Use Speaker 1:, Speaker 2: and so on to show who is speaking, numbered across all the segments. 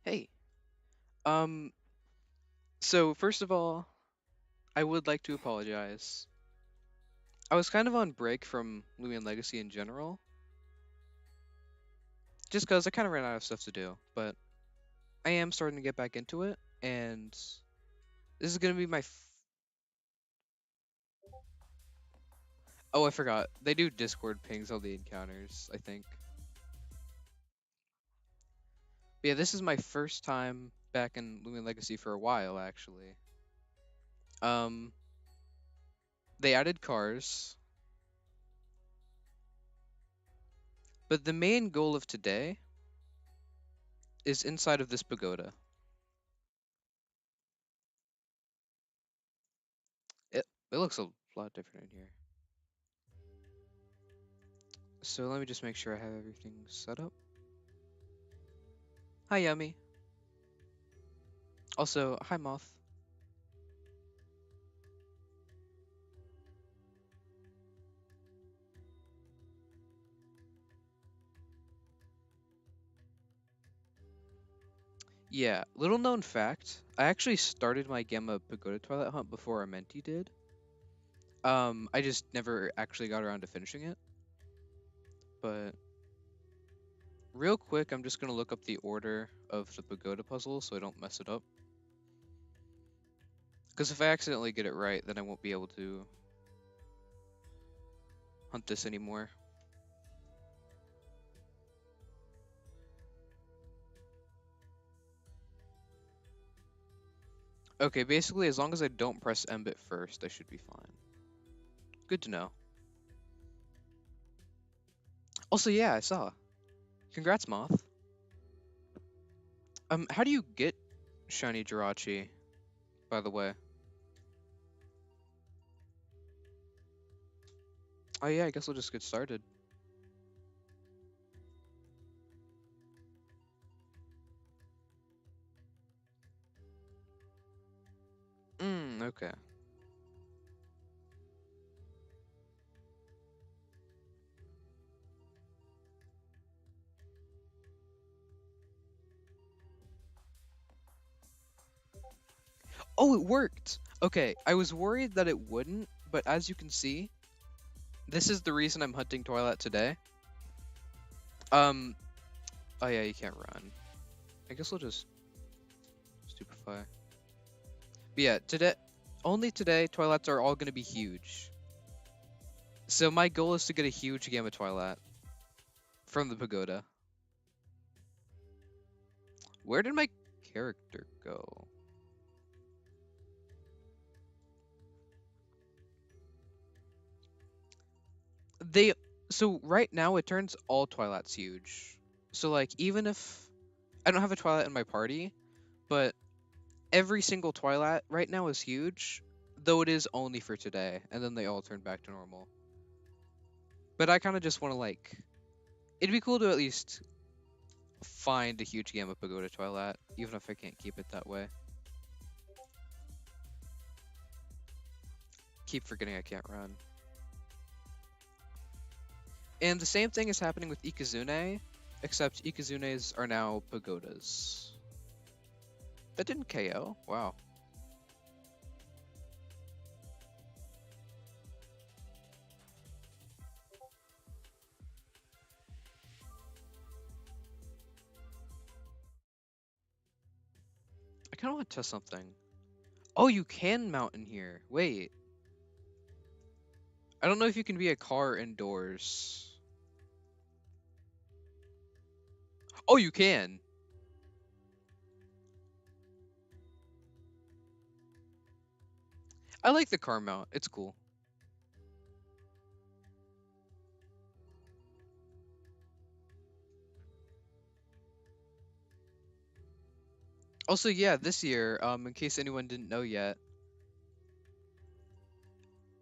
Speaker 1: Hey, um, so first of all, I would like to apologize. I was kind of on break from Loomian Legacy in general, just because I kind of ran out of stuff to do, but I am starting to get back into it, and this is gonna be Oh, I forgot. They do Discord pings on the encounters, I think. But yeah, this is my first time back in Loomian Legacy for a while, actually. Um, they added cars, but the main goal of today is inside of this pagoda. It looks a lot different in here. So let me just make sure I have everything set up. Hi, Yummy. Also, hi, Moth. Yeah, little known fact. I actually started my Gamma Pagoda Twilat hunt before Armenti did. I just never actually got around to finishing it. But real quick, I'm just gonna look up the order of the pagoda puzzle so I don't mess it up. Because if I accidentally get it right, then I won't be able to hunt this anymore. Okay, basically, as long as I don't press Mbit first, I should be fine. Good to know. Also, yeah, I saw. Congrats, Moth. How do you get shiny Jirachi, by the way? Oh yeah, I guess we'll just get started. Okay. Oh, it worked! Okay, I was worried that it wouldn't, but as you can see, this is the reason I'm hunting Twilat today. Um, oh yeah, you can't run. I guess we'll just stupefy. But yeah, only today, Twilats are all gonna be huge. So my goal is to get a huge Gamma Twilat from the pagoda. Where did my character go? They so right now it turns all Twilats huge. So like even if I don't have a Twilat in my party, but every single Twilat right now is huge, though it is only for today, and then they all turn back to normal. But I kind of just want to like, it'd be cool to at least find a huge Gamma Pagoda Twilat, even if I can't keep it that way. Keep forgetting I can't run. And the same thing is happening with Ikazune, except Ikazunes are now pagodas. That didn't KO. Wow. I kind of want to test something. Oh, you can mount in here. Wait. I don't know if you can be a car indoors. Oh, you can. I like the car mount. It's cool. Also, yeah, this year, in case anyone didn't know yet,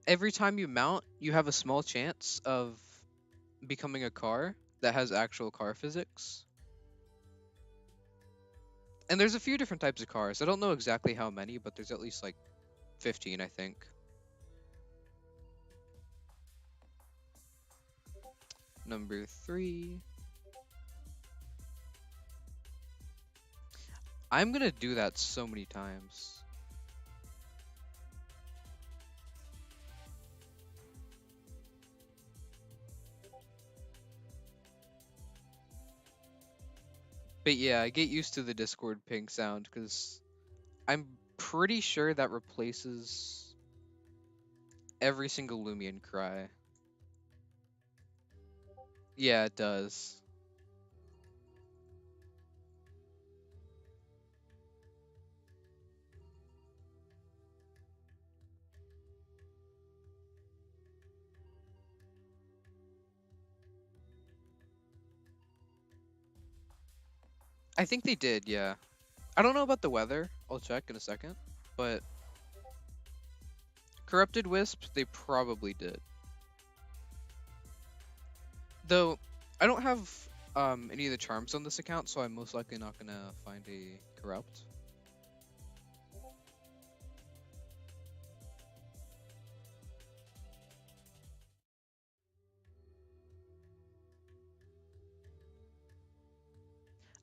Speaker 1: every time you mount, you have a small chance of becoming a car that has actual car physics. And there's a few different types of cars. I don't know exactly how many, but there's at least like 15, I think. Number 3. I'm gonna do that so many times. But yeah, I get used to the Discord ping sound because I'm pretty sure that replaces every single Loomian cry. Yeah, it does. I think they did, yeah. I don't know about the weather. I'll check in a second. But Corrupted Wisp, they probably did. Though, I don't have any of the charms on this account, so I'm most likely not gonna find a Corrupt.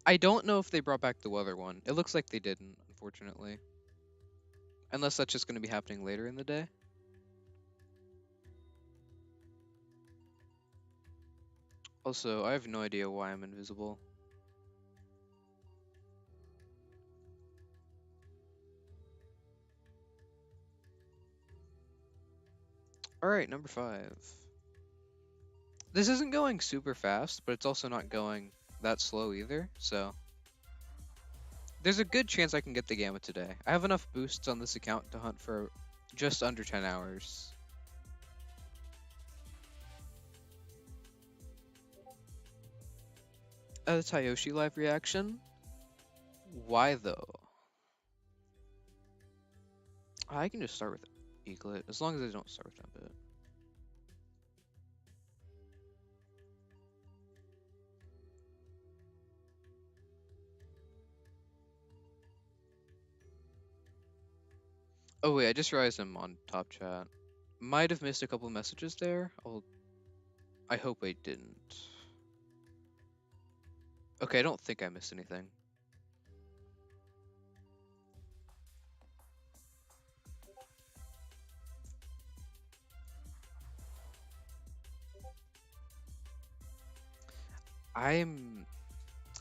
Speaker 1: I don't know if they brought back the weather one. It looks like they didn't, unfortunately. Unless that's just gonna be happening later in the day. Also, I have no idea why I'm invisible. Alright, number 5. This isn't going super fast, but it's also not going that slow either, so there's a good chance I can get the Gamma today. I have enough boosts on this account to hunt for just under 10 hours. The Tayoshi live reaction? Why though? I can just start with Eaglet, as long as I don't start with Jumpit. Oh wait, I just realized I'm on top chat. Might have missed a couple messages there. I hope I didn't. Okay, I don't think I missed anything.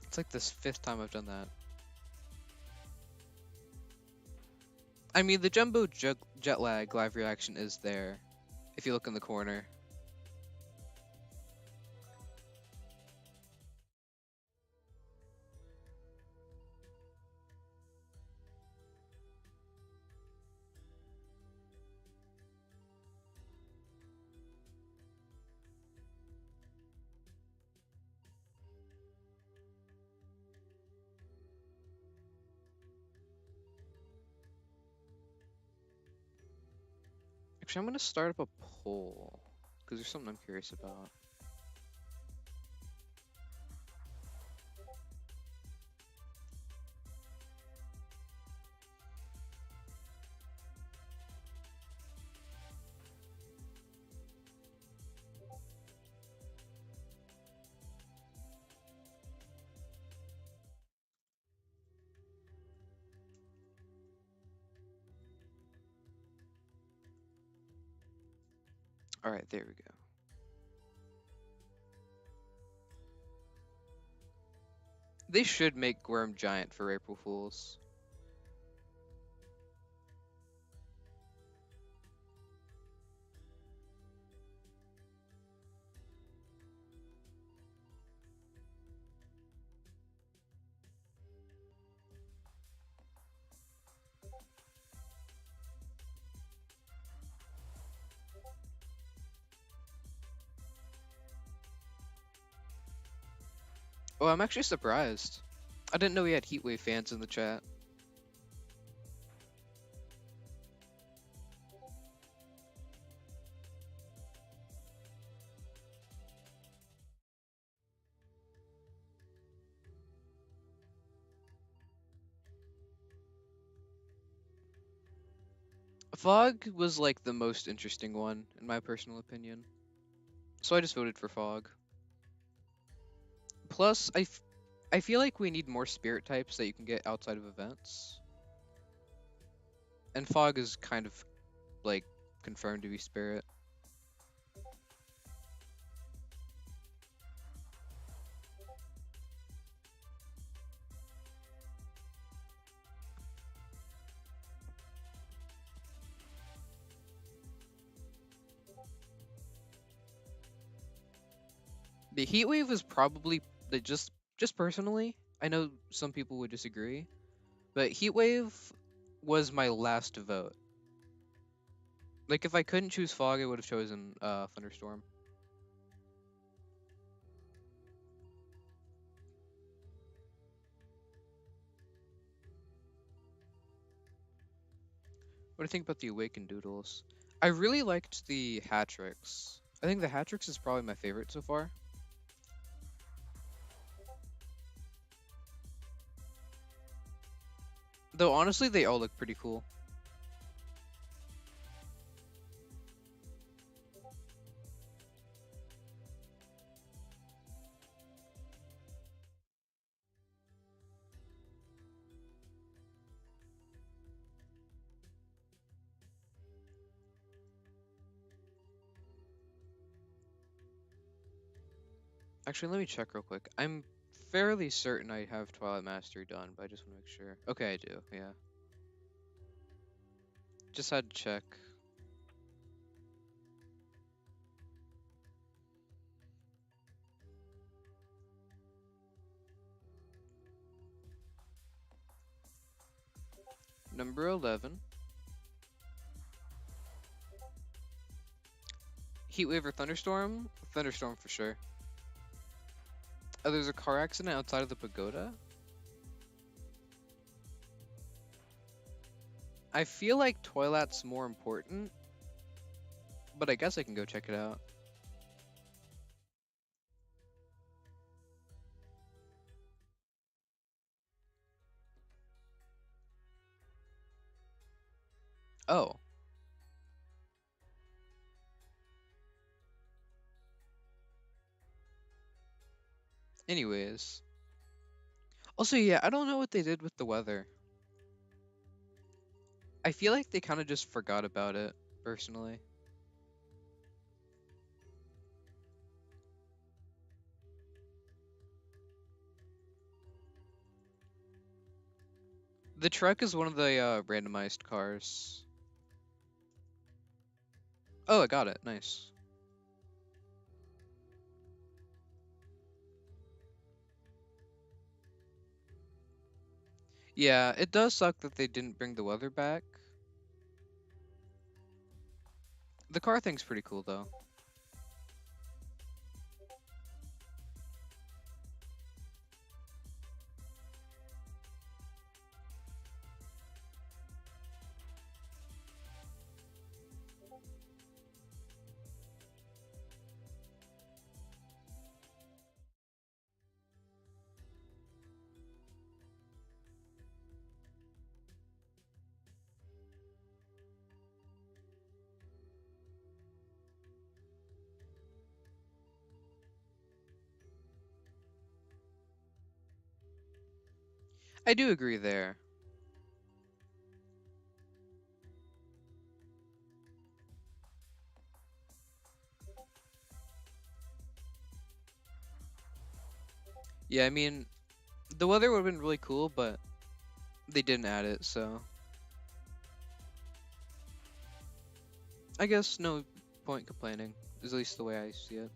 Speaker 1: It's like this 5th time I've done that. I mean, the Jumbo Jet Lag live reaction is there, if you look in the corner. Actually, I'm gonna start up a poll, because there's something I'm curious about. Alright, there we go. They should make Worm Giant for April Fools. Oh, I'm actually surprised. I didn't know we had Heatwave fans in the chat. Fog was like the most interesting one, in my personal opinion. So I just voted for Fog. Plus, I feel like we need more spirit types that you can get outside of events. And fog is kind of like confirmed to be spirit. The heat wave was probably the just personally. I know some people would disagree, but heat wave was my last vote. Like if I couldn't choose fog, I would have chosen thunderstorm. What do you think about the awakened doodles? I really liked the Hatrix. I think the Hatrix is probably my favorite so far. Though honestly, they all look pretty cool. Actually, let me check real quick. I'm fairly certain I have Twilight Mastery done, but I just want to make sure. Okay, I do, yeah. Just had to check. Number 11. Heatwave or Thunderstorm? Thunderstorm for sure. Oh, there's a car accident outside of the pagoda? I feel like Twilat's more important, but I guess I can go check it out. Oh. Anyways. Also, yeah, I don't know what they did with the weather. I feel like they kind of just forgot about it, personally. The truck is one of the randomized cars. Oh, I got it. Nice. Yeah, it does suck that they didn't bring the weather back. The car thing's pretty cool, though. I do agree there. Yeah, I mean, the weather would have been really cool, but they didn't add it, so I guess no point complaining, is at least the way I see it.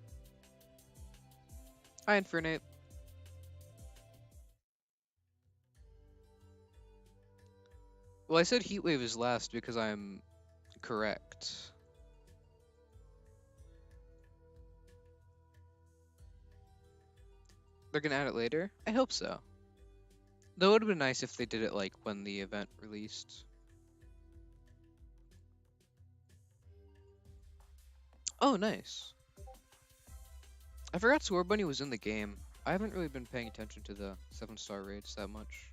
Speaker 1: Hi, Infernate. Well, I said Heatwave is last because I'm correct. They're gonna add it later? I hope so. Though it would have been nice if they did it like when the event released. Oh, nice. I forgot Sword Bunny was in the game. I haven't really been paying attention to the 7-star raids that much.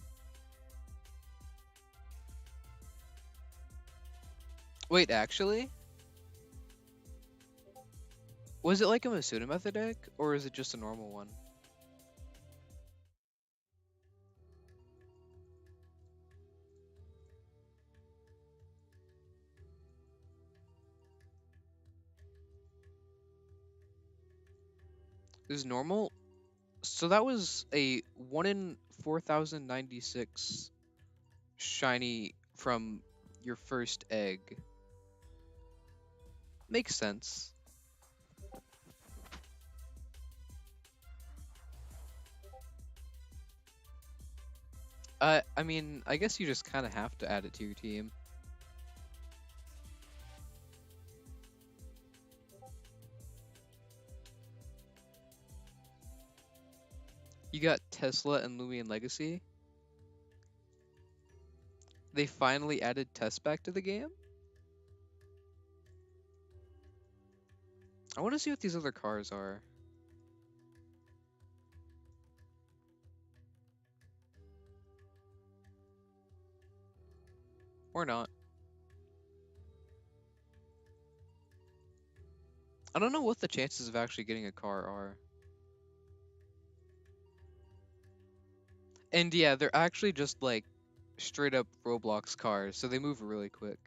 Speaker 1: Wait, actually? Was it like a Masuda method deck, or is it just a normal one? This is normal. So that was a 1 in 4,096 shiny from your first egg. Makes sense. I mean, I guess you just kind of have to add it to your team. You got Tesla and Loomian Legacy. They finally added Tess back to the game. I want to see what these other cars are. Or not. I don't know what the chances of actually getting a car are. And yeah, they're actually just like straight up Roblox cars, so they move really quick.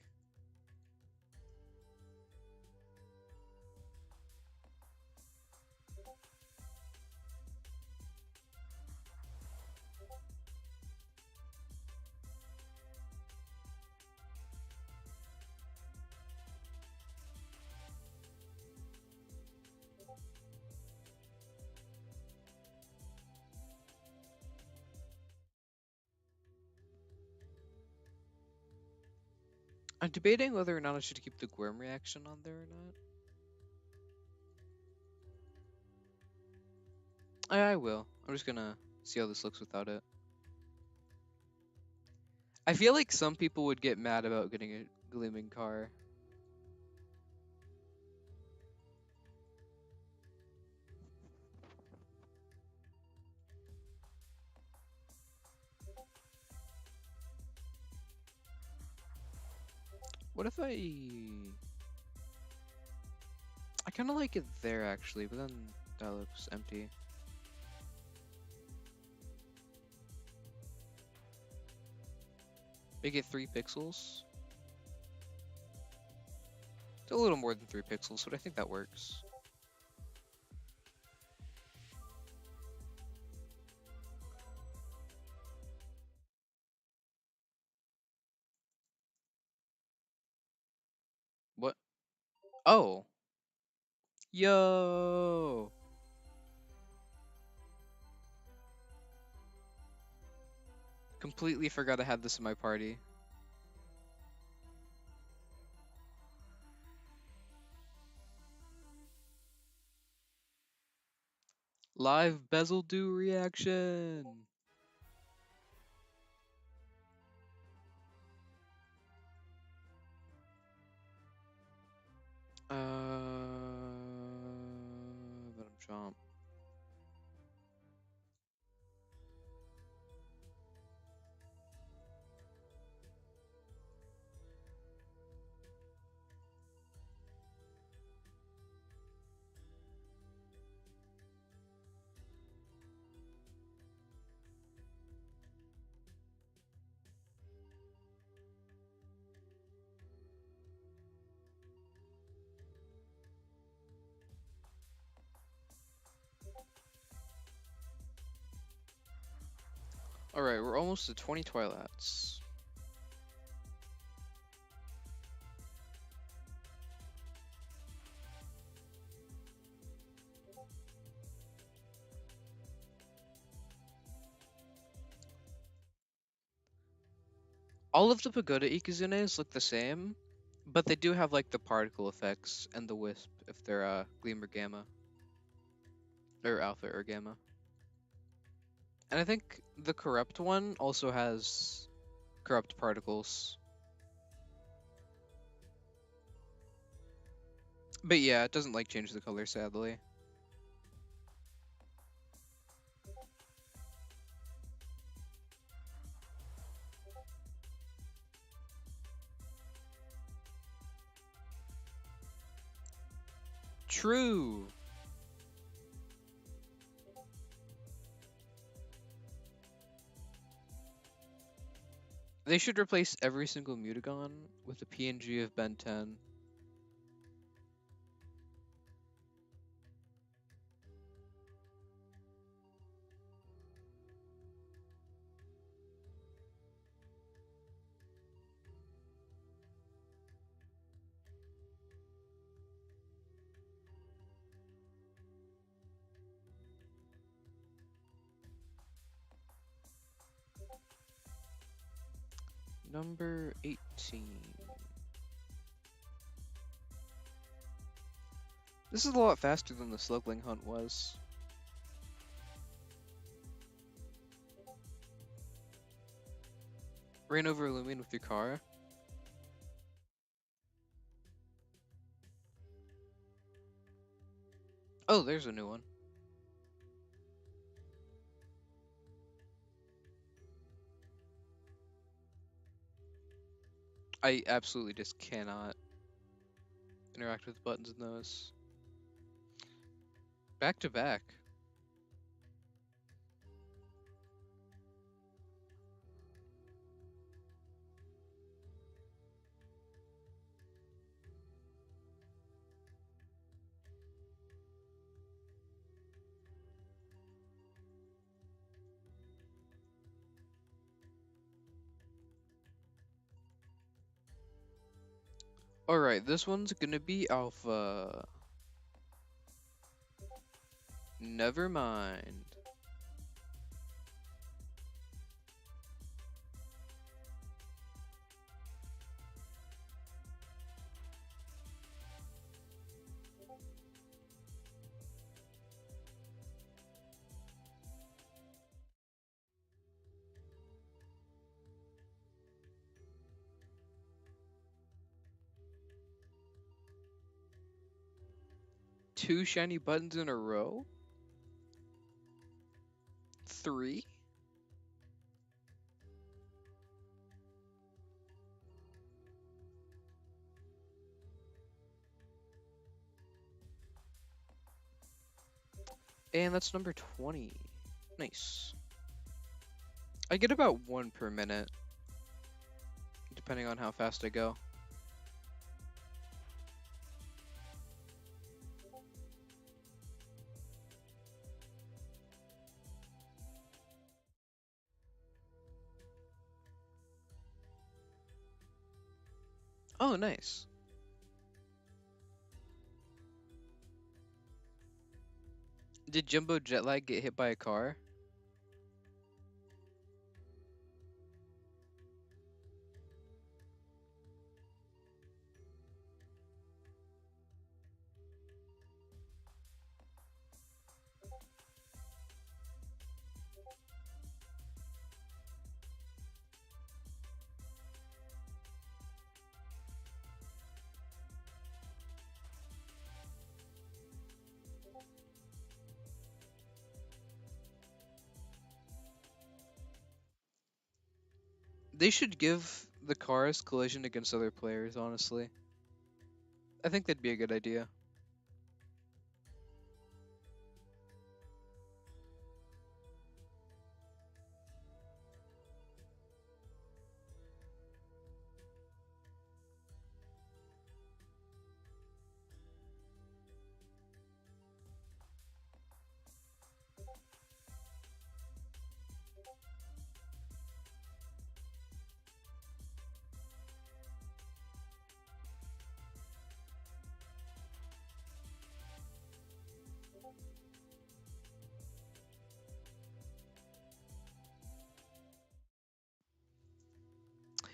Speaker 1: I'm debating whether or not I should keep the Gworm reaction on there or not. I will. I'm just gonna see how this looks without it. I feel like some people would get mad about getting a gleaming car. What if I kind of like it there actually, but then that looks empty. Make it 3 pixels. It's a little more than 3 pixels, but I think that works. What? Oh. Yo. Completely forgot I had this in my party. Live bezel do reaction. Venom Chomp. Alright, we're almost to 20 Twilats. All of the Pagoda Ikazunes look the same, but they do have like the particle effects and the wisp if they're Gleam or Gamma. Or Alpha or Gamma. And I think the Corrupt one also has corrupt particles. But yeah, it doesn't like change the color, sadly. True! They should replace every single Mutagon with a PNG of Ben 10. Number 18. This is a lot faster than the Slugling hunt was. Ran over a Loomian with your car. Oh, there's a new one. I absolutely just cannot interact with buttons in those. Back to back. Alright, this one's gonna be alpha. Never mind. Two shiny buttons in a row? Three? And that's number 20. Nice. I get about one per minute, depending on how fast I go. Oh, nice. Did Jumbo Jetlag get hit by a car? They should give the cars collision against other players, honestly. I think that'd be a good idea.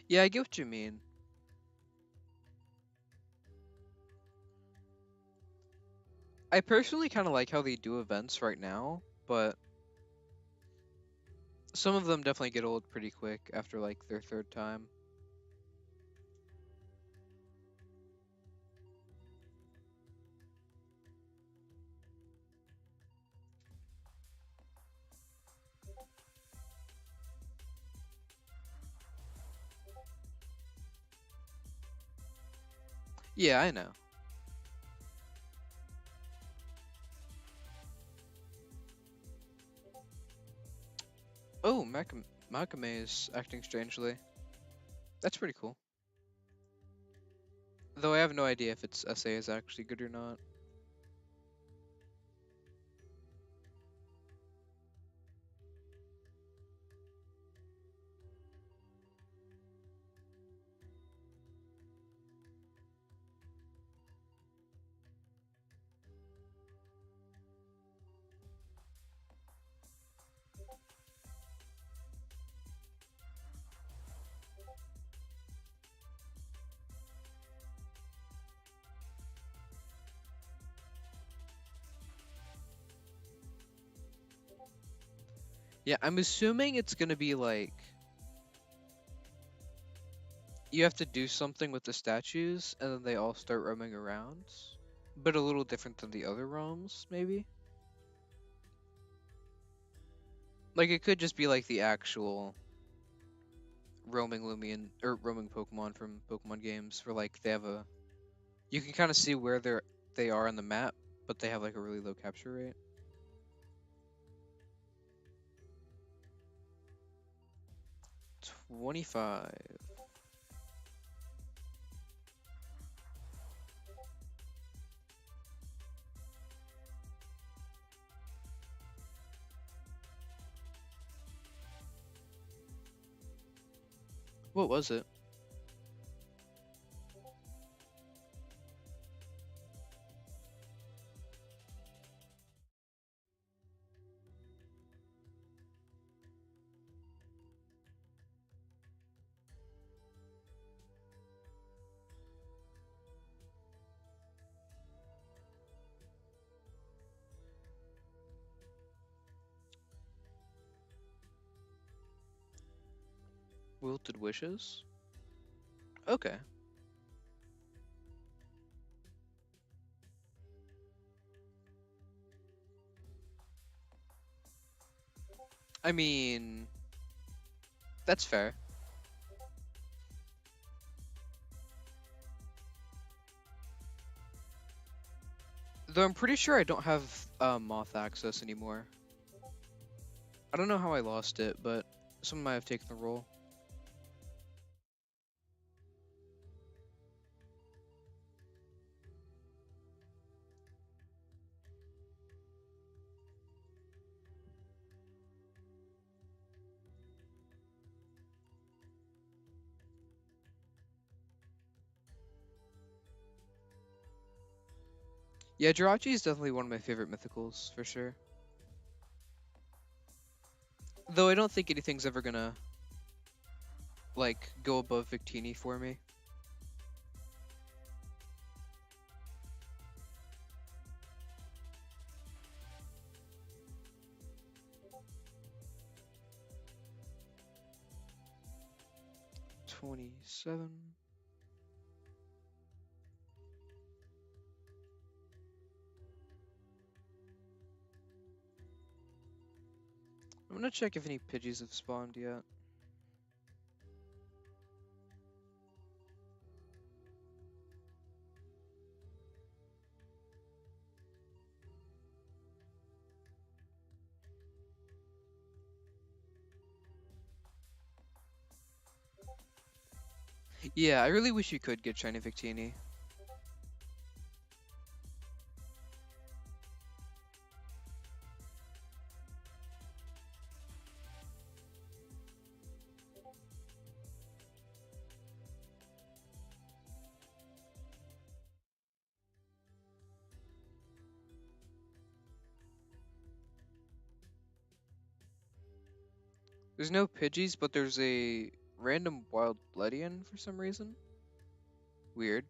Speaker 1: Yeah, I get what you mean. I personally kind of like how they do events right now, but some of them definitely get old pretty quick after like their third time. Yeah, I know. Oh, Makame is acting strangely. That's pretty cool. Though I have no idea if its essay is actually good or not. Yeah, I'm assuming it's gonna be like you have to do something with the statues, and then they all start roaming around, but a little different than the other realms, maybe. Like it could just be like the actual roaming Loomian or roaming Pokemon from Pokemon games, where like they have a you can kind of see where they are on the map, but they have like a really low capture rate. 25. What was it? Wilted Wishes? Okay. I mean, that's fair. Though I'm pretty sure I don't have moth access anymore. I don't know how I lost it, but someone might have taken the role. Yeah, Jirachi is definitely one of my favorite mythicals, for sure. Though I don't think anything's ever gonna, like, go above Victini for me. $27. I'm gonna check if any Pidgeys have spawned yet. Yeah, I really wish you could get Shiny Victini. There's no Pidgeys, but there's a random wild Ledian for some reason. Weird.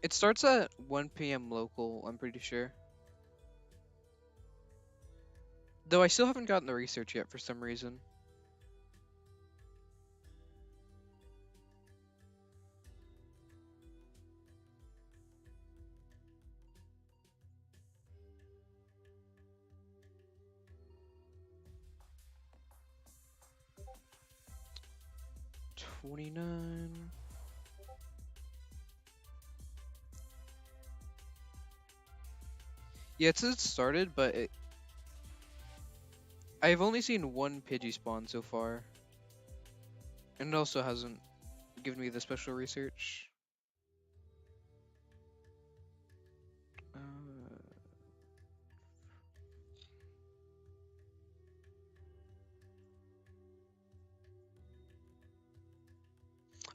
Speaker 1: It starts at 1 p.m. local, I'm pretty sure. Though I still haven't gotten the research yet for some reason. $29. Yeah, it says it started, but I've only seen one Pidgey spawn so far. And it also hasn't given me the special research.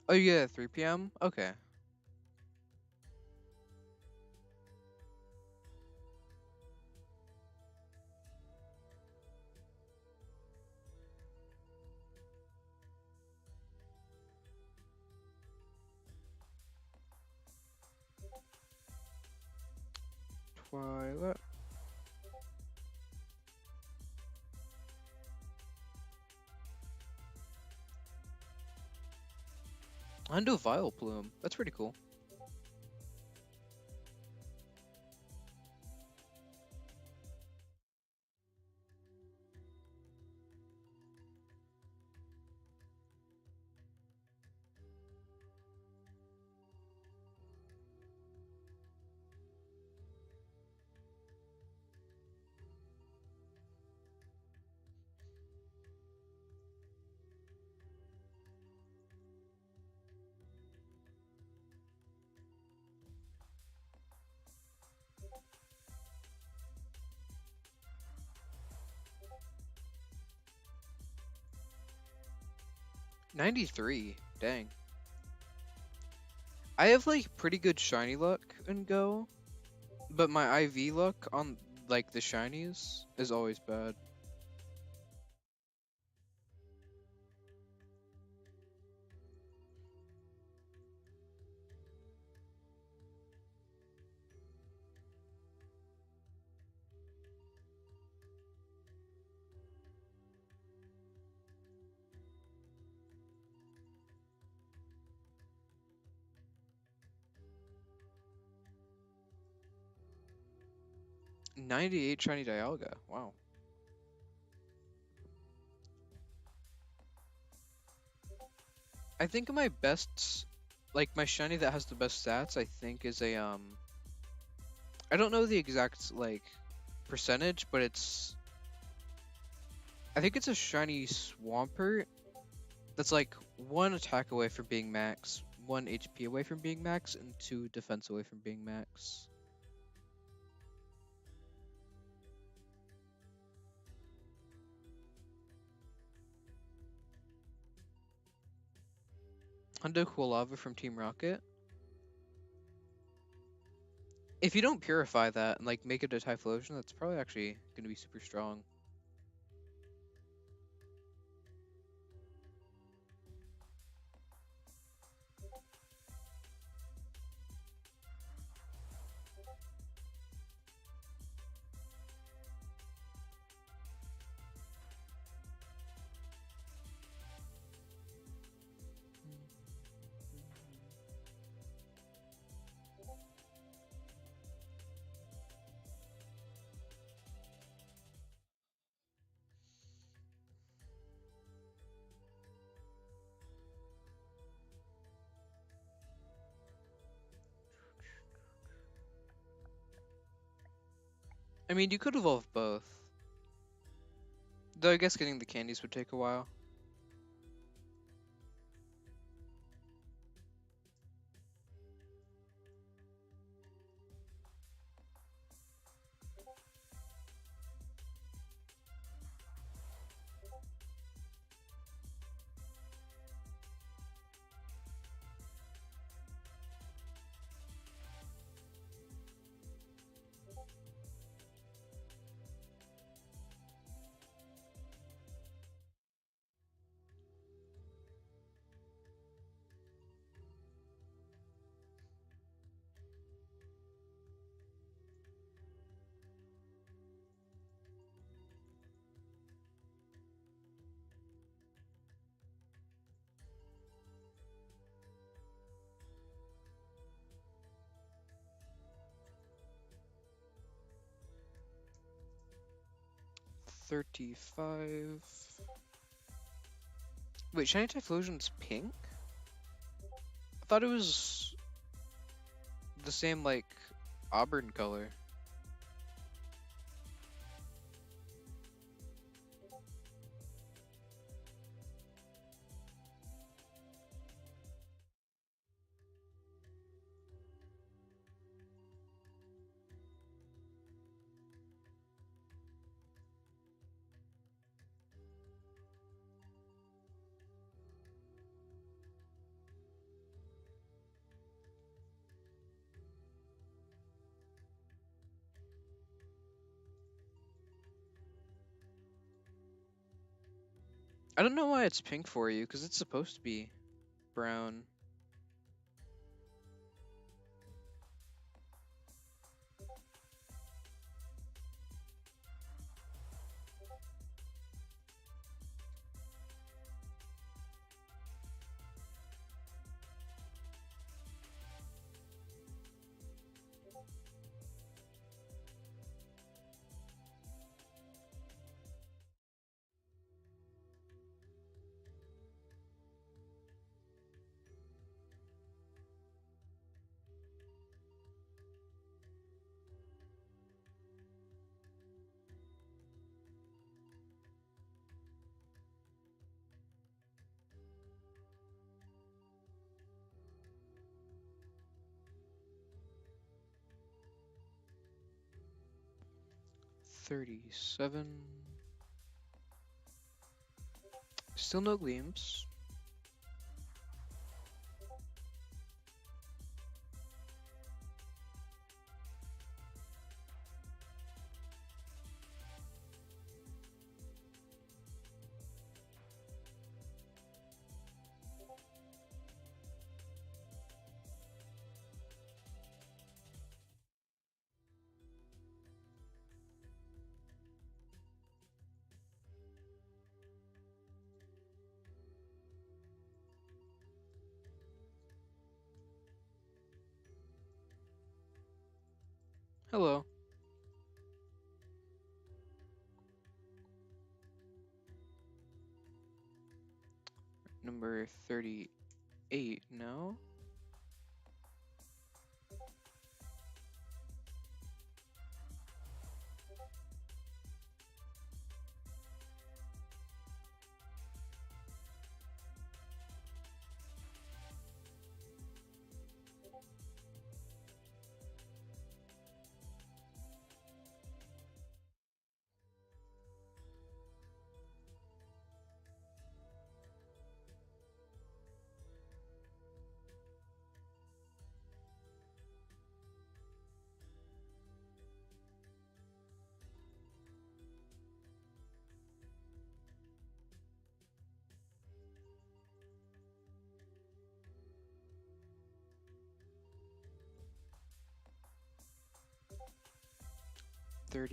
Speaker 1: Oh yeah, 3 p.m. Okay. Twilat. Undo Vile Plume. That's pretty cool. '93. Dang. I have like pretty good shiny luck in Go, but my IV luck on like the shinies is always bad. '98 shiny Dialga. Wow. I think my best, like my shiny that has the best stats, I think is a I don't know the exact like percentage, but I think it's a shiny Swampert that's like 1 attack away from being max, 1 HP away from being max, and 2 defense away from being max. Hundo Quilava from Team Rocket. If you don't purify that and like make it a Typhlosion, that's probably actually gonna be super strong. I mean, you could evolve both. Though I guess getting the candies would take a while. $35. Wait, shiny Typhlosion's pink? I thought it was the same like auburn color. I don't know why it's pink for you, because it's supposed to be brown. $37. Still no gleams. Hello. Number 38, no? $39.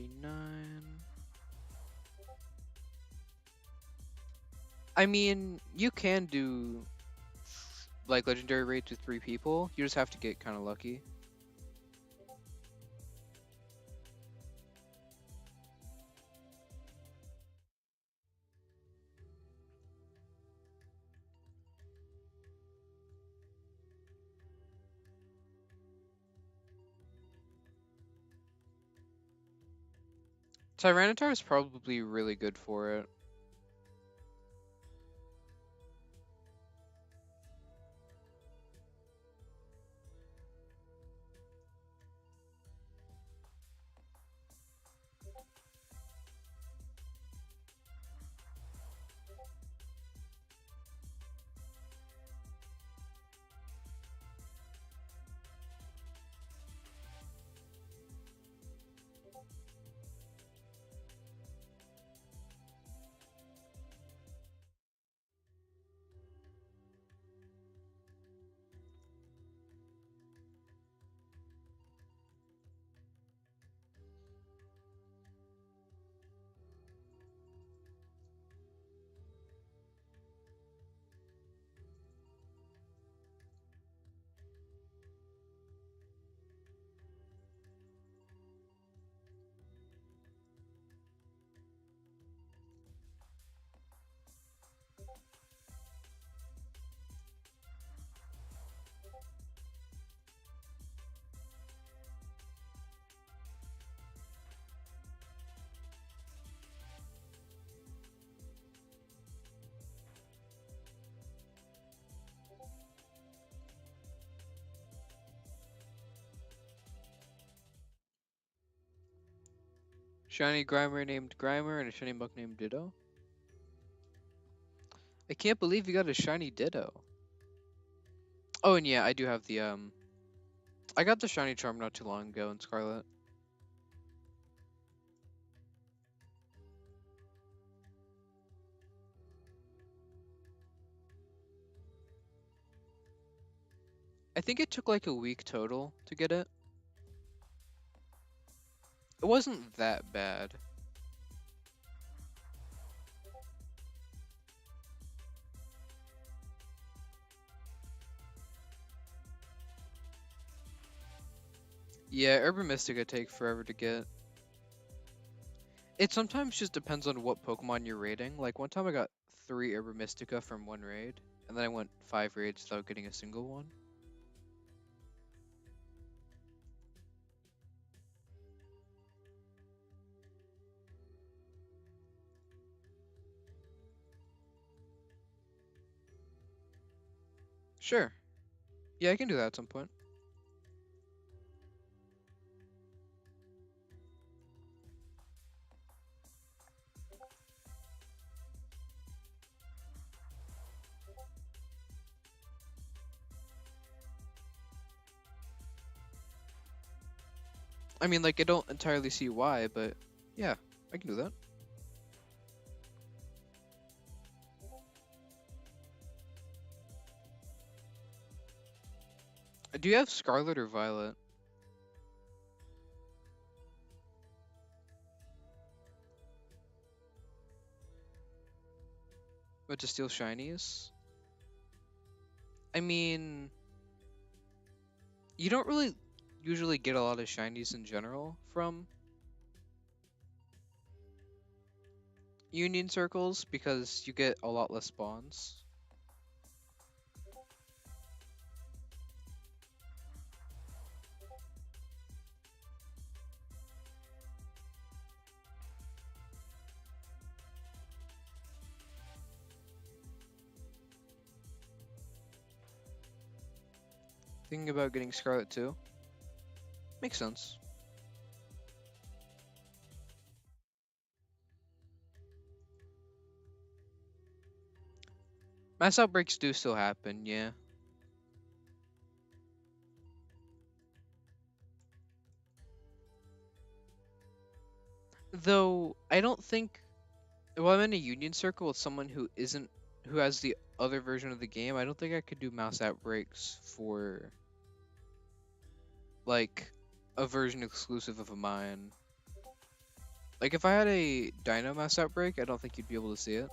Speaker 1: I mean, you can do like legendary raids with 3 people. You just have to get kind of lucky. Tyranitar is probably really good for it. Shiny Grimer named Grimer and a shiny Muck named Ditto. I can't believe you got a shiny Ditto. Oh, and yeah, I do have the I got the shiny charm not too long ago in Scarlet. I think it took like a week total to get it. It wasn't that bad. Yeah, Urban Mystica take forever to get. It sometimes just depends on what Pokemon you're raiding. Like one time I got 3 Urban Mystica from one raid, and then I went 5 raids without getting a single one. Sure. Yeah, I can do that at some point. I mean, like, I don't entirely see why, but yeah, I can do that. Do you have Scarlet or Violet? But to steal shinies? I mean, you don't really usually get a lot of shinies in general from Union Circles because you get a lot less spawns. Thinking about getting Scarlet too? Makes sense. Mass outbreaks do still happen, yeah. Though I don't think, well, I'm in a Union Circle with someone who has the other version of the game. I don't think I could do mouse outbreaks for like a version exclusive of a mine. Like if I had a Dino mouse outbreak, I don't think you'd be able to see it.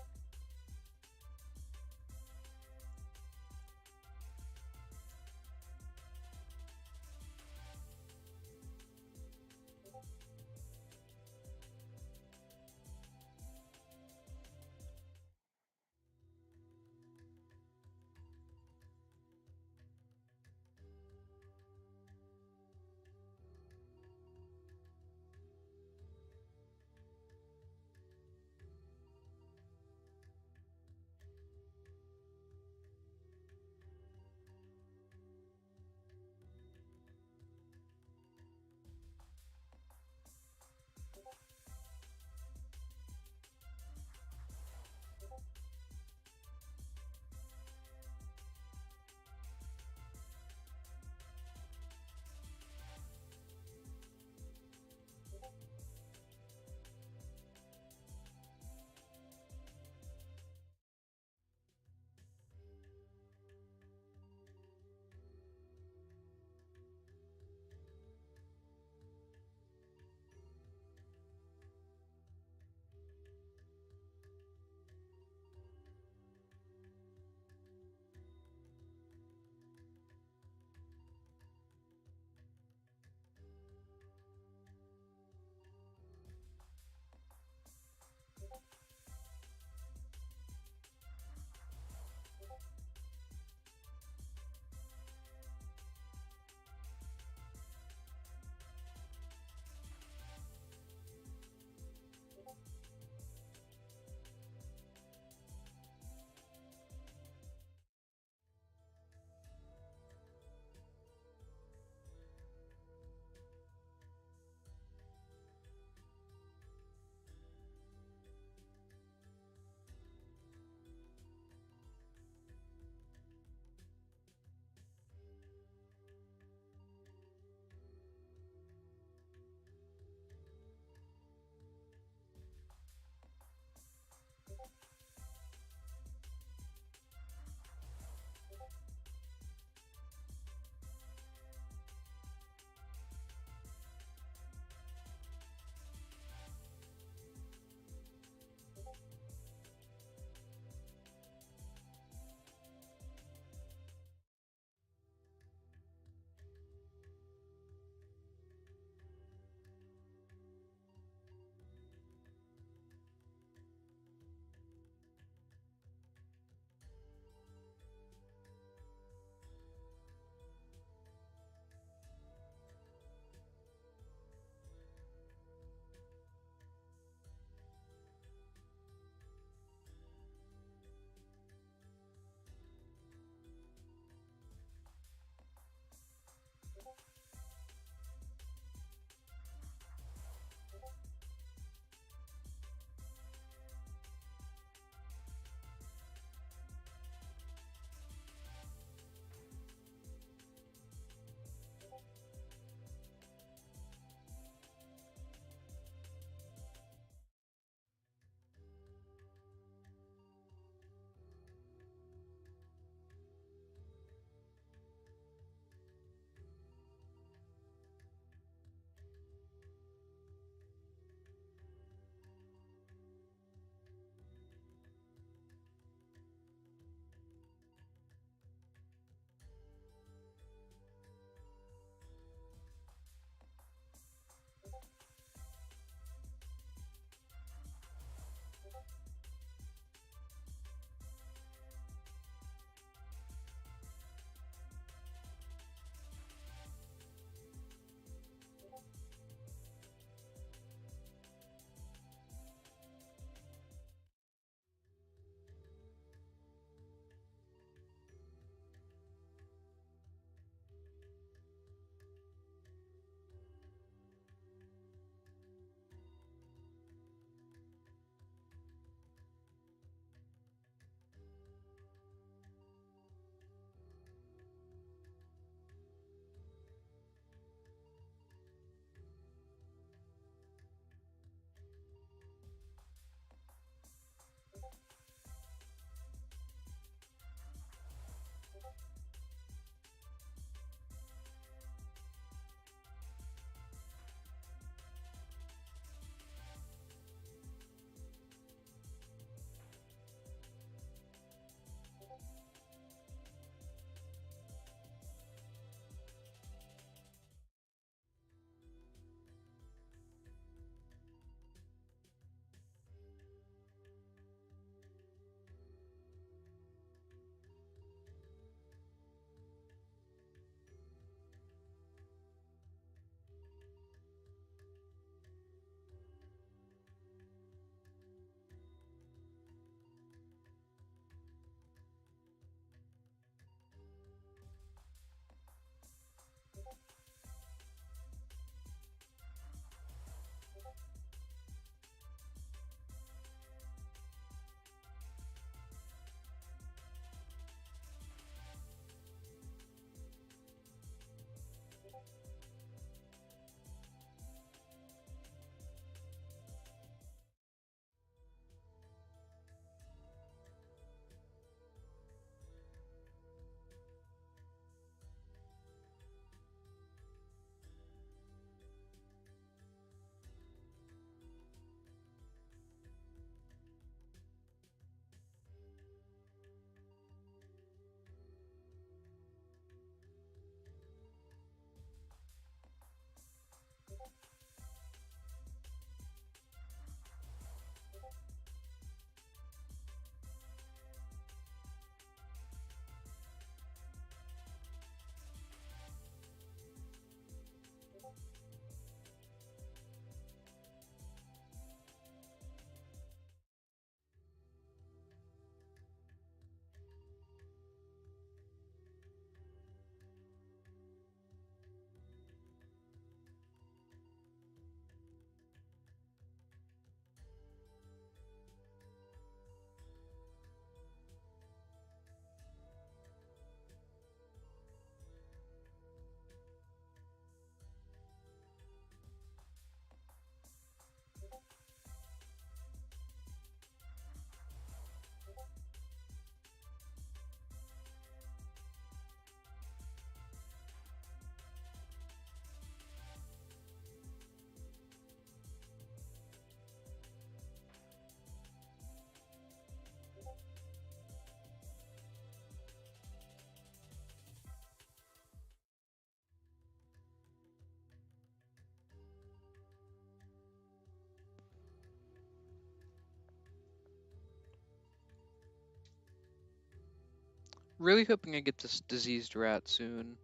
Speaker 1: Really hoping I get this diseased rat soon.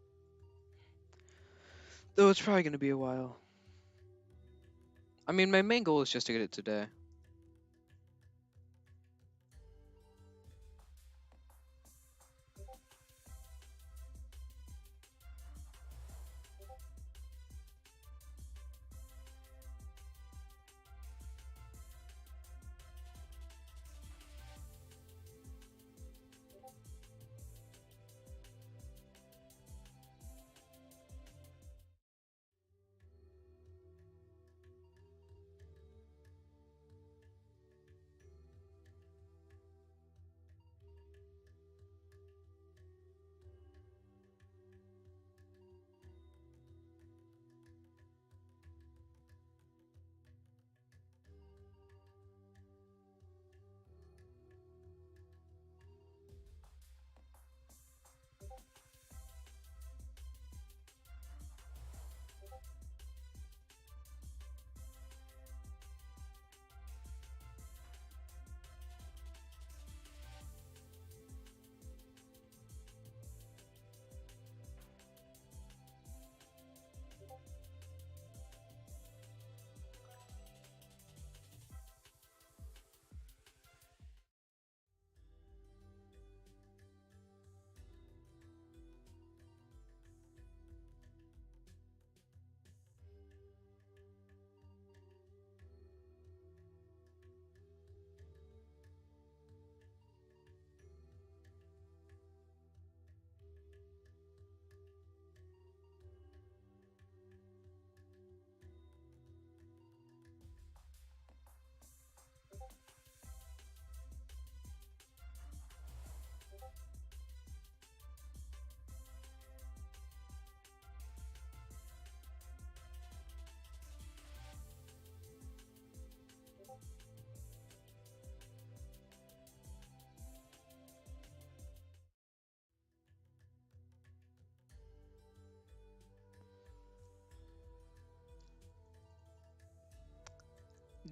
Speaker 1: Though it's probably gonna be a while. I mean, my main goal is just to get it today.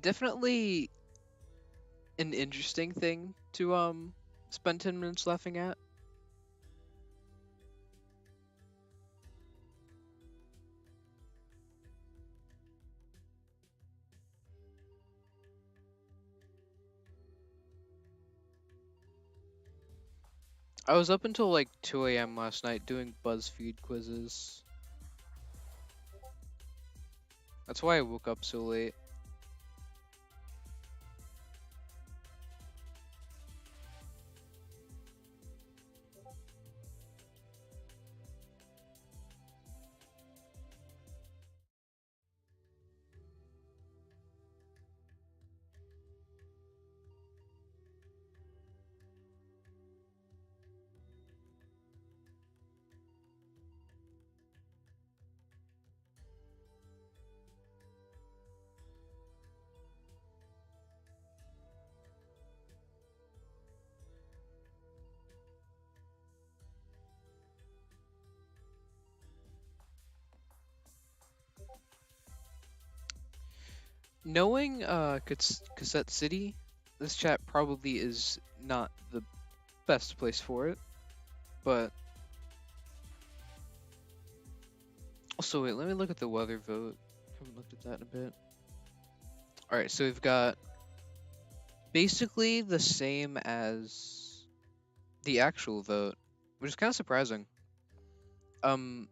Speaker 1: Definitely an interesting thing to spend 10 minutes laughing at. I was up until like 2 a.m. last night doing BuzzFeed quizzes. That's why I woke up so late. Knowing Cassette City, this chat probably is not the best place for it, but also wait, let me look at the weather vote. Haven't looked at that in a bit. All right, so we've got basically the same as the actual vote, which is kind of surprising. Um,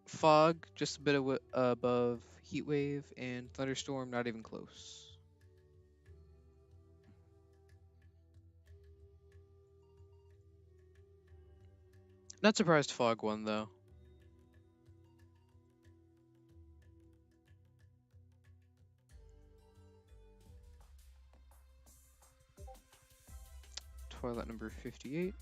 Speaker 1: fog just a bit above heat wave, and thunderstorm not even close. Not surprised fog won though. Twilight number 58.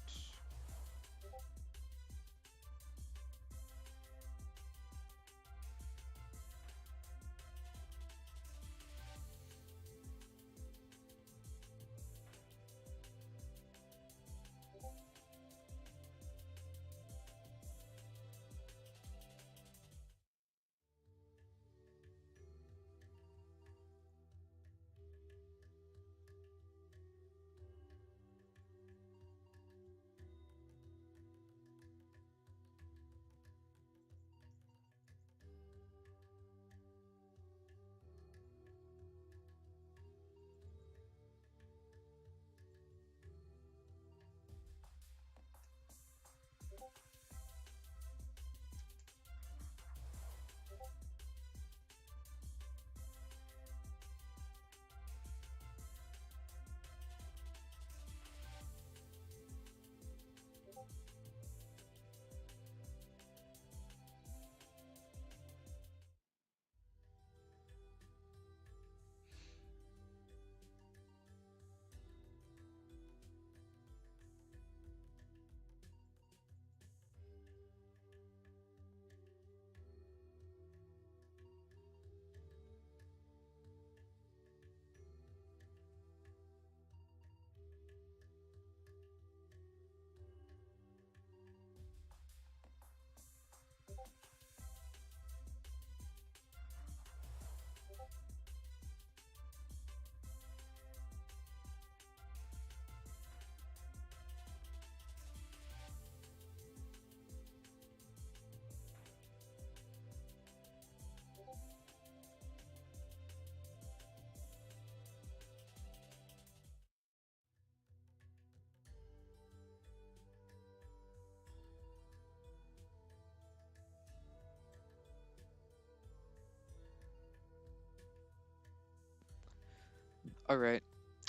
Speaker 1: Alright,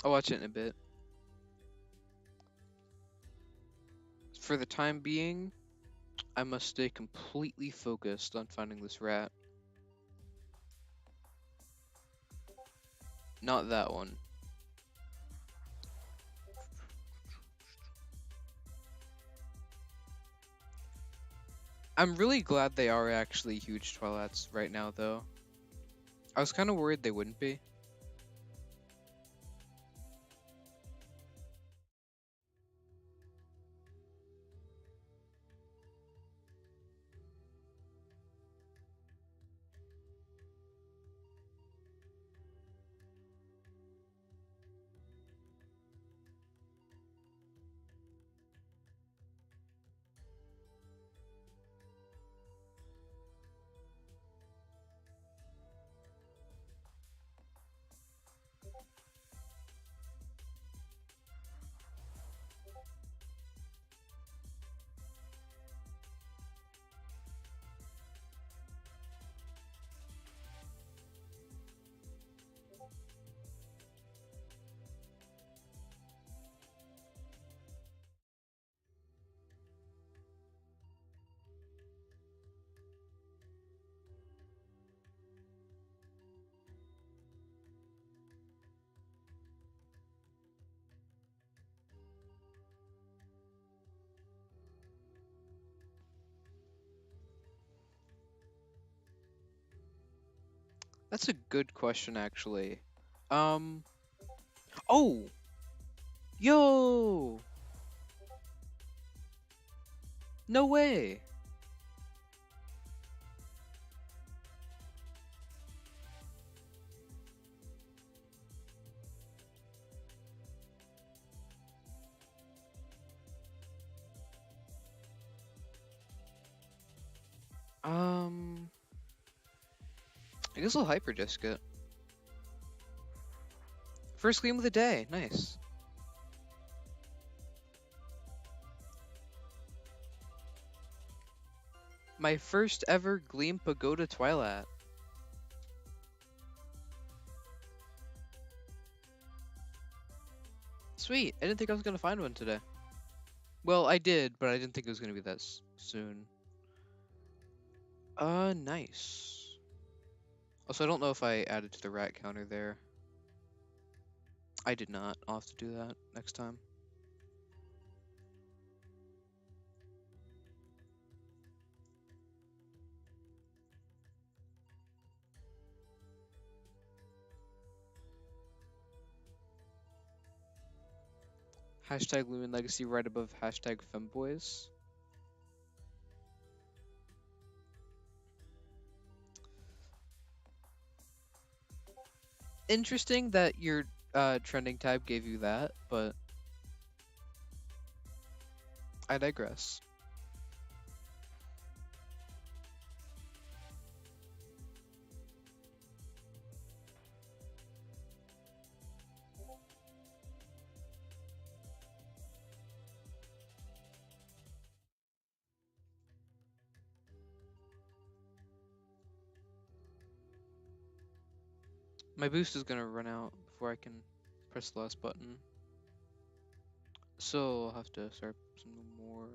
Speaker 1: I'll watch it in a bit. For the time being, I must stay completely focused on finding this rat. Not that one. I'm really glad they are actually huge Twilats right now, though. I was kind of worried they wouldn't be. That's a good question, actually. Um. Oh! Yo! No way! Um. I guess I'll hyperdisk it. First game of the day. Nice. My first ever Gamma Pagoda Twilat. Sweet. I didn't think I was gonna find one today. Well, I did, but I didn't think it was gonna be that soon. Nice. Also, I don't know if I added to the rat counter there. I did not. I'll have to do that next time. Hashtag Loomian Legacy right above hashtag femboys. Interesting that your trending tab gave you that, but I digress. My boost is gonna run out before I can press the last button. So I'll have to start some more.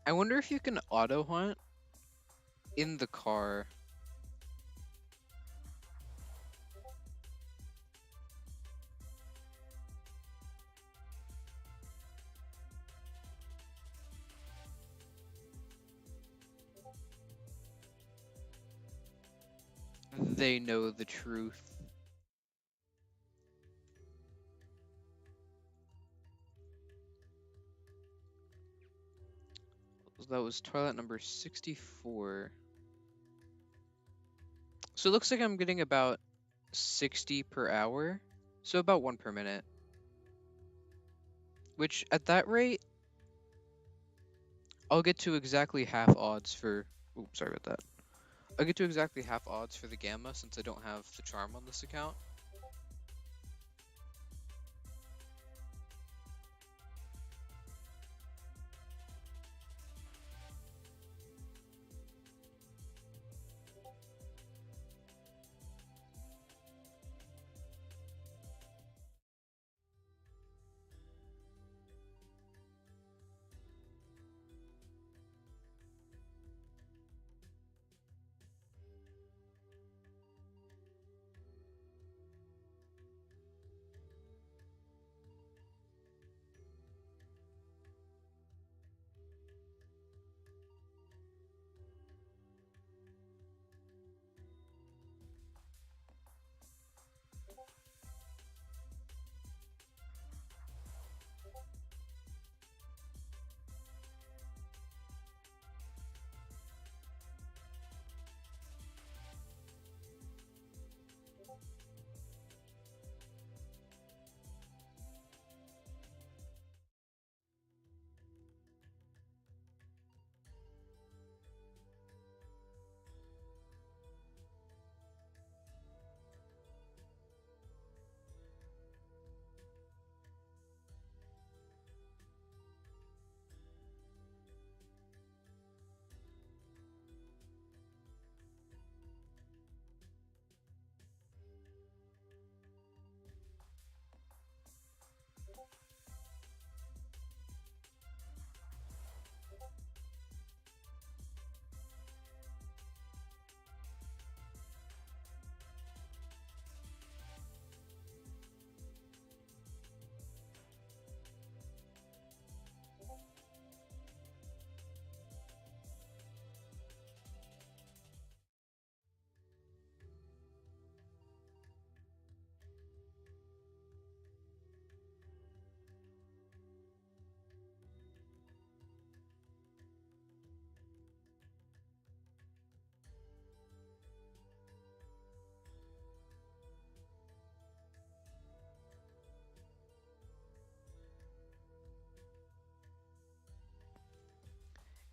Speaker 1: I wonder if you can auto hunt in the car. They know the truth. That was Twilight number 64. So it looks like I'm getting about 60 per hour. So about 1 per minute. Which, at that rate, I'll get to exactly half odds for... Oops, sorry about that. I'll get to exactly half odds for the Gamma since I don't have the Charm on this account.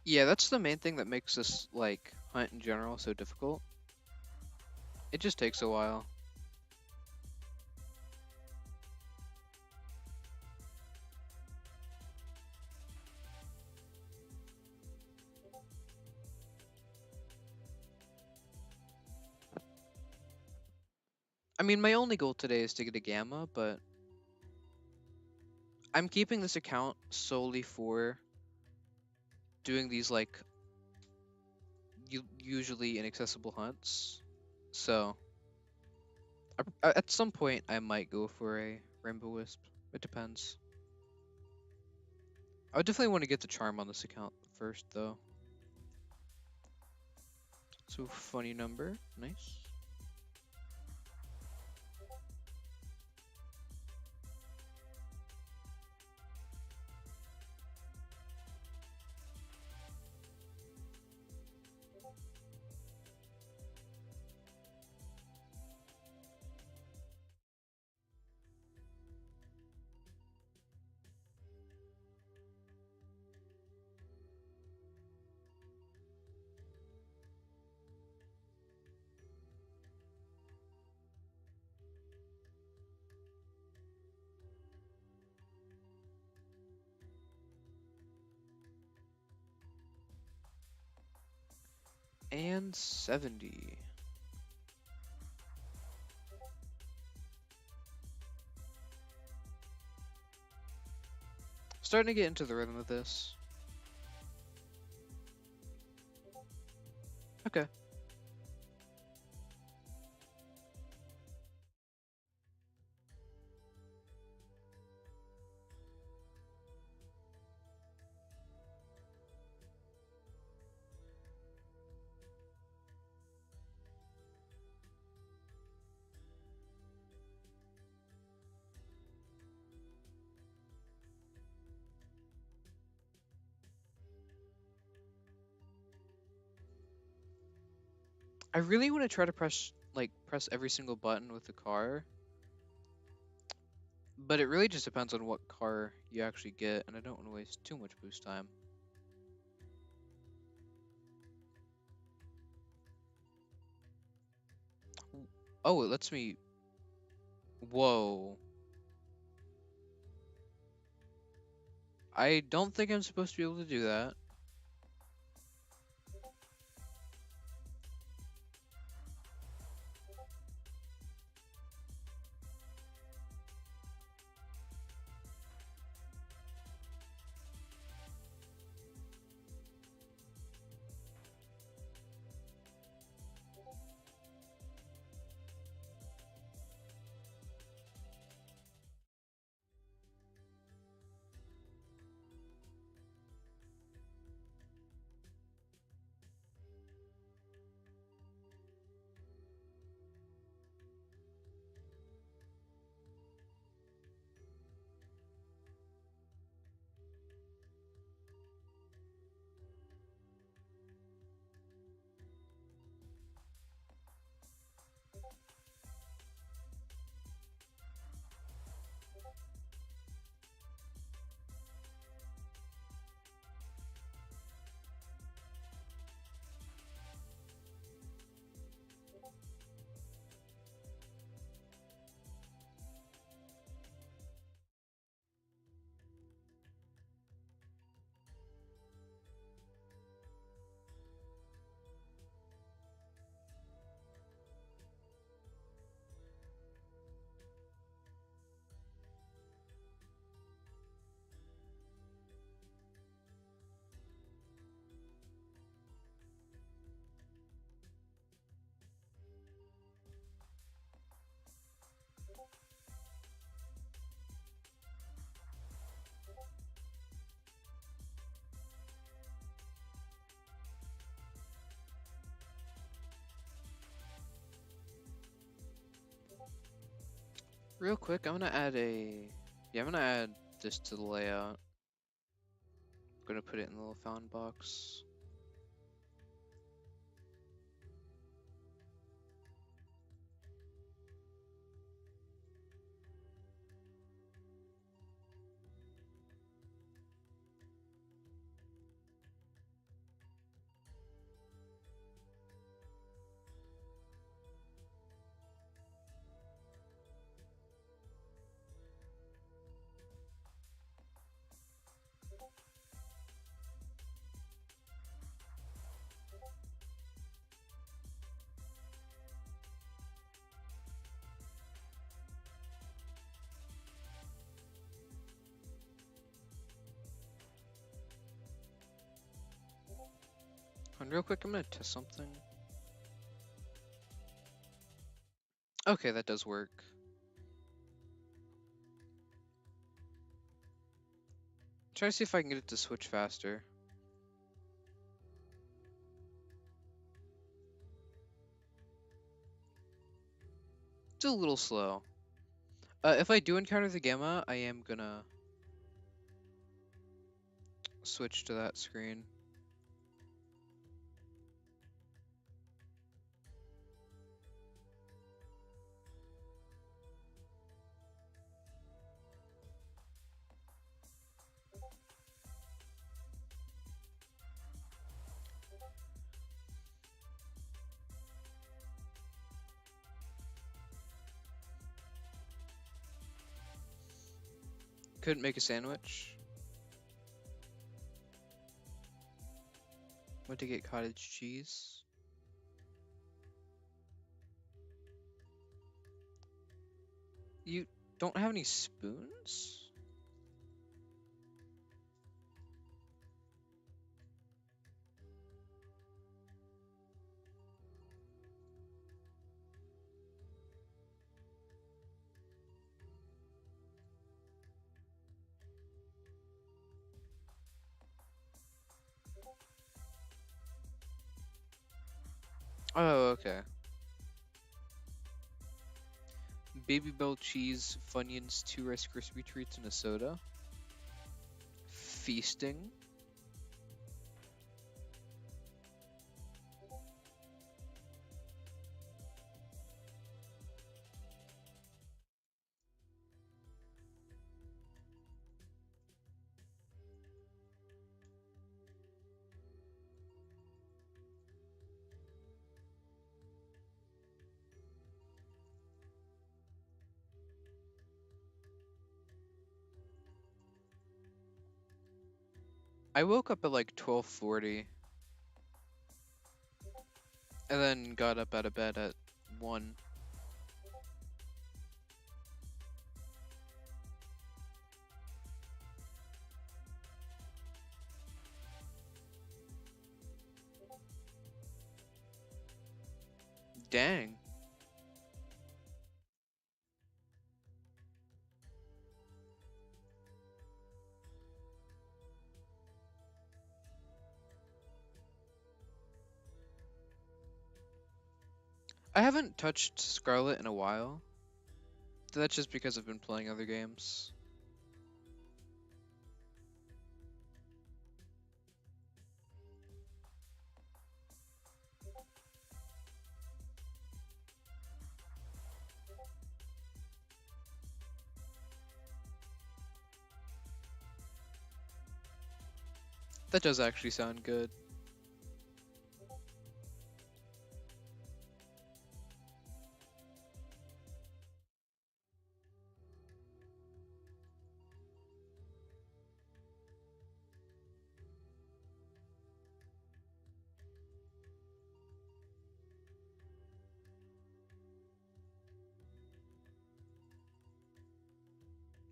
Speaker 1: Yeah, that's the main thing that makes this, like, hunt in general so difficult. It just takes a while. I mean, my only goal today is to get a Gamma, but I'm keeping this account solely for doing these, like, usually inaccessible hunts. So, at some point, I might go for a Rainbow Wisp. It depends. I would definitely want to get the charm on this account first, though. So, funny number. Nice. And 70. Starting to get into the rhythm of this. Okay. I really want to try to press every single button with the car, but it really just depends on what car you actually get, and I don't want to waste too much boost time. Oh, it lets me. Whoa. I don't think I'm supposed to be able to do that. Real quick, I'm gonna add a. Yeah, I'm gonna add this to the layout. I'm gonna put it in the little fountain box. on real quick. I'm gonna test something. Okay, that does work. Try to see if I can get it to switch faster. It's a little slow. If I do encounter the Gamma, I am gonna switch to that screen. Couldn't make a sandwich. Went to get cottage cheese. You don't have any spoons? Oh, okay. Baby Bell cheese, Funyuns, 2 Rice Krispie treats, and a soda. Feasting. I woke up at like 12:40 and then got up out of bed at 1. Dang. I haven't touched Scarlet in a while. That's just because I've been playing other games. That does actually sound good.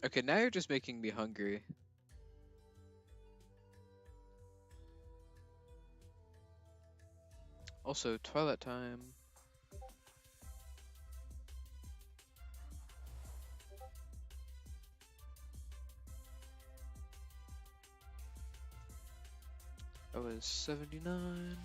Speaker 1: Okay, now you're just making me hungry. Also, Twilight time. I was 79.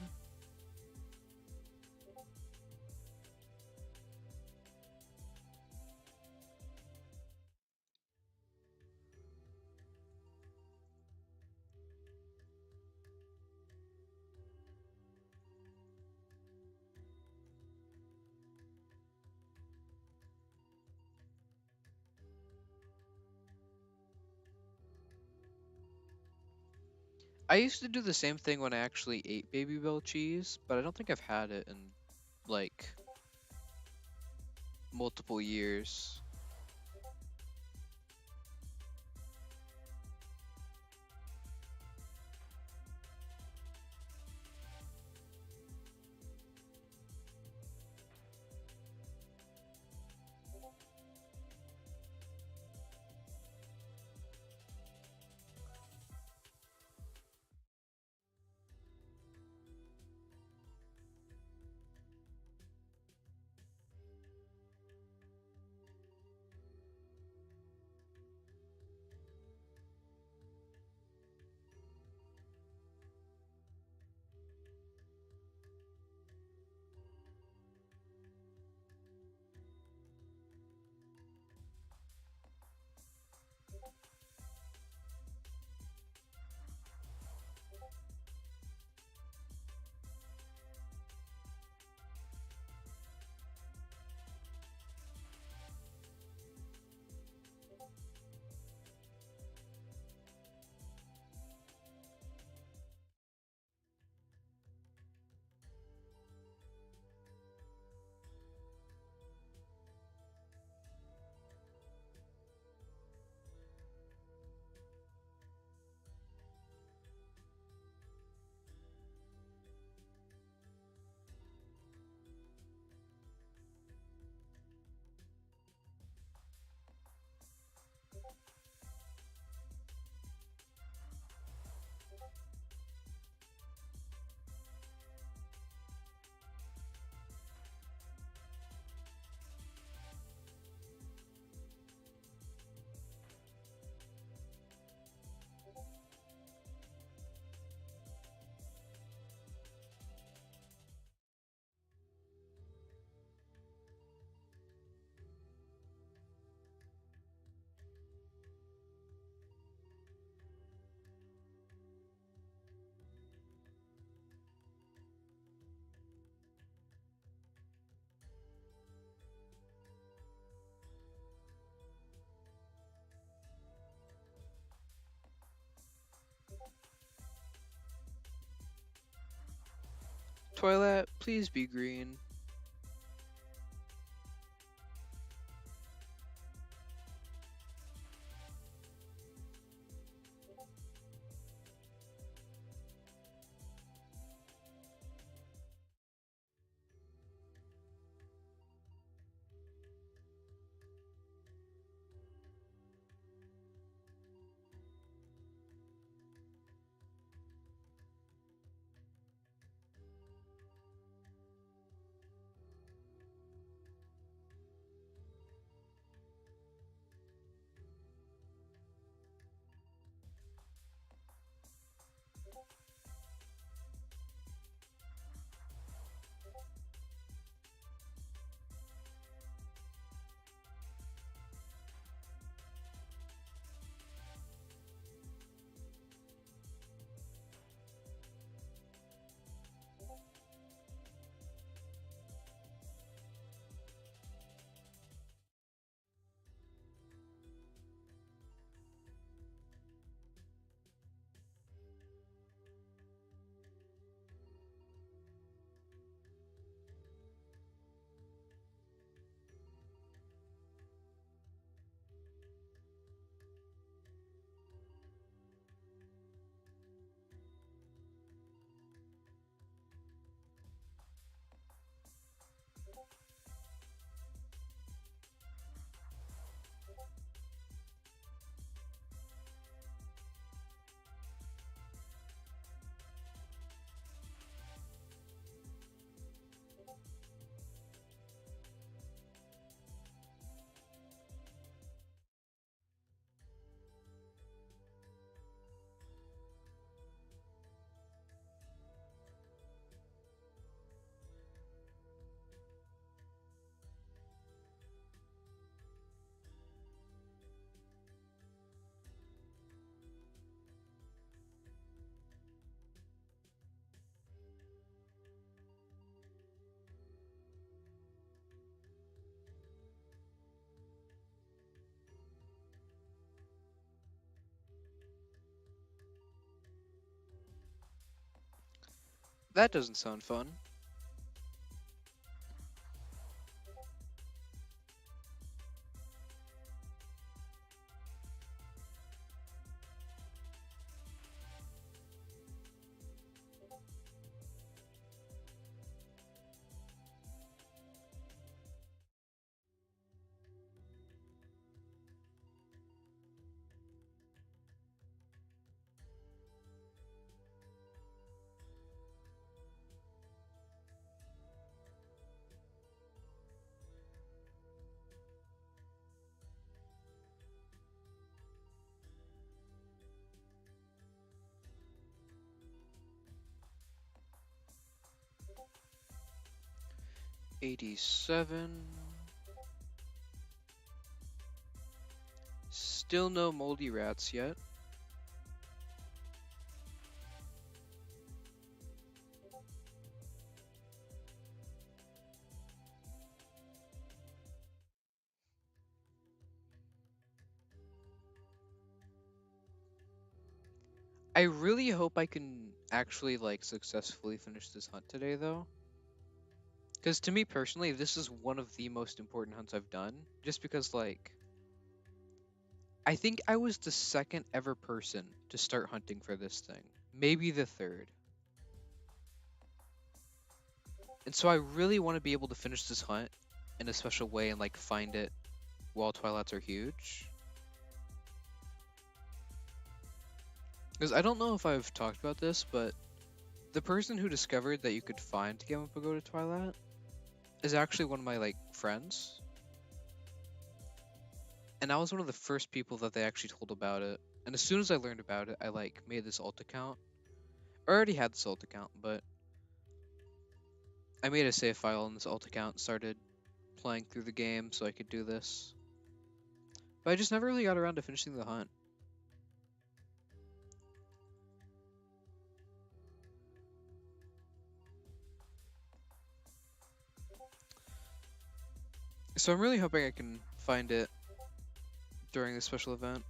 Speaker 1: I used to do the same thing when I actually ate Baby Bell cheese, but I don't think I've had it in like multiple years. Twilat, please be green. That doesn't sound fun. $87. Still no moldy rats yet. I really hope I can actually like successfully finish this hunt today though. Because to me personally, this is one of the most important hunts I've done. Just because like, I think I was the second ever person to start hunting for this thing. Maybe the third. And so I really want to be able to finish this hunt in a special way and like find it while Twilats are huge. Because I don't know if I've talked about this, but the person who discovered that you could find Gamma Pagoda Twilat is actually one of my like friends. And I was one of the first people that they actually told about it. And as soon as I learned about it, I like made this alt account. I already had this alt account, but I made a save file in this alt account and started playing through the game so I could do this. But I just never really got around to finishing the hunt. So I'm really hoping I can find it during this special event.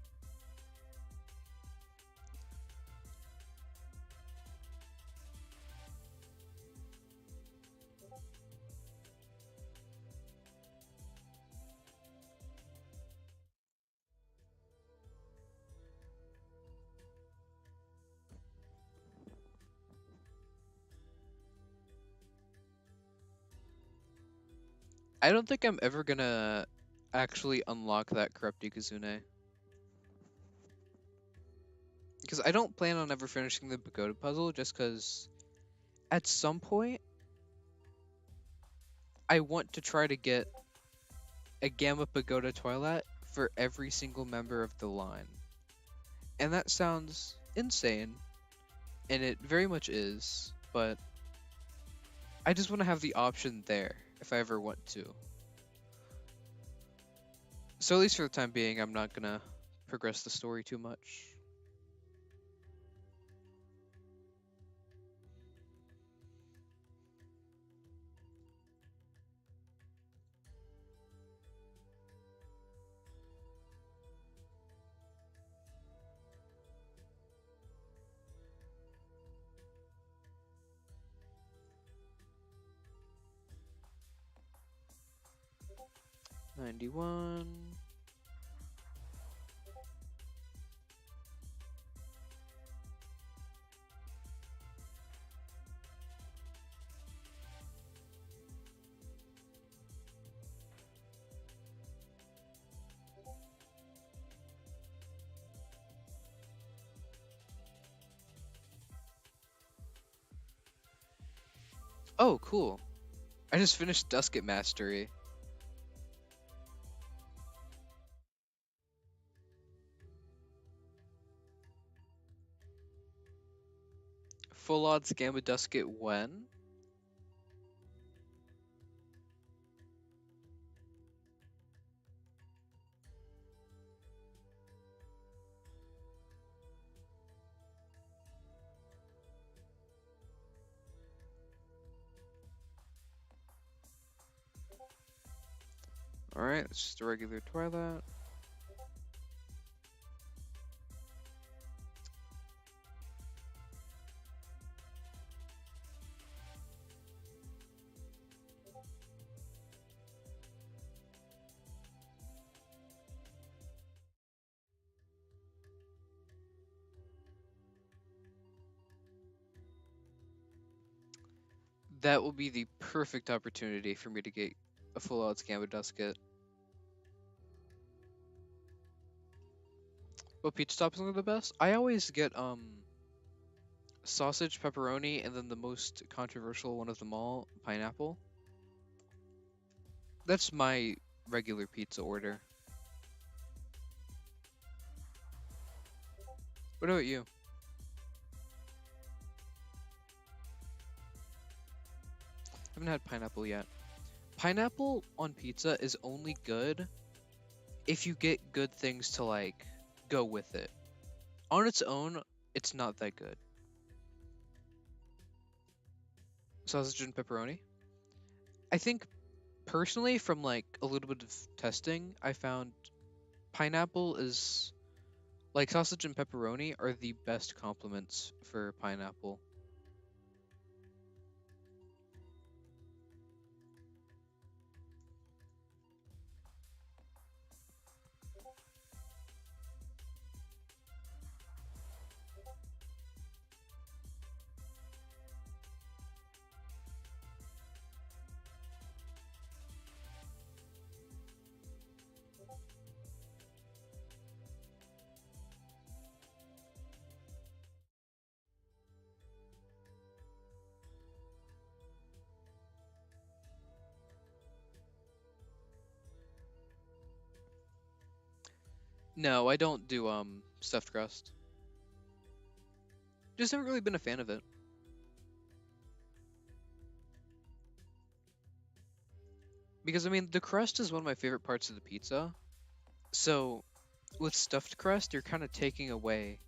Speaker 1: I don't think I'm ever gonna actually unlock that corrupt Ikazune. Because I don't plan on ever finishing the Pagoda puzzle, just because at some point I want to try to get a Gamma Pagoda Twilat for every single member of the line. And that sounds insane, and it very much is, but I just want to have the option there if I ever want to. So at least for the time being, I'm not gonna progress the story too much. $91. Oh, cool. I just finished Dusket Mastery. Full odds Gamma Dusket when? Alright, it's just a regular Twilat. That will be the perfect opportunity for me to get a full odds Gamma Dusket. What pizza toppings are the best? I always get sausage, pepperoni, and then the most controversial one of them all, pineapple. That's my regular pizza order. What about you? I haven't had pineapple yet. Pineapple on pizza is only good if you get good things to like go with it. On its own, it's not that good. Sausage and pepperoni. I think personally from like a little bit of testing, I found pineapple is like sausage and pepperoni are the best complements for pineapple. No, I don't do stuffed crust. Just never really been a fan of it. Because I mean, the crust is one of my favorite parts of the pizza. So with stuffed crust, you're kind of taking away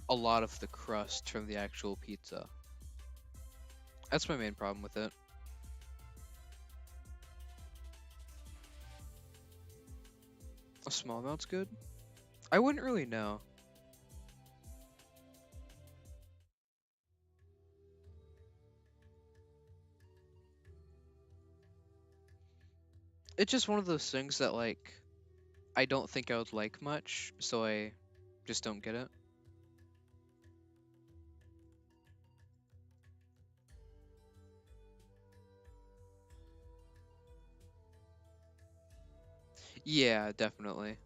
Speaker 1: a lot of the crust from the actual pizza. That's my main problem with it. A small amount's good? I wouldn't really know. It's just one of those things that like I don't think I would like much, so I just don't get it. Yeah, definitely.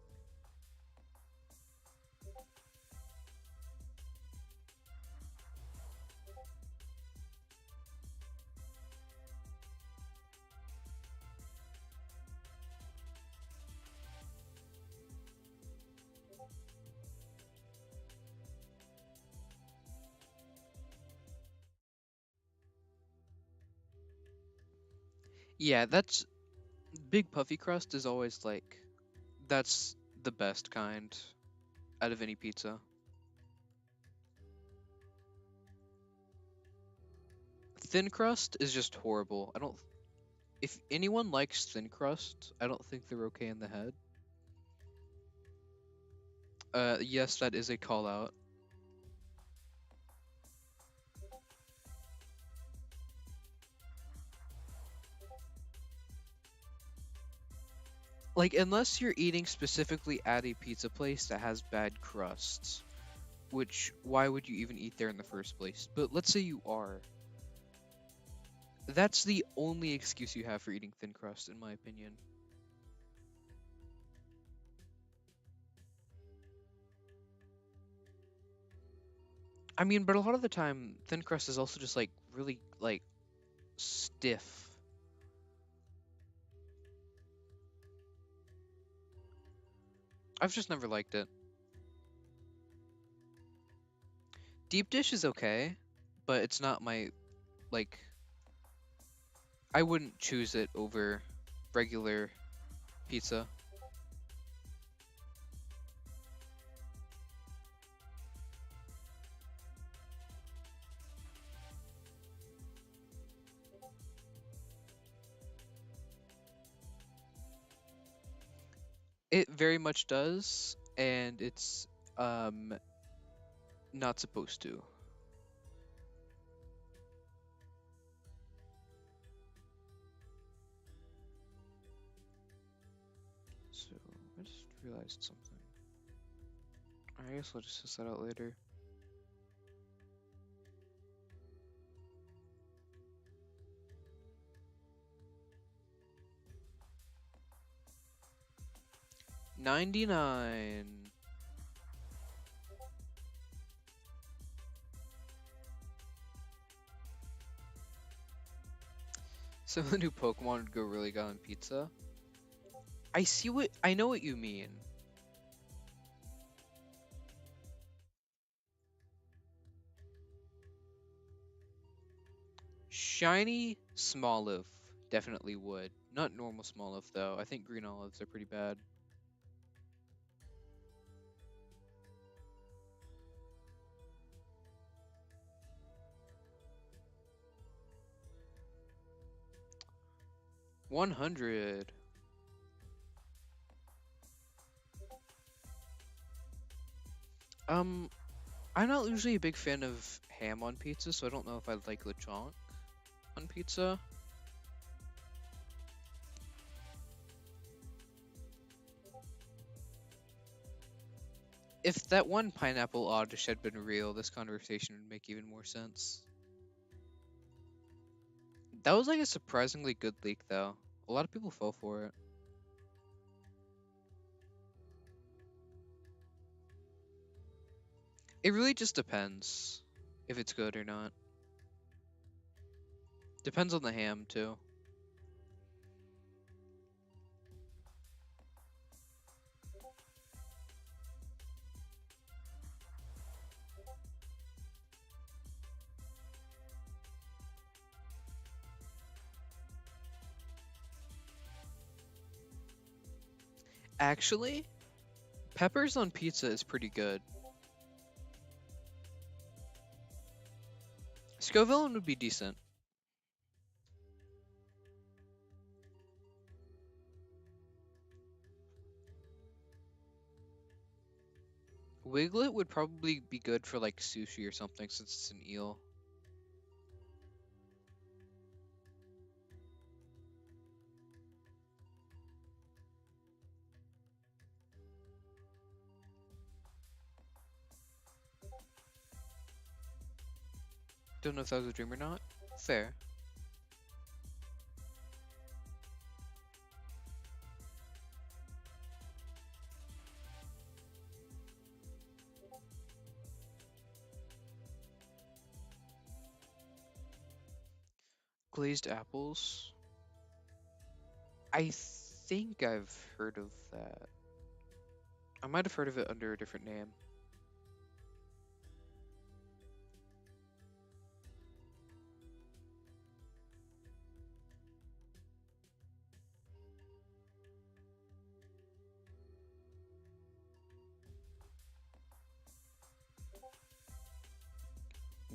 Speaker 1: Yeah, that's big puffy crust is always like that's the best kind out of any pizza. Thin crust is just horrible. I don't if anyone likes thin crust, I don't think they're okay in the head. Yes, that is a call out. Like unless you're eating specifically at a pizza place that has bad crusts, which why would you even eat there in the first place? But let's say you are. That's the only excuse you have for eating thin crust, in my opinion. I mean, but a lot of the time, thin crust is also just like really like stiff. I've just never liked it. Deep dish is okay, but it's not my like. I wouldn't choose it over regular pizza. It very much does, and it's not supposed to. So I just realized something. I guess I'll just test that out later. $99. Some of the new Pokemon would go really good on pizza. I know what you mean. Shiny small loaf definitely would. Not normal small loaf though. I think green olives are pretty bad. $100. Um, I'm not usually a big fan of ham on pizza, so I don't know if I'd like lechonk on pizza. If that one pineapple oddish had been real, this conversation would make even more sense. That was like a surprisingly good leak, though. A lot of people fell for it. It really just depends if it's good or not. Depends on the ham, too. Actually, peppers on pizza is pretty good. Scoville would be decent. Wiglet would probably be good for like sushi or something since it's an eel. Don't know if that was a dream or not. Fair. Glazed apples. I think I've heard of that. I might have heard of it under a different name.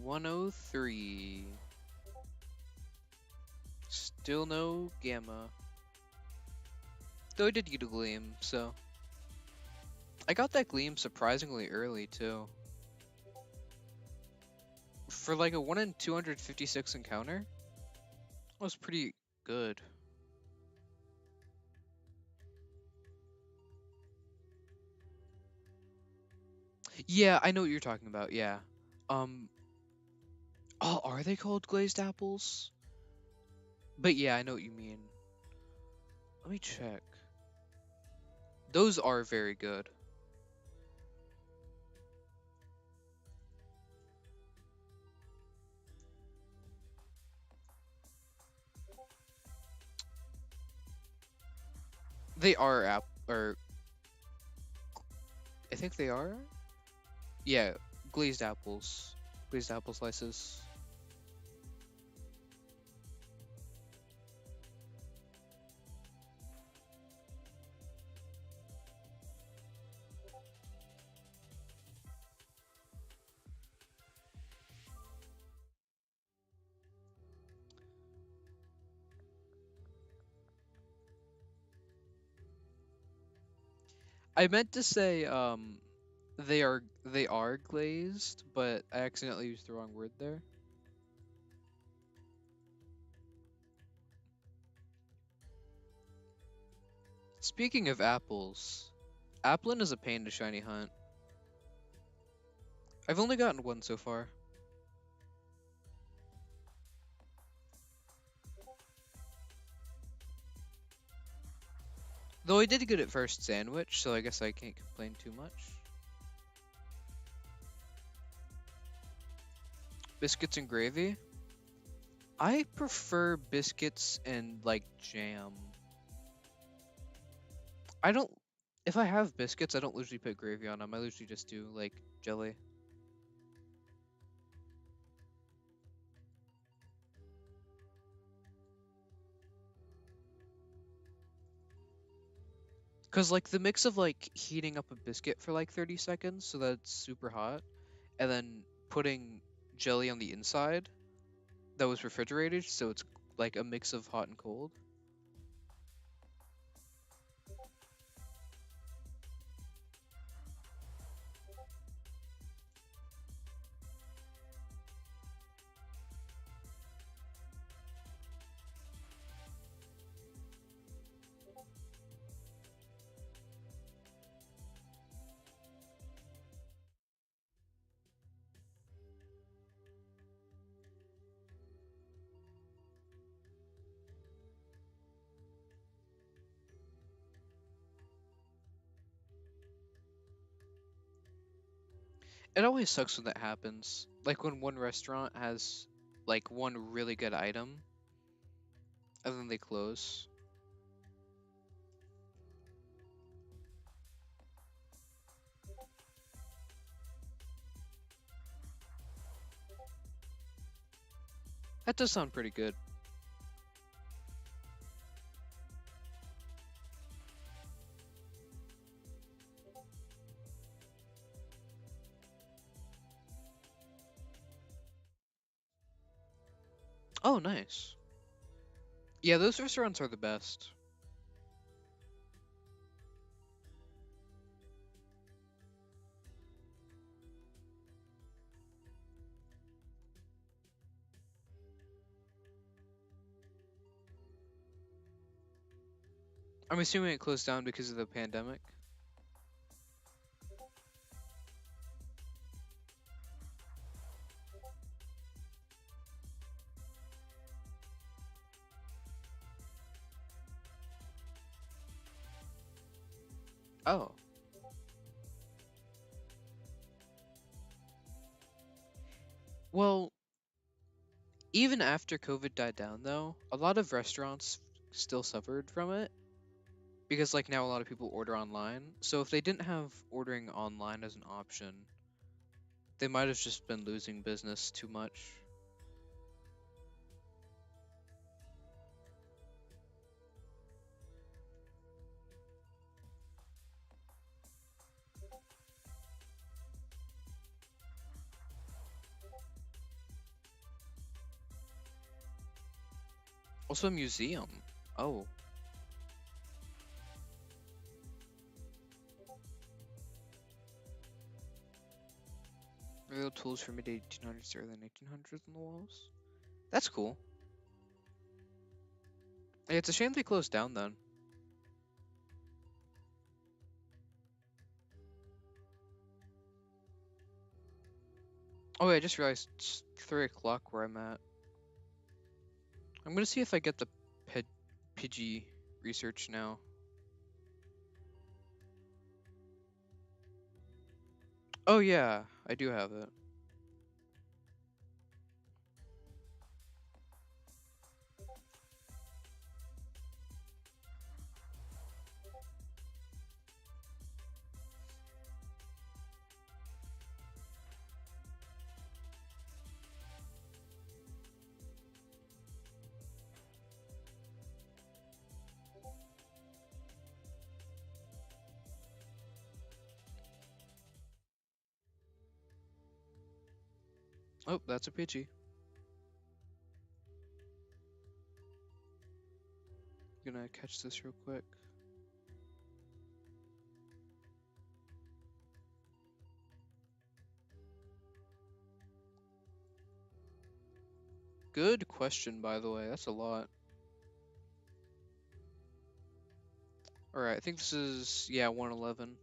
Speaker 1: $103. Still no Gamma. Though I did get a Gleam, so. I got that Gleam surprisingly early, too. For like a 1 in 256 encounter, that was pretty good. Yeah, I know what you're talking about, yeah. Um, oh, are they called glazed apples? But yeah, I know what you mean. Let me check. Those are very good. They are or I think they are. Yeah, glazed apples, glazed apple slices. I meant to say they are glazed, but I accidentally used the wrong word there. Speaking of apples, Applin is a pain to shiny hunt. I've only gotten one so far. Though I did get it first sandwich, so I guess I can't complain too much. Biscuits and gravy? I prefer biscuits and like jam. I don't. If I have biscuits, I don't usually put gravy on them. I usually just do like jelly. Cause like the mix of like heating up a biscuit for like 30 seconds so that it's super hot, and then putting jelly on the inside that was refrigerated, so it's like a mix of hot and cold. It always sucks when that happens. Like when one restaurant has like one really good item and then they close. That does sound pretty good. Oh, nice. Yeah, those restaurants are the best. I'm assuming it closed down because of the pandemic. Oh. Well, Even after COVID died down, though, a lot of restaurants still suffered from it because, like, now a lot of people order online. So if they didn't have ordering online as an option, they might have just been losing business too much. Also, a museum. Oh, real tools from mid 1800s to early 1900s on the walls. That's cool. Hey, it's a shame they closed down then. Oh, wait, I just realized it's 3 o'clock where I'm at. I'm gonna see if I get the Pidgey research now. Oh yeah, I do have it. Oh, that's a Pidgey. Gonna catch this real quick. Good question, by the way. That's a lot. Alright, I think this is, yeah, 111.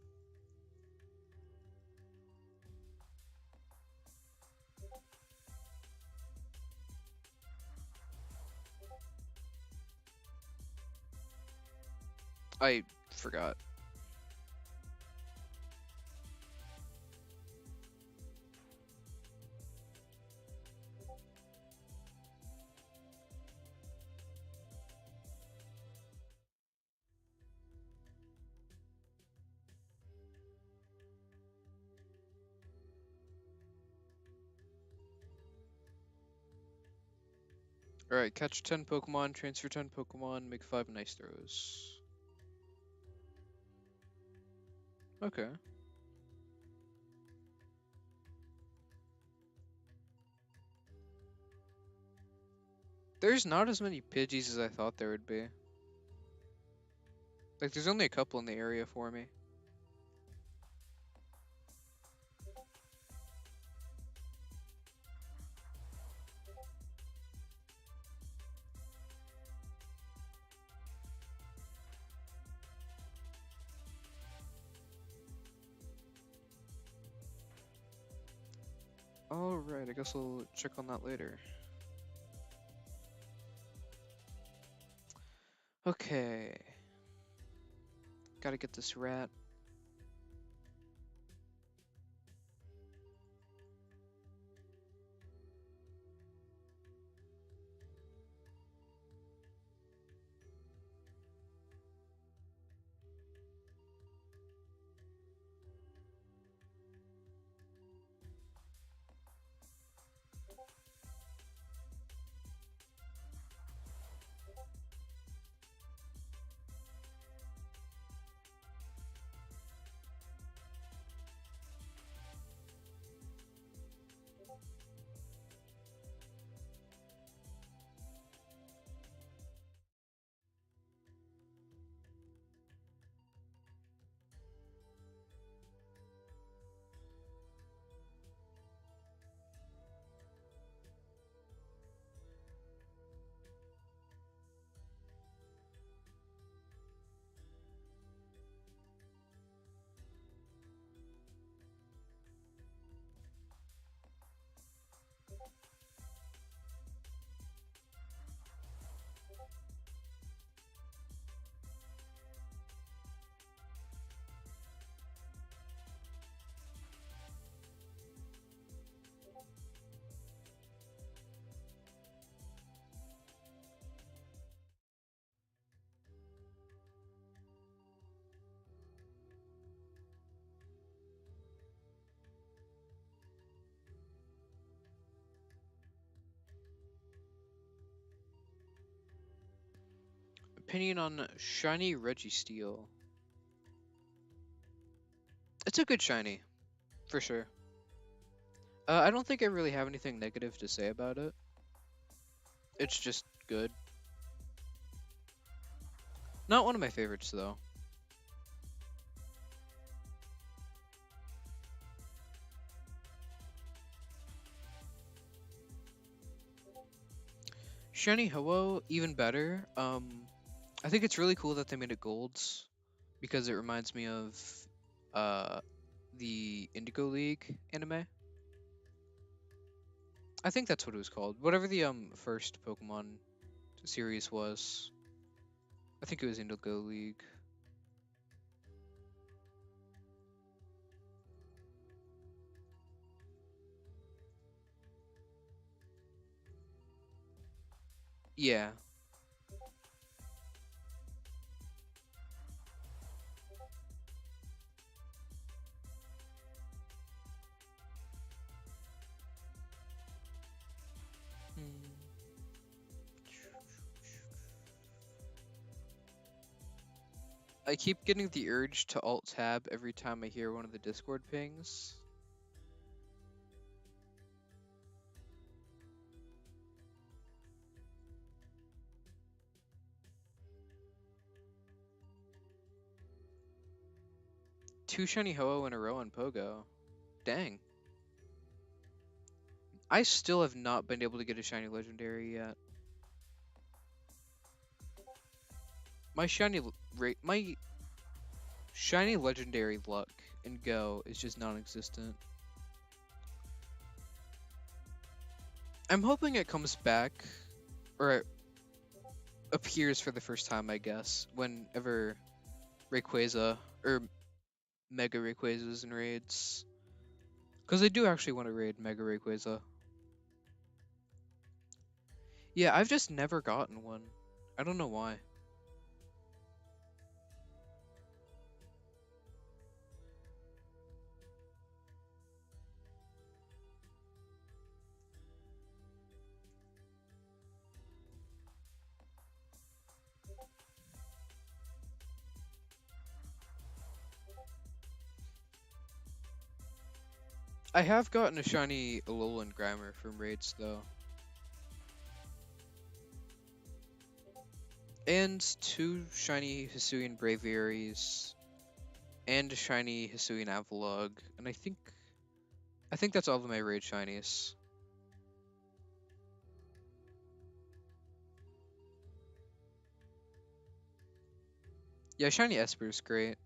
Speaker 1: I forgot. Alright, catch 10 Pokemon, transfer 10 Pokemon, make 5 nice throws. Okay. There's not as many Pidgeys as I thought there would be. Like, there's only a couple in the area for me. Alright, I guess I'll check on that later. Okay. Gotta get this rat. opinion on shiny Registeel. It's a good shiny, for sure. I don't think I really have anything negative to say about it. It's just good. Not one of my favorites, though. Shiny Ho-Oh, even better. I think it's really cool that they made it golds, because it reminds me of uh, the Indigo League anime. I think that's what it was called. Whatever the first Pokemon series was. I think it was Indigo League. Yeah. Hmm. I keep getting the urge to alt tab every time I hear one of the Discord pings. Two shiny Ho-Oh in a row on Pogo. Dang. I still have not been able to get a shiny legendary yet. My shiny legendary luck in Go is just non-existent. I'm hoping it comes back, or it appears for the first time, I guess, whenever Rayquaza, or Mega Rayquazas in raids. Because I do actually want to raid Mega Rayquaza. Yeah, I've just never gotten one. I don't know why. I have gotten a shiny Alolan Grimer from raids, though. And two shiny Hisuian Braviaries, and a shiny Hisuian Avalugg, and I think that's all of my raid shinies. Yeah, shiny Esper is great.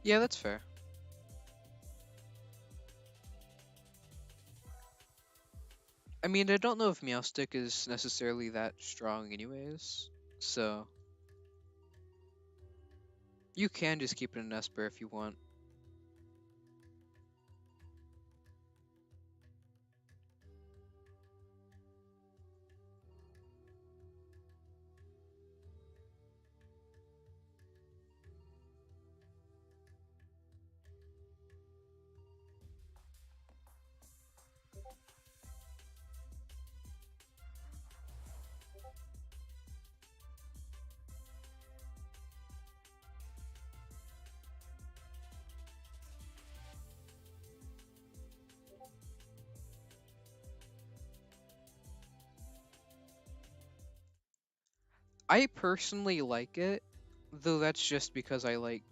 Speaker 1: Yeah, that's fair. I mean, I don't know if Meowstic is necessarily that strong anyways, so you can just keep it in Esper if you want. I personally like it, though that's just because I like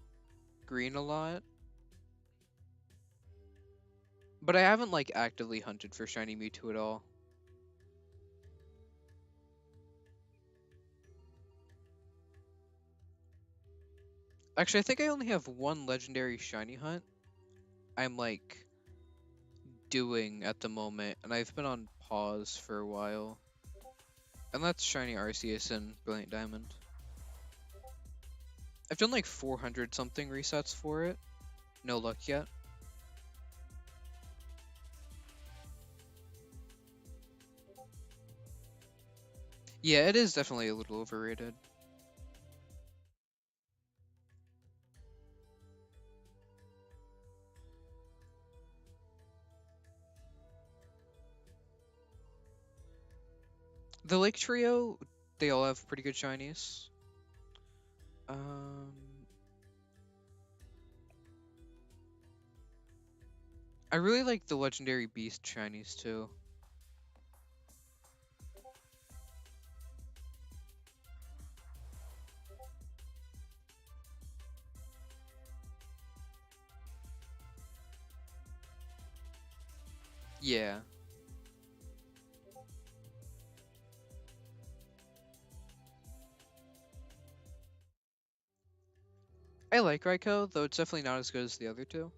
Speaker 1: green a lot. But I haven't like actively hunted for shiny Mewtwo at all. Actually, I think I only have one legendary shiny hunt I'm like doing at the moment, and I've been on pause for a while. And that's Shiny Arceus and Brilliant Diamond. I've done like 400 something resets for it. No luck yet. Yeah, it is definitely a little overrated. The Lake Trio, they all have pretty good shinies. Um, I really like the Legendary Beast shinies too. Yeah. I like Raikou, though it's definitely not as good as the other two.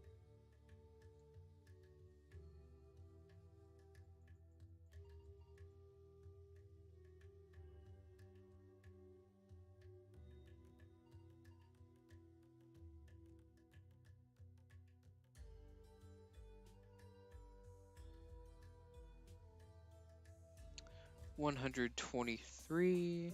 Speaker 1: $123.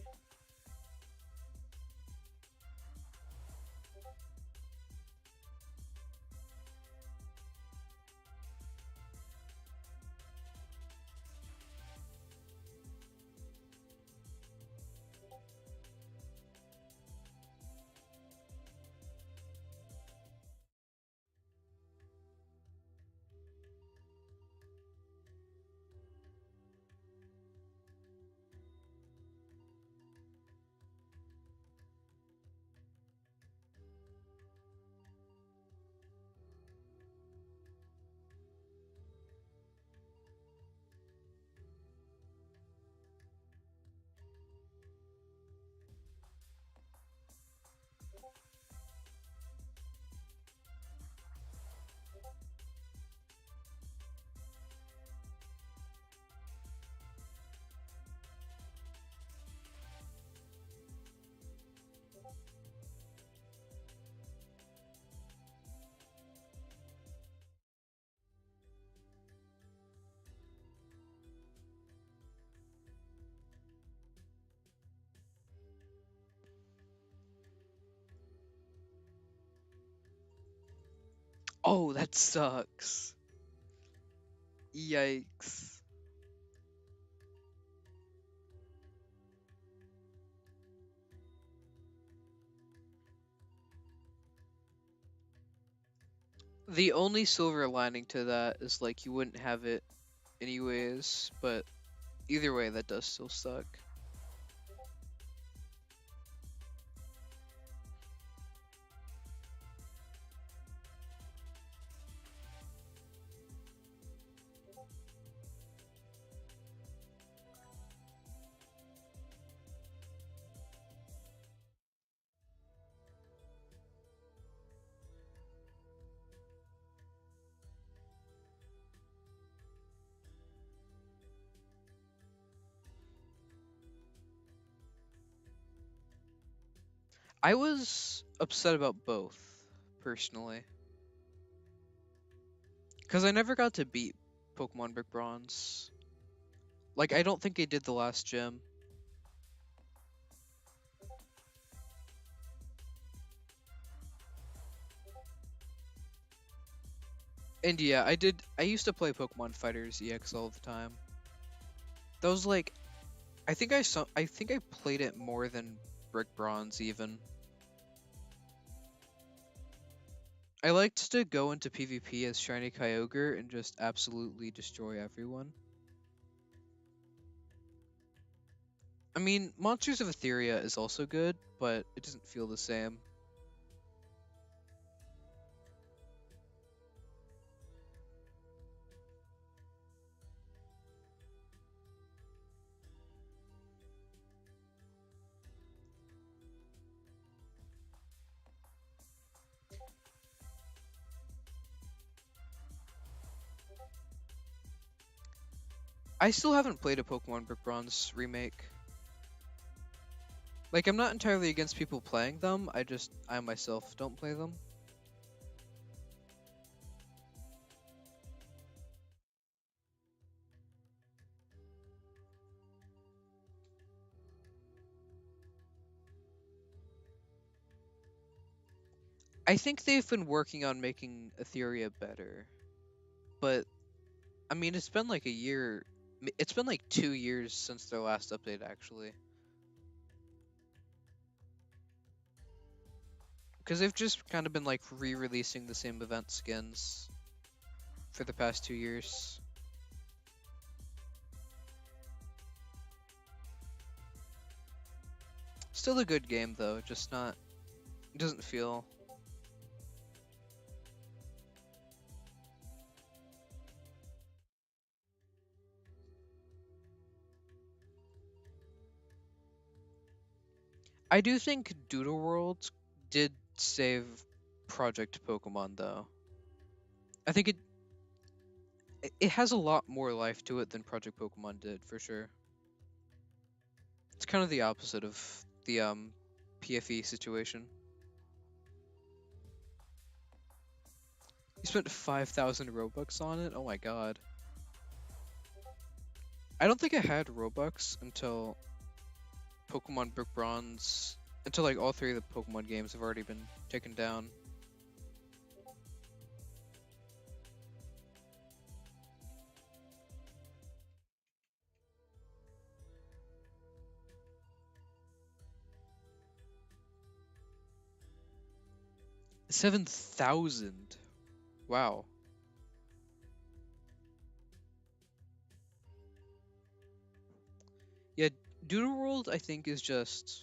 Speaker 1: Oh, that sucks. Yikes. The only silver lining to that is like you wouldn't have it anyways, but either way, that does still suck. I was upset about both, personally. Because I never got to beat Pokemon Brick Bronze. Like, I don't think I did the last gym. And yeah, I used to play Pokemon Fighters EX all the time. That was like, I think I played it more than Brick Bronze even. I liked to go into PvP as Shiny Kyogre and just absolutely destroy everyone. I mean, Monsters of Etheria is also good, but it doesn't feel the same. I still haven't played a Pokemon Brick Bronze remake. Like, I'm not entirely against people playing them, I myself don't play them. I think they've been working on making Etheria better, but I mean, it's been like a year. It's been like 2 years since their last update, actually. Because they've just kind of been like re-releasing the same event skins for the past 2 years. Still a good game though, just not. It doesn't feel. I do think Doodle World did save Project Pokemon though. I think it has a lot more life to it than Project Pokemon did for sure. It's kind of the opposite of the PFE situation. You spent 5,000 Robux on it? Oh my god. I don't think I had Robux until Pokemon Brook Bronze, until like all three of the Pokemon games have already been taken down. $7,000. Wow. Yeah, Doodle World I think is just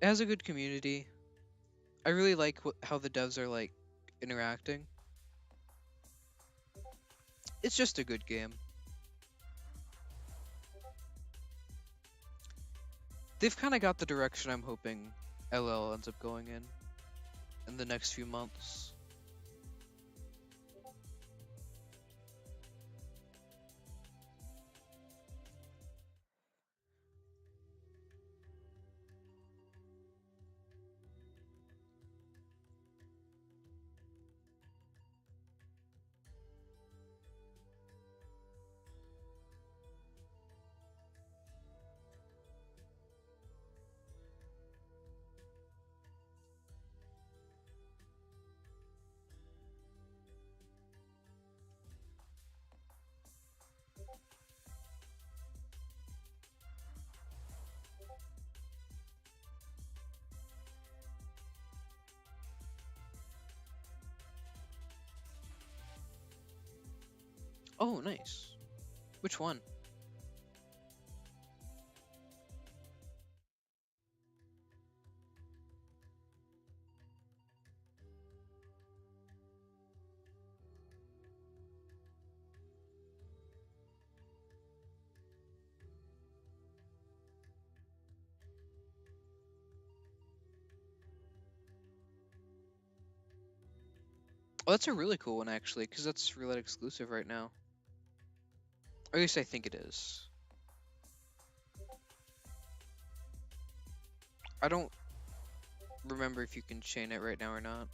Speaker 1: it has a good community. I really like how the devs are like interacting. It's just a good game. They've kind of got the direction I'm hoping LL ends up going in the next few months. Oh, nice. Which one? Oh, that's a really cool one actually, because that's Roulette exclusive right now. Or at least I think it is. I don't remember if you can chain it right now or not.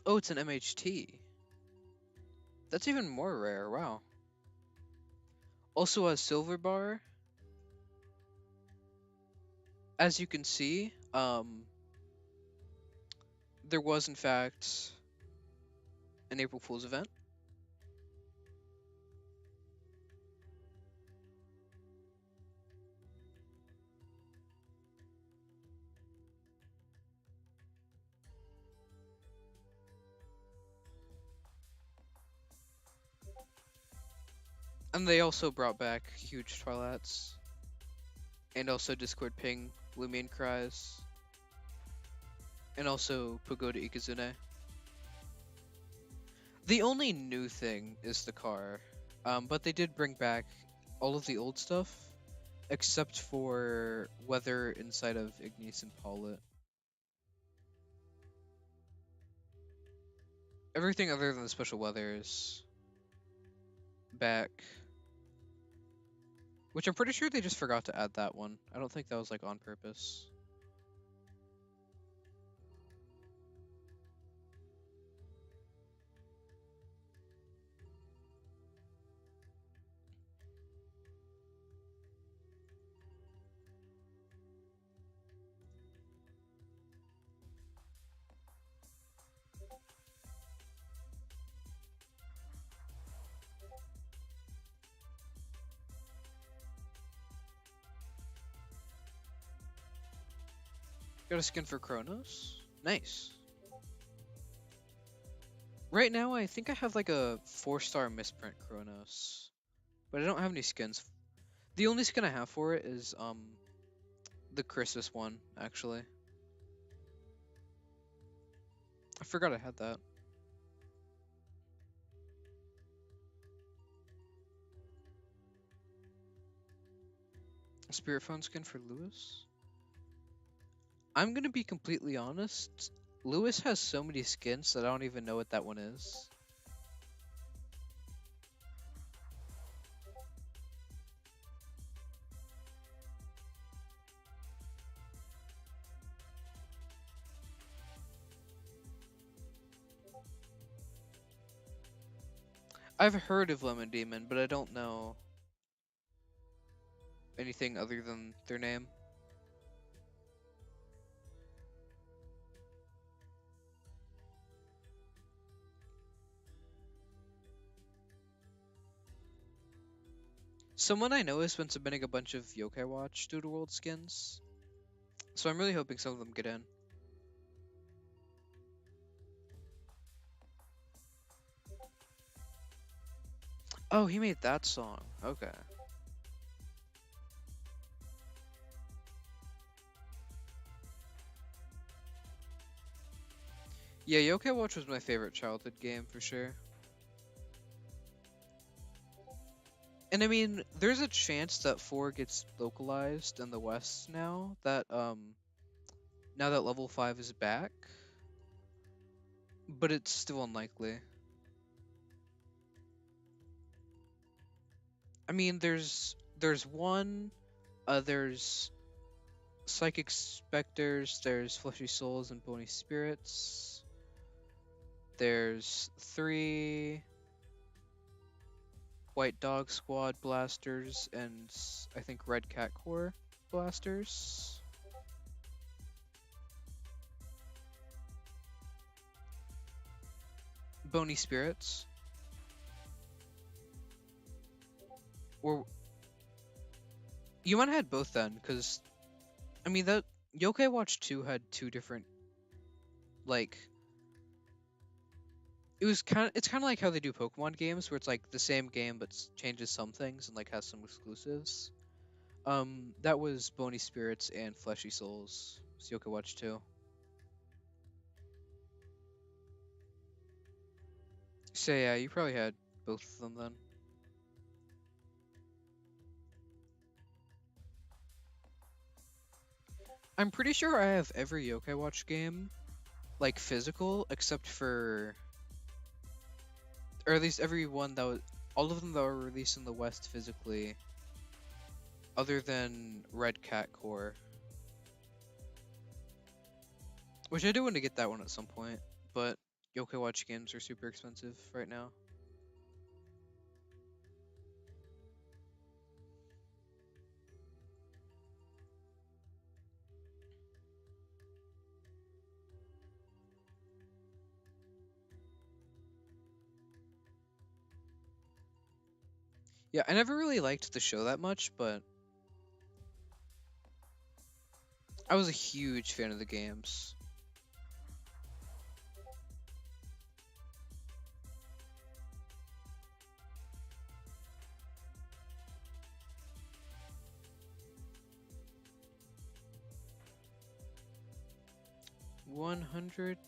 Speaker 1: Oh, it's an MHT. That's even more rare, wow. Also a silver bar. As you can see, there was in fact an April Fool's event. And they also brought back huge Twilats. And also Discord ping, Loomian cries. And also Pagoda Ikazune. The only new thing is the car, but they did bring back all of the old stuff, except for weather inside of Ignis and Paulet. Everything other than the special weather is back, which I'm pretty sure they just forgot to add that one. I don't think that was like on purpose. Got a skin for Kronos. Nice. Right now, I think I have like a 4-star misprint Kronos, but I don't have any skins. The only skin I have for it is the Christmas one, actually. I forgot I had that. A Spirit Phone skin for Lewis. I'm gonna be completely honest. Lewis has so many skins that I don't even know what that one is. I've heard of Lemon Demon, but I don't know anything other than their name. Someone I know has been submitting a bunch of Yokai Watch Doodle World skins, so I'm really hoping some of them get in. Oh, he made that song. Okay. Yeah, Yokai Watch was my favorite childhood game for sure. And I mean, there's a chance that 4 gets localized in the West now that level 5 is back. But it's still unlikely. I mean, there's one, there's Psychic Specters, there's Fleshy Souls and Bony Spirits. There's 3 White Dog Squad blasters and I think Red Cat Core blasters. Bony Spirits. Or you might have had both then, because I mean that Yokai Watch 2 had 2 different like it's kind of like how they do Pokemon games where it's like the same game but changes some things and like has some exclusives. That was Bony Spirits and Fleshy Souls. It's Yokai Watch 2. So yeah, you probably had both of them then. I'm pretty sure I have every Yokai Watch game, like physical, except for, or at least every one that was, all of them that were released in the West physically, other than Red Cat Core. Which I do want to get that one at some point, but Yokai Watch games are super expensive right now. Yeah, I never really liked the show that much, but I was a huge fan of the games. $139.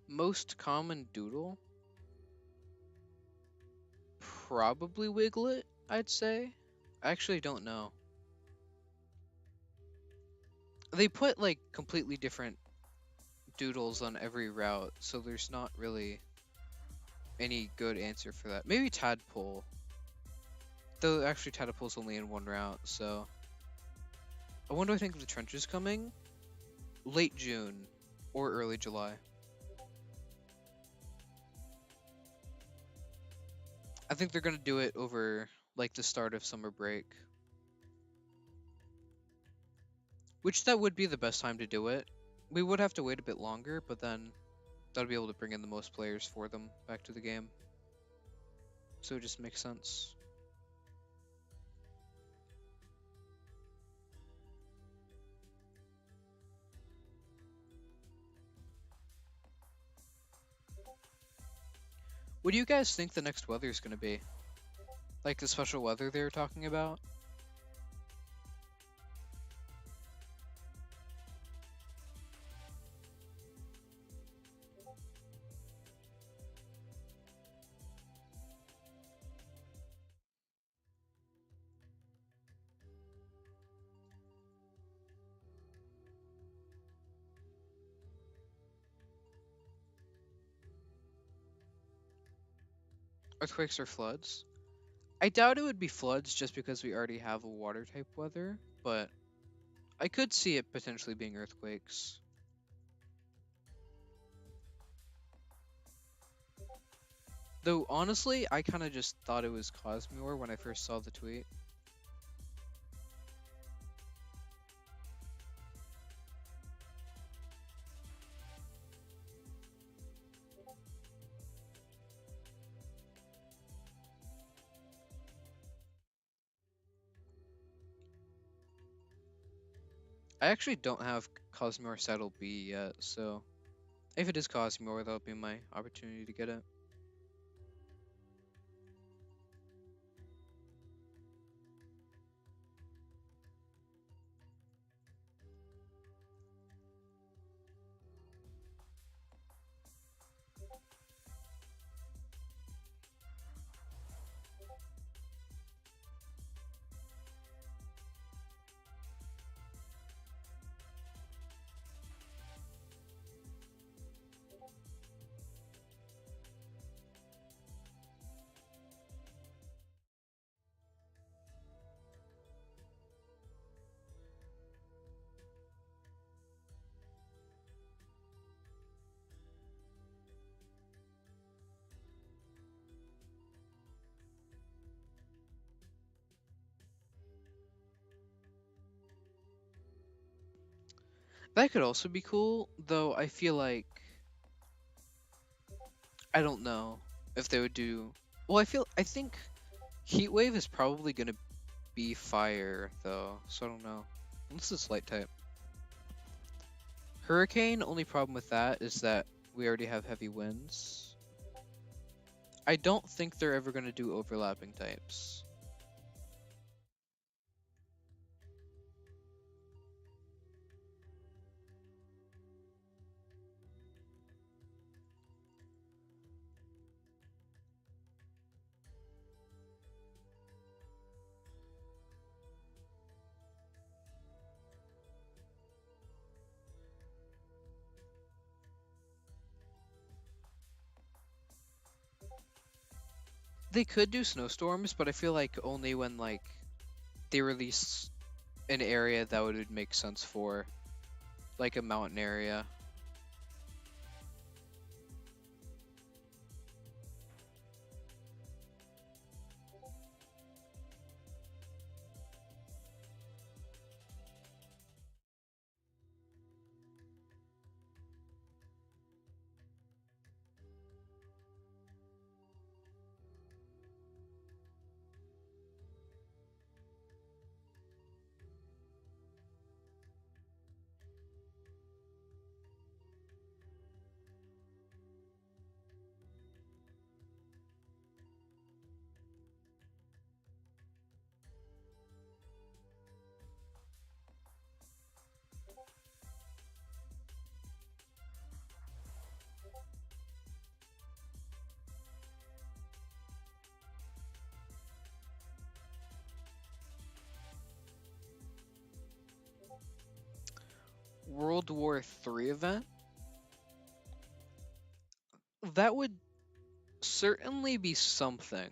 Speaker 1: Most common doodle? Probably Wiglet, I'd say. I actually don't know. They put like completely different doodles on every route, so there's not really any good answer for that. Maybe Tadpole. Though actually Tadpole's only in one route, so. When do I think the trench is coming? Late June or early July. I think they're gonna do it over like the start of summer break. Which that would be the best time to do it. We would have to wait a bit longer, but then that'll be able to bring in the most players for them back to the game. So it just makes sense. What do you guys think the next weather is gonna be? Like the special weather they were talking about? Earthquakes or floods? I doubt it would be floods just because we already have a water type weather, but I could see it potentially being earthquakes. Though honestly, I kind of just thought it was Cosmore when I first saw the tweet. I actually don't have Cosmore Saddle B yet, so if it is Cosmore, that'll be my opportunity to get it. That could also be cool, though I feel like I don't know if they would do. Well, I think Heatwave is probably gonna be fire though, so I don't know. Unless it's light type. Hurricane, only problem with that is that we already have heavy winds. I don't think they're ever gonna do overlapping types. They could do snowstorms, but I feel like only when like they release an area that would make sense for, like a mountain area. World War III event? That would certainly be something.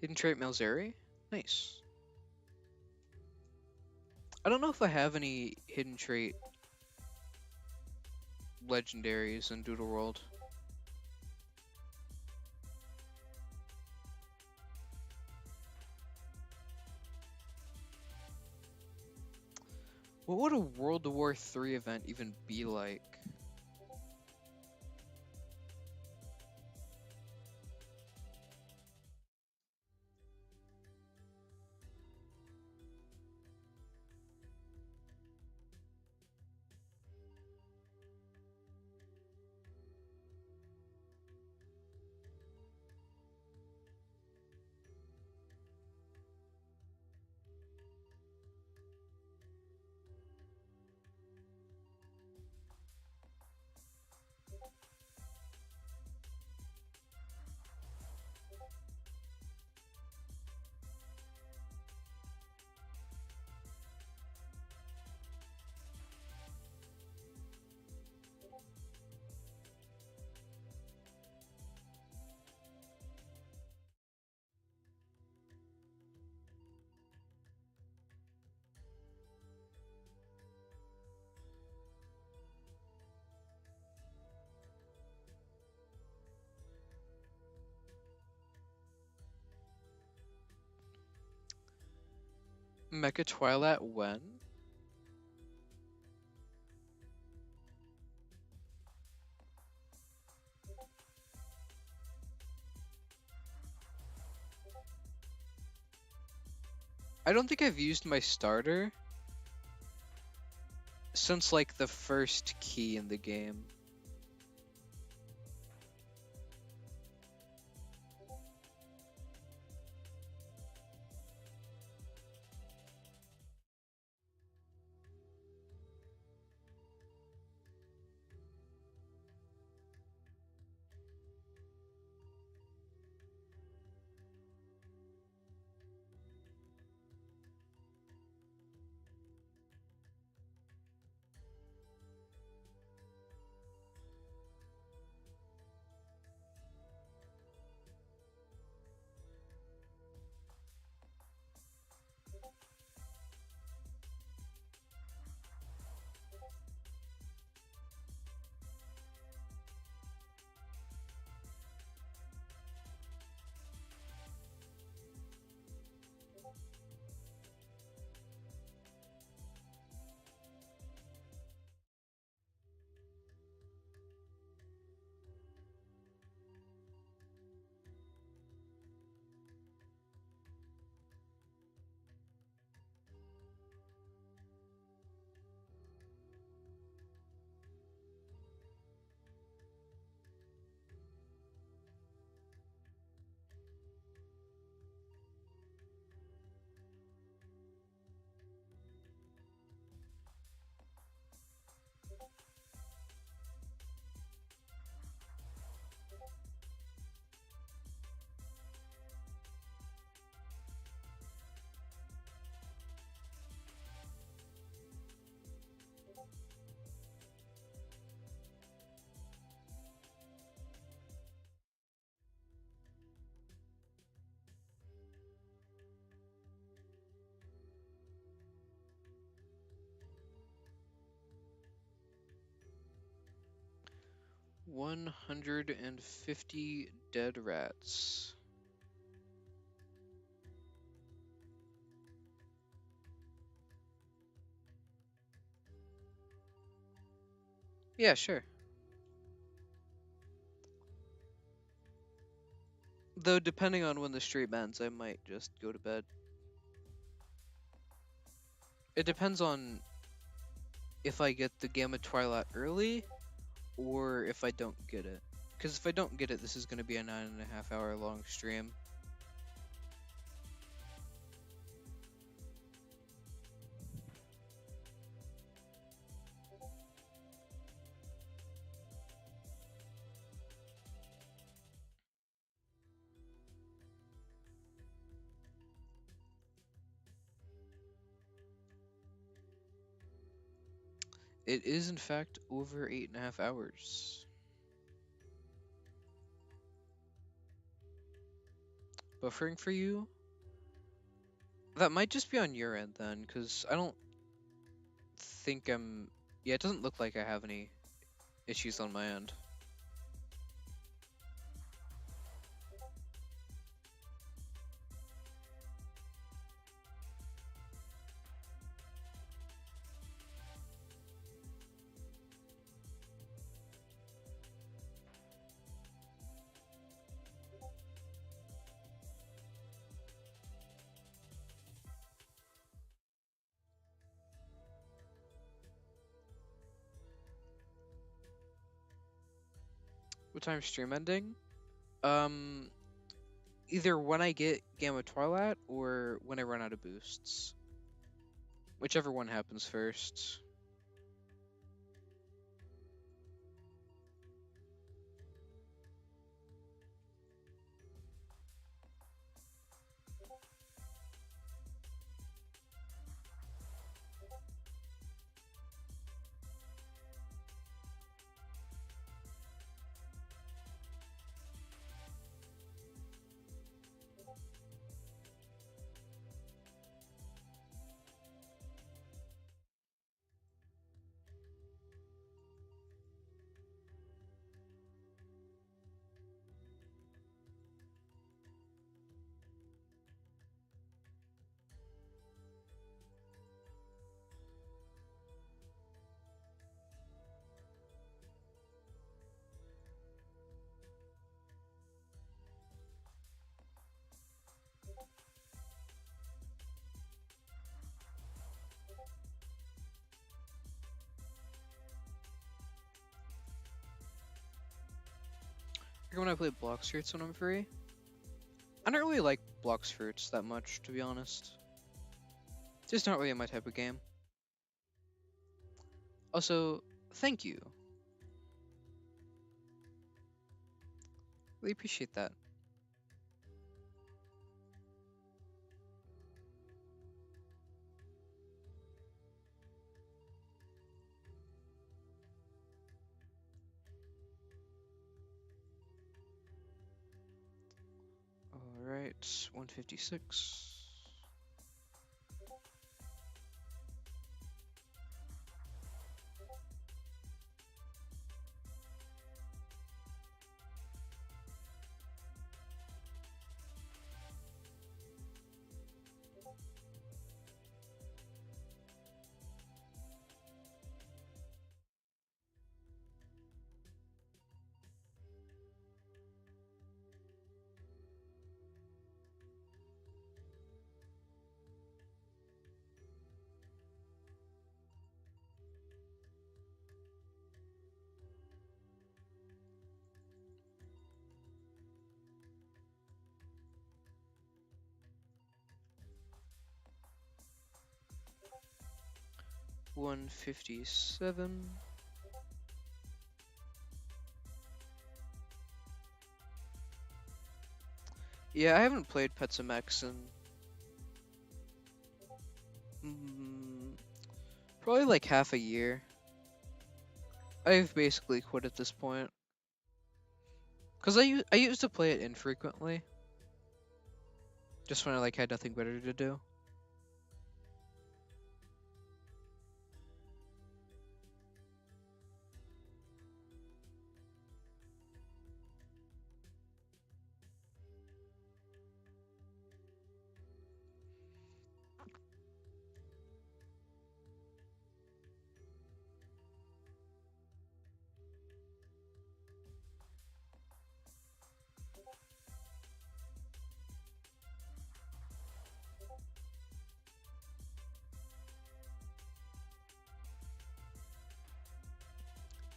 Speaker 1: Hidden trait Malzeri? Nice. I don't know if I have any hidden trait legendaries in Doodle World. What would a World War III event even be like? Mecha Twilat when? I don't think I've used my starter since like the first key in the game. $150 dead rats. Yeah, sure. Though depending on when the stream ends, I might just go to bed. It depends on if I get the Gamma Twilat early or if I don't get it. Because if I don't get it, this is going to be a 9.5 hour long stream. It is in fact over 8.5 hours. Buffering for you? That might just be on your end then, because I don't think I'm... Yeah, it doesn't look like I have any issues on my end. What time's stream ending? Um, Either when I get Gamma Twilat or when I run out of boosts. Whichever one happens first. When I play Blox Fruits when I'm free. I don't really like Blox Fruits that much, to be honest. It's just not really my type of game. Also, thank you. Really appreciate that. Alright, 156. $157. Yeah, I haven't played Pets MX in probably like half a year. I've basically quit at this point. Cause I used to play it infrequently. Just when I like had nothing better to do.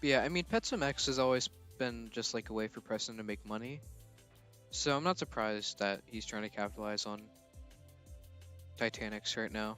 Speaker 1: But yeah, I mean, Pets MX has always been just like a way for Preston to make money. So I'm not surprised that he's trying to capitalize on Titanics right now.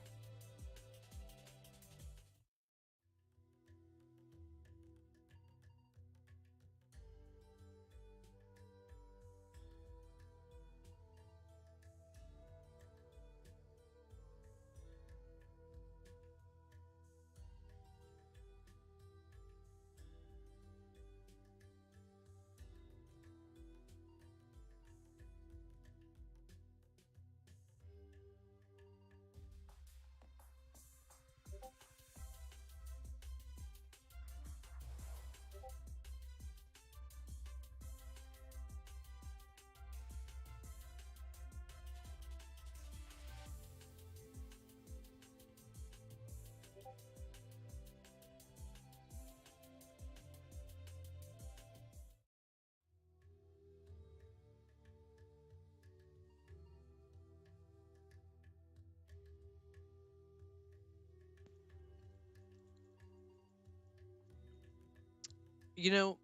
Speaker 1: You know,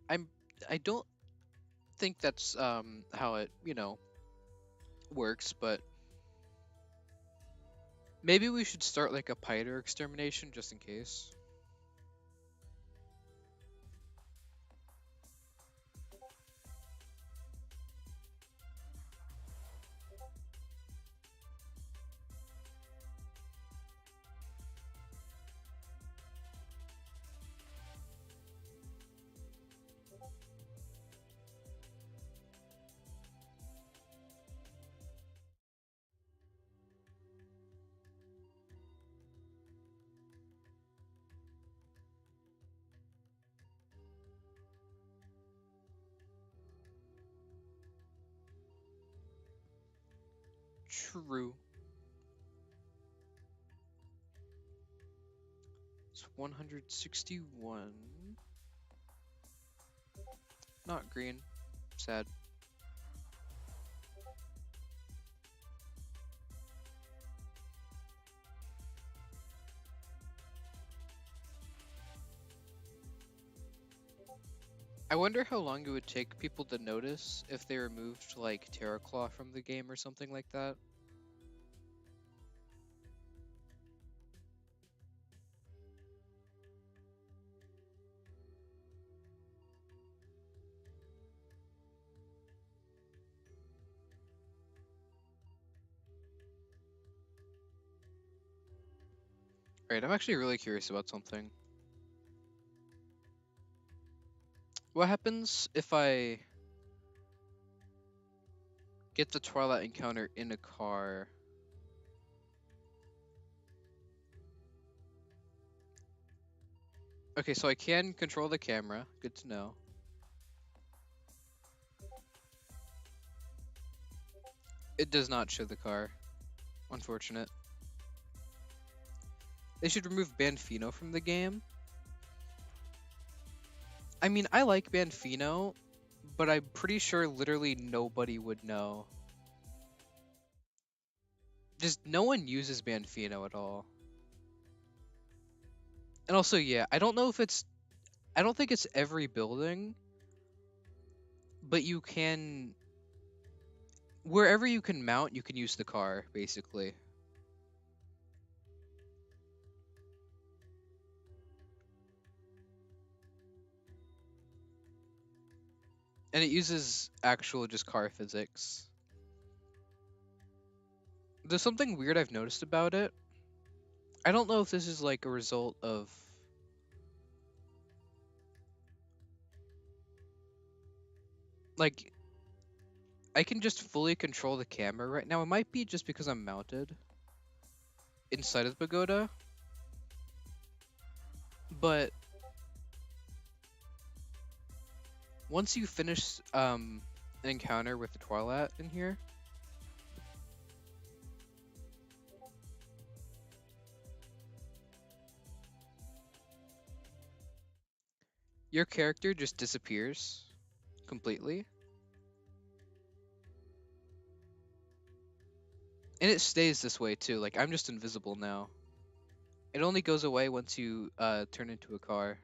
Speaker 1: I'm I don't think that's how it, works, but maybe we should start like a piter extermination just in case. True. It's 161. Not green. Sad. I wonder how long it would take people to notice if they removed like Terraclaw from the game or something like that. Right, I'm actually really curious about something. What happens if I get the Twilat encounter in a car? Okay, so I can control the camera. Good to know. It does not show the car. Unfortunate. They should remove Banfino from the game. I mean, I like Banfino, but I'm pretty sure literally nobody would know. Just no one uses Banfino at all. And also, yeah, I don't think it's every building, but you can, wherever you can mount, you can use the car, basically. And it uses actual just car physics. There's something weird I've noticed about it. I don't know if this is like a result of like I can just fully control the camera right now. It might be just because I'm mounted inside of the pagoda, but once you finish an encounter with the Twilat in here, your character just disappears completely. And it stays this way too. Like I'm just invisible now. It only goes away once you turn into a car.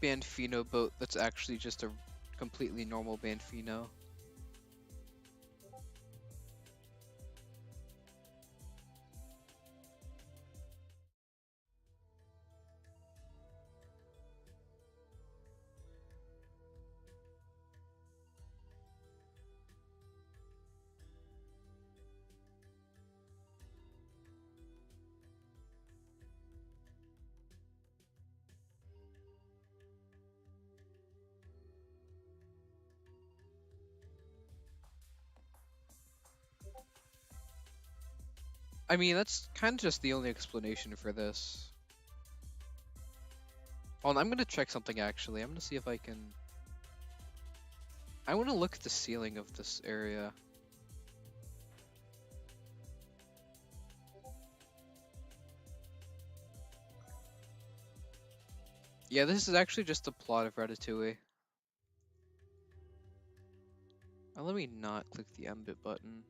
Speaker 1: Banfino boat that's actually just a completely normal Banfino. I mean, that's kind of just the only explanation for this. Hold on, I'm gonna check something actually. I'm gonna see if I can. I want to look at the ceiling of this area. Yeah, this is actually just the plot of Ratatouille. Let me not click the M-bit button.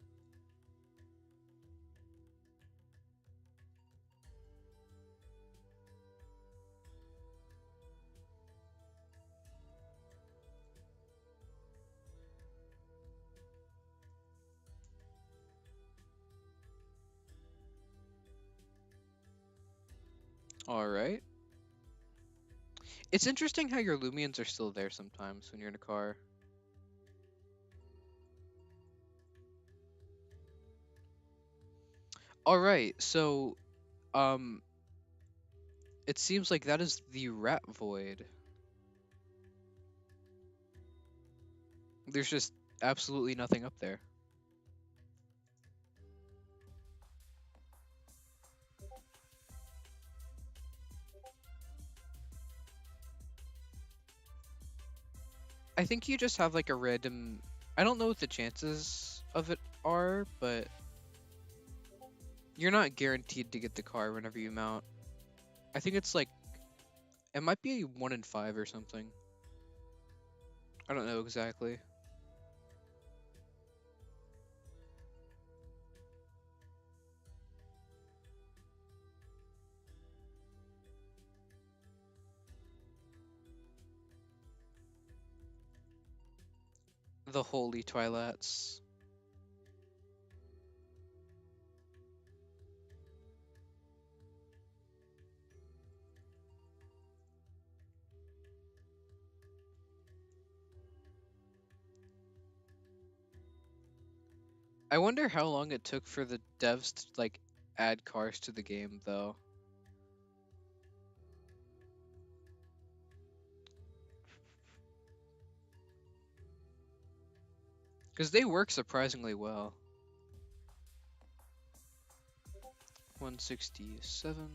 Speaker 1: Alright. It's interesting how your Loomians are still there sometimes when you're in a car. Alright, so, it seems like that is the rat void. There's just absolutely nothing up there. I think you just have like a random. I don't know what the chances of it are, but you're not guaranteed to get the car whenever you mount. I think it's like it might be 1 in 5 or something. I don't know exactly. The holy Twilats. I wonder how long it took for the devs to like add cars to the game though. Because they work surprisingly well. 167.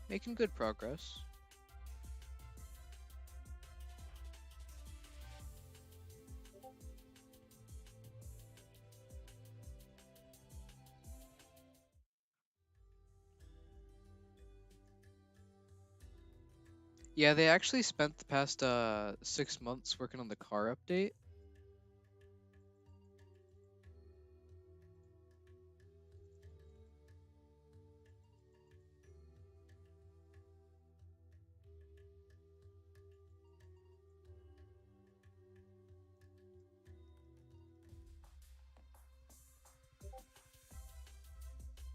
Speaker 1: Making good progress. Yeah, they actually spent the past 6 months working on the car update.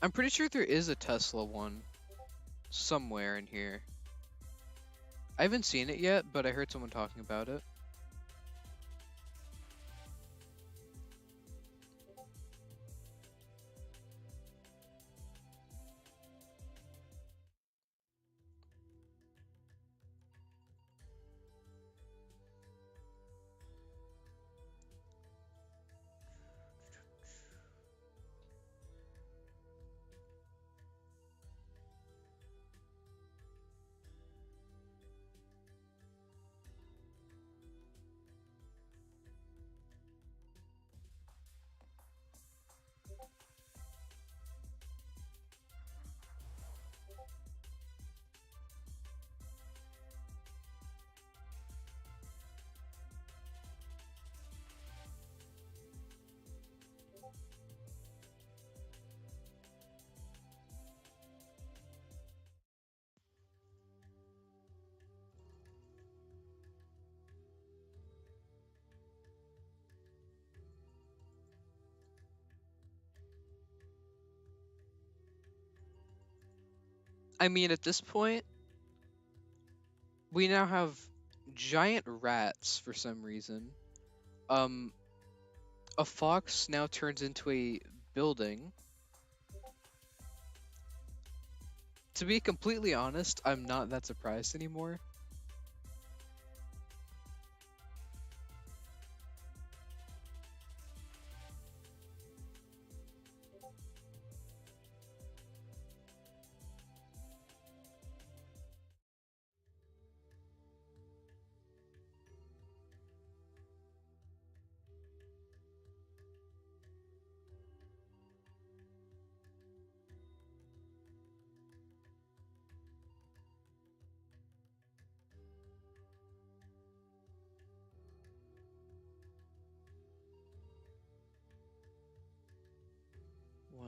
Speaker 1: I'm pretty sure there is a Tesla one somewhere in here. I haven't seen it yet, but I heard someone talking about it. I mean, at this point, we now have giant rats for some reason. Um, a fox now turns into a building. To be completely honest, I'm not that surprised anymore.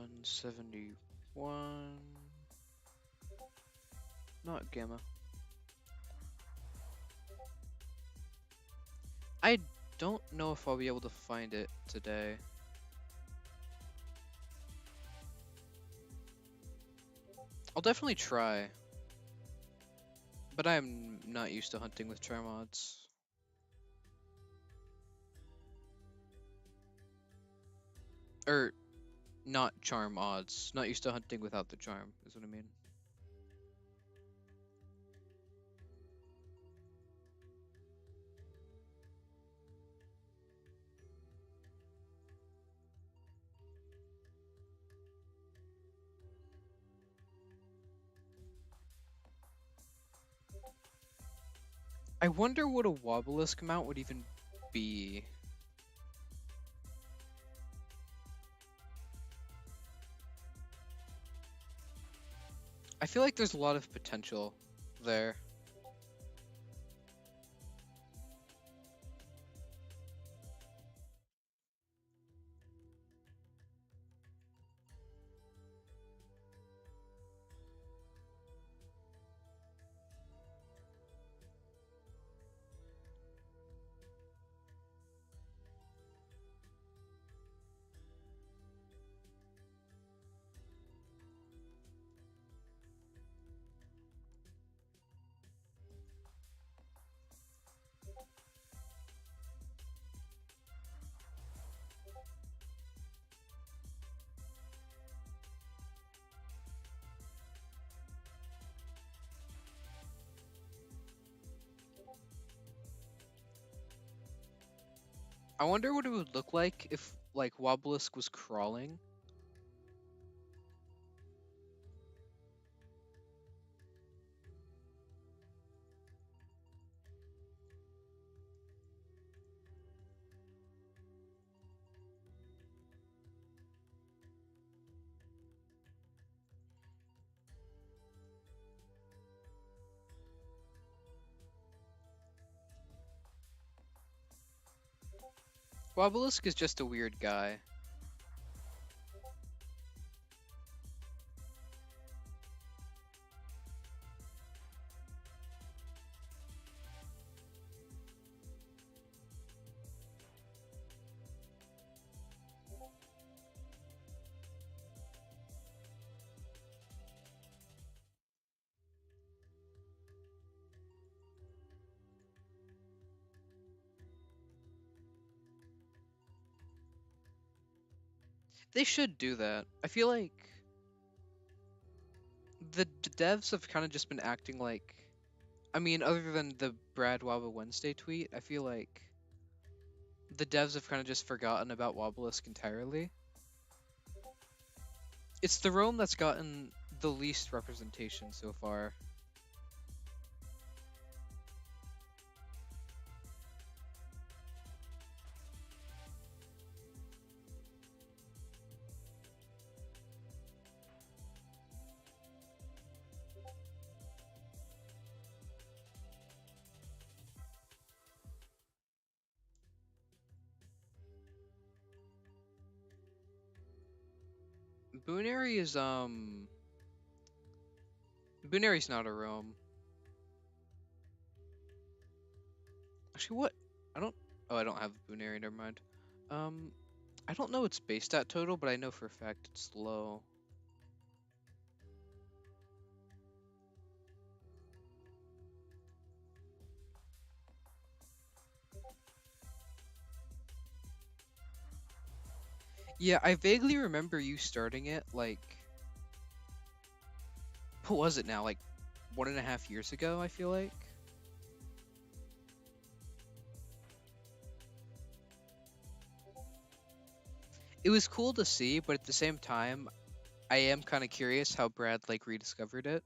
Speaker 1: 171. Not Gamma. I don't know if I'll be able to find it today. I'll definitely try. But I'm not used to hunting with charm odds. Or, not charm odds. Not used to hunting without the charm, is what I mean. I wonder what a Wobelisk mount would even be. I feel like there's a lot of potential there. I wonder what it would look like if, like, Wobelisk was crawling. Wobelisk is just a weird guy. They should do that. I feel like the devs have kind of just been acting like, I mean, other than the Brad Wobble Wednesday tweet, I feel like the devs have kind of just forgotten about Wobelisk entirely. It's the roam that's gotten the least representation so far. Boonary is Boonary's not a roam. Actually, what? I don't. Oh, I don't have Boonary. Never mind. Um, I don't know its base stat total, but I know for a fact it's low. Yeah, I vaguely remember you starting it like, what was it now? Like 1.5 years ago, I feel like. It was cool to see, but at the same time, I am kind of curious how Brad like rediscovered it.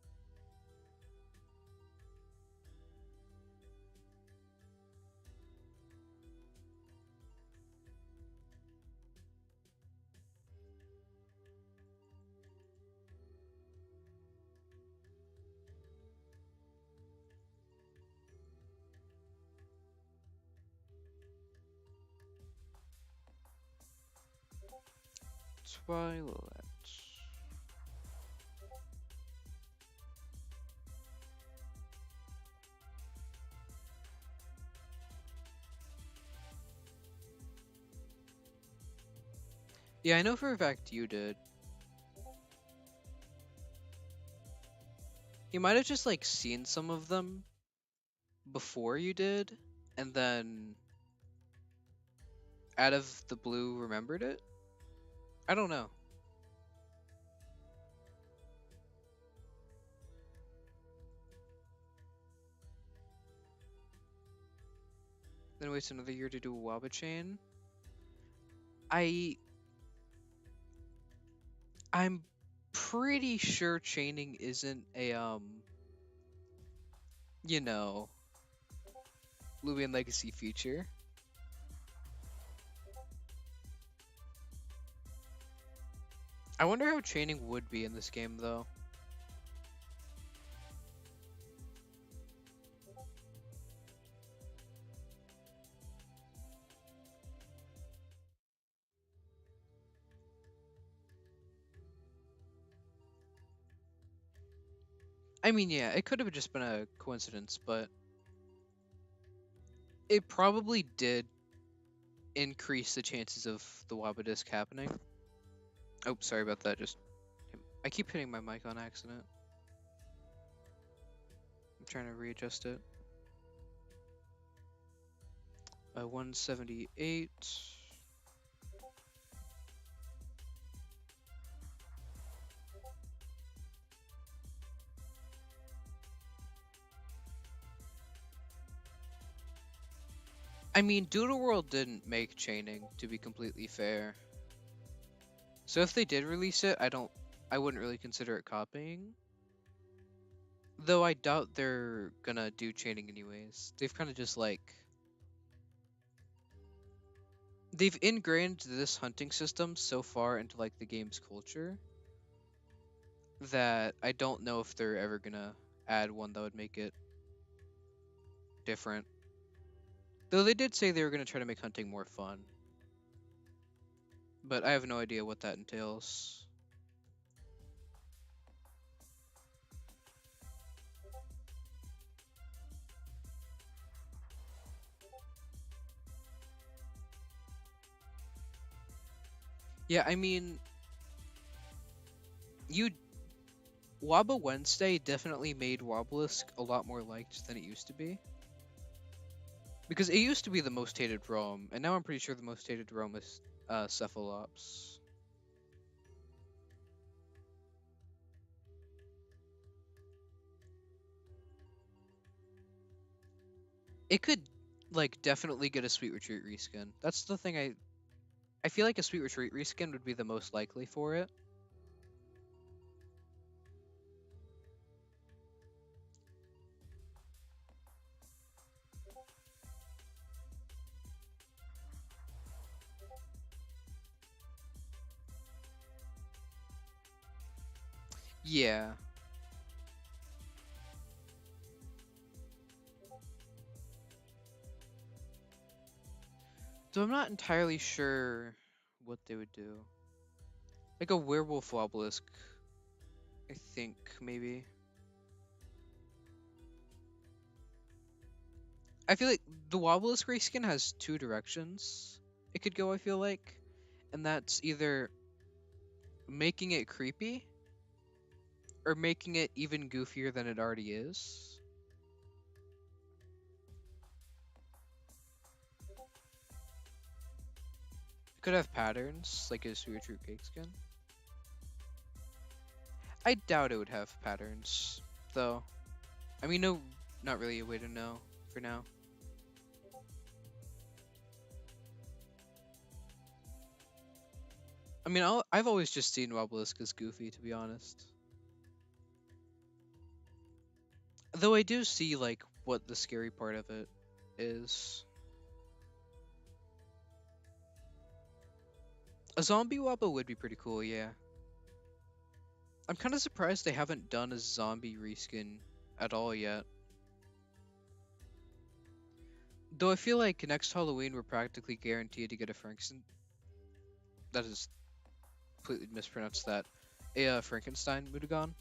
Speaker 1: Twilat. Yeah, I know for a fact you did. You might have just like seen some of them before you did, and then out of the blue remembered it. I don't know. Then waits another year to do a Waba chain. I I'm pretty sure chaining isn't a you know, Loomian Legacy feature. I wonder how chaining would be in this game though. I mean, yeah, it could have just been a coincidence, but it probably did increase the chances of the Waba disc happening. Oh, sorry about that. Just I keep hitting my mic on accident. I'm trying to readjust it. 178. I mean, Doodle World didn't make chaining, to be completely fair. So if they did release it, I wouldn't really consider it copying. Though I doubt they're gonna do chaining anyways. They've kind of just like they've ingrained this hunting system so far into like the game's culture that I don't know if they're ever gonna add one that would make it different. Though they did say they were gonna try to make hunting more fun. But I have no idea what that entails. Yeah, I mean, you Waba Wednesday definitely made Wobblisk a lot more liked than it used to be. Because it used to be the most hated ROM, and now I'm pretty sure the most hated ROM is Cephalops. It could like definitely get a Sweet Retreat reskin. That's the thing I feel like a Sweet Retreat reskin would be the most likely for it. Yeah. So I'm not entirely sure what they would do. Like a werewolf obelisk, I think maybe. I feel like the Wobblisk reskin has two directions it could go, I feel like. And that's either making it creepy or making it even goofier than it already is. It could have patterns, like a Sweet True Cake skin. I doubt it would have patterns, though. I mean, no, not really a way to know for now. I mean, I've always just seen Wobblisk as goofy, to be honest. Though I do see, like, what the scary part of it is. A zombie Wobble would be pretty cool, yeah. I'm kind of surprised they haven't done a zombie reskin at all yet. Though I feel like next Halloween we're practically guaranteed to get a Frankenstein. That is completely mispronounced that. A Frankenstein Mudagon.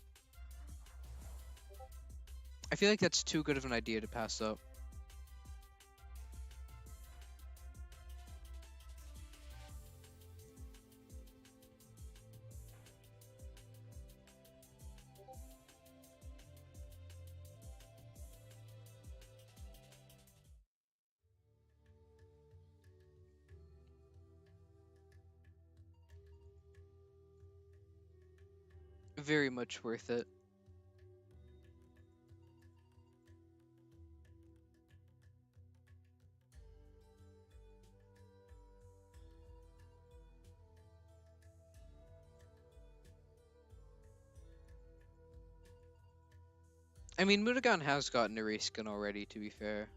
Speaker 1: I feel like that's too good of an idea to pass up. Very much worth it. I mean, Mudagon has gotten a reskin already, to be fair.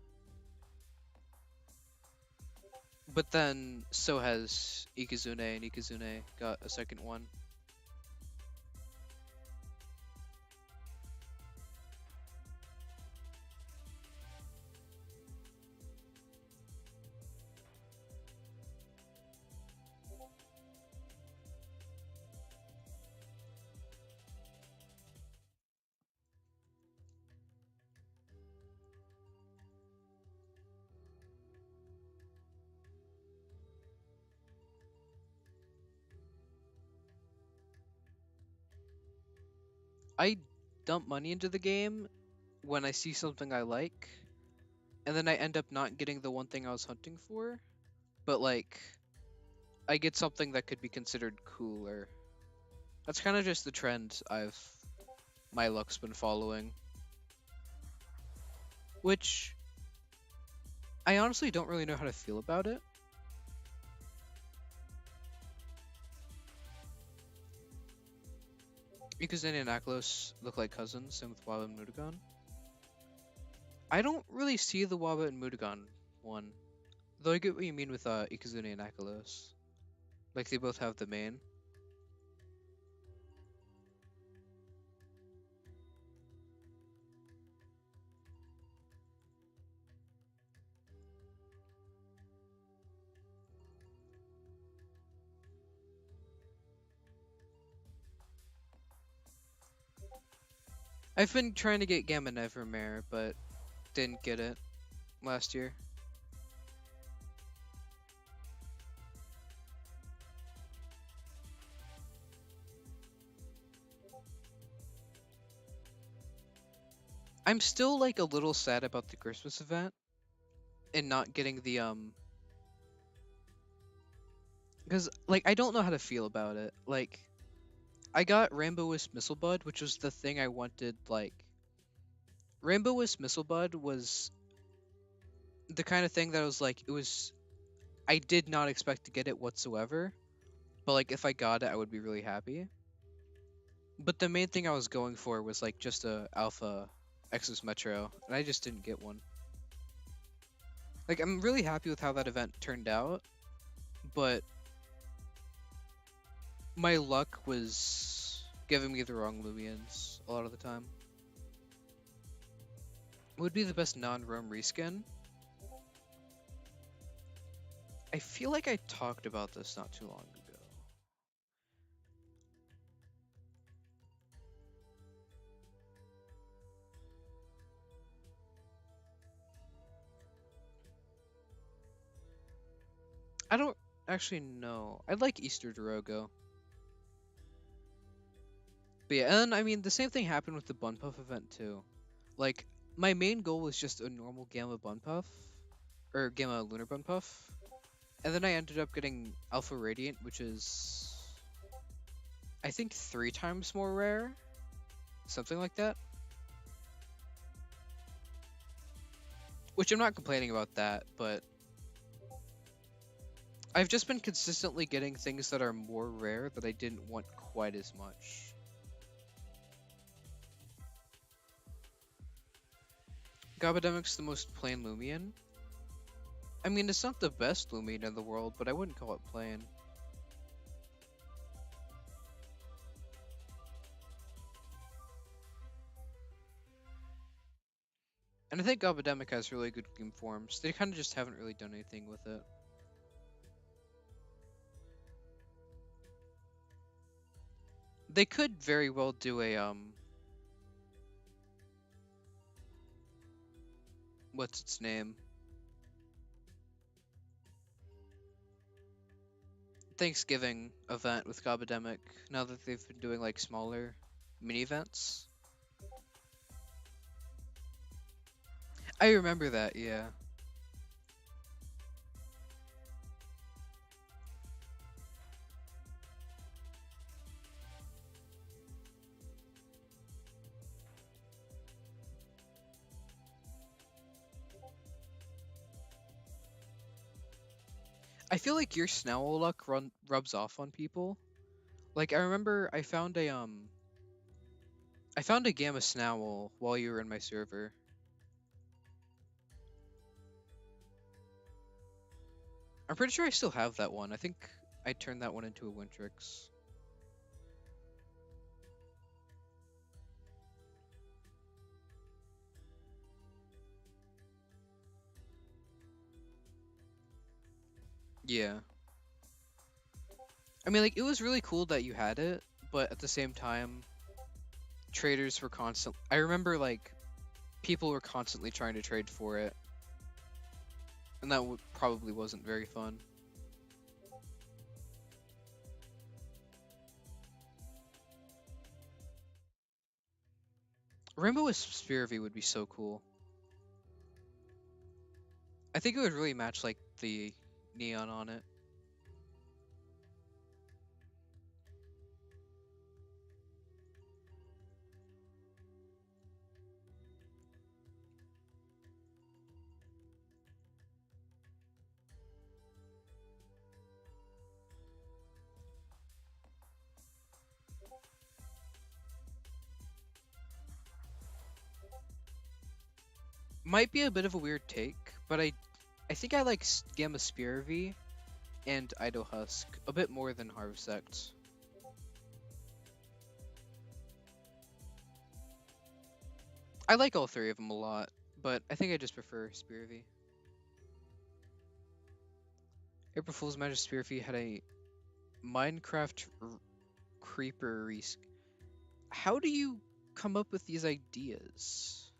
Speaker 1: But then, so has Ikizune, and Ikizune got a second one. I dump money into the game when I see something I like, and then I end up not getting the one thing I was hunting for, but like, I get something that could be considered cooler. That's kind of just the trend my luck's been following. Which, I honestly don't really know how to feel about it. Ikuzane and Aklos look like cousins, same with Waba and Mudagon. I don't really see the Waba and Mudagon one. Though I get what you mean with Ikuzune and Aklos. Like they both have the main. I've been trying to get Gamma Nevermare, but didn't get it last year. I'm still like a little sad about the Christmas event and not getting the because like I don't know how to feel about it. Like I got Rainbow Wisp Missile Bud, which was the thing I wanted. Like Rainbow Wisp Missile Bud was the kind of thing that was like it was. I did not expect to get it whatsoever, but like if I got it, I would be really happy. But the main thing I was going for was like just a Alpha Exos Metro, and I just didn't get one. Like I'm really happy with how that event turned out, but my luck was giving me the wrong Loomians a lot of the time. What would be the best non-roam reskin? I feel like I talked about this not too long ago. I don't actually know. I like Easter Dorogo. But yeah, and I mean, the same thing happened with the Bun Puff event too. Like, my main goal was just a normal Gamma Bun Puff, or Gamma Lunar Bun Puff, and then I ended up getting Alpha Radiant, which is, I think, 3 times more rare, something like that. Which I'm not complaining about that, but I've just been consistently getting things that are more rare that I didn't want quite as much. Gabademic's the most plain Loomian. I mean, it's not the best Loomian in the world, but I wouldn't call it plain. And I think Gabademic has really good game forms. They kind of just haven't really done anything with it. They could very well do a, what's its name? Thanksgiving event with Gabademic, now that they've been doing like smaller mini events. I remember that, yeah. I feel like your Snowl luck rubs off on people. Like I remember I found a Gamma Snowl while you were in my server. I'm pretty sure I still have that one. I think I turned that one into a Wintrix. Yeah. I mean, like, it was really cool that you had it, but at the same time, traders were constant. I remember, like, people were constantly trying to trade for it, and that probably wasn't very fun. Rainbow with Spirivy would be so cool. I think it would really match, like, the neon on it. Might be a bit of a weird take, but I think I like Gamma Spirivy and Idle Husk a bit more than Harvesect. I like all three of them a lot, but I think I just prefer Spirivy. April Fool's Magic Spirivy had a Minecraft creeper risk. How do you come up with these ideas?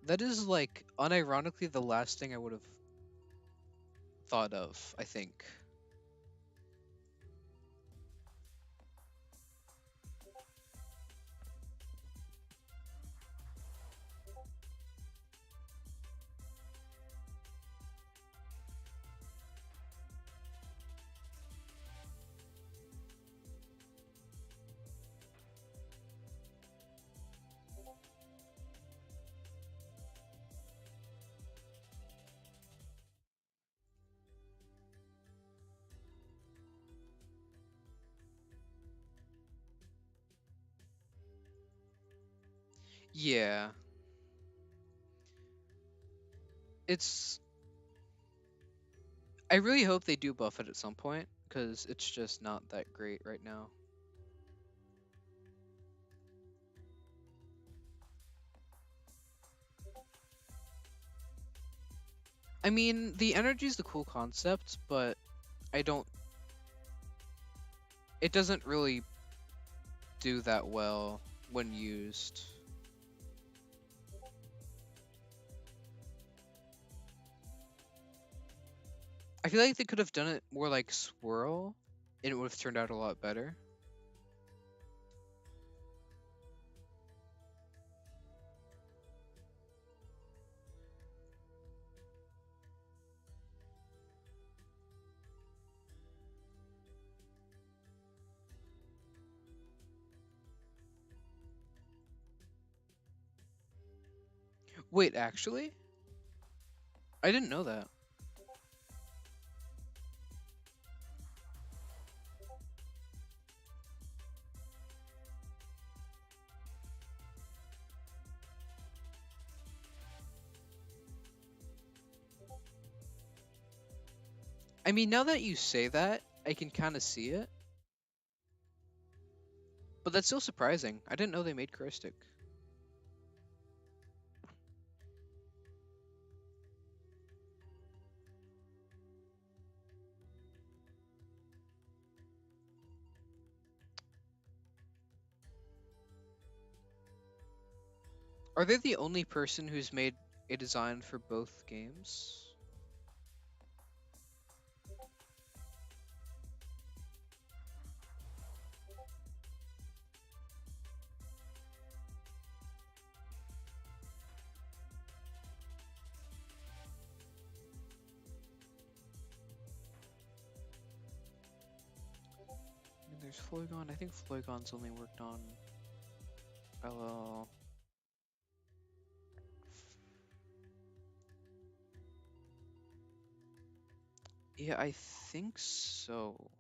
Speaker 1: That is like unironically the last thing I would have thought of, I think. Yeah. It's I really hope they do buff it at some point, because it's just not that great right now. I mean, the energy is the cool concept, but I don't. It doesn't really do that well when used. I feel like they could have done it more like Swirl, and it would have turned out a lot better. Wait, actually? I didn't know that. I mean, now that you say that, I can kind of see it. But that's still surprising. I didn't know they made Christic. Are they the only person who's made a design for both games? I mean, there's Flygon. I think Flygon's only worked on LL. Yeah, I think so.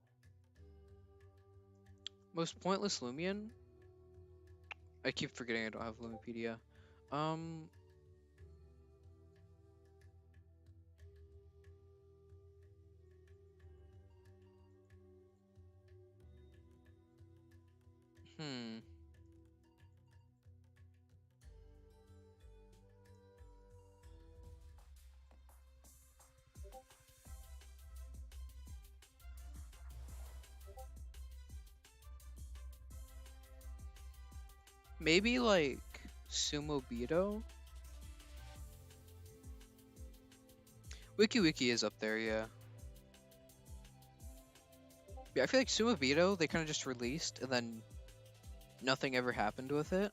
Speaker 1: Most pointless Loomian? I keep forgetting I don't have Lumipedia. Um, hmm. Maybe like Sumo Beto? Wiki is up there, yeah. Yeah, I feel like Sumo Beto, they kind of just released and then nothing ever happened with it.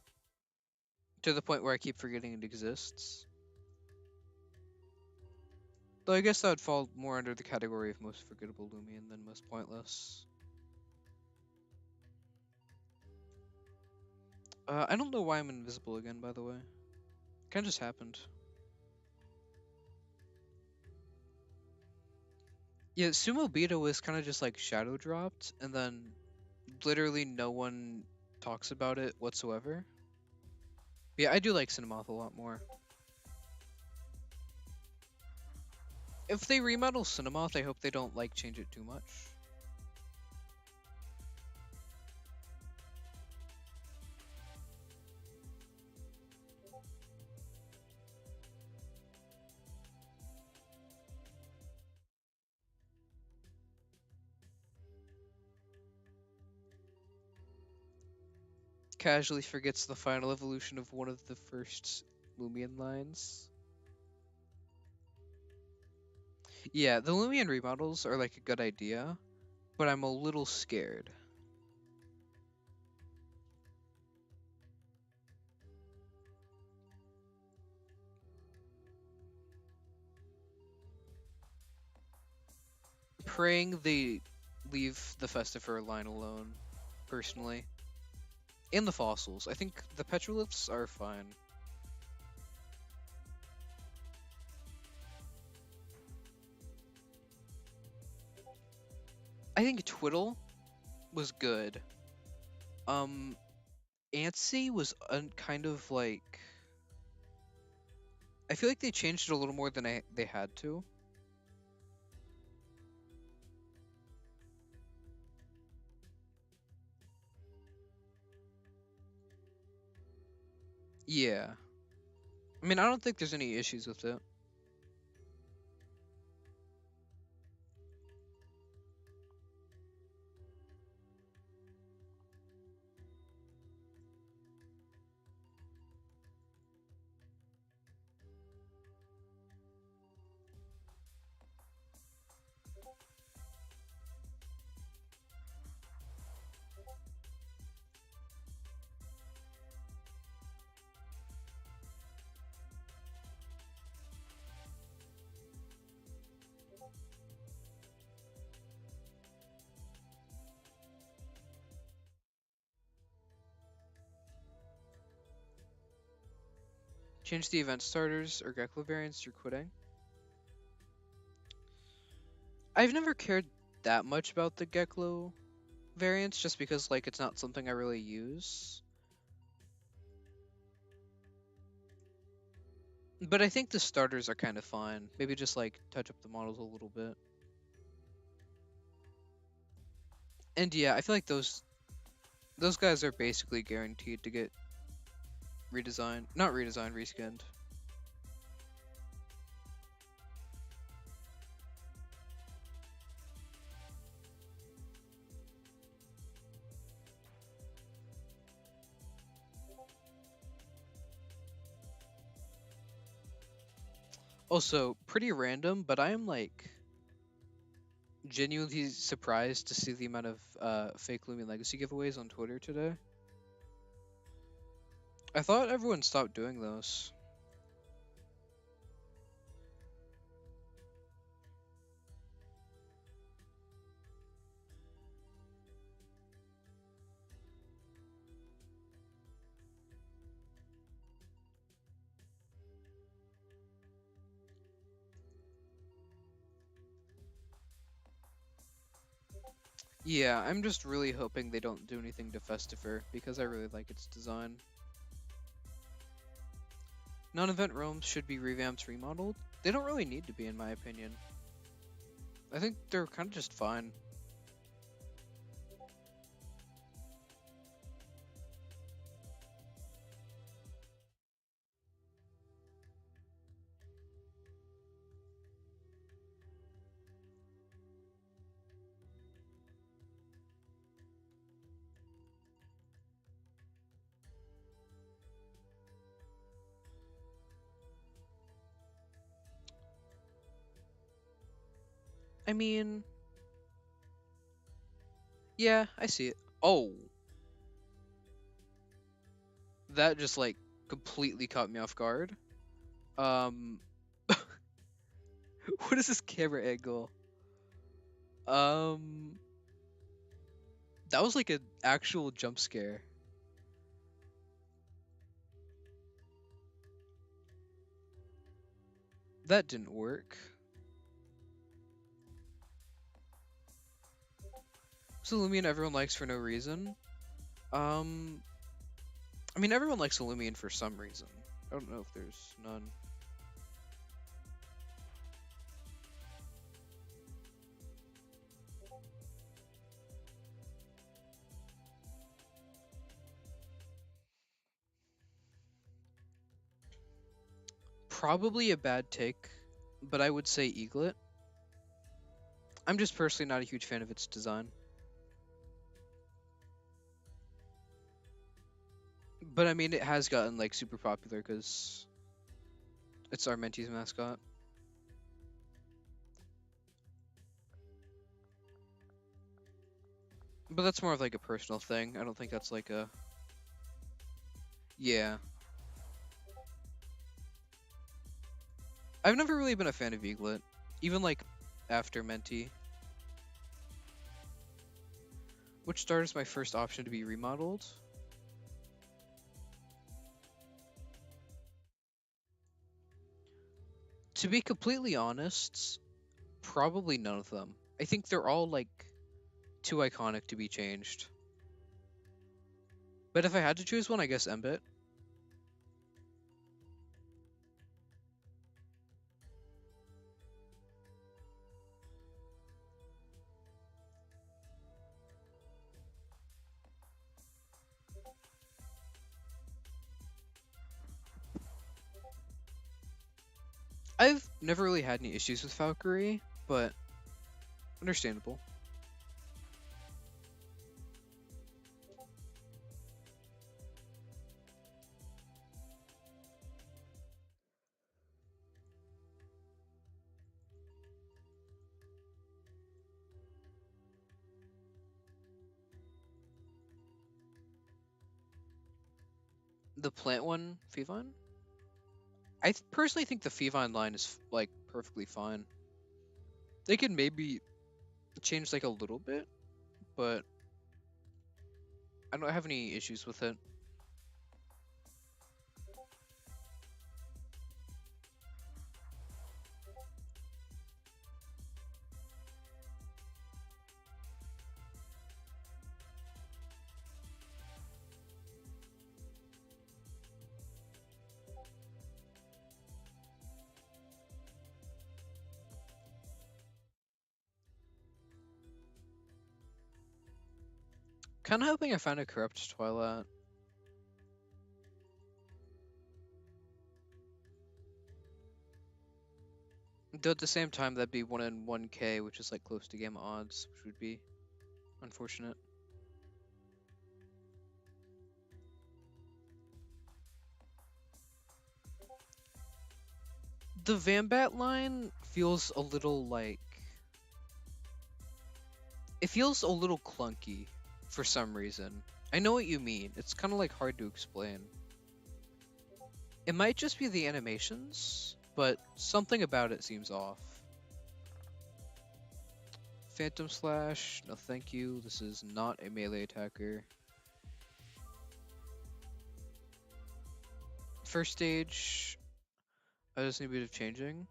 Speaker 1: To the point where I keep forgetting it exists. Though I guess that would fall more under the category of most forgettable Loomian than most pointless. I don't know why I'm invisible again, by the way. Kinda just happened. Yeah, Sumo Beta was kind of just like shadow dropped, and then literally no one talks about it whatsoever. Yeah, I do like Cinemoth a lot more. If they remodel Cinemoth, I hope they don't like change it too much. Casually forgets the final evolution of one of the first Loomian lines. Yeah, the Loomian remodels are like a good idea, but I'm a little scared. Praying they leave the Festifer line alone, personally. And the fossils. I think the petroliths are fine. I think Twiddle was good. Um, Antsy was kind of like... I feel like they changed it a little more than they had to. Yeah. I mean, I don't think there's any issues with it. Change the event starters or Geklo variants, you're quitting. I've never cared that much about the Geklo variants just because like it's not something I really use. But I think the starters are kind of fine. Maybe just like touch up the models a little bit. And yeah, I feel like those guys are basically guaranteed to get redesigned. Not redesigned, reskinned. Also, pretty random, but I am like genuinely surprised to see the amount of fake Loomian Legacy giveaways on Twitter today. I thought everyone stopped doing those. Yeah, I'm just really hoping they don't do anything to Festifer because I really like its design. Non-event realms should be revamped, remodeled. They don't really need to be, in my opinion. I think they're kind of just fine. I mean, yeah, I see it. Oh, that just like completely caught me off guard. Um, what is this camera angle? Um, that was like an actual jump scare. That didn't work. So Loomian everyone likes for no reason. Um, I mean everyone likes Loomian for some reason. I don't know if there's none. Probably a bad take, but I would say Eaglet. I'm just personally not a huge fan of its design. But I mean, it has gotten like super popular because it's our Mentee's mascot. But that's more of like a personal thing. I don't think that's like a. Yeah. I've never really been a fan of Eaglet. Even like after Mentee. Which star is my first option to be remodeled? To be completely honest, probably none of them. I think they're all like too iconic to be changed. But if I had to choose one, I guess Mbit. I've never really had any issues with Valkyrie, but understandable. The plant one, Fevine? Personally think the Fevine line is like perfectly fine. They could maybe change like a little bit, but I don't have any issues with it. Kind of hoping I find a corrupt Twilat. Though at the same time, that'd be 1 in 1k, which is like close to Gamma odds, which would be unfortunate. The Vambat line feels a little like. It feels a little clunky for some reason. I know what you mean. It's kind of like hard to explain. It might just be the animations, but something about it seems off. Phantom Slash, no thank you. This is not a melee attacker. First stage, I just need a bit of changing.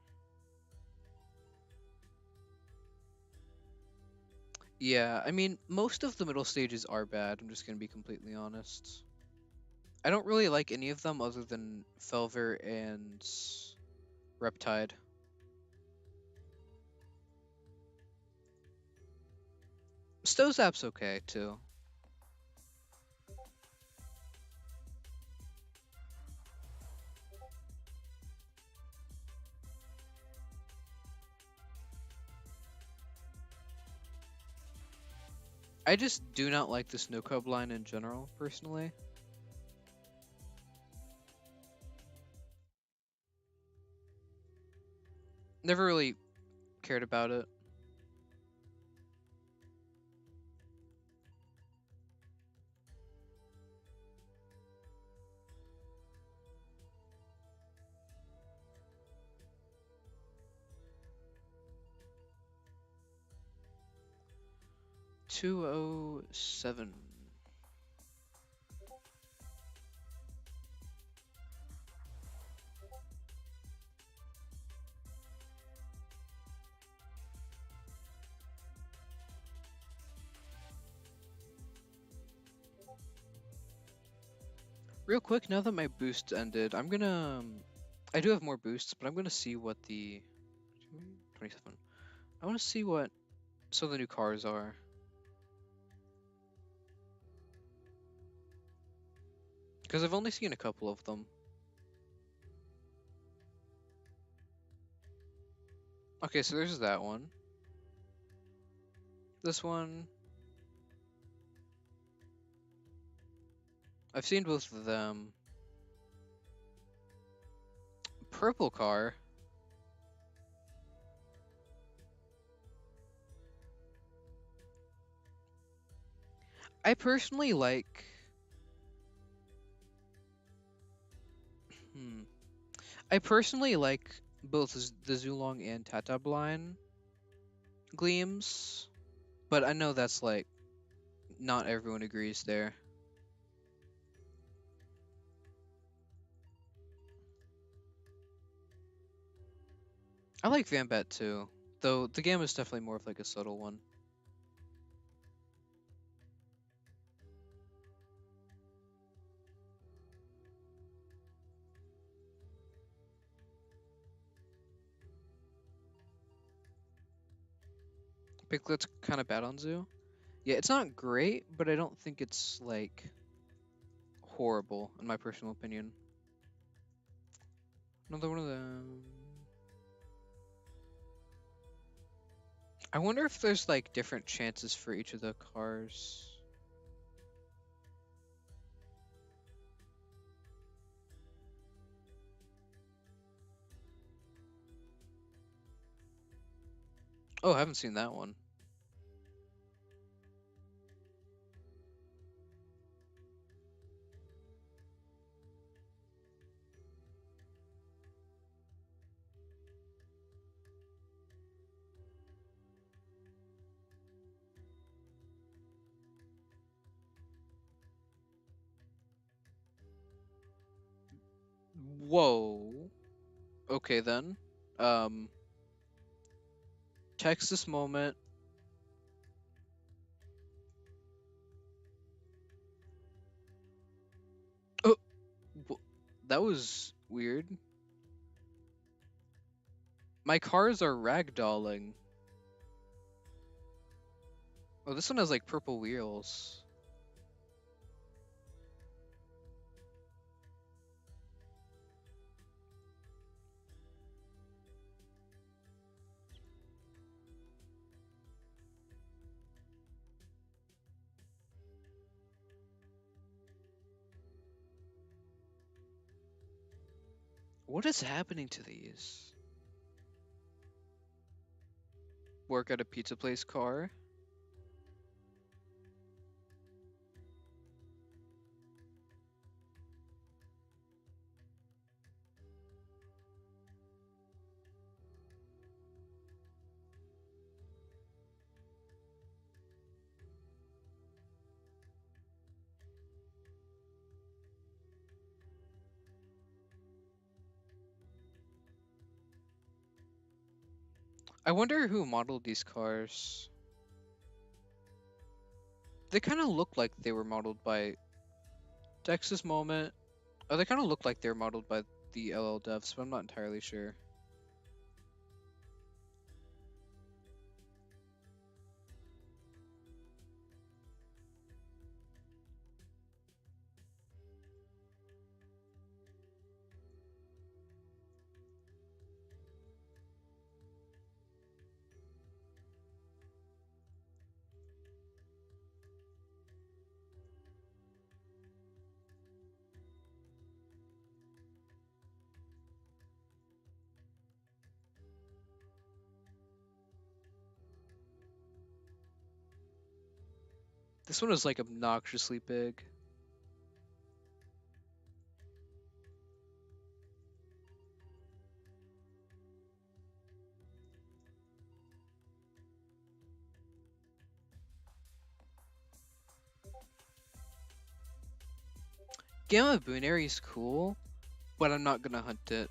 Speaker 1: Yeah, I mean, most of the middle stages are bad. I'm just gonna be completely honest. I don't really like any of them other than Felver and Reptide. Stozap's okay too. I just do not like the Snow Cub line in general, personally. Never really cared about it. 207. Real quick, now that my boost ended, I'm gonna. I do have more boosts, but I'm gonna see what the 27. I want to see what some of the new cars are. Because I've only seen a couple of them. Okay, so there's that one. This one. I've seen both of them. Purple car. I personally like. Hmm. I personally like both the Zulong and Tata Blind gleams, but I know that's like not everyone agrees there. I like Vambat too, though the Gamma is definitely more of like a subtle one. Piglet's kind of bad on Zoo. Yeah, it's not great, but I don't think it's like horrible in my personal opinion. Another one of them. I wonder if there's like different chances for each of the cars. Oh, I haven't seen that one. Whoa. Okay then. Um, Texas moment. Oh, that was weird. My cars are ragdolling. Oh, this one has like purple wheels. What is happening to these? Work at a pizza place car. I wonder who modeled these cars. They kind of look like they were modeled by Texas Moment. Oh, they kind of look like they were modeled by the LL devs, but I'm not entirely sure. This one is like obnoxiously big. Gamma Boonary is cool, but I'm not gonna hunt it.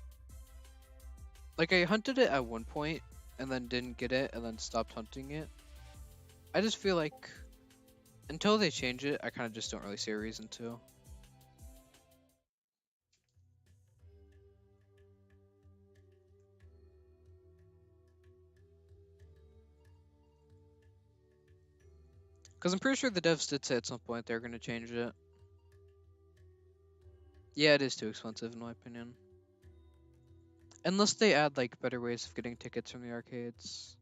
Speaker 1: Like, I hunted it at one point, and then didn't get it, and then stopped hunting it. I just feel like, until they change it, I kind of just don't really see a reason to. Because I'm pretty sure the devs did say at some point they're gonna change it. Yeah, it is too expensive in my opinion. Unless they add like better ways of getting tickets from the arcades.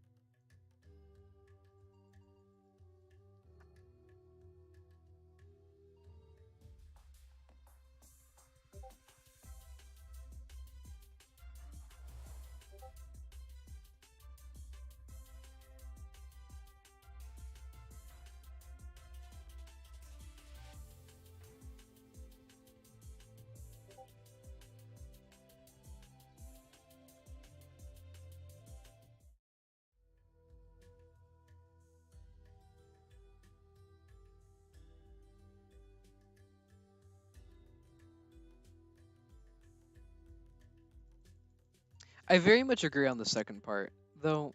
Speaker 1: I very much agree on the second part, though.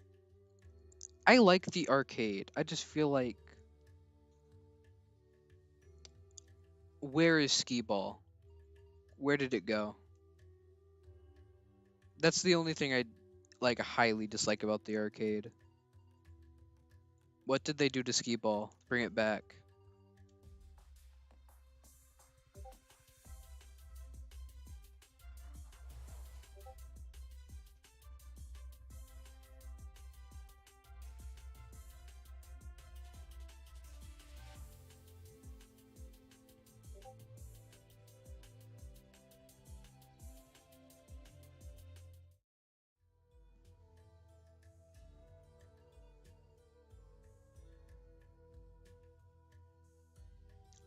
Speaker 1: I like the arcade. I just feel like, where is Skee Ball? Where did it go? That's the only thing I like highly dislike about the arcade. What did they do to Skee Ball? Bring it back.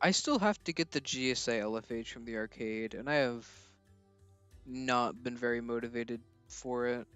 Speaker 1: I still have to get the GSA LFH from the arcade, and I have not been very motivated for it.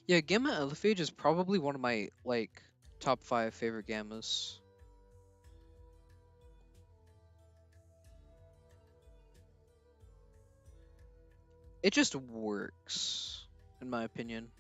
Speaker 1: Yeah, Gamma LFH is probably one of my like top 5 favorite gammas. It just works, in my opinion.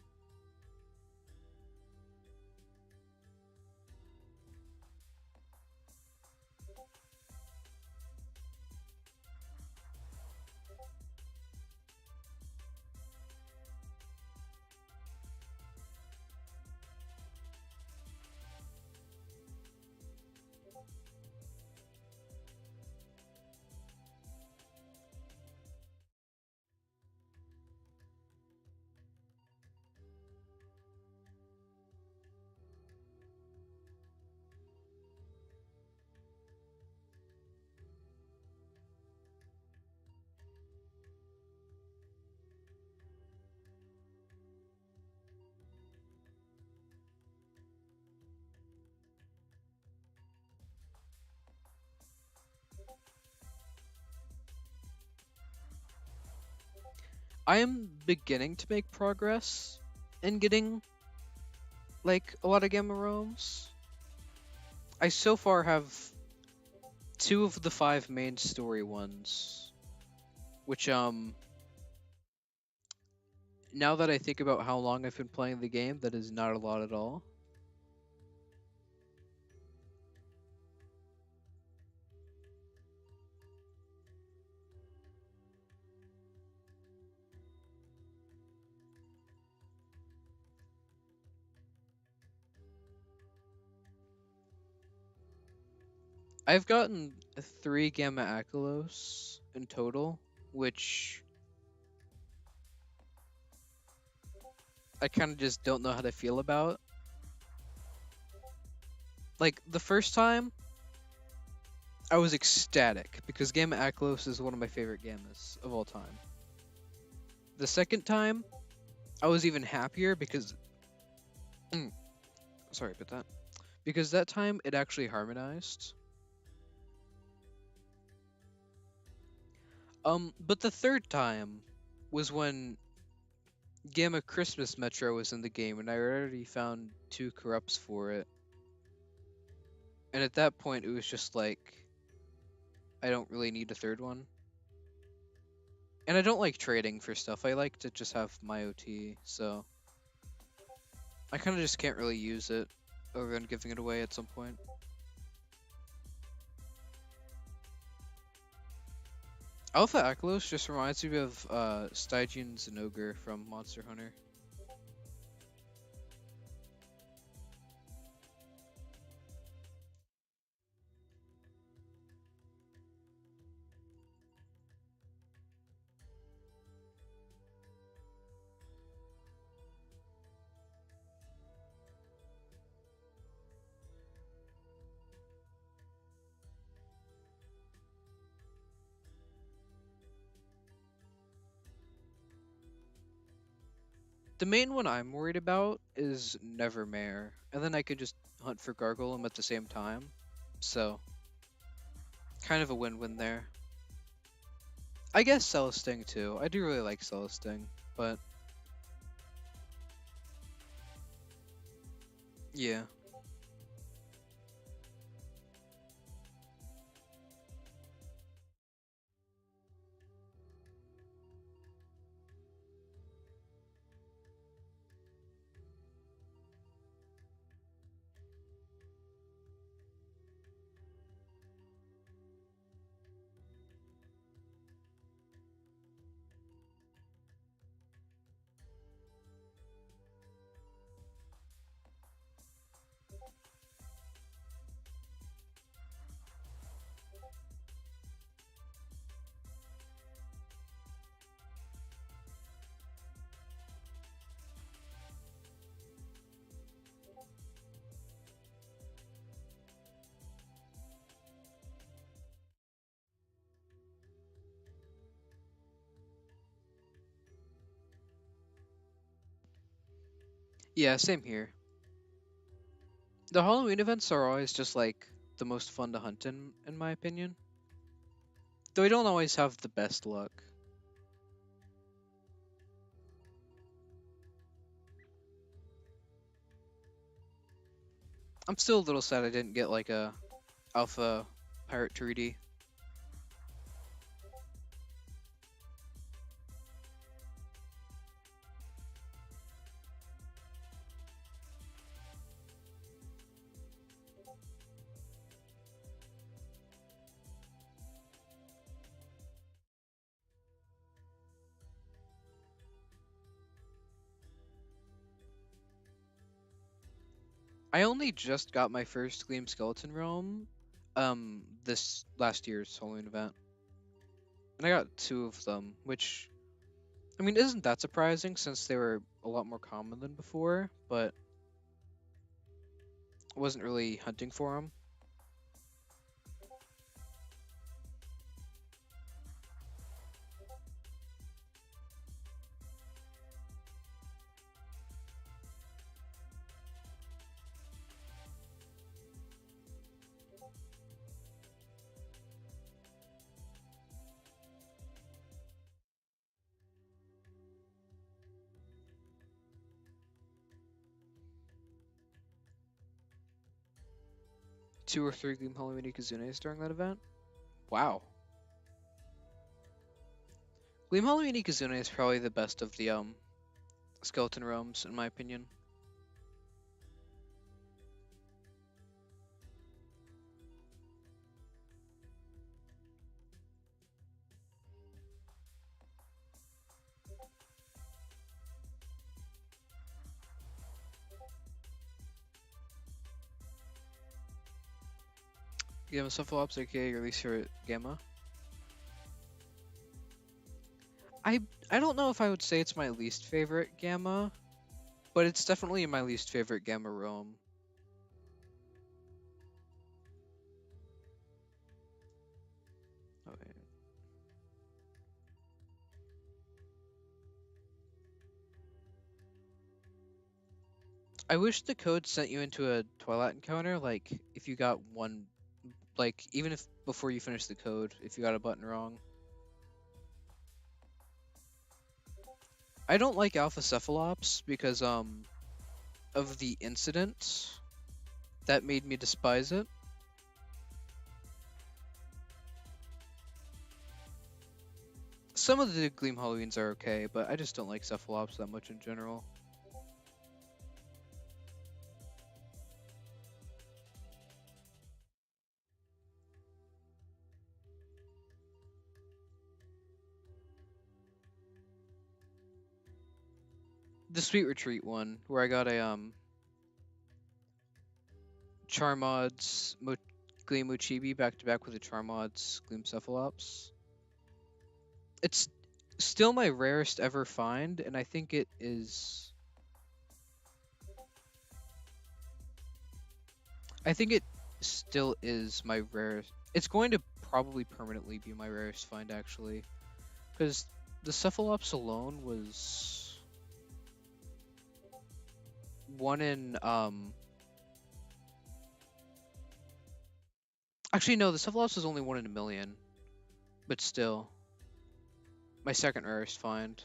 Speaker 1: I am beginning to make progress in getting like a lot of gamma realms. I so far have two of the five main story ones, which now that I think about how long I've been playing the game, that is not a lot at all. I've gotten three Gamma Akylos in total, which I kind of just don't know how to feel about. Like, the first time, I was ecstatic because Gamma Akylos is one of my favorite Gammas of all time. The second time, I was even happier because. Sorry about that. Because that time it actually harmonized. But the third time was when Gamma Christmas Metro was in the game, and I already found two corrupts for it. And at that point, it was just like, I don't really need a third one. And I don't like trading for stuff. I like to just have my OT, so I kind of just can't really use it other than giving it away at some point. Alpha Aklos just reminds me of Stygian Zenogre from Monster Hunter. The main one I'm worried about is Nevermare, and then I could just hunt for Gargoylem at the same time. So, kind of a win-win there. I guess Celesting too. I do really like Celesting, but yeah. Yeah, same here. The Halloween events are always just like the most fun to hunt in my opinion. Though I don't always have the best luck. I'm still a little sad I didn't get like a Alpha Pirate 3D. I only just got my first Gleam Skeleton Realm this last year's Halloween event. And I got two of them, which I mean isn't that surprising since they were a lot more common than before, but I wasn't really hunting for them. 2 or 3 Gleam Hollow Mini Kazunes during that event. Wow. Gleam Hollow Mini Kazune is probably the best of the skeleton realms, in my opinion. Gamma Cephalops, aka your least favorite Gamma. I don't know if I would say it's my least favorite Gamma, but it's definitely my least favorite Gamma realm. Oh, wait. I wish the code sent you into a Twilat encounter, like if you got one, like even if before you finish the code, if you got a button wrong. I don't like Alpha Cephalops because of the incident that made me despise it. Some of the Gleam Halloweens are okay, but I just don't like Cephalops that much in general. The Sweet Retreat one, where I got a Charmod's Gleam Uchibi back to back with a Charmod's Gleam Cephalops. It's still my rarest ever find, and I think it is. I think it still is my rarest. It's going to probably permanently be my rarest find, actually, because the Cephalops alone was one in Actually, no, the Cephalops was only 1 in a million, but still, my second rarest find.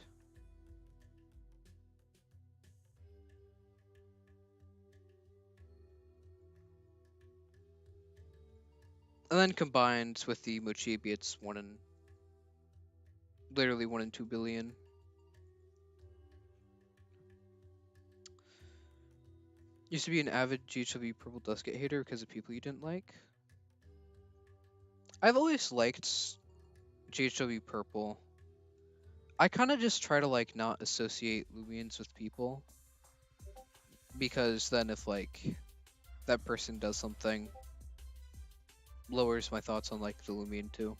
Speaker 1: And then combined with the Mochibi, it's literally 1 in 2 billion. Used to be an avid GHW Purple Dusket hater because of people you didn't like. I've always liked GHW Purple. I kind of just try to like not associate Loomians with people, because then if like that person does something, lowers my thoughts on like the Loomian too.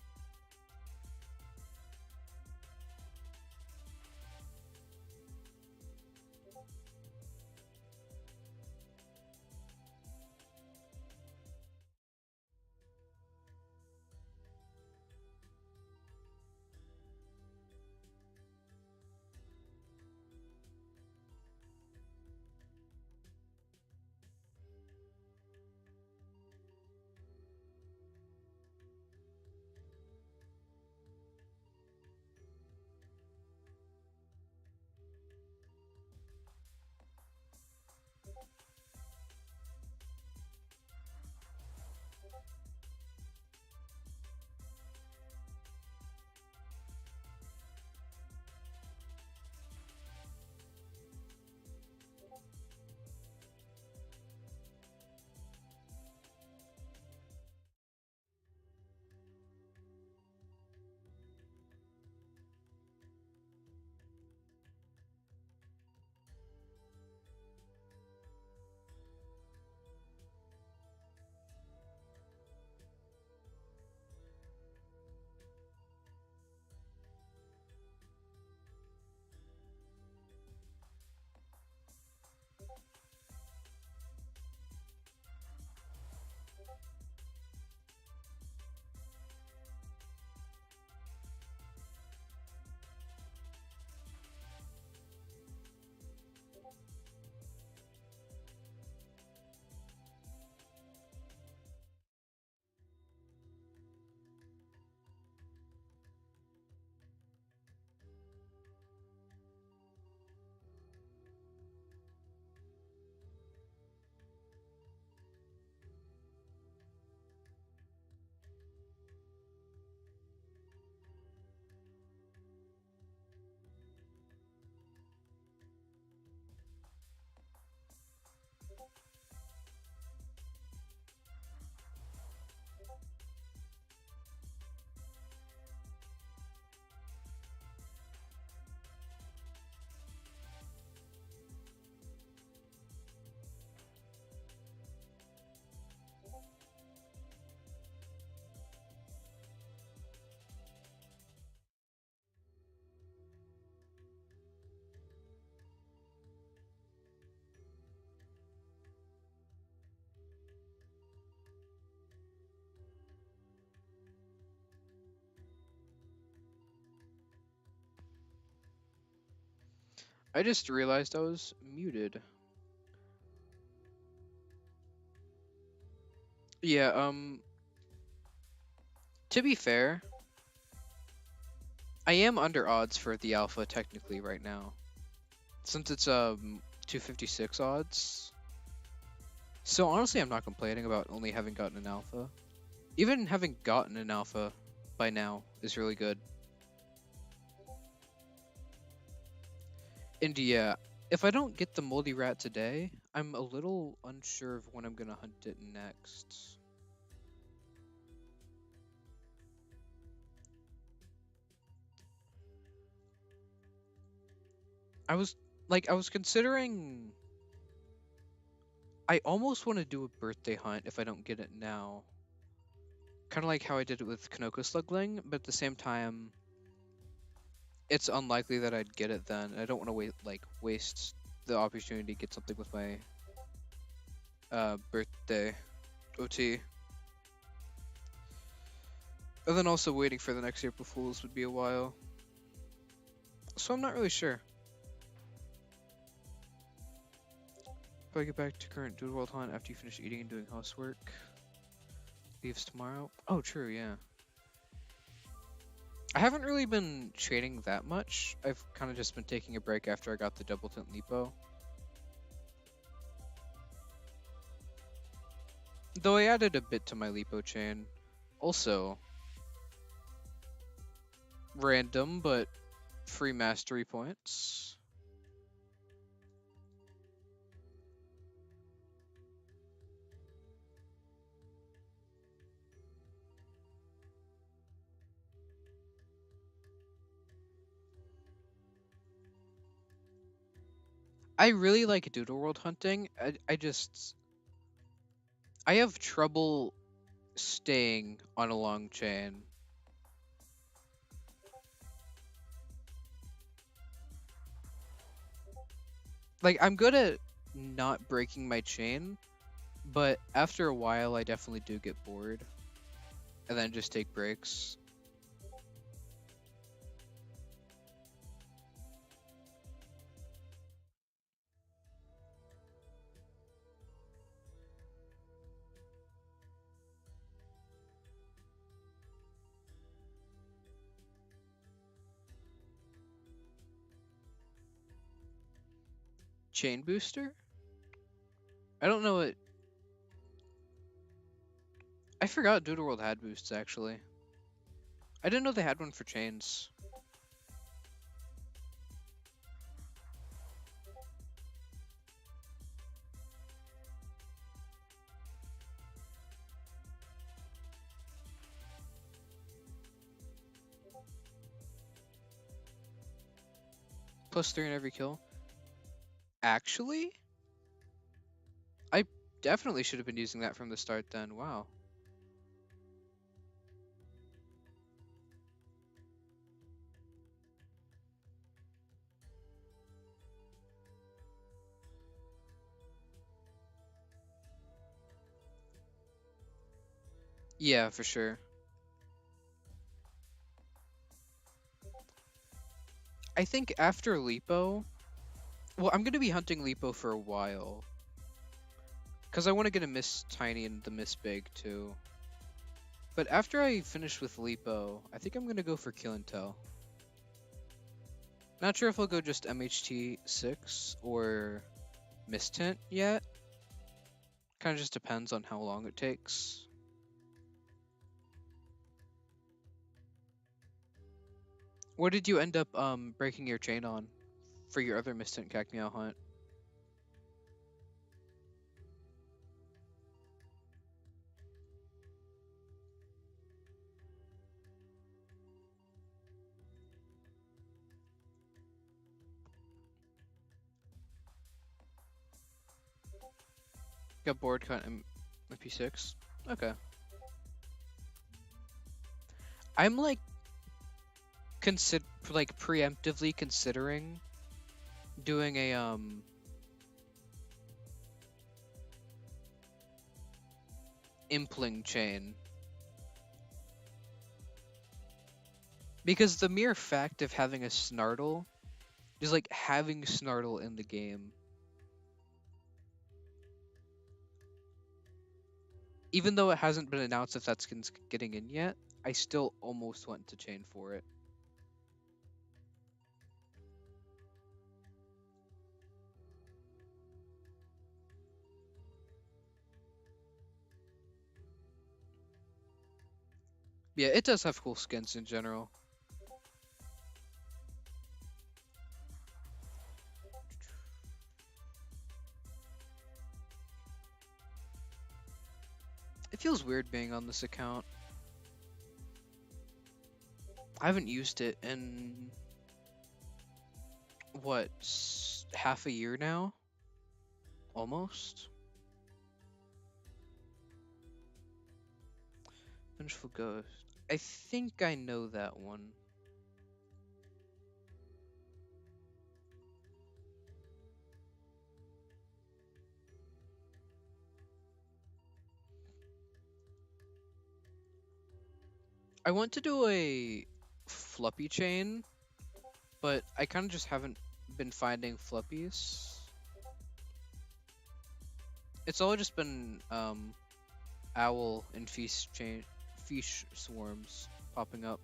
Speaker 1: I just realized I was muted. Yeah, to be fair, I am under odds for the alpha technically right now. Since it's 256 odds. So honestly, I'm not complaining about only having gotten an alpha. Even having gotten an alpha by now is really good. And yeah, if I don't get the moldy rat today, I'm a little unsure of when I'm gonna hunt it next. I was considering. I almost want to do a birthday hunt if I don't get it now. Kind of like how I did it with Kanoko Slugling, but at the same time, it's unlikely that I'd get it then. I don't want to waste the opportunity to get something with my birthday OT. And then also waiting for the next April Fools would be a while. So I'm not really sure. If I get back to current Dude World Hunt after you finish eating and doing housework. Leaves tomorrow. Oh, true, yeah. I haven't really been training that much. I've kind of just been taking a break after I got the double tint lipo. Though I added a bit to my lipo chain. Also, random but free mastery points. I really like Doodle World hunting. I have trouble staying on a long chain. Like, I'm good at not breaking my chain, but after a while I definitely do get bored. And then just take breaks. Chain booster? I don't know what. I forgot Doodle World had boosts actually. I didn't know they had one for chains. +3 in every kill. Actually, I definitely should have been using that from the start then. Wow. Yeah, for sure. I think after Lipo, well, I'm gonna be hunting Lipo for a while. Cause I want to get a Miss Tiny and the Miss Big too. But after I finish with Lipo, I think I'm gonna go for Kill and Tell. Not sure if I'll go just MHT 6 or Miss Tint yet. Kind of just depends on how long it takes. What did you end up breaking your chain on for your other Miss Tint Cacmeow hunt? Got bored cut MP6. Okay. I'm preemptively considering doing a impling chain. Because the mere fact of having a Snartle Just like having Snartle in the game, even though it hasn't been announced if that skin's getting in yet, I still almost went to chain for it. Yeah, it does have cool skins in general. It feels weird being on this account. I haven't used it in what, half a year now? Almost? Vengeful Ghost. I think I know that one. I want to do a fluppy chain, but I kind of just haven't been finding fluppies. It's all just been owl and fish swarms popping up.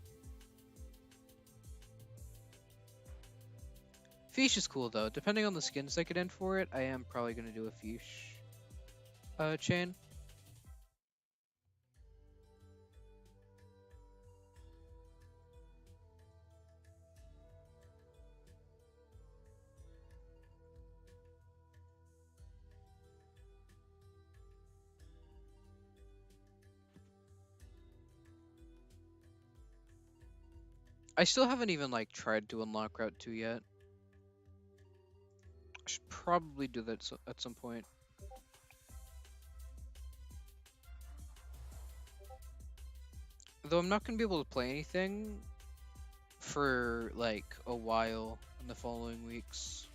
Speaker 1: Fish is cool though. Depending on the skins I get in for it, I am probably gonna do a fish chain. I still haven't even like tried to unlock Route 2 yet. I should probably do that at some point. Though I'm not gonna be able to play anything for like a while in the following weeks.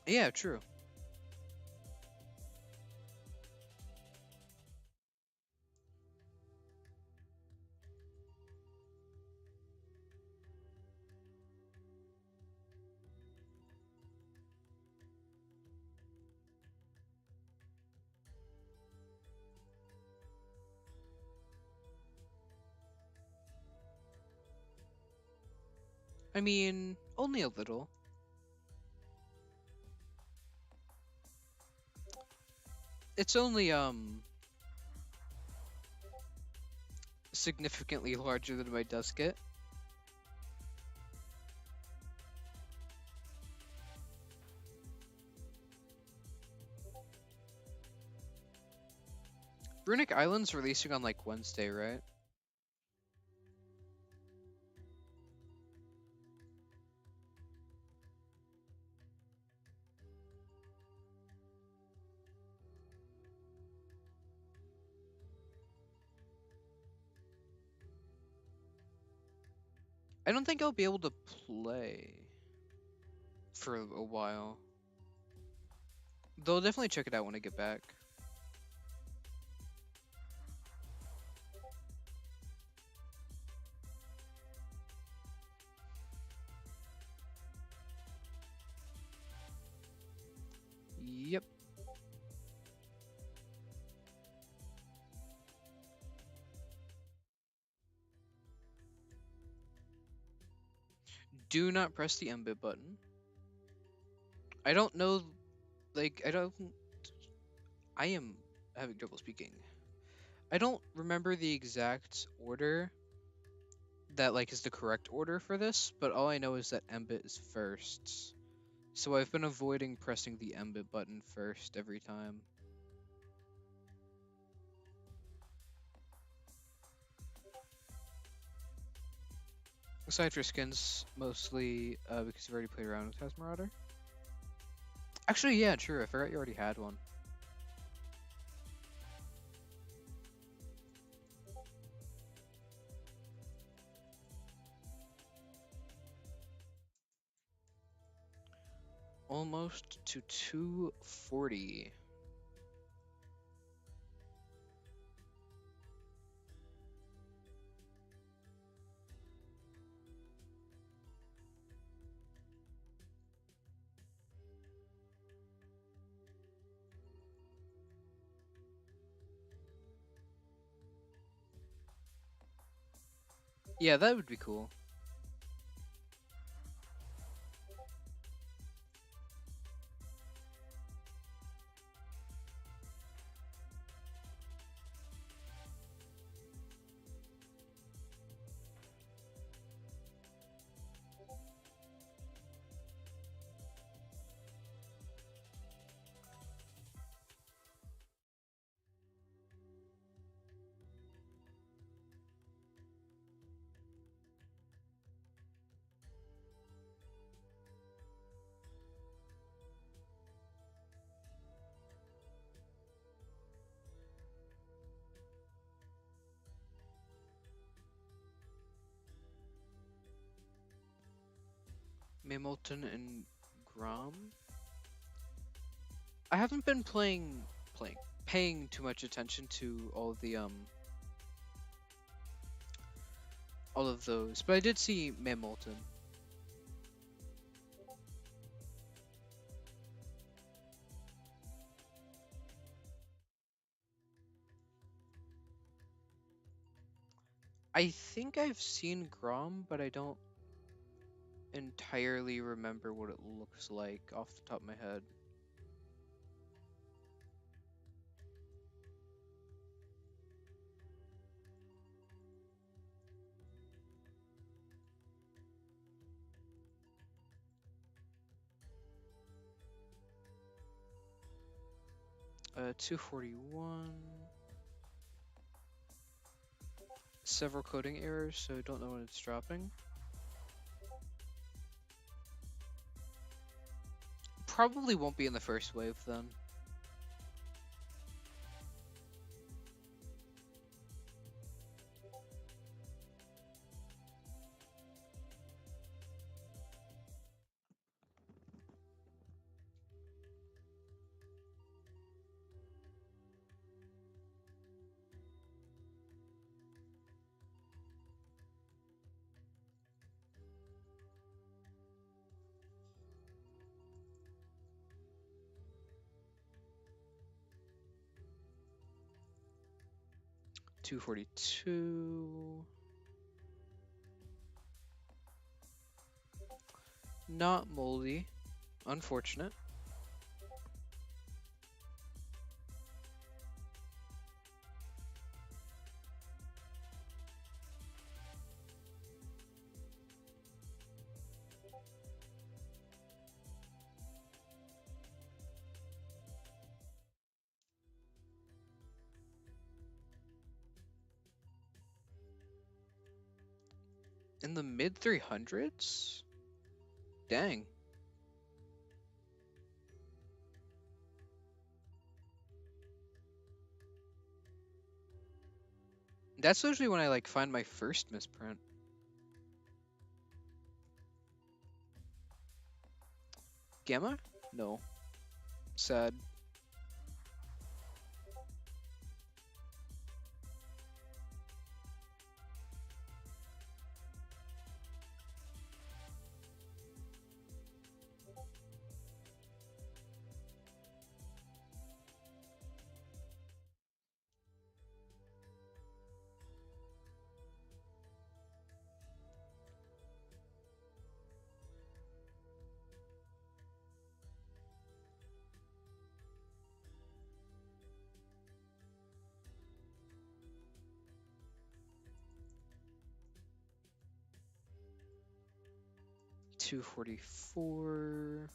Speaker 1: Yeah, true. I mean, only a little. It's only significantly larger than my dusket. Runic Island's releasing on like Wednesday, right? I don't think I'll be able to play for a while. Though I'll definitely check it out when I get back. Yep. Do not press the embed button. I don't know, like, I am having trouble speaking. I don't remember the exact order that, like, is the correct order for this, but all I know is that embed is first. So I've been avoiding pressing the embed button first every time. Aside for skins, mostly because you've already played around with House Marauder. Actually, yeah, true. I forgot you already had one. Almost to 240. Yeah, that would be cool. Mamilton and Grom. I haven't been paying too much attention to all of those, but I did see Mamilton. I think I've seen Grom, but I don't entirely remember what it looks like off the top of my head. 241. Several coding errors, so I don't know when it's dropping. Probably won't be in the first wave then. $242. Not moldy. Unfortunate. In the mid 300s? Dang. That's usually when I like find my first misprint. Gamma? No. Sad. $244.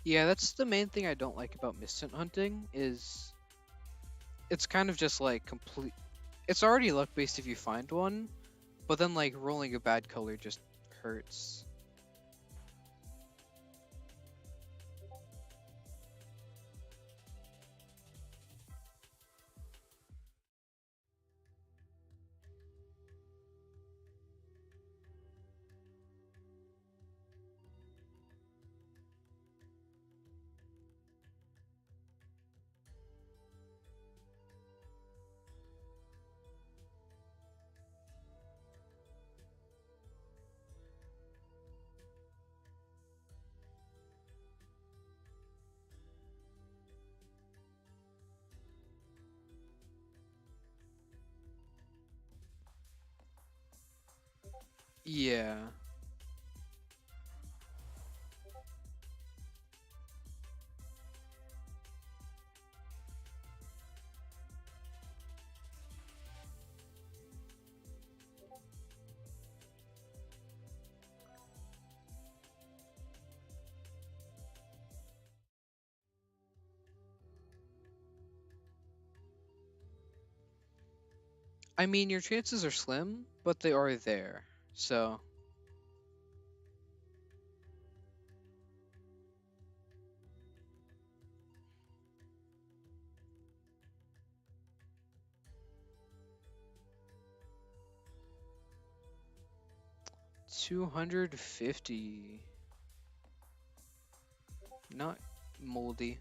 Speaker 1: Yeah, that's the main thing I don't like about mistant hunting is it's kind of just like complete. It's already luck based if you find one, but then like rolling a bad color just hurts. Yeah. I mean, your chances are slim, but they are there. So, 250. Not moldy.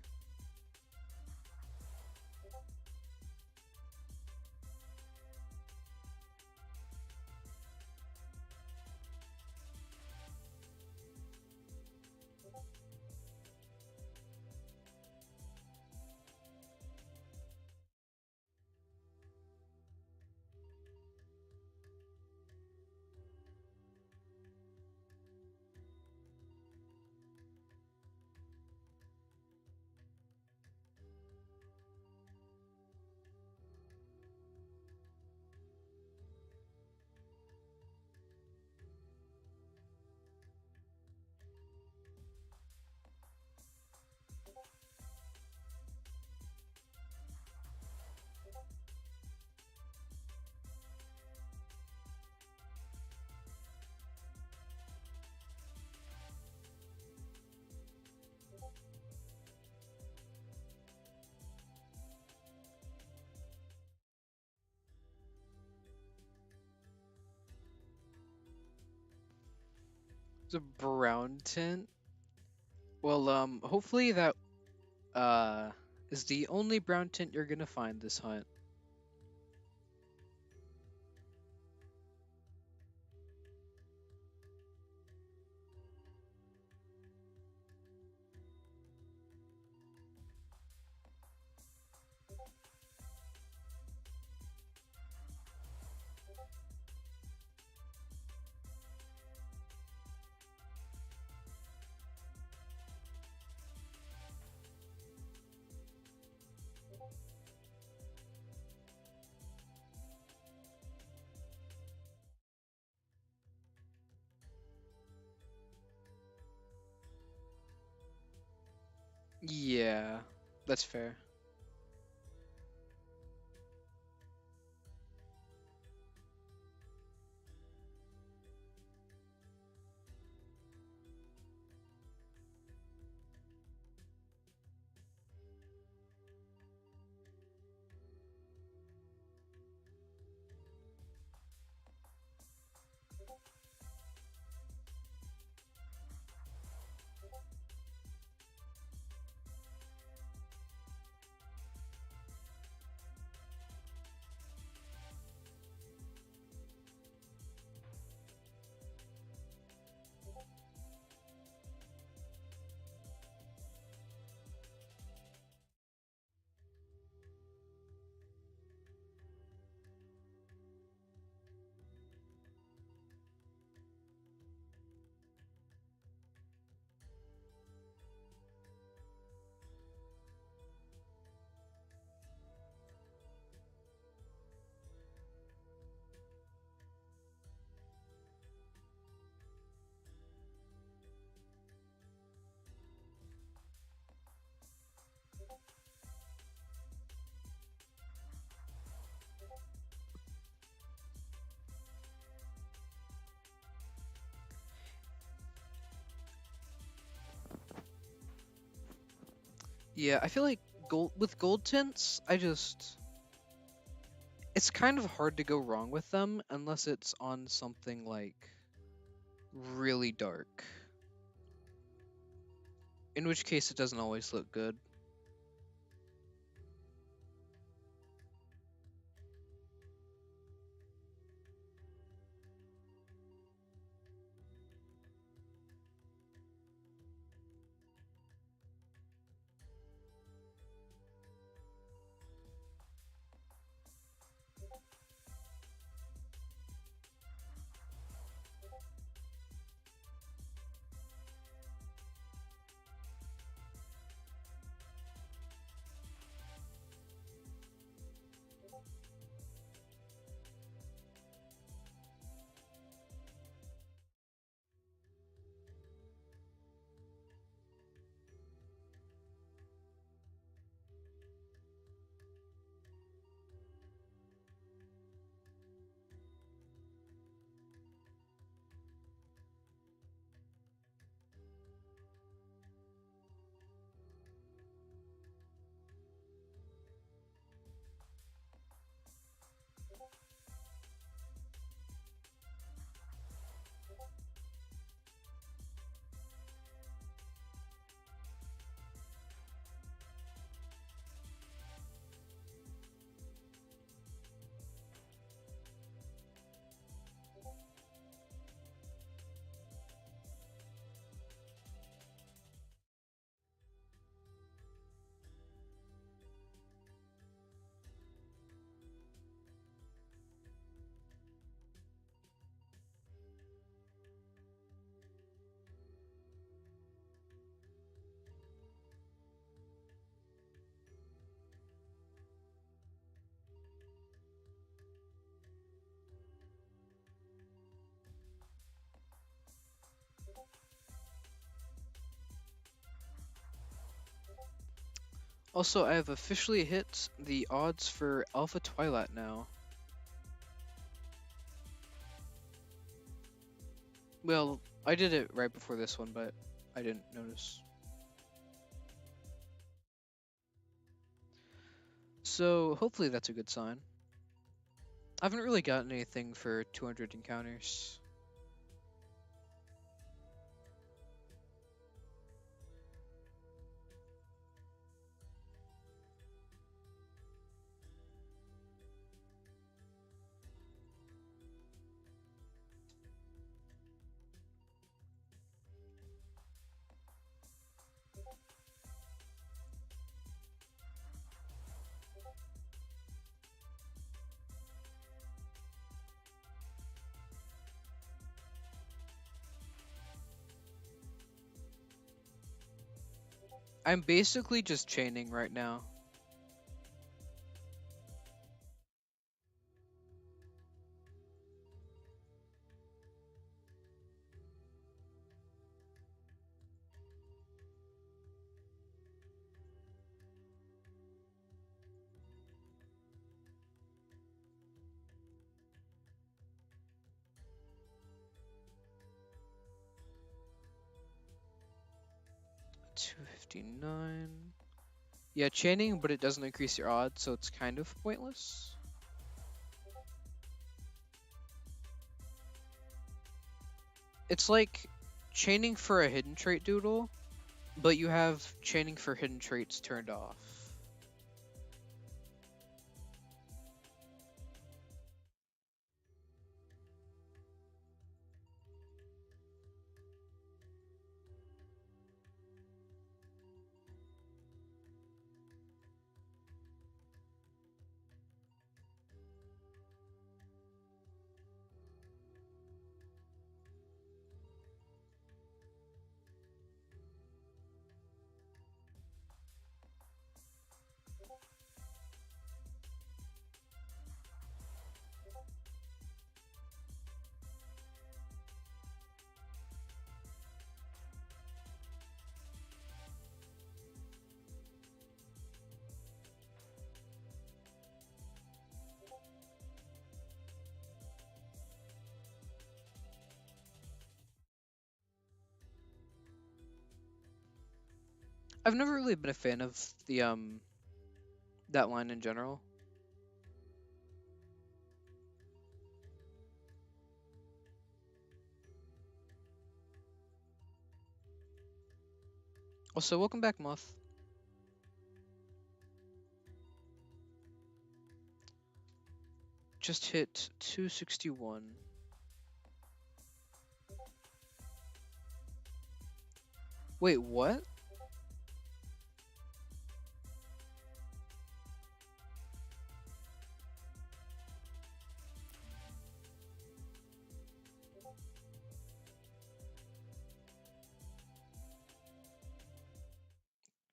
Speaker 1: It's a brown tint. Well, hopefully that uh is the only brown tint you're gonna find this hunt. Yeah, that's fair. Yeah, I feel like gold tints, it's kind of hard to go wrong with them unless it's on something like really dark. In which case it doesn't always look good. Also, I have officially hit the odds for Alpha Twilat now. Well, I did it right before this one, but I didn't notice. So, hopefully that's a good sign. I haven't really gotten anything for 200 encounters. I'm basically just chaining right now. $259. Yeah, chaining, but it doesn't increase your odds, so it's kind of pointless. It's like chaining for a hidden trait doodle, but you have chaining for hidden traits turned off. I've never really been a fan of the that line in general. Also, welcome back, Moth. Just hit 261. Wait, what?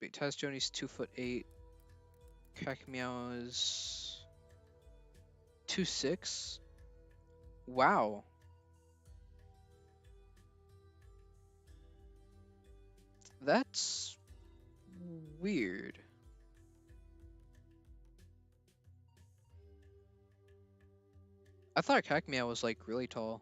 Speaker 1: Wait, Taz Joni's 2'8". Meow is 2'6". Wow, that's weird. I thought Meow was like really tall.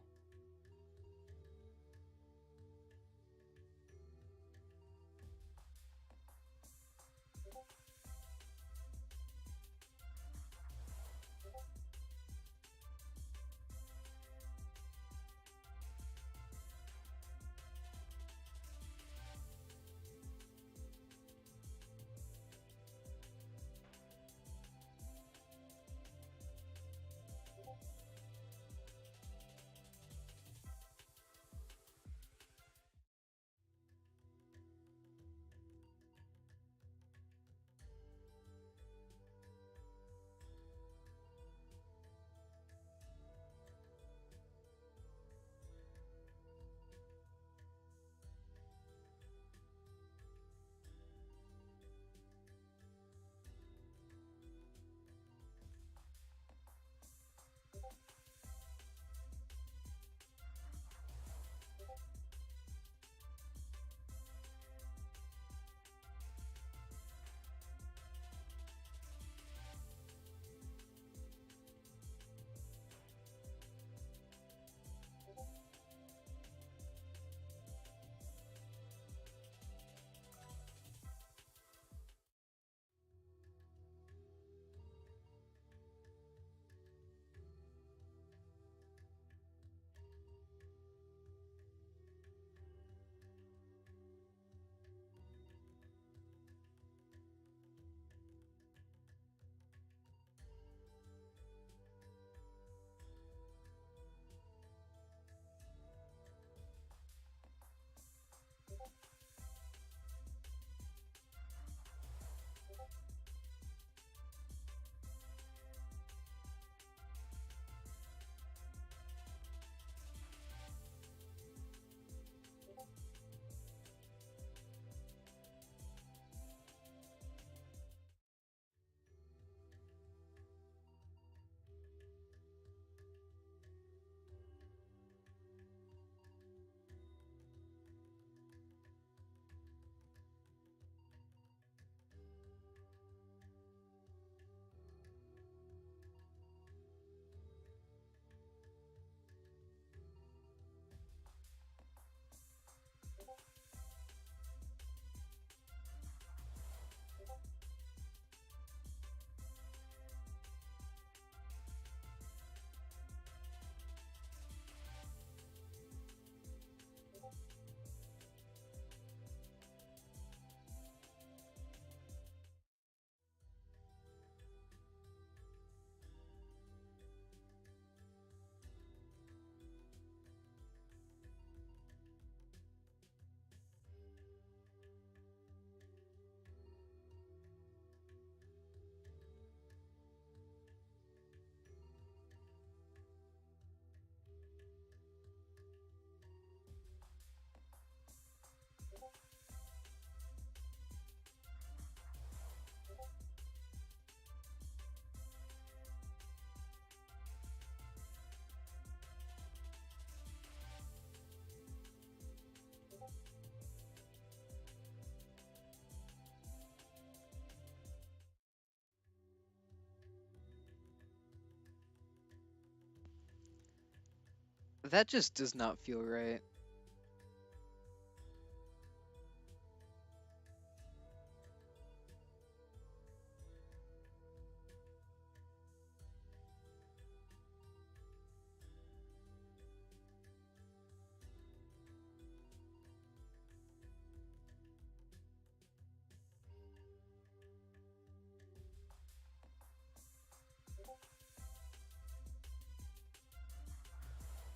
Speaker 1: That just does not feel right.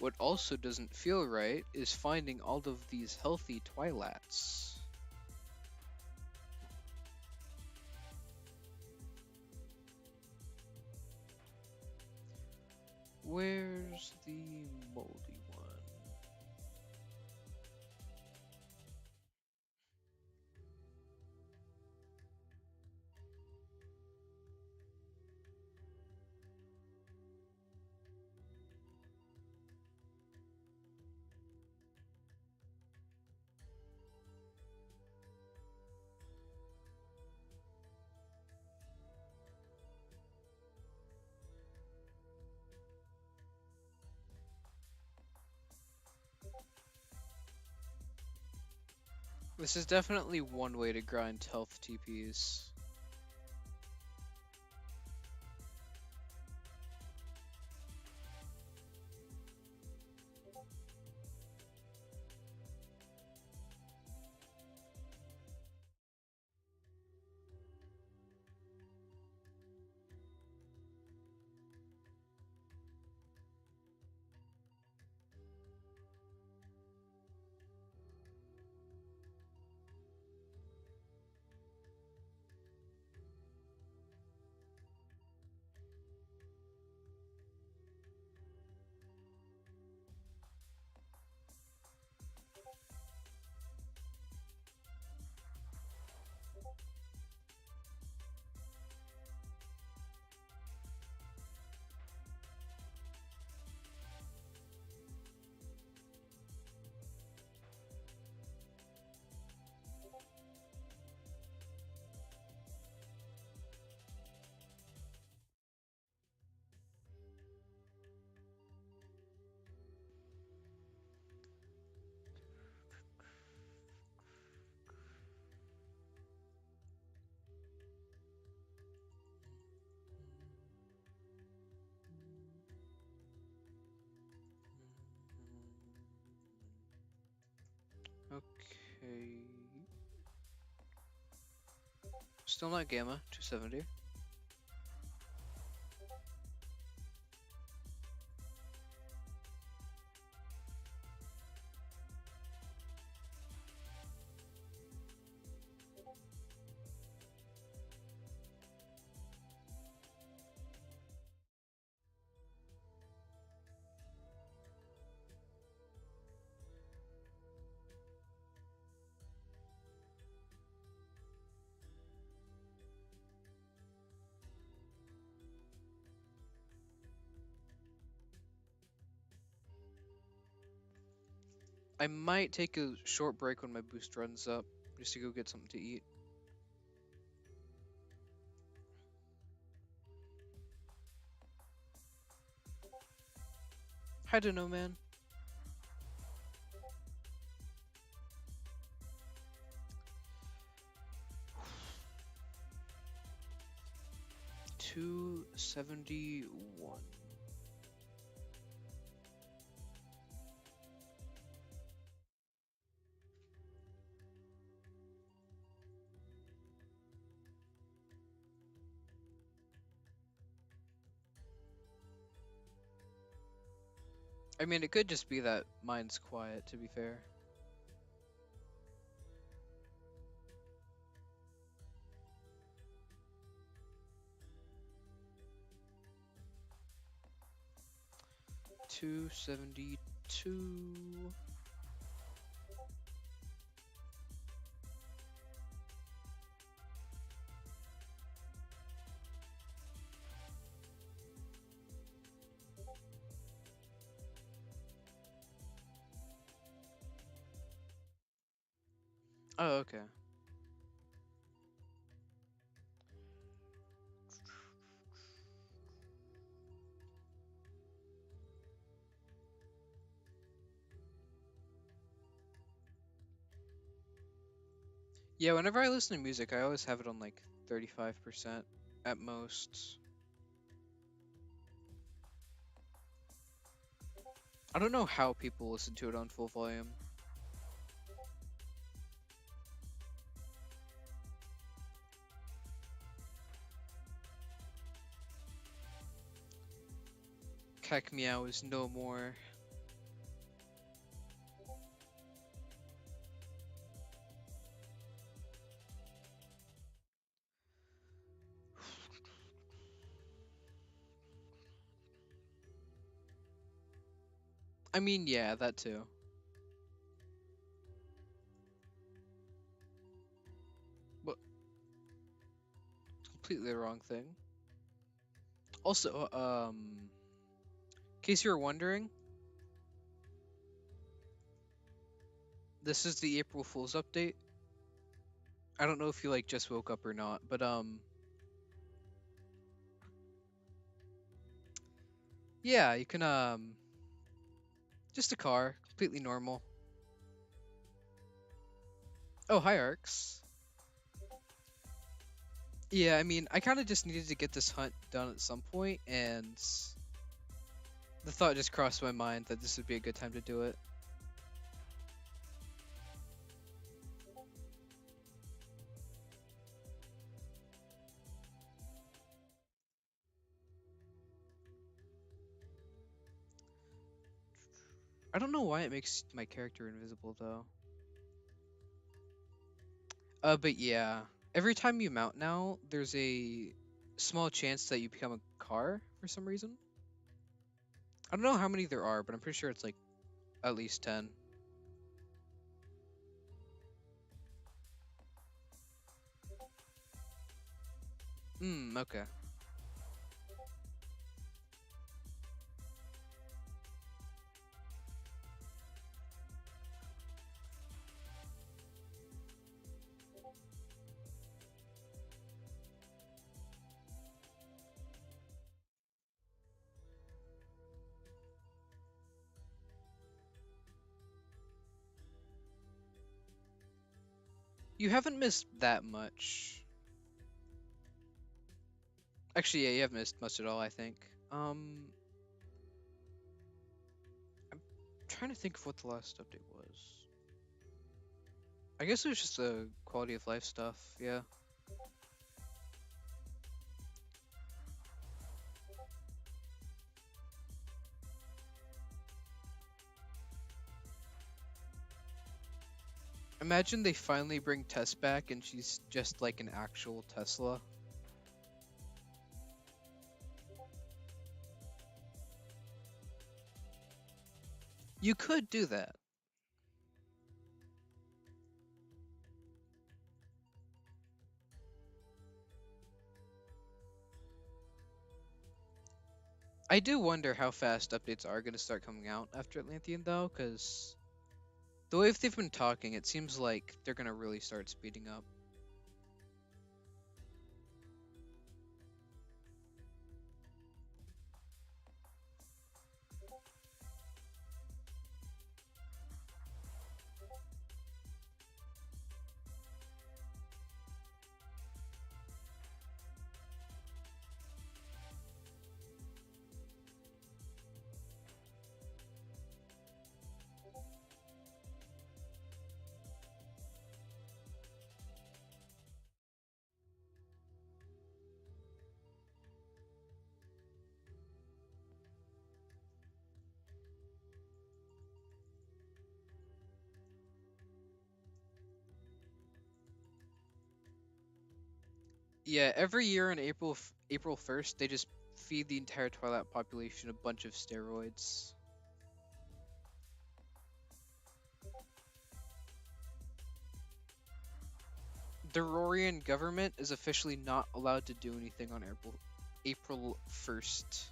Speaker 1: What also doesn't feel right is finding all of these healthy Twilats. Where's the moldy one? This is definitely one way to grind health TPs. Okay. Still not Gamma, 270. I might take a short break when my boost runs up, just to go get something to eat. I don't know, man. $271. I mean, it could just be that mine's quiet, to be fair. $272. Oh, okay. Yeah, whenever I listen to music, I always have it on like 35% at most. I don't know how people listen to it on full volume. Kek Meow is no more. I mean, yeah, that too. But completely the wrong thing. Also, in case you were wondering, this is the April Fool's update. I don't know if you like just woke up or not, but yeah, you can just a car, completely normal. Oh, hi Arcs. Yeah, I mean, I kind of just needed to get this hunt done at some point, and the thought just crossed my mind that this would be a good time to do it. I don't know why it makes my character invisible though. But yeah, every time you mount now, there's a small chance that you become a car for some reason. I don't know how many there are, but I'm pretty sure it's like at least 10. Okay. You haven't missed that much. Actually, yeah, you haven't missed much at all, I think. I'm trying to think of what the last update was. I guess it was just the quality of life stuff, yeah. Imagine they finally bring Tess back and she's just like an actual Tesla. You could do that. I do wonder how fast updates are going to start coming out after Atlantean, though, because the way they've been talking, it seems like they're going to really start speeding up. Yeah, every year on April 1st, they just feed the entire Twilight population a bunch of steroids. The Rorian government is officially not allowed to do anything on April 1st.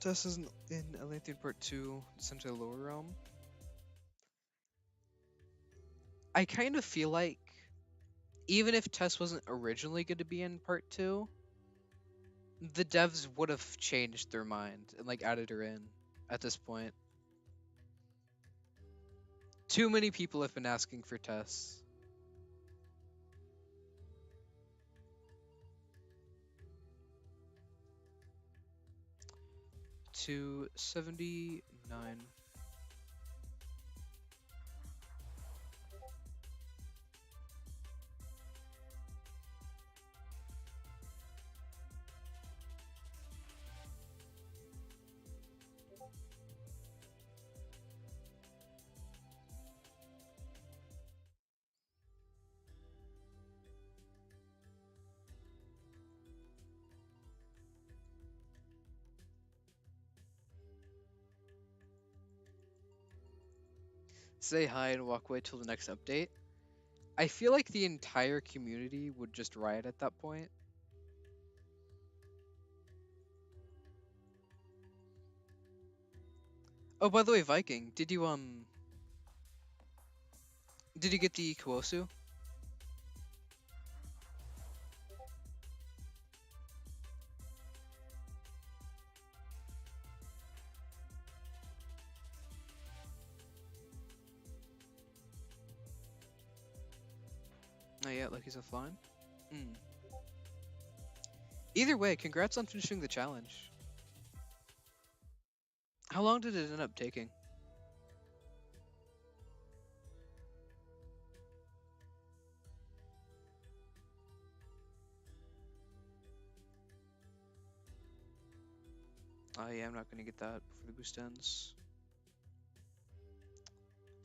Speaker 1: Tess is in Atlantean Part 2, essentially the lower realm. I kind of feel like even if Tess wasn't originally going to be in Part 2, the devs would have changed their mind and like added her in at this point. Too many people have been asking for Tess. 279. say hi and walk away till the next update. I feel like the entire community would just riot at that point. Oh, by the way, Viking, did you get the Kuosu? Not yet, like he's offline. Mm. Either way, congrats on finishing the challenge. How long did it end up taking? Oh yeah, I'm not gonna get that before the boost ends.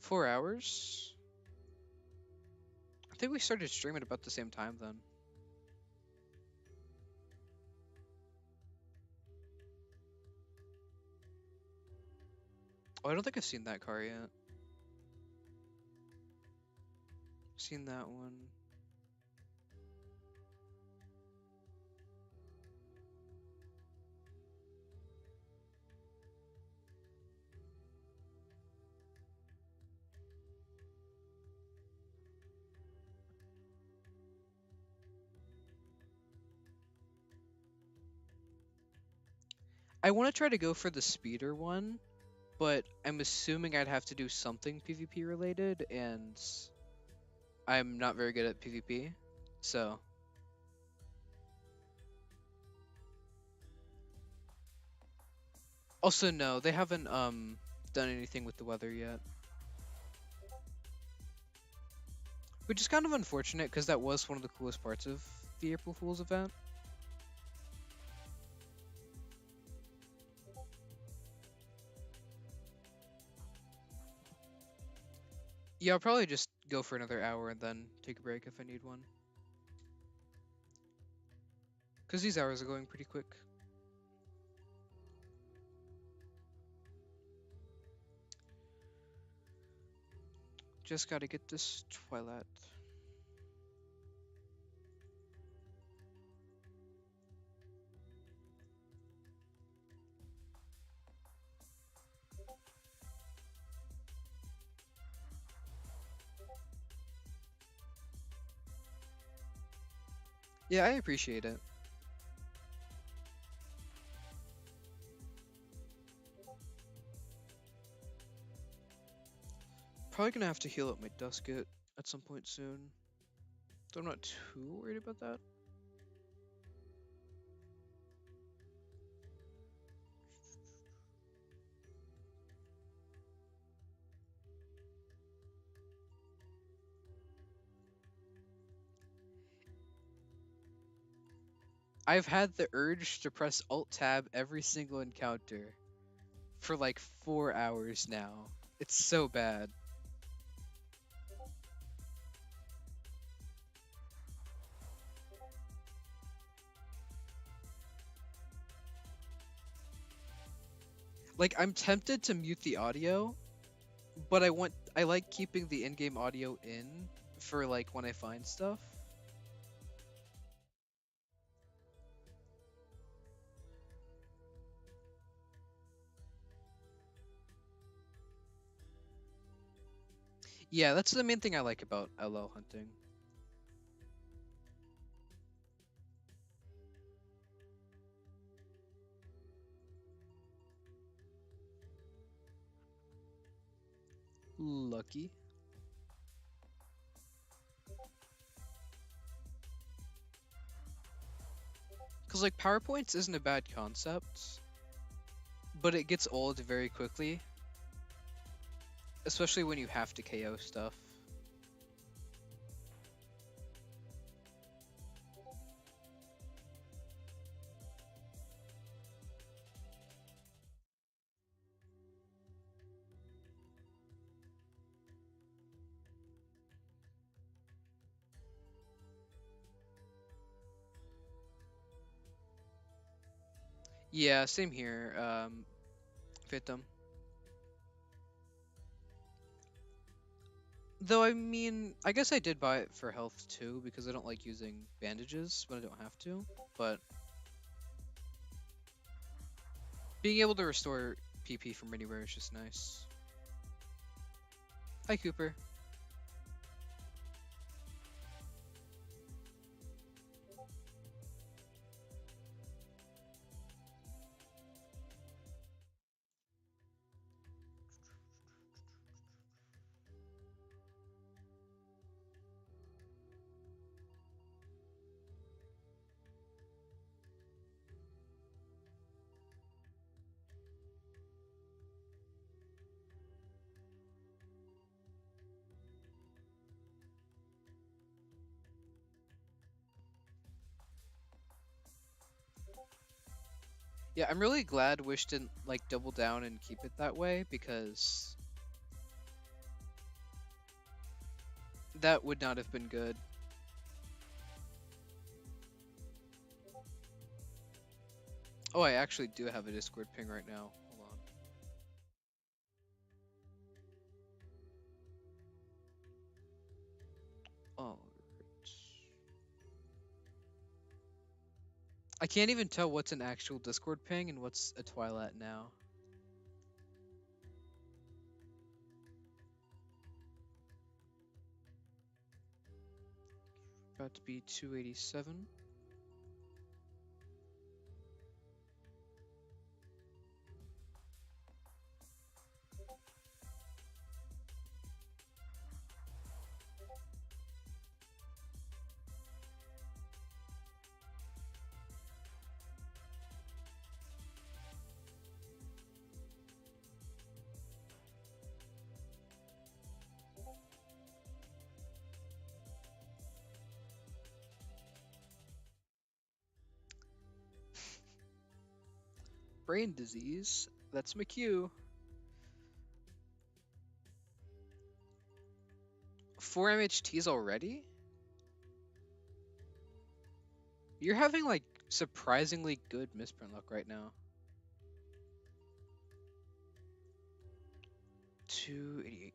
Speaker 1: 4 hours? I think we started streaming about the same time then. Oh, I don't think I've seen that car yet. Seen that one. I want to try to go for the speeder one, but I'm assuming I'd have to do something PvP related, and I'm not very good at PvP, so. Also, no, they haven't done anything with the weather yet. Which is kind of unfortunate, because that was one of the coolest parts of the April Fool's event. Yeah, I'll probably just go for another hour and then take a break if I need one. Because these hours are going pretty quick. Just gotta get this Twilat. Yeah, I appreciate it. Probably gonna have to heal up my Dusket at some point soon. Though I'm not too worried about that. I've had the urge to press Alt Tab every single encounter for like 4 hours now. It's so bad. Like, I'm tempted to mute the audio, but I like keeping the in-game audio in for like when I find stuff. Yeah, that's the main thing I like about LL hunting. Lucky. Because, like, PowerPoints isn't a bad concept, but it gets old very quickly. Especially when you have to KO stuff. Yeah, same here. Fit them. Though I mean, I guess I did buy it for health too because I don't like using bandages when I don't have to. But being able to restore PP from anywhere is just nice. Hi, Cooper. Yeah, I'm really glad Wish didn't like double down and keep it that way because that would not have been good. Oh, I actually do have a Discord ping right now. Hold on. Oh, I can't even tell what's an actual Discord ping and what's a Twilat now. About to be 287. Brain disease. That's McHugh. 4 MHTs already? You're having like surprisingly good misprint luck right now. 288.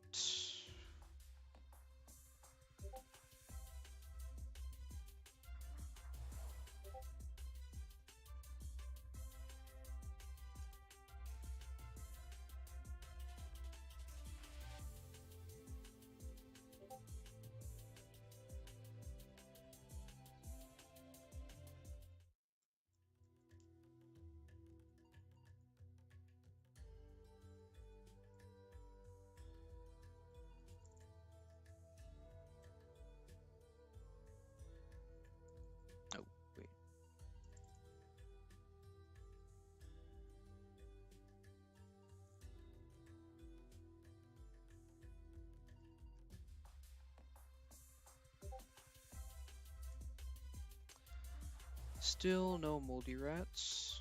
Speaker 1: Oh, wait. Still no moldy rats.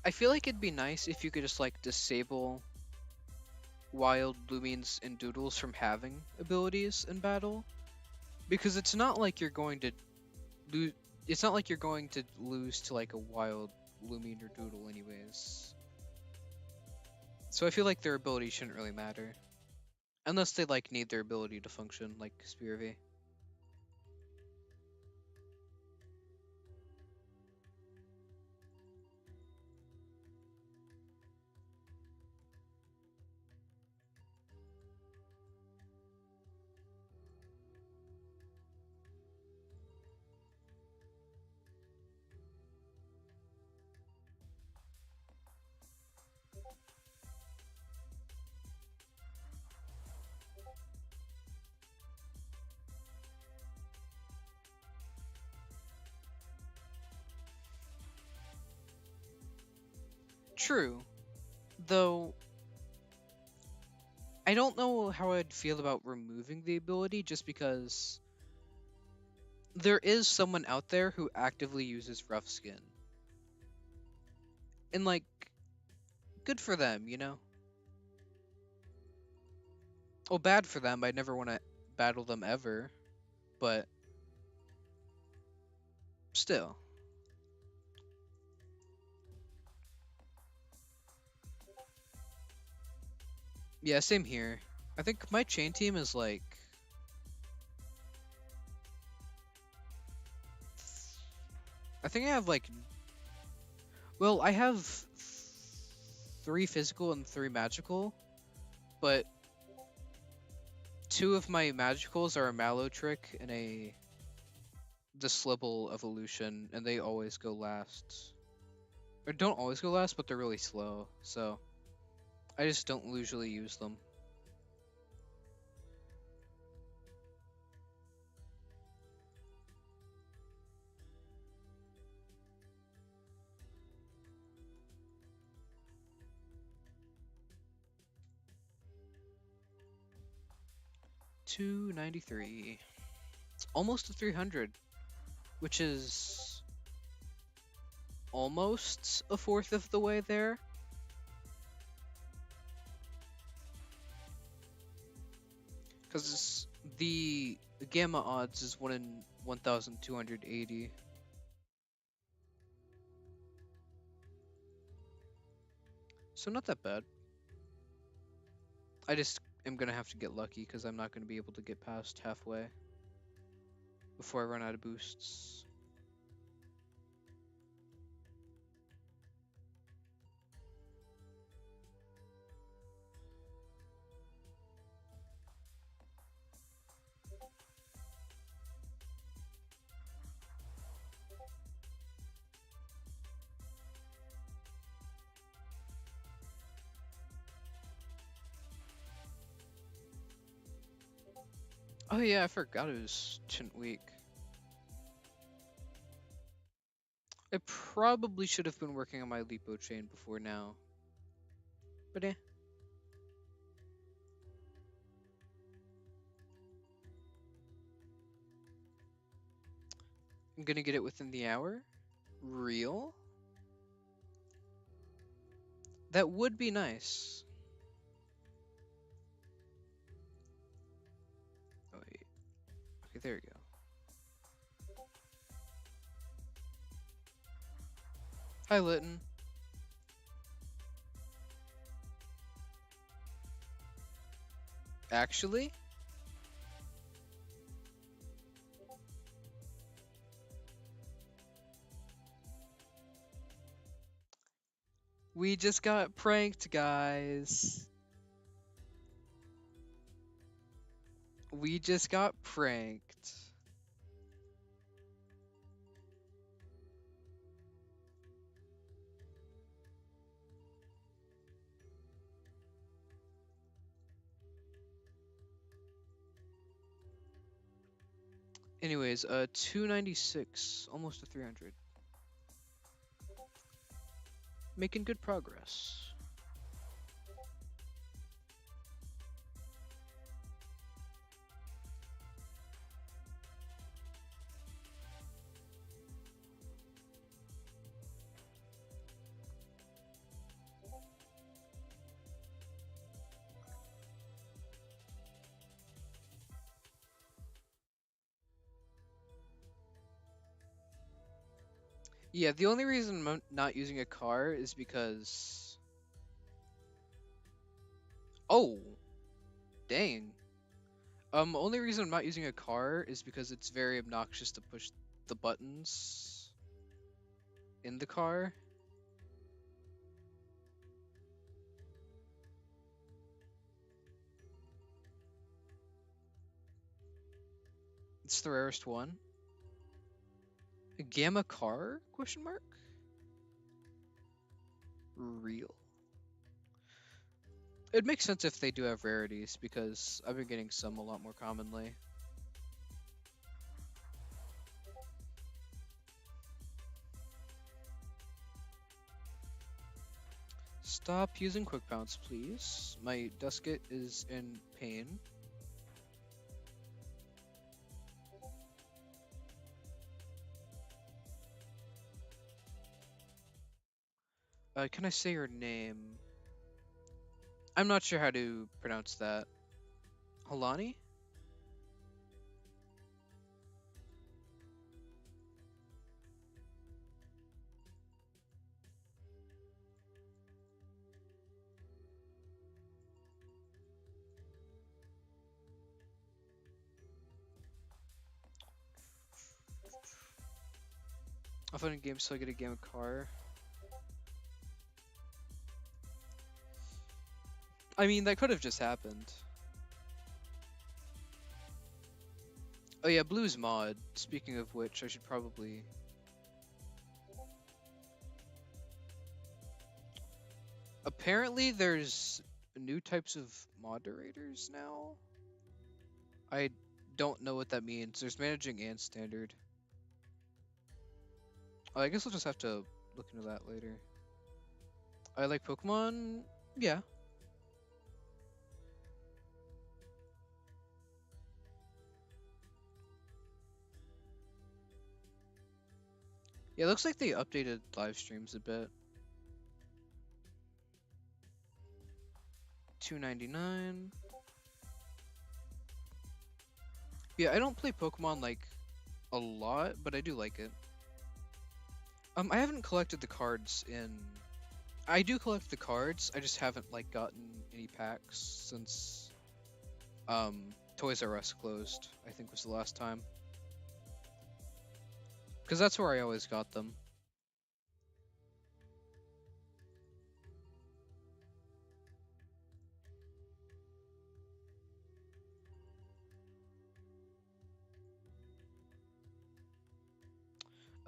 Speaker 1: I feel like it'd be nice if you could just like disable wild Loomians and Doodles from having abilities in battle, because it's not like you're going to lose. It's not like you're going to lose to like a wild Loomian or Doodle anyways. So I feel like their ability shouldn't really matter, unless they like need their ability to function, like Spear V. True. Though, I don't know how I'd feel about removing the ability just because there is someone out there who actively uses rough skin. And, like, good for them, you know? Well, bad for them. I'd never want to battle them ever. But still. Yeah, same here. I think my chain team is like... I think I have like... Well, I have 3 physical and 3 magical. But 2 of my magicals are a Mallow Trick and the Slibble evolution, and they always go last. Or don't always go last, but they're really slow, so I just don't usually use them. $293. It's almost to 300, which is almost a fourth of the way there. Because the gamma odds is 1 in 1,280. So not that bad. I just am going to have to get lucky because I'm not going to be able to get past halfway before I run out of boosts. Oh yeah, I forgot it was Chin Week. I probably should have been working on my Lipo chain before now. But eh. I'm gonna get it within the hour? Real? That would be nice. Oh wait. Okay, there you go. Hi, Litton. Actually? We just got pranked, guys. We just got pranked. Anyways, 296, almost to 300. Making good progress. Yeah, the only reason I'm not using a car is because... Oh! Dang. Only reason I'm not using a car is because it's very obnoxious to push the buttons in the car. It's the rarest one. A Gamma car? Question mark? Real? It makes sense if they do have rarities, because I've been getting some a lot more commonly. Stop using quick bounce, please. My dusket is in pain. Can I say your name? I'm not sure how to pronounce that. Holani? I'll find a game so I get a Gamma car. I mean, that could have just happened. Oh yeah, Blue's mod. Speaking of which, I should probably... Apparently there's new types of moderators now? I don't know what that means. There's managing and standard. Oh, I guess we'll just have to look into that later. I like Pokemon? Yeah. Yeah, it looks like they updated live streams a bit. $2.99. Yeah, I don't play Pokemon like a lot, but I do like it. I haven't collected the cards in... I do collect the cards, I just haven't like gotten any packs since Toys R Us closed, I think was the last time. Because that's where I always got them.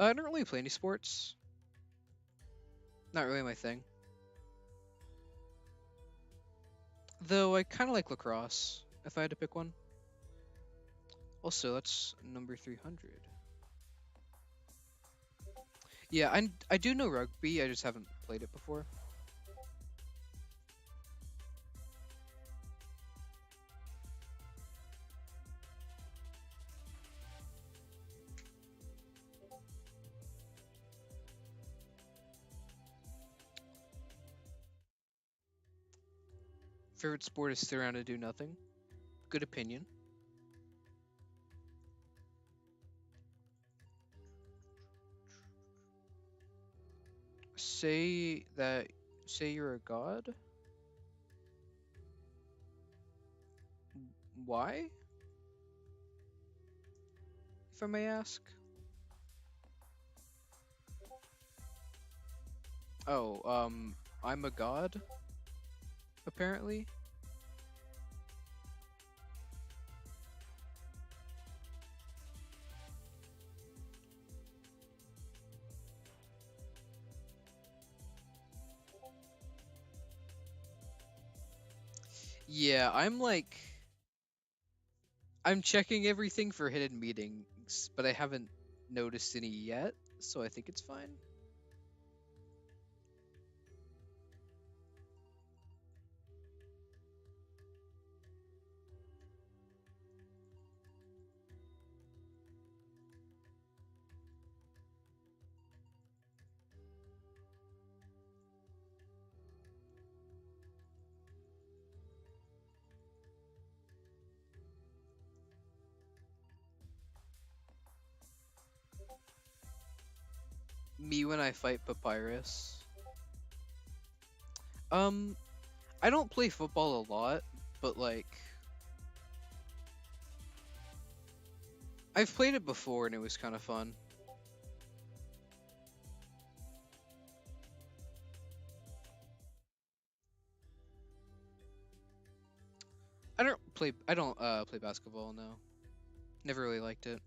Speaker 1: I don't really play any sports. Not really my thing. Though I kind of like lacrosse, if I had to pick one. Also, that's number 300. Yeah, I do know rugby, I just haven't played it before. Favorite sport is sit around and do nothing. Good opinion. Say you're a god? Why? If I may ask. Oh, I'm a god? Apparently? Yeah, I'm checking everything for hidden meetings, but I haven't noticed any yet, so I think it's fine. Me when I fight Papyrus. I don't play football a lot, but like I've played it before and it was kind of fun. I don't play basketball, no. Never really liked it.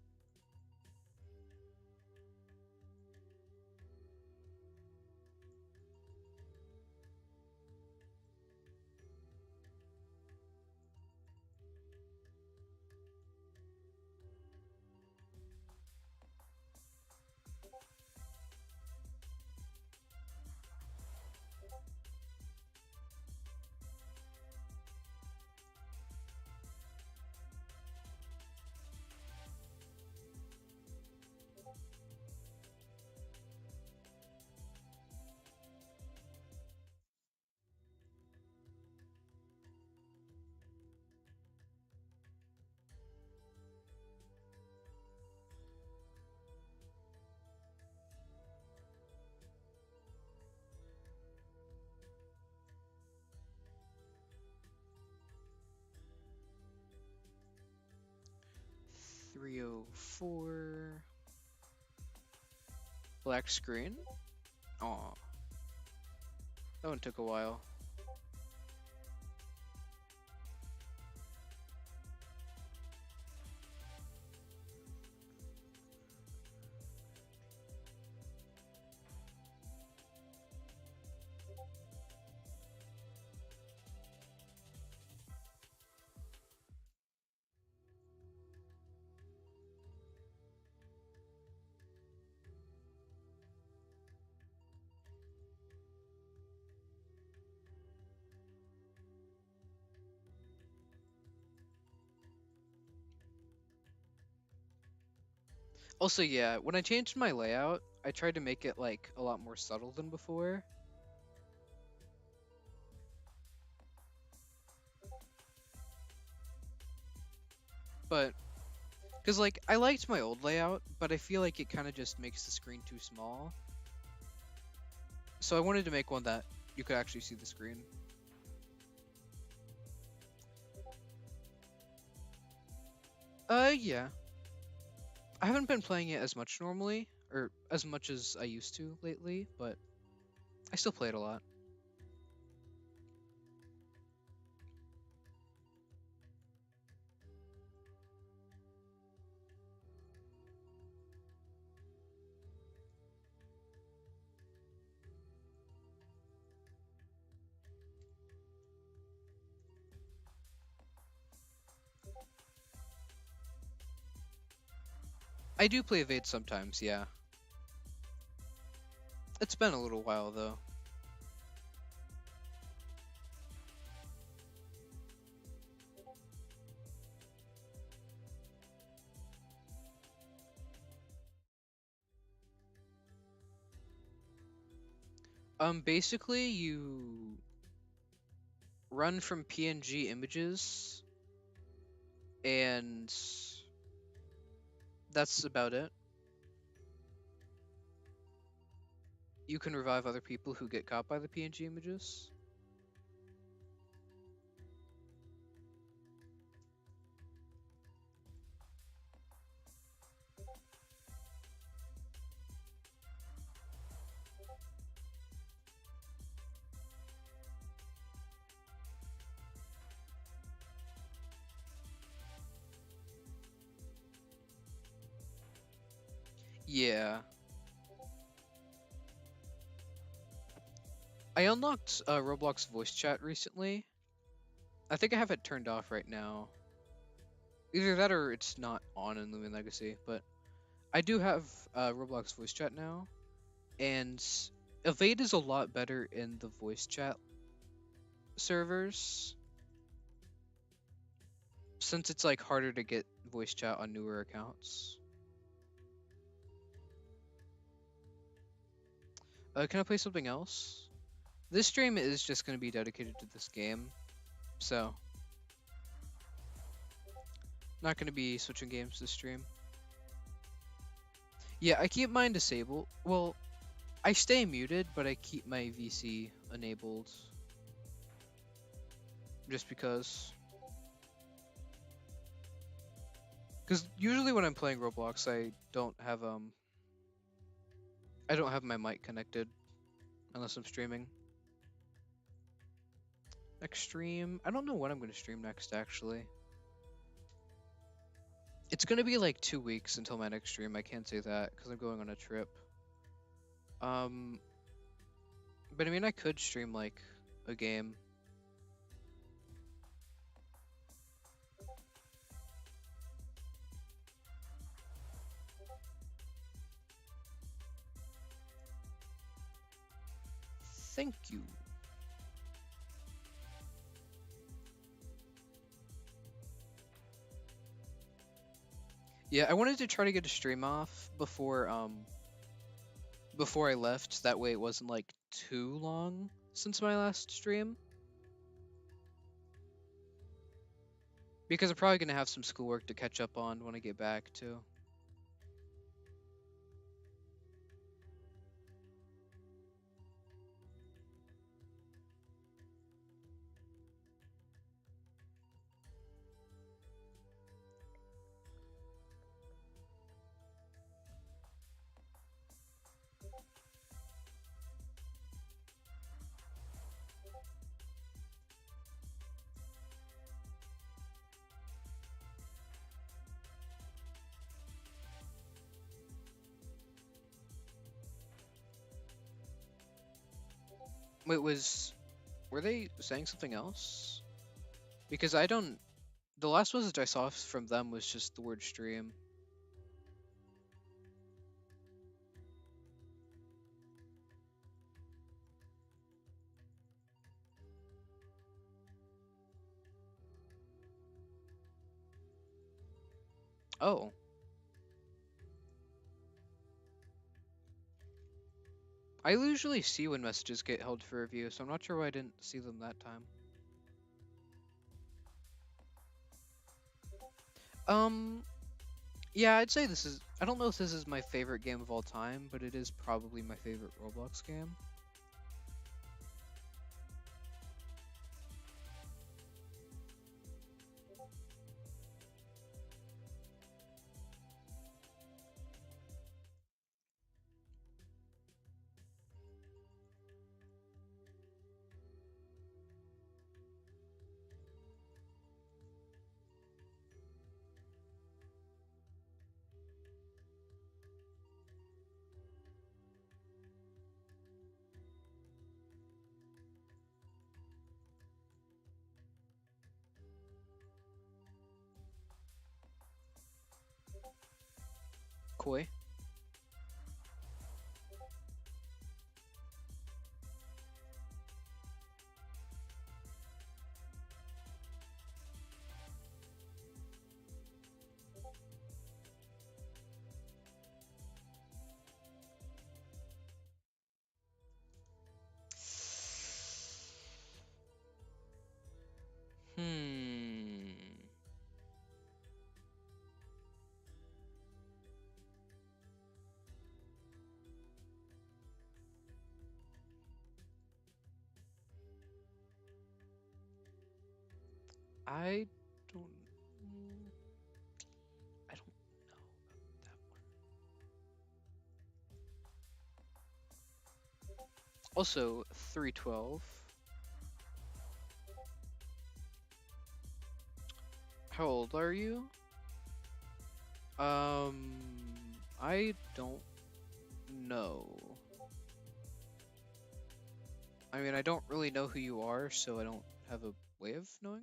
Speaker 1: 304. Black screen. Aw. That one took a while. Also, yeah, when I changed my layout, I tried to make it like a lot more subtle than before. But, because like, I liked my old layout, but I feel like it kind of just makes the screen too small. So I wanted to make one that you could actually see the screen. Yeah. I haven't been playing it as much normally, or as much as I used to lately, but I still play it a lot. I do play Evade sometimes, yeah. It's been a little while, though. Basically, you run from PNG images, and that's about it. You can revive other people who get caught by the PNG images. Yeah. I unlocked Roblox voice chat recently. I think I have it turned off right now. Either that or it's not on in Loomian Legacy, but I do have Roblox voice chat now, and Evade is a lot better in the voice chat servers since it's like harder to get voice chat on newer accounts. Can I play something else? This stream is just going to be dedicated to this game, so not going to be switching games this stream. Yeah, I keep mine disabled. Well, I stay muted, but I keep my VC enabled. Just because. Because usually when I'm playing Roblox, I don't have my mic connected unless I'm streaming. Next stream, I don't know when I'm going to stream next actually. It's going to be like 2 weeks until my next stream. I can't say that because I'm going on a trip. But I mean, I could stream like a game. Thank you. Yeah, I wanted to try to get a stream off before I left. That way it wasn't like too long since my last stream. Because I'm probably gonna have some schoolwork to catch up on when I get back too. Wait, were they saying something else? Because I don't. The last message I saw from them was just the word stream. Oh. I usually see when messages get held for review, so I'm not sure why I didn't see them that time. Um, yeah, I'd say this is. I don't know if this is my favorite game of all time, but it is probably my favorite Roblox game. Koi. Hmm. I don't. I don't know about that one. Also, 312. How old are you? I don't know. I mean, I don't really know who you are, so I don't have a way of knowing.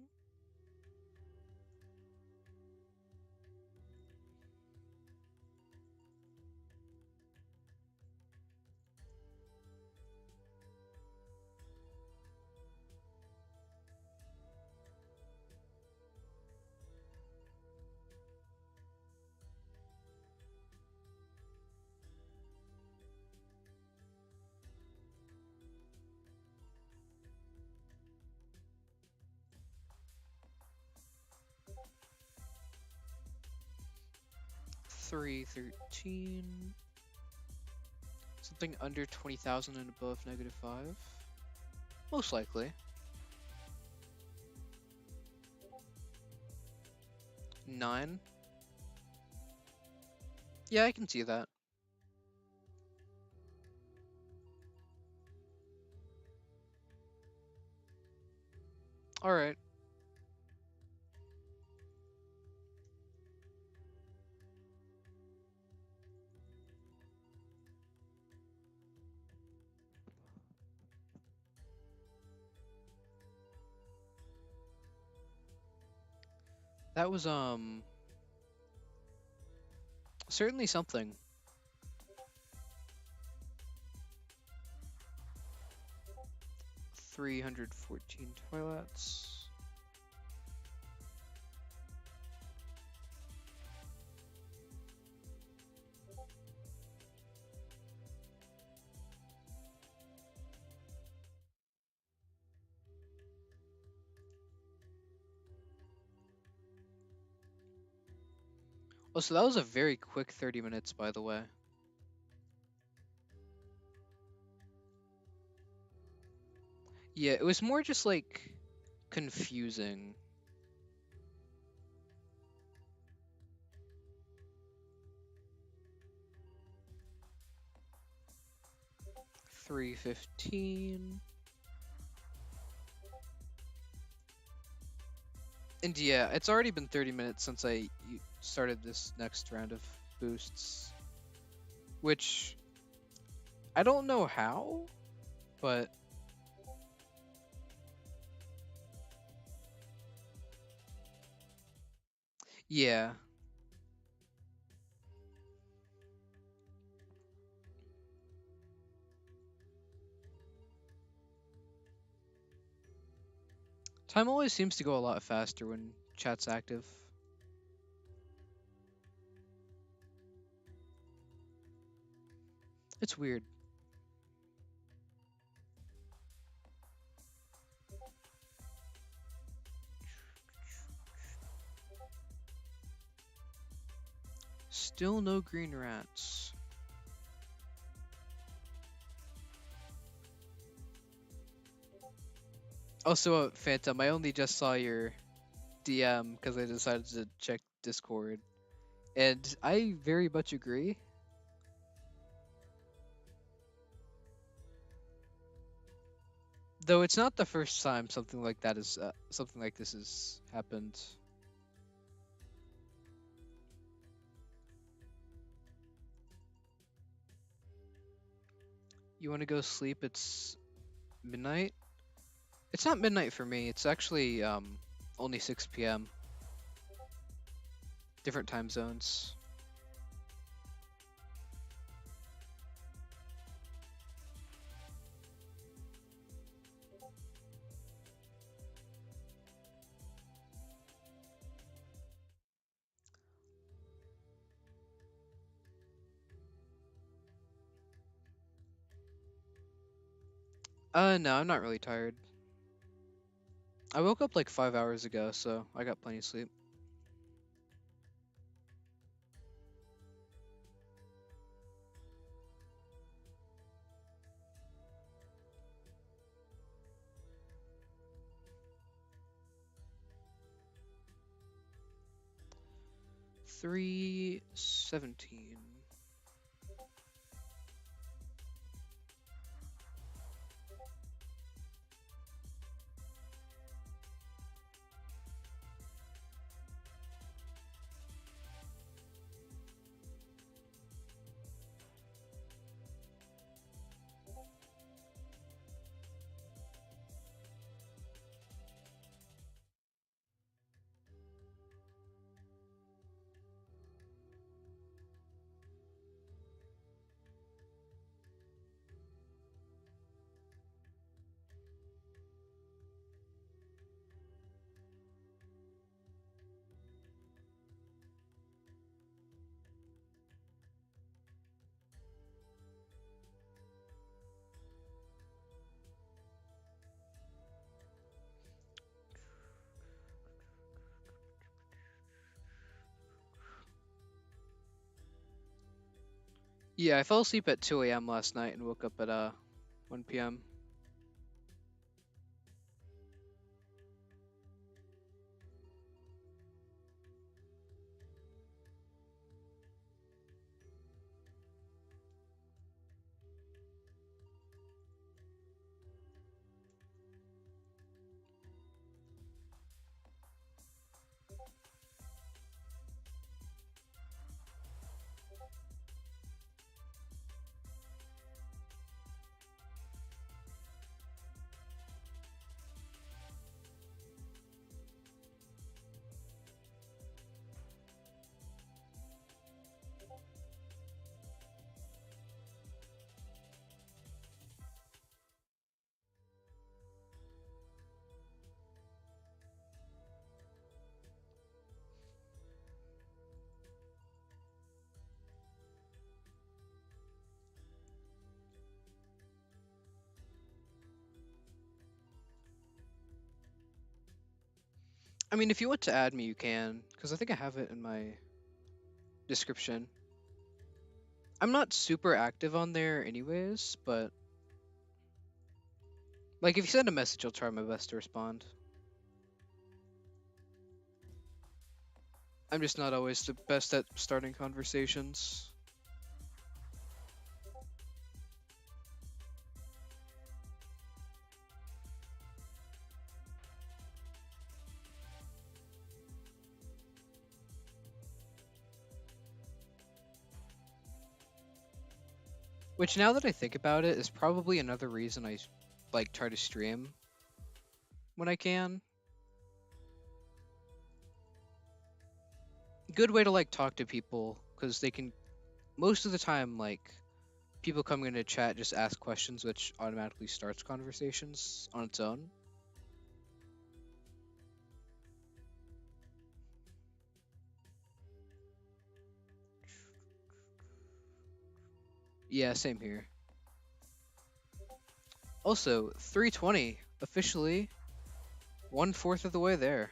Speaker 1: $313. Something under 20,000 and above -5. Most likely. 9. Yeah, I can see that. Alright. That was, certainly something. 314 Twilats. Oh, so that was a very quick 30 minutes, by the way. Yeah, it was more just like confusing. $315. And yeah, it's already been 30 minutes since I started this next round of boosts. Which I don't know how, but Yeah. Time always seems to go a lot faster when chat's active. It's weird. Still no green rats. Also, Phantom, I only just saw your DM because I decided to check Discord. And I very much agree. Though it's not the first time something like that is something like this has happened. You want to go sleep? It's midnight. It's not midnight for me. It's actually only 6 p.m. Different time zones. No, I'm not really tired. I woke up like 5 hours ago, so I got plenty of sleep. $3.17. Yeah, I fell asleep at 2 a.m. last night and woke up at 1 p.m. I mean, if you want to add me, you can, because I think I have it in my description. I'm not super active on there anyways, but like if you send a message, I'll try my best to respond. I'm just not always the best at starting conversations. Which, now that I think about it, is probably another reason I like try to stream when I can. good way to like talk to people because they can most of the time like people coming into chat just ask questions which automatically starts conversations on its own. Yeah, same here. Also, 320 officially 1/4 of the way there.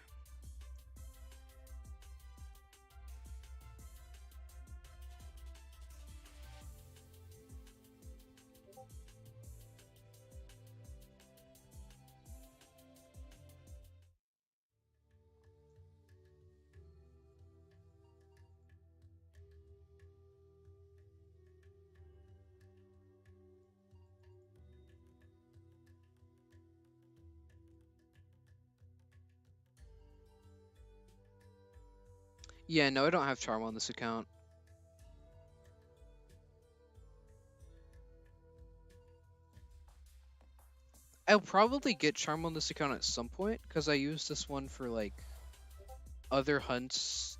Speaker 1: Yeah, no, I don't have charm on this account. I'll probably get charm on this account at some point because I use this one for like other hunts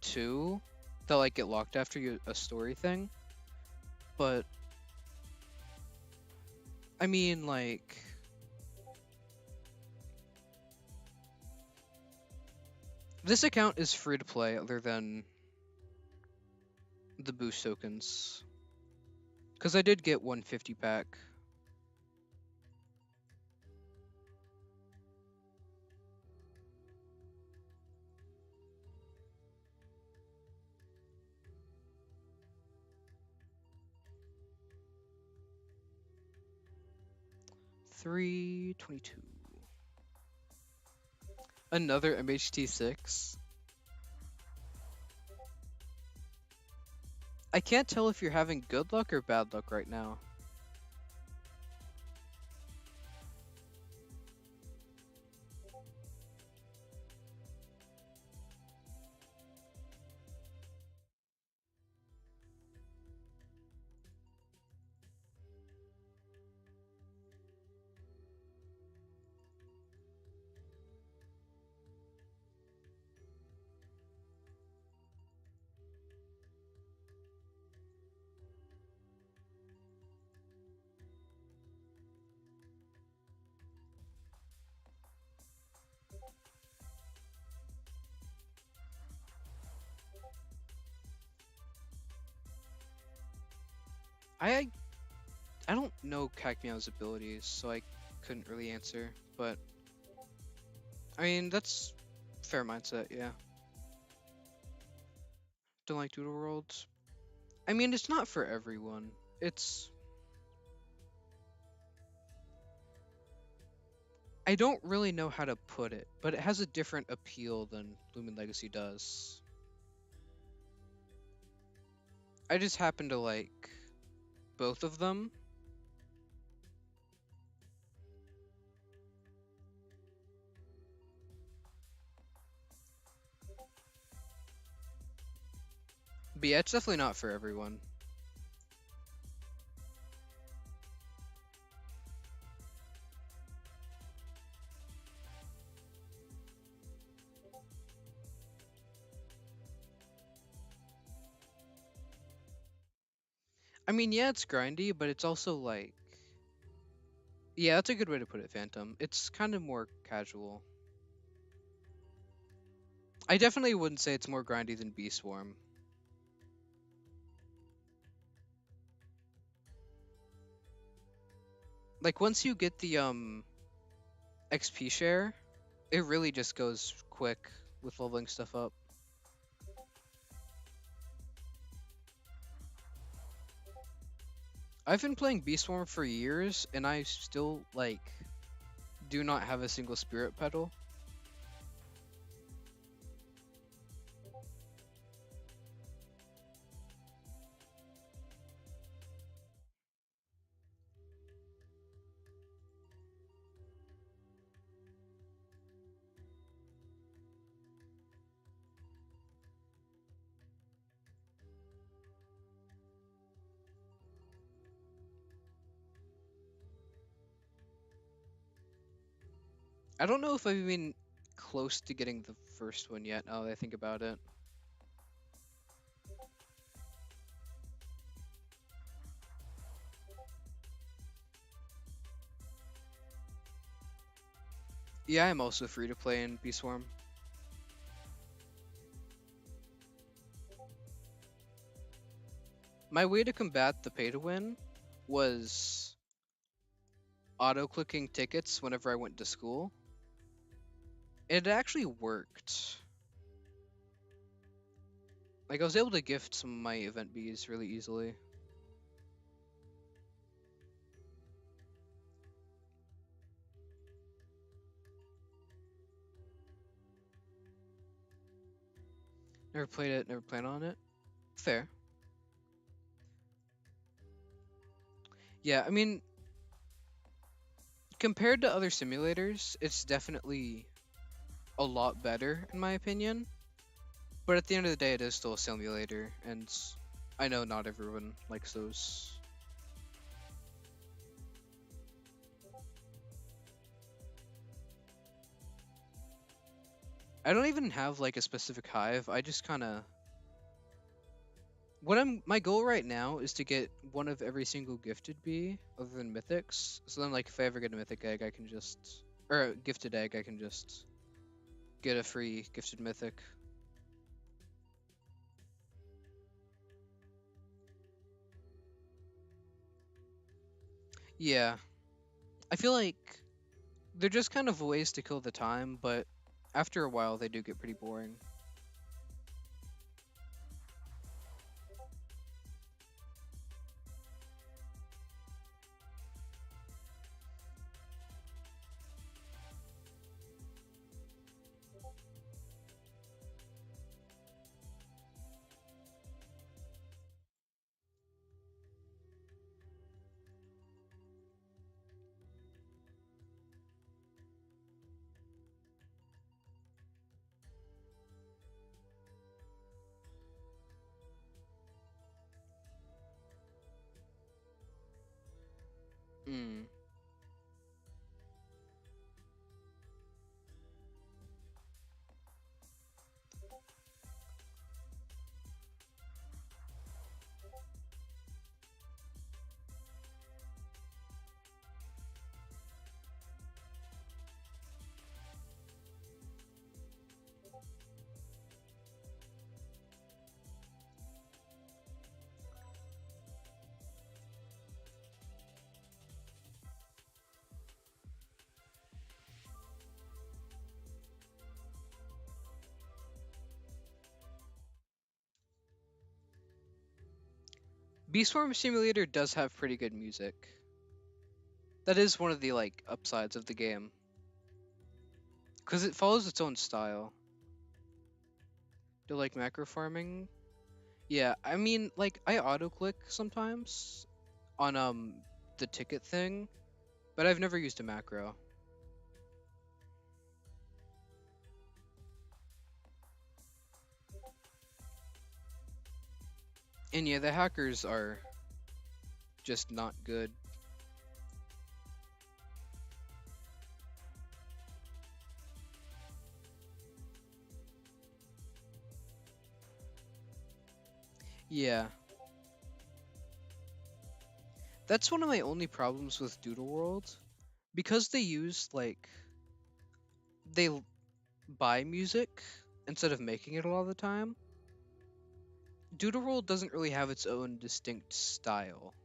Speaker 1: too that like get locked after you a story thing. But I mean like this account is free to play other than the boost tokens. Because I did get 150 pack. $3.22. Another MHT6. I can't tell if you're having good luck or bad luck right now. I I don't know Cagmeow's abilities, so I couldn't really answer. But I mean that's fair mindset, yeah. Don't like Doodle Worlds. I mean it's not for everyone. It's I don't really know how to put it, but it has a different appeal than Loomian Legacy does. I just happen to like both of them. But yeah, it's definitely not for everyone. I mean, yeah, it's grindy, but it's also like, yeah, that's a good way to put it, Phantom. It's kind of more casual. I definitely wouldn't say it's more grindy than Bee Swarm. Like once you get the XP share, it really just goes quick with leveling stuff up. I've been playing Bee Swarm for years, and I still like do not have a single spirit petal. I don't know if I've been close to getting the first one yet. Now that I think about it. Yeah, I'm also free to play in B Swarm. My way to combat the pay to win was auto clicking tickets whenever I went to school. It actually worked. Like I was able to gift some of my event bees really easily. Never played it, never planned on it. Fair. Yeah, I mean, compared to other simulators, it's definitely a lot better in my opinion. But at the end of the day, it is still a simulator, and I know not everyone likes those. I don't even have like a specific hive. I just kind of my goal right now is to get one of every single gifted bee other than mythics. So then like if I ever get a mythic egg, I can just or a gifted egg, I can just get a free gifted mythic. Yeah. I feel like they're just kind of ways to kill the time, but after a while they do get pretty boring. Mm. Bee Swarm Simulator does have pretty good music. That is one of the like upsides of the game. Cause it follows its own style. Do you like macro farming? Yeah, I mean like I auto click sometimes on the ticket thing, but I've never used a macro. And yeah, the hackers are just not good. Yeah. That's one of my only problems with Doodle World. Because they use like they buy music instead of making it a lot of the time. Doodle World doesn't really have its own distinct style.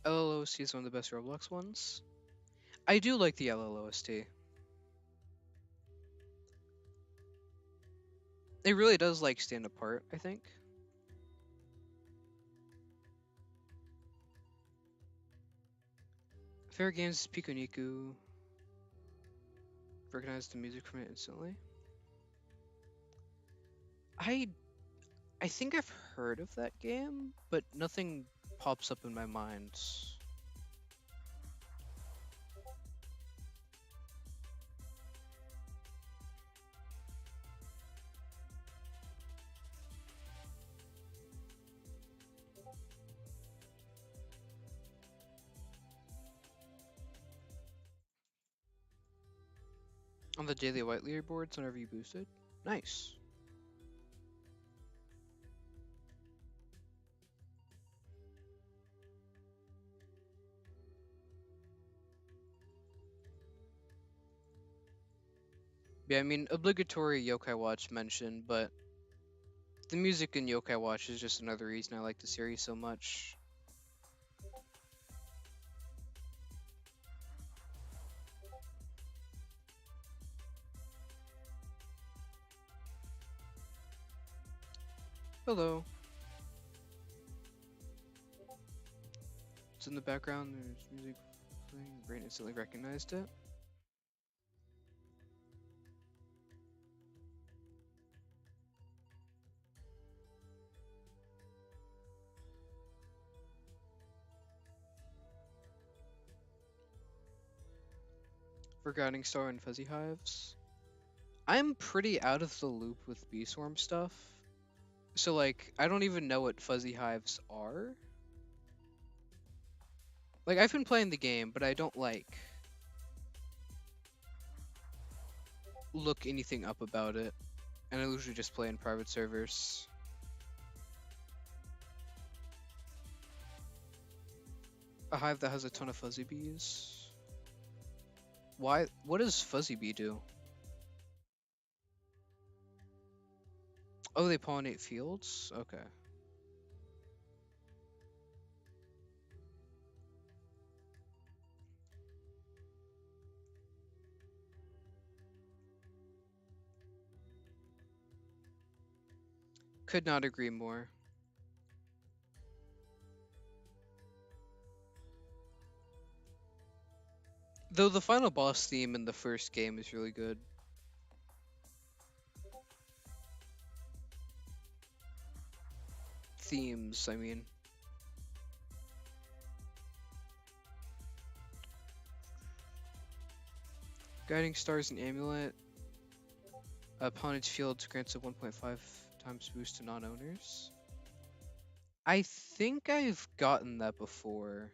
Speaker 1: LLOST is one of the best Roblox ones. I do like the LLOST. It really does like stand apart, I think. Fair Games Pikuniku recognized the music from it instantly. I I think I've heard of that game, but nothing pops up in my mind. On the daily white leaderboards whenever you boosted? Nice. Yeah, I mean, obligatory Yokai Watch mention, but the music in Yokai Watch is just another reason I like the series so much. Hello. It's in the background, there's music playing, brain instantly recognized it. For Guiding Star and Fuzzy Hives. I'm pretty out of the loop with Bee Swarm stuff. So, like, I don't even know what Fuzzy Hives are. Like, I've been playing the game, but I don't, like, look anything up about it. And I usually just play in private servers. A hive that has a ton of fuzzy bees. Why? What does Fuzzy Bee do? Oh, they pollinate fields? Okay. Could not agree more. Though the final boss theme in the first game is really good. Themes, I mean. Guiding Stars and Amulet. Opponent's fields grants a 1.5 times boost to non-owners. I think I've gotten that before.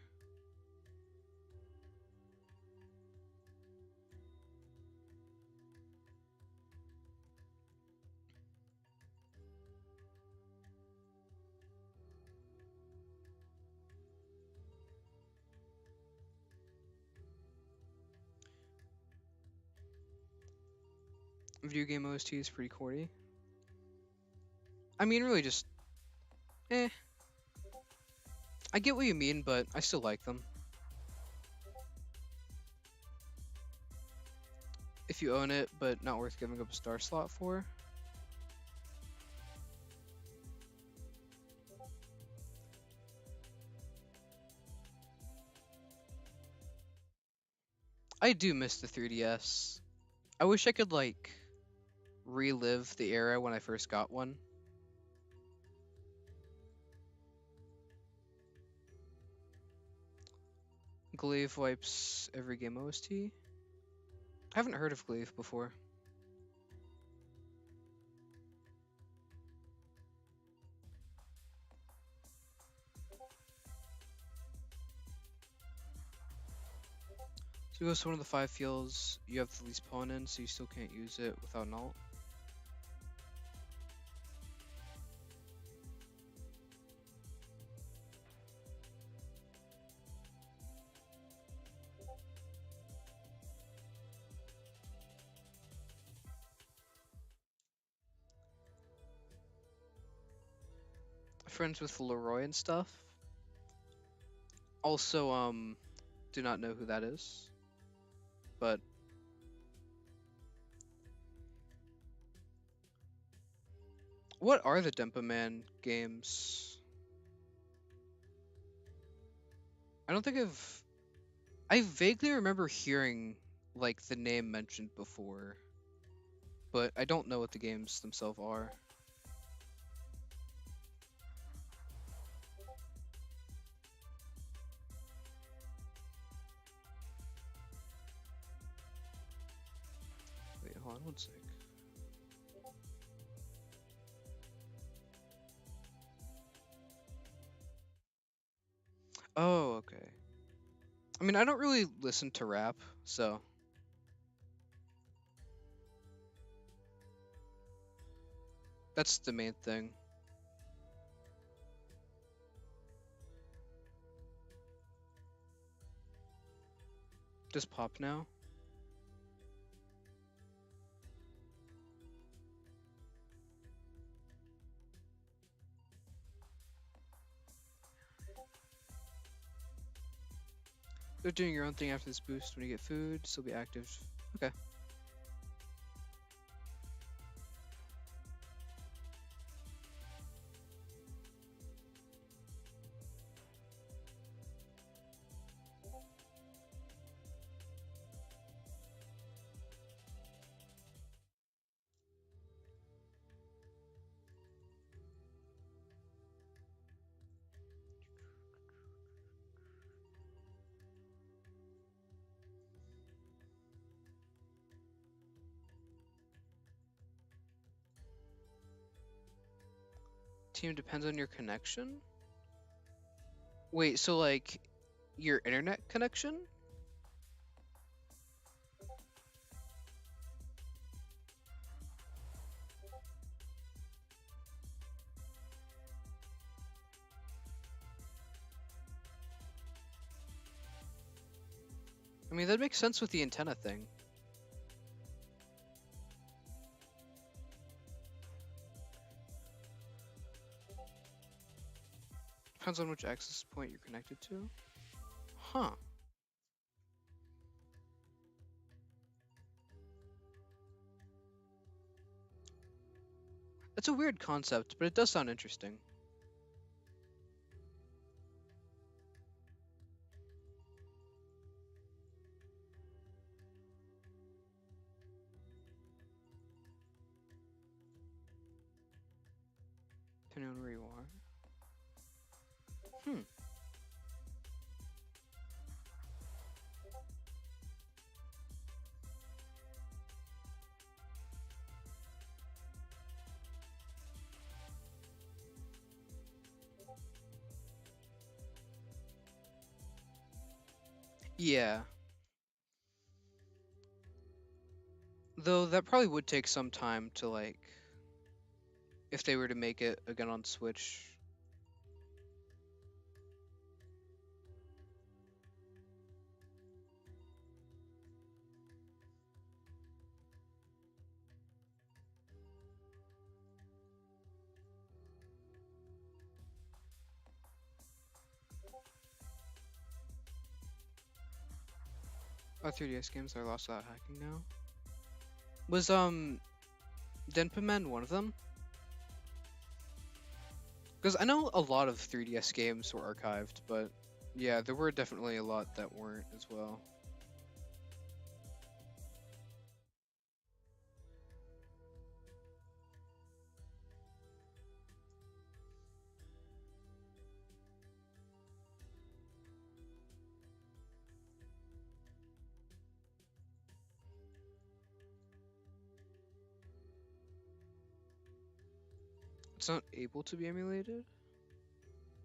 Speaker 1: Video game OST is pretty corny. I mean, really just, eh. I get what you mean, but I still like them. If you own it, but not worth giving up a star slot for. I do miss the 3DS. I wish I could, like, relive the era when I first got one. Glaive wipes every game OST. I haven't heard of Glaive before. So it goes to one of the 5 fields. You have the least pawn in, so you still can't use it without an alt. Friends with Leroy and stuff. Also, do not know who that is. But what are the Dempa Man games? I don't think I vaguely remember hearing, like, the name mentioned before, but I don't know what the games themselves are. Hold on one sec. Oh, okay. I mean, I don't really listen to rap, so that's the main thing. Just pop now. They're doing your own thing after this boost. When you get food, still be active. Okay. Team depends on your connection? Wait, so like your internet connection? I mean, that makes sense with the antenna thing. Depends on which access point you're connected to. Huh. That's a weird concept, but it does sound interesting. Depending on where you are. Hmm. Yeah. Though that probably would take some time to like, if they were to make it again on Switch. Oh, 3DS games are lost without hacking now. Was Denpaman one of them? Because I know a lot of 3DS games were archived, but yeah, there were definitely a lot that weren't as well. It's not able to be emulated?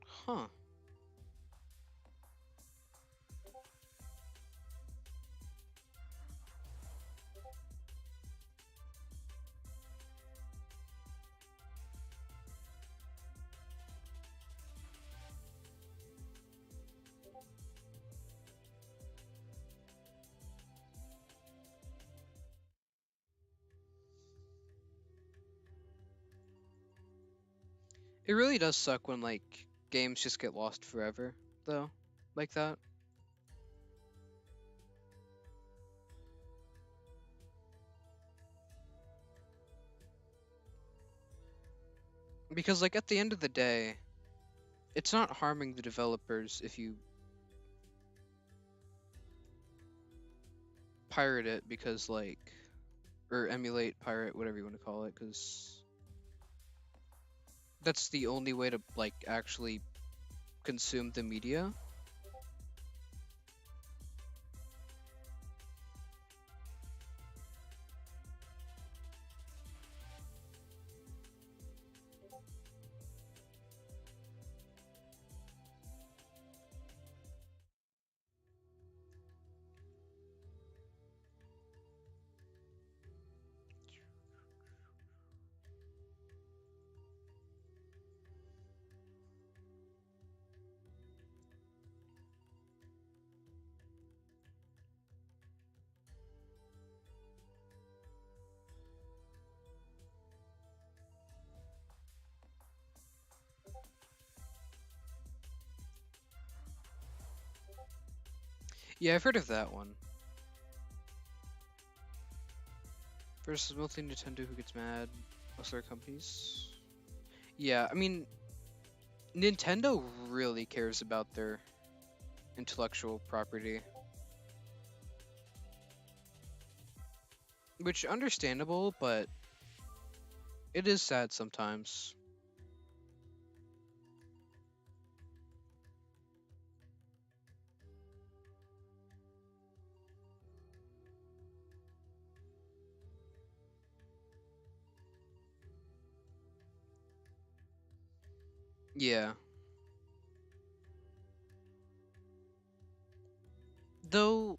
Speaker 1: Huh. It really does suck when like games just get lost forever, though, like that. Because like at the end of the day, it's not harming the developers if you pirate it because like, or emulate, pirate, whatever you want to call it, because that's the only way to like actually consume the media. Yeah, I've heard of that one. Versus multi Nintendo who gets mad. Most other companies. Yeah, I mean, Nintendo really cares about their intellectual property. Which, understandable, but it is sad sometimes. Yeah. Though,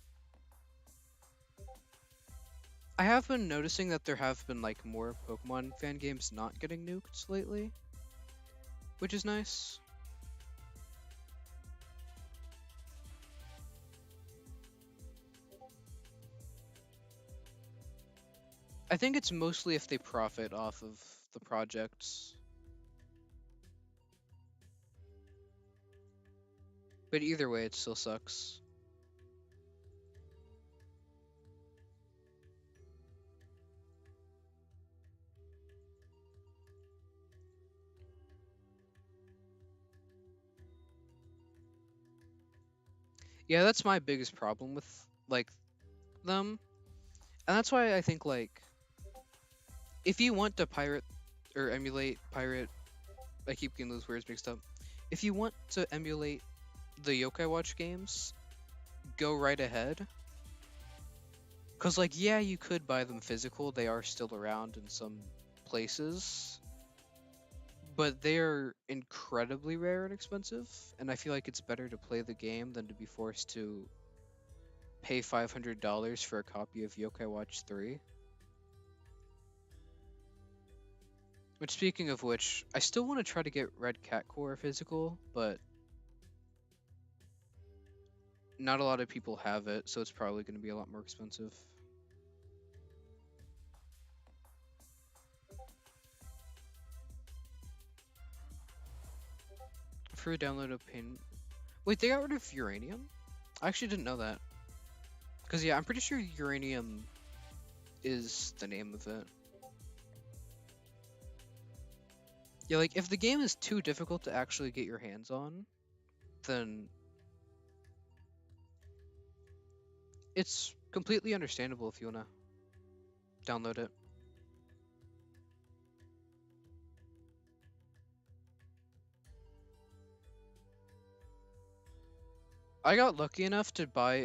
Speaker 1: I have been noticing that there have been, like, more Pokemon fan games not getting nuked lately. Which is nice. I think it's mostly if they profit off of the projects. But either way, it still sucks. Yeah, that's my biggest problem with, like, them. And that's why I think, like, if you want to pirate or emulate pirate, I keep getting those words mixed up. If you want to emulate the Yokai Watch games, go right ahead. Cause like, yeah, you could buy them physical. They are still around in some places, but they're incredibly rare and expensive. And I feel like it's better to play the game than to be forced to pay $500 for a copy of Yokai Watch 3. Which, speaking of which, I still want to try to get Red Cat Core physical, but not a lot of people have it, so it's probably going to be a lot more expensive. For a download of pain. Wait, they got rid of uranium? I actually didn't know that. Because, yeah, I'm pretty sure uranium is the name of it. Yeah, like, if the game is too difficult to actually get your hands on, then it's completely understandable if you want to download it. I got lucky enough to buy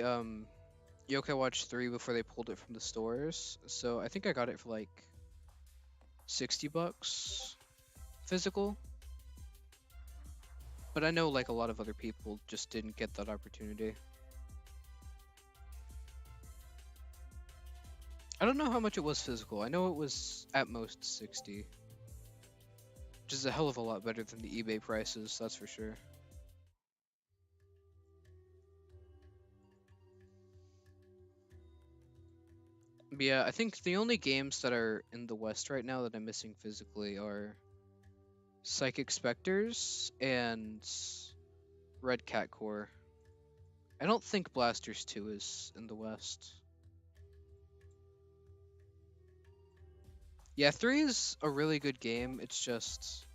Speaker 1: Yokai Watch 3 before they pulled it from the stores, so I think I got it for like $60 physical. But I know like a lot of other people just didn't get that opportunity. I don't know how much it was physical. I know it was at most 60. Which is a hell of a lot better than the eBay prices, that's for sure. But yeah, I think the only games that are in the West right now that I'm missing physically are Psychic Specters and Red Cat Core. I don't think Blasters 2 is in the West. Yeah, 3 is a really good game. It's just...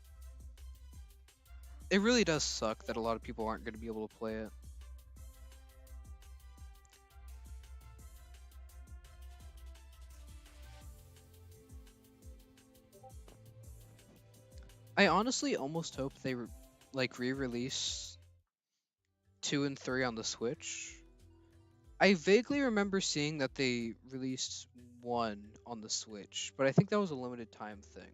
Speaker 1: It really does suck that a lot of people aren't going to be able to play it. I honestly almost hope they like re-release 2 and 3 on the Switch. I vaguely remember seeing that they released 1 on the Switch, but I think that was a limited time thing.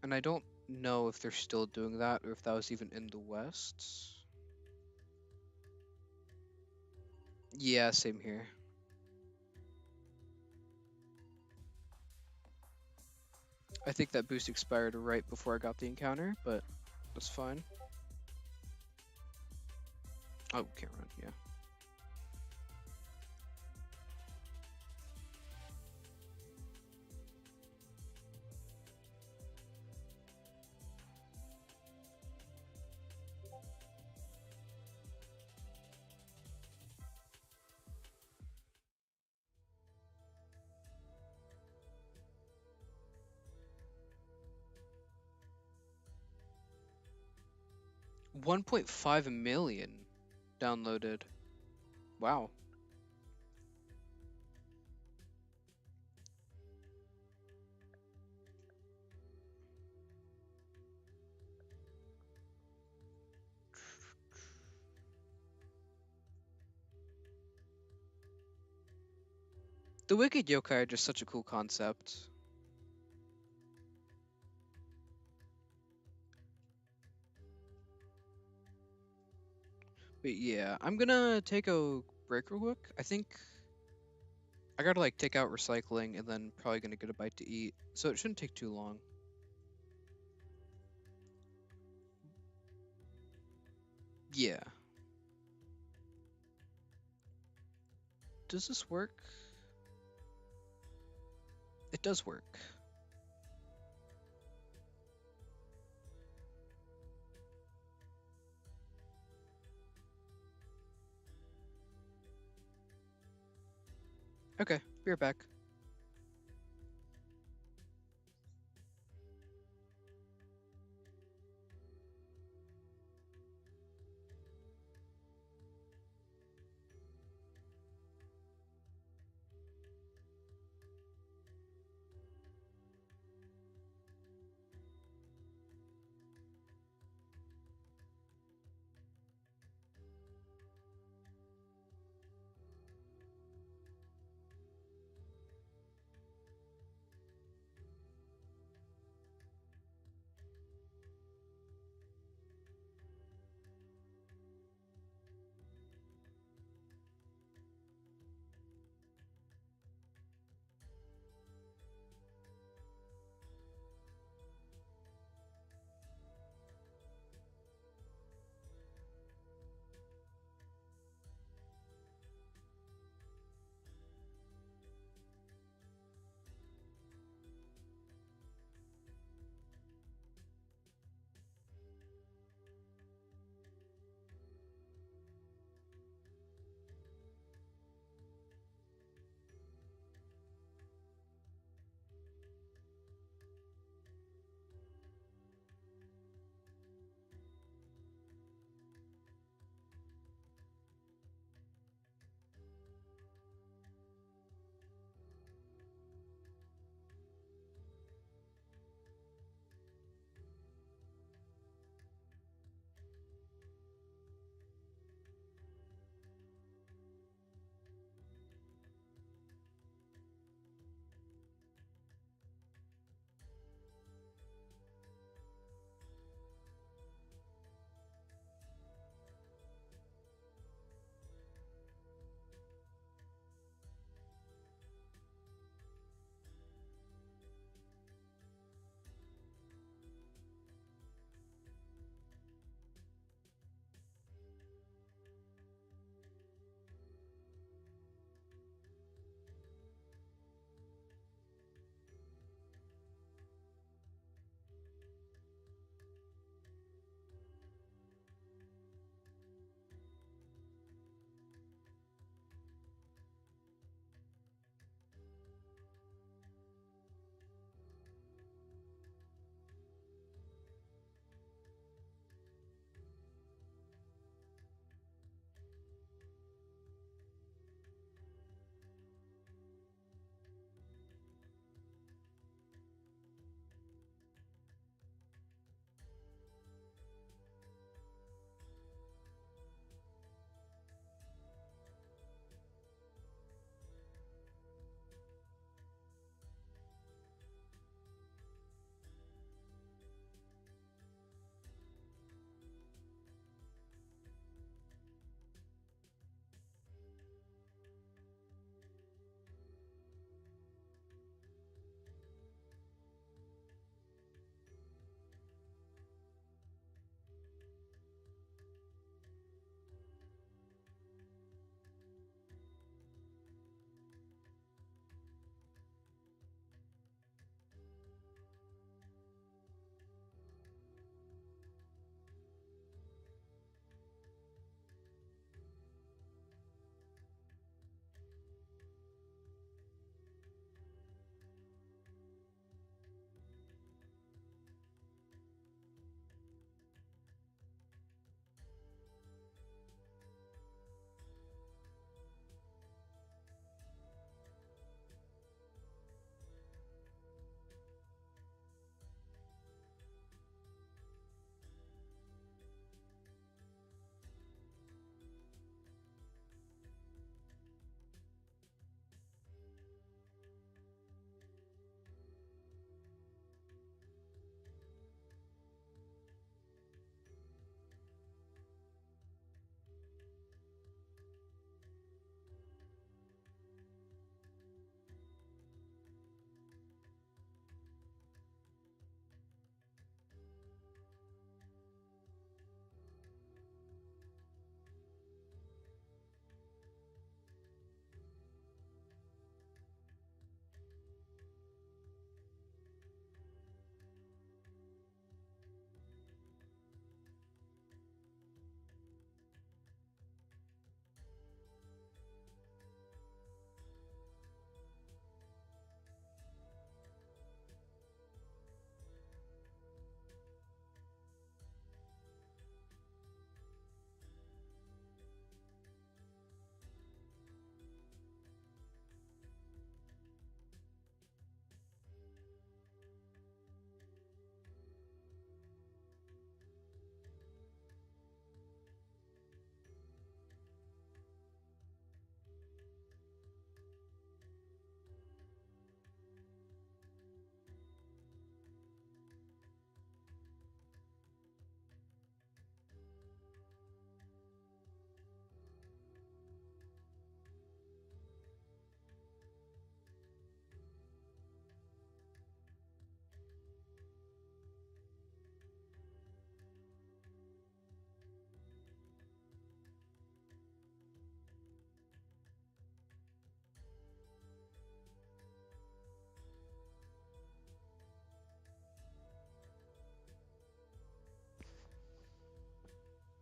Speaker 1: And I don't know if they're still doing that or if that was even in the West. Yeah, same here. I think that boost expired right before I got the encounter, but that's fine. Oh, can't run, yeah. 1.5 million downloaded. Wow. The Wicked Yokai are just such a cool concept. But yeah, I'm gonna take a break real quick. I think I gotta like take out recycling and then probably gonna get a bite to eat. So it shouldn't take too long. Yeah. Does this work? It does work. Okay, be right back.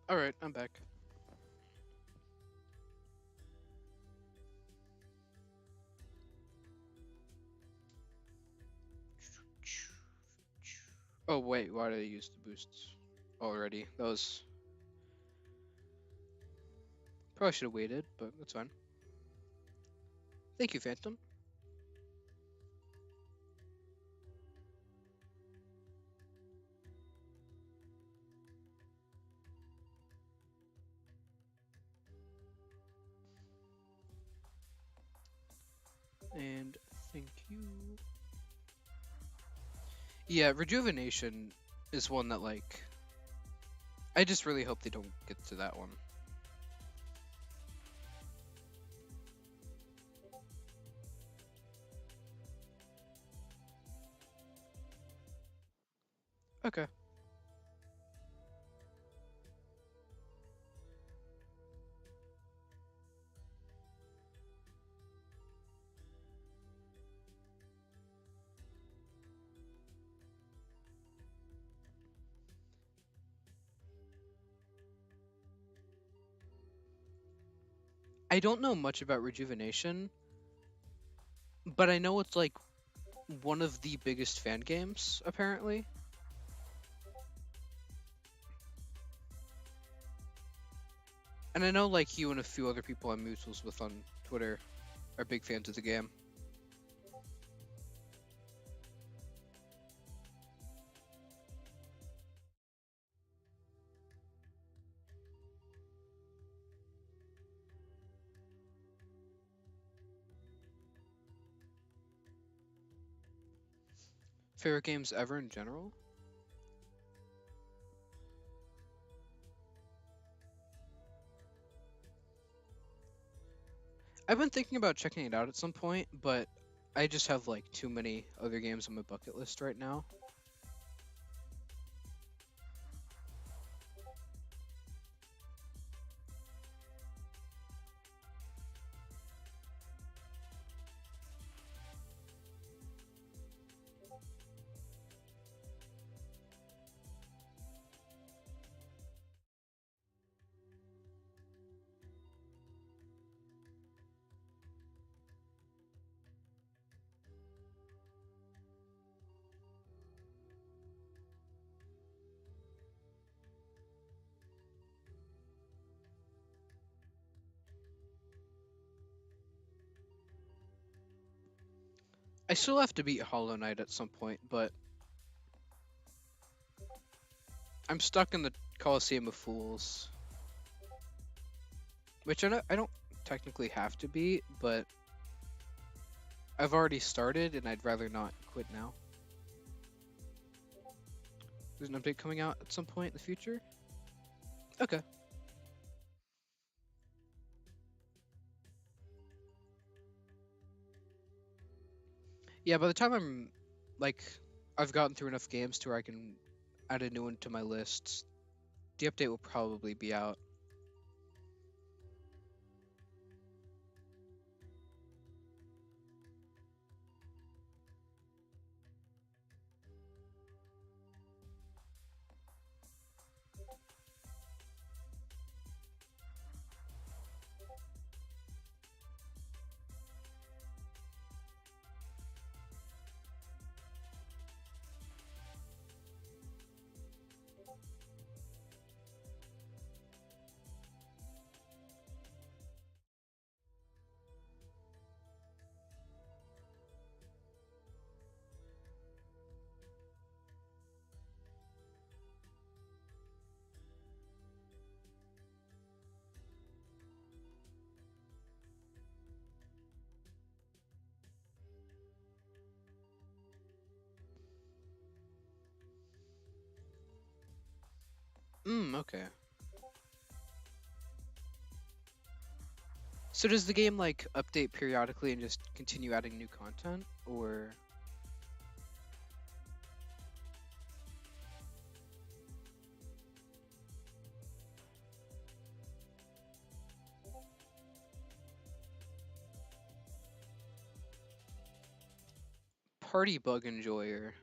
Speaker 1: Alright, I'm back. Oh wait, why did I use the boosts already? That was... Probably should have waited, but that's fine. Thank you, Phantom. And thank you. Yeah, Rejuvenation is one that, like... I just really hope they don't get to that one. Okay. I don't know much about Rejuvenation, but I know it's like one of the biggest fan games, apparently. And I know like you and a few other people I'm mutuals with on Twitter are big fans of the game. Favorite games ever in general? I've been thinking about checking it out at some point, but I just have like too many other games on my bucket list right now. I still have to beat Hollow Knight at some point, but I'm stuck in the Coliseum of Fools, which I don't technically have to beat, but I've already started and I'd rather not quit now. There's an update coming out at some point in the future? Okay. Yeah, by the time I've gotten through enough games to where I can add a new one to my list, the update will probably be out. Okay. So does the game like update periodically and just continue adding new content, or? Party bug enjoyer.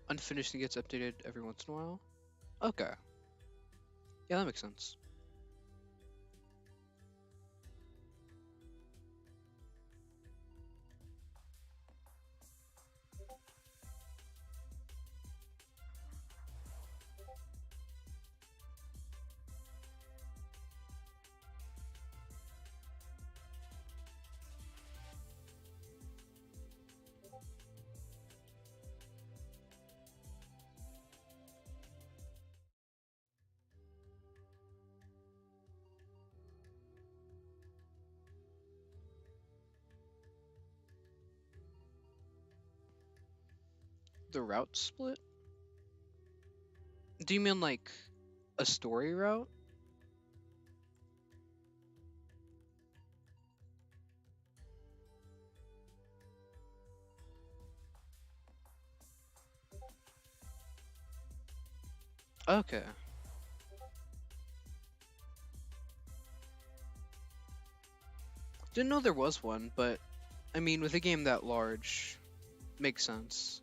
Speaker 1: Unfinished and gets updated every once in a while. Okay. Yeah, that makes sense. The route split? Do you mean like a story route? Okay. Didn't know there was one, but I mean, with a game that large, makes sense.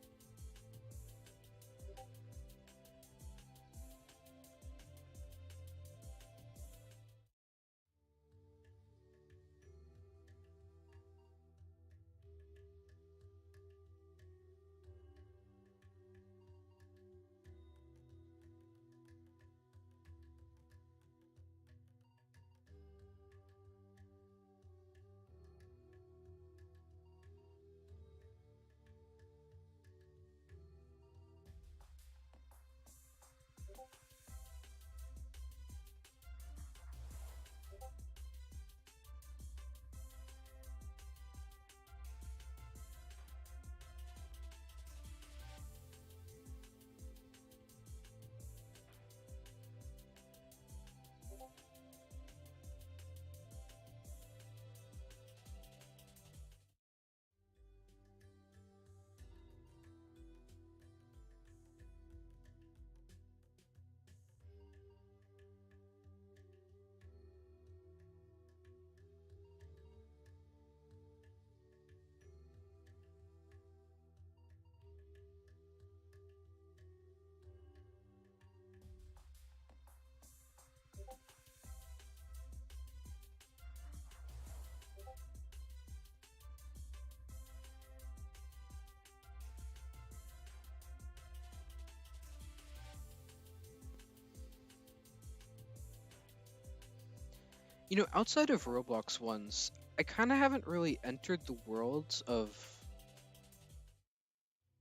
Speaker 1: You know, outside of Roblox ones, I kind of haven't really entered the worlds of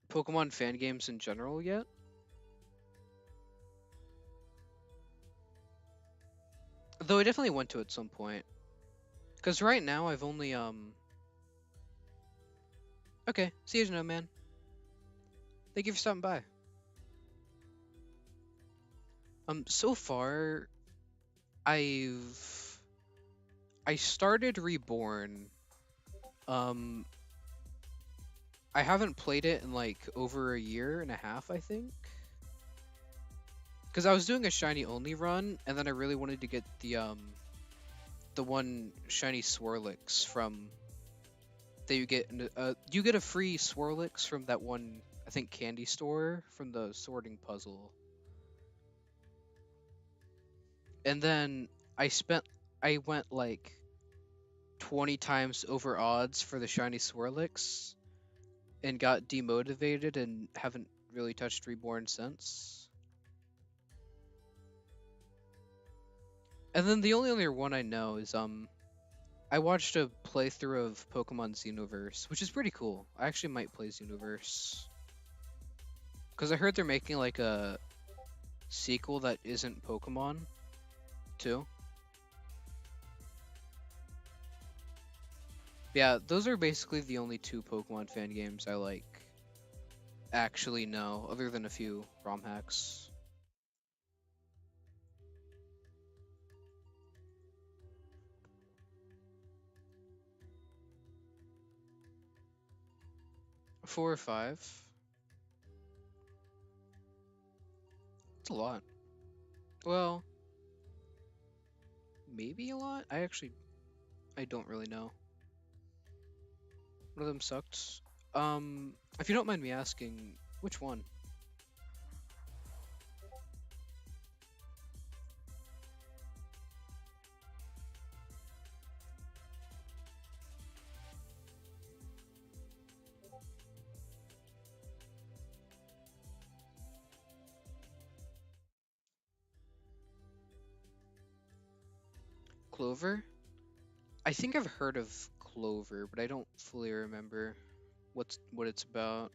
Speaker 1: Pokemon fan games in general yet. Though I definitely want to at some point. Because right now I've only, Okay, see you, no man. Thank you for stopping by. So far, I started Reborn. Um, I haven't played it in like over a year and a half, I think. Because I was doing a shiny only run, and then I really wanted to get the one shiny Swirlix from that you get a free Swirlix from that one, I think, candy store from the sorting puzzle. And then I went like 20 times over odds for the shiny Swirlix and got demotivated and haven't really touched Reborn since. And then the only other one I know is I watched a playthrough of Pokemon Xenoverse, which is pretty cool. I actually might play Xenoverse. Because I heard they're making like a sequel that isn't Pokemon, too. Yeah, those are basically the only two Pokemon fan games I like actually know, other than a few ROM hacks. Four or five. It's a lot. Well, maybe a lot? I don't really know. One of them sucked. If you don't mind me asking, which one? Clover? I think I've heard of Clover, but I don't fully remember what it's about.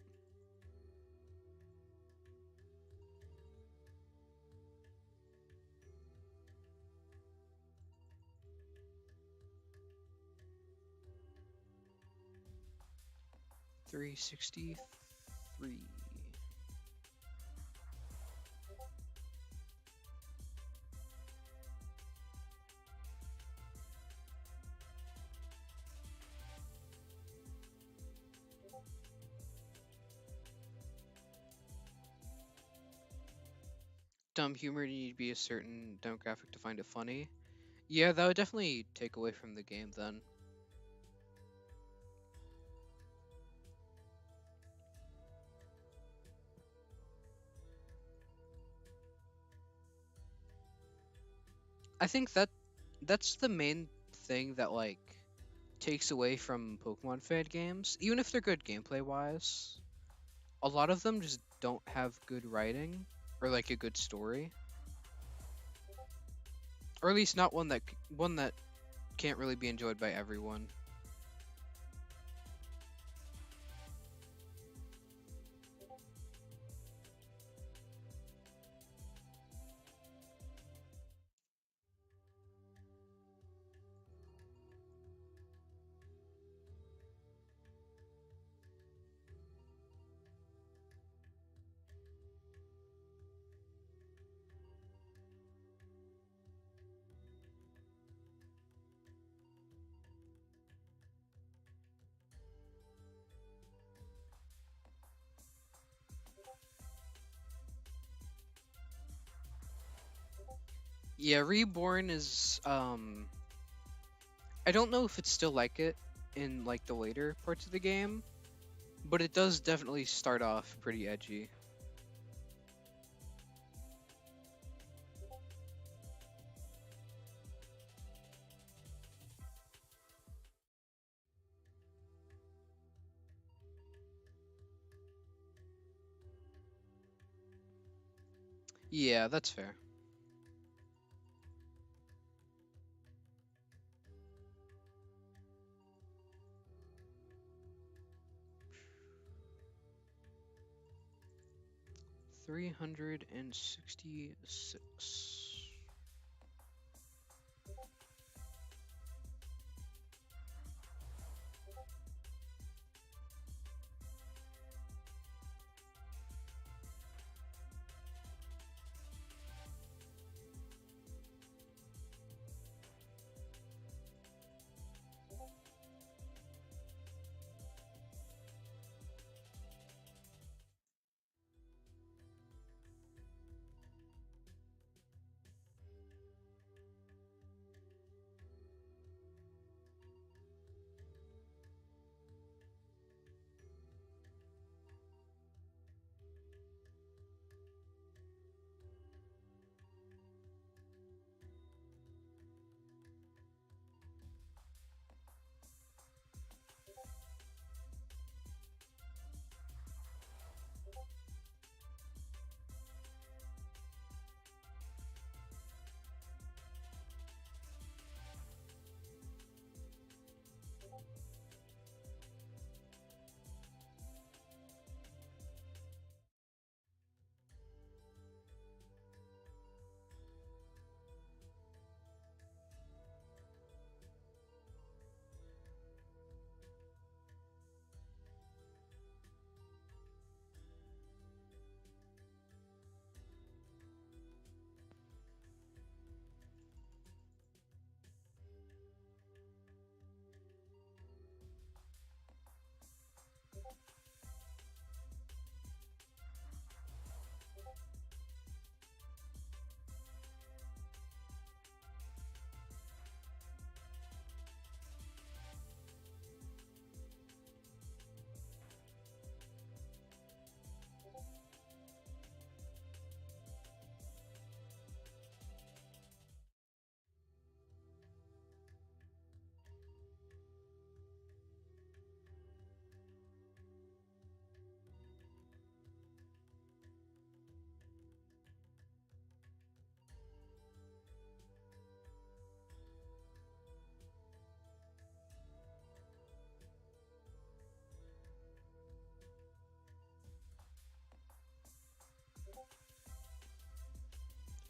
Speaker 1: $363. Dumb humor, you need to be a certain demographic to find it funny. Yeah, that would definitely take away from the game then. I think that's the main thing that like takes away from Pokemon fan games, even if they're good gameplay wise. A lot of them just don't have good writing or like a good story, or at least not one that can't really be enjoyed by everyone. Yeah, Reborn is I don't know if it's still like it in like the later parts of the game, but it does definitely start off pretty edgy. Yeah, that's fair. $366.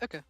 Speaker 1: Okay.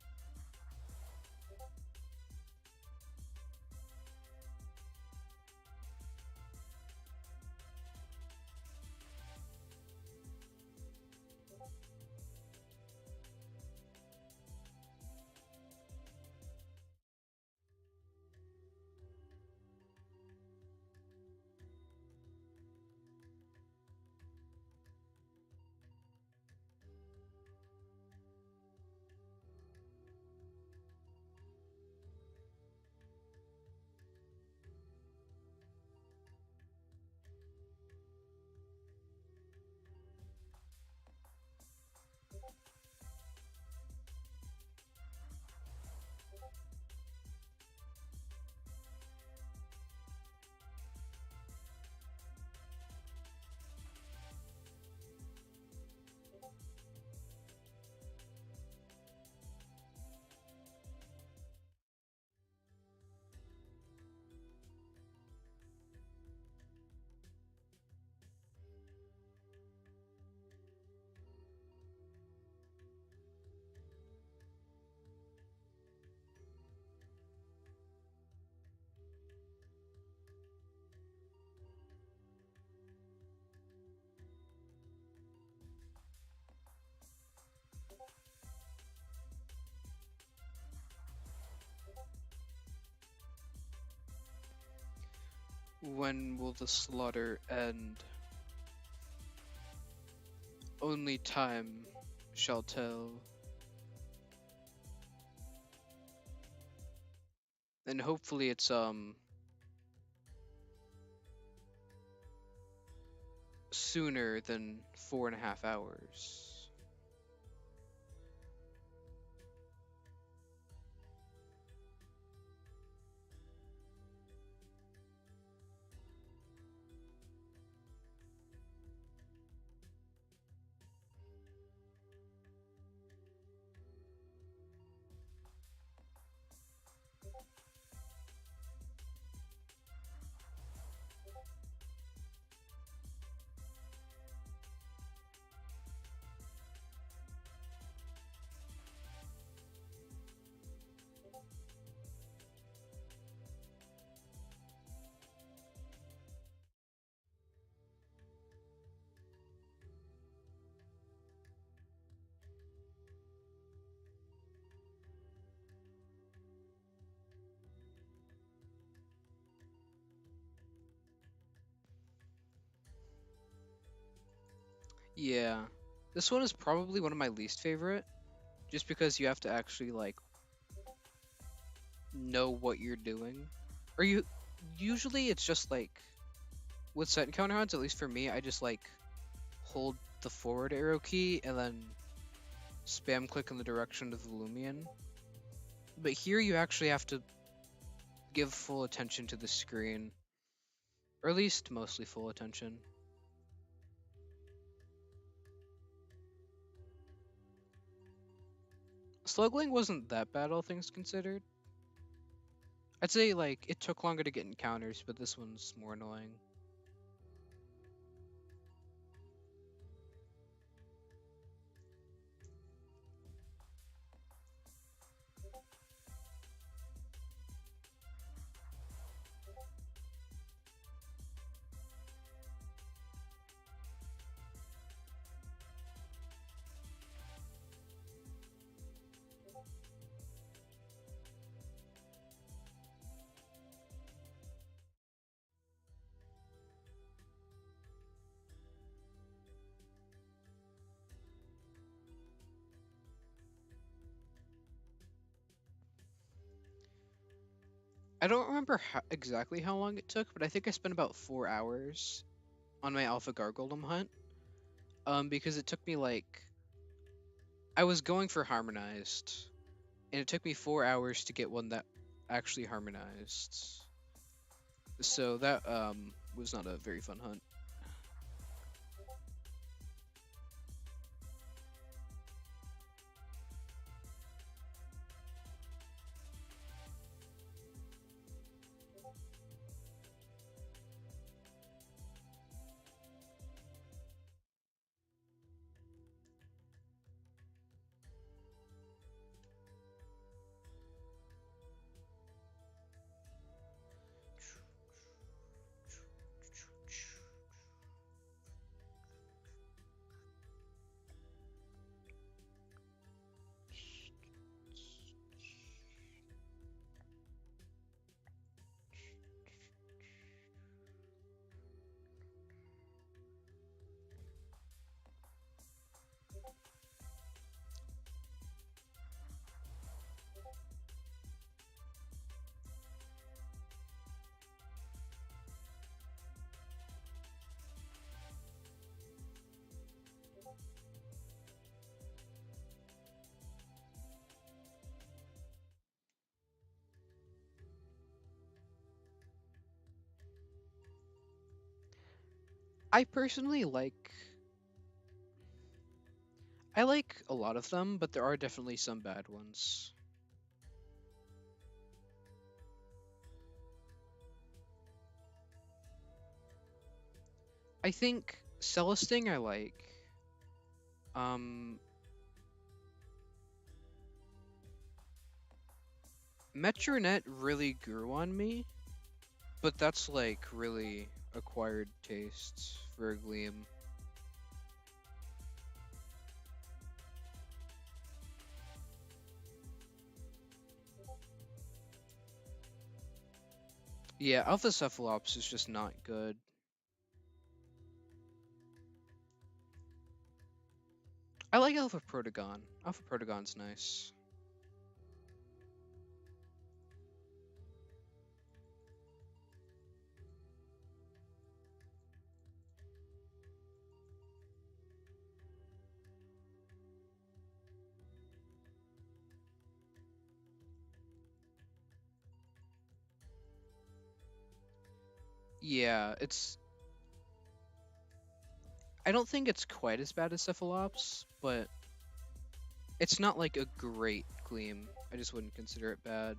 Speaker 1: When will the slaughter end? Only time shall tell. And hopefully it's sooner than 4.5 hours. Yeah. This one is probably one of my least favorite, just because you have to actually like know what you're doing. Or you usually it's just like with set encounter hunts, at least for me, I just like hold the forward arrow key and then spam click in the direction of the Loomian. But here you actually have to give full attention to the screen. Or at least mostly full attention. Slugling wasn't that bad, all things considered. I'd say like it took longer to get encounters, but this one's more annoying. I don't remember exactly how long it took, but I think I spent about 4 hours on my Alpha Gargoylem hunt. Because it took me like I was going for harmonized, and it took me 4 hours to get one that actually harmonized. So that was not a very fun hunt. I personally I like a lot of them, but there are definitely some bad ones. I think Celesting I like. Um, Metronet really grew on me, but that's like really acquired tastes for a Gleam. Yeah, Alpha Cephalops is just not good. I like Alpha Protagon. Alpha Protagon's nice. Yeah, I don't think it's quite as bad as Cephalops, but it's not like a great Gleam. I just wouldn't consider it bad.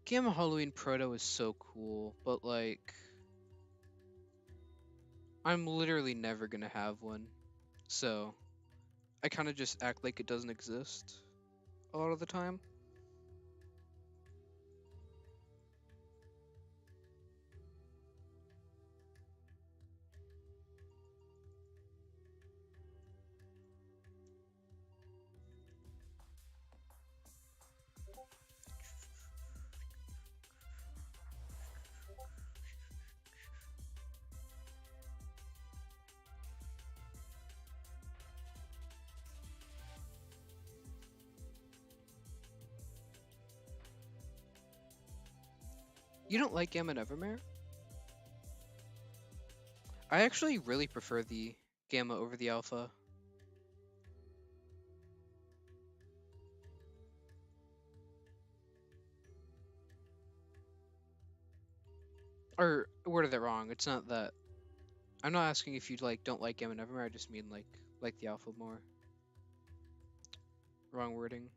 Speaker 1: Gamma Halloween Proto is so cool, but like, I'm literally never gonna have one. So, I kind of just act like it doesn't exist a lot of the time. You don't like Gamma Nevermare? I actually really prefer the Gamma over the Alpha. Or worded it wrong. It's not that. I'm not asking if you don't like Gamma Nevermare. I just mean like the Alpha more. Wrong wording.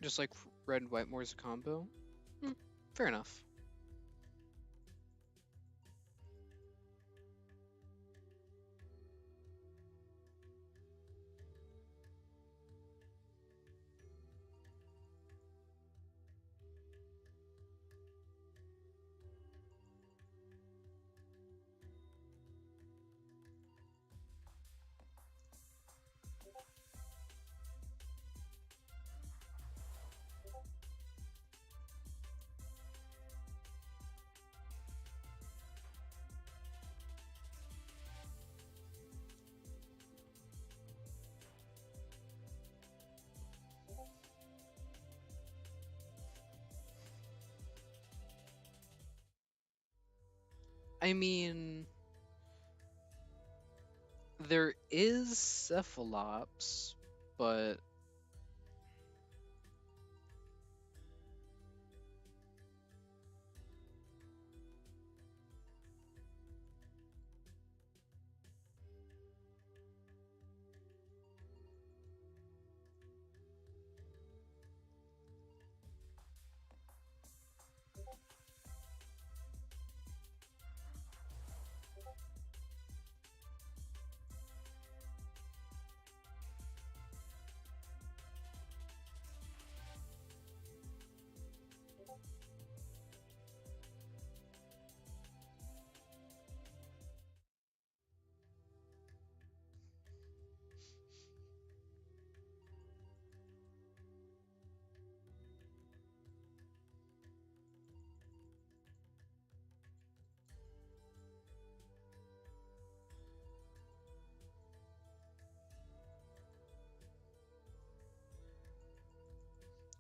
Speaker 1: Just like red and white more as a combo. Hmm, fair enough. I mean, there is Cephalops, but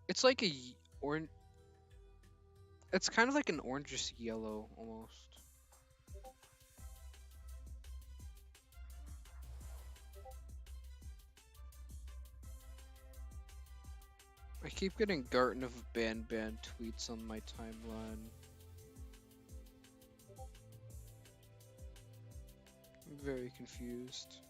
Speaker 1: It's like orange. It's kind of like an orangish yellow almost. I keep getting Garten of Ban tweets on my timeline. I'm very confused.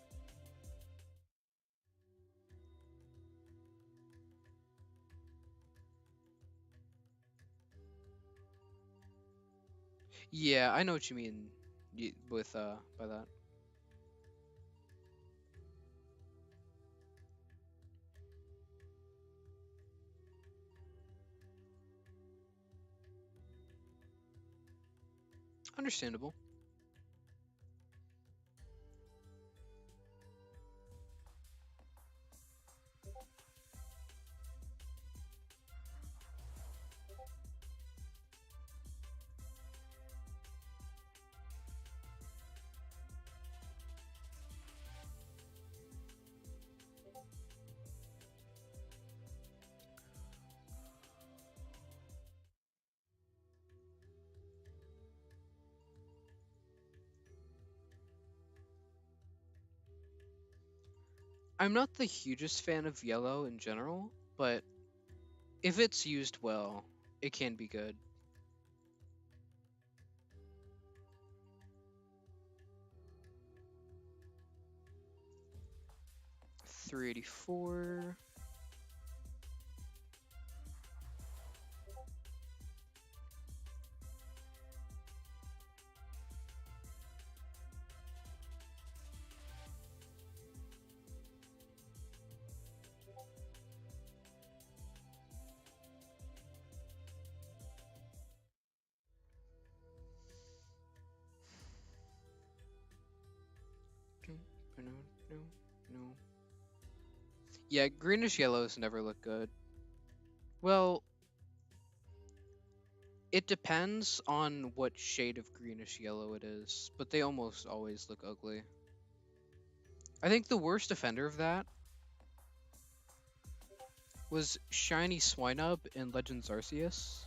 Speaker 1: Yeah, I know what you mean with by that. Understandable. I'm not the hugest fan of yellow in general, but if it's used well, it can be good. 384. No, no, no. Yeah, greenish yellows never look good. Well, it depends on what shade of greenish yellow it is, but they almost always look ugly. I think the worst offender of that was Shiny Swinub in Legends Arceus.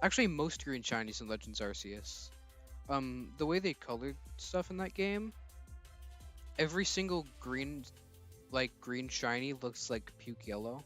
Speaker 1: Actually, most green shinies in Legends Arceus. The way they colored stuff in that game, every single green, green shiny looks like puke yellow.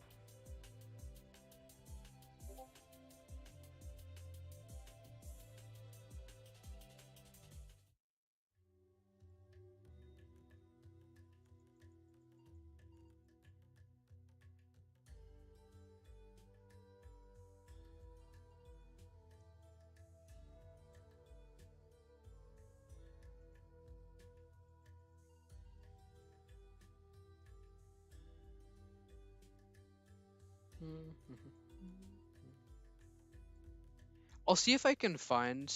Speaker 1: I'll see if I can find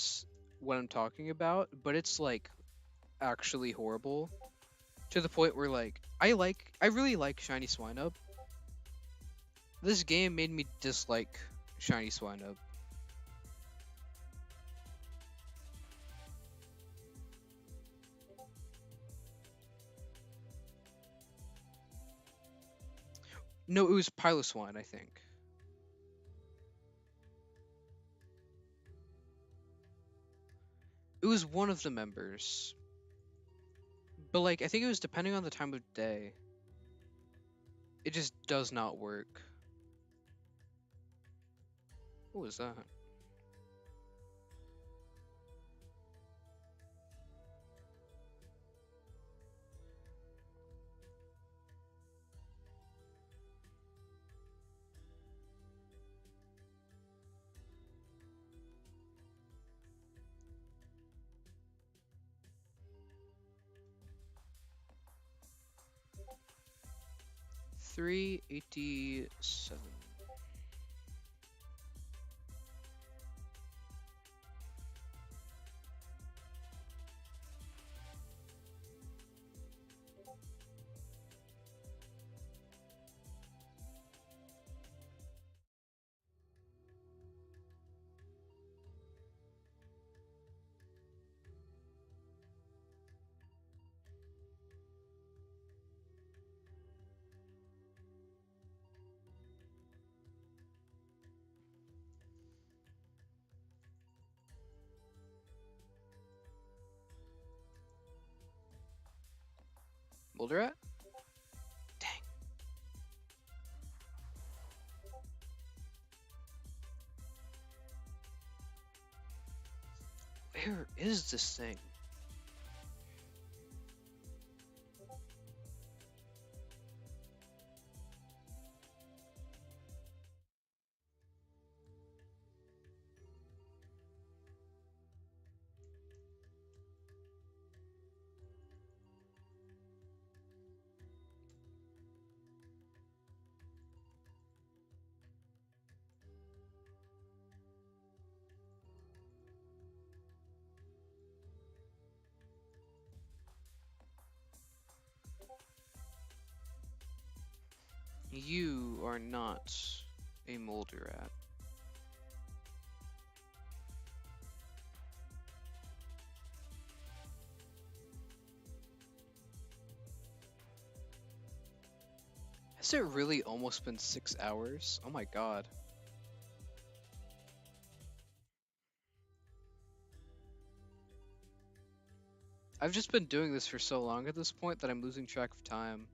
Speaker 1: what I'm talking about, but it's like actually horrible to the point where I really like Shiny Swinub. This game made me dislike Shiny Swinub. No, it was Piloswine, I think. It was one of the members. But I think it was depending on the time of day. It just does not work. What was that? $387. Boulder at? Dang. Where is this thing? You are not a Molder rat. Has it really almost been 6 hours? Oh my god. I've just been doing this for so long at this point that I'm losing track of time.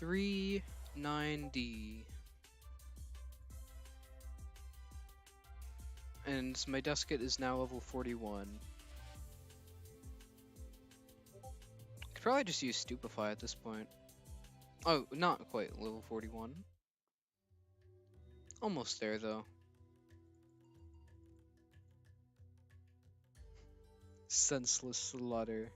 Speaker 1: $390. And my deskit is now level 41. Could probably just use Stupefy at this point. Oh, not quite level 41. Almost there though. Senseless slaughter.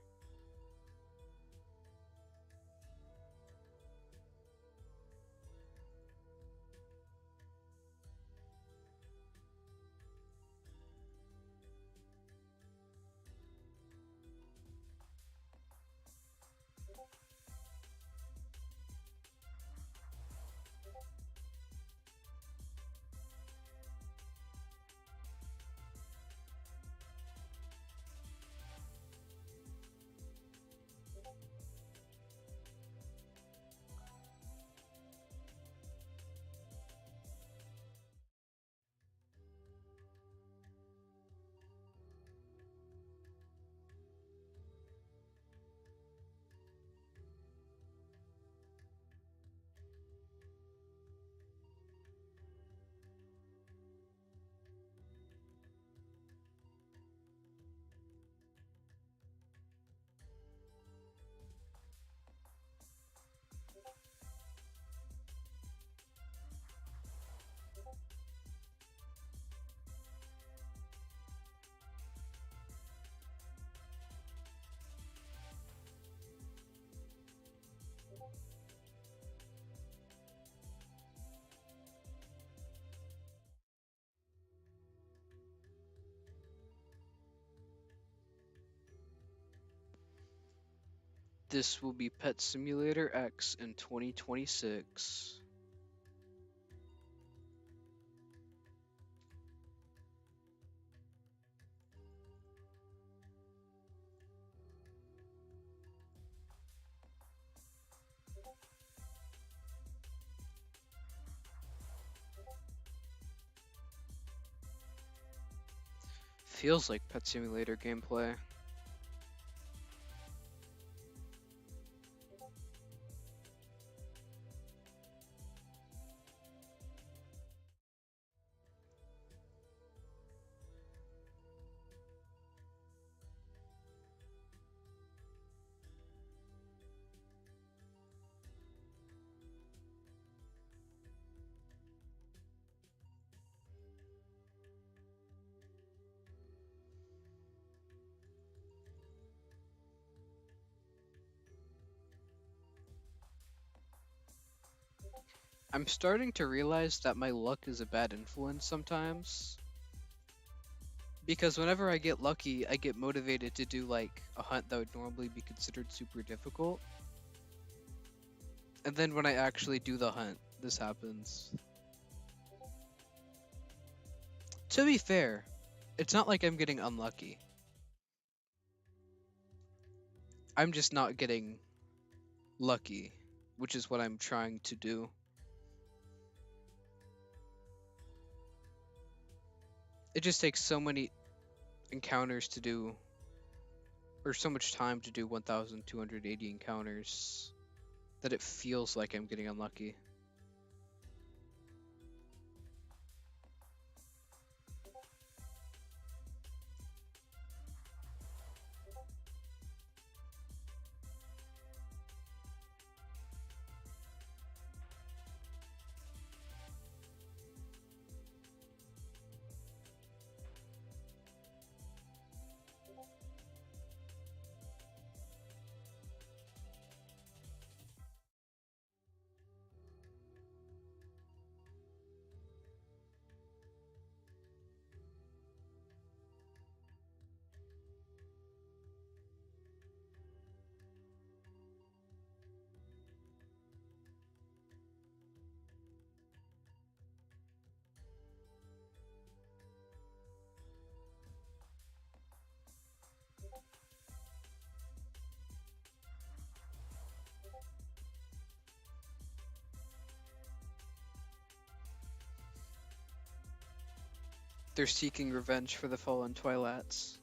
Speaker 1: This will be Pet Simulator X in 2026. Feels like Pet Simulator gameplay. I'm starting to realize that my luck is a bad influence sometimes. Because whenever I get lucky, I get motivated to do like a hunt that would normally be considered super difficult. And then when I actually do the hunt, this happens. To be fair, it's not like I'm getting unlucky. I'm just not getting lucky, which is what I'm trying to do. It just takes so many encounters to do, or so much time to do 1,280 encounters, that it feels like I'm getting unlucky. They're seeking revenge for the fallen Twilats.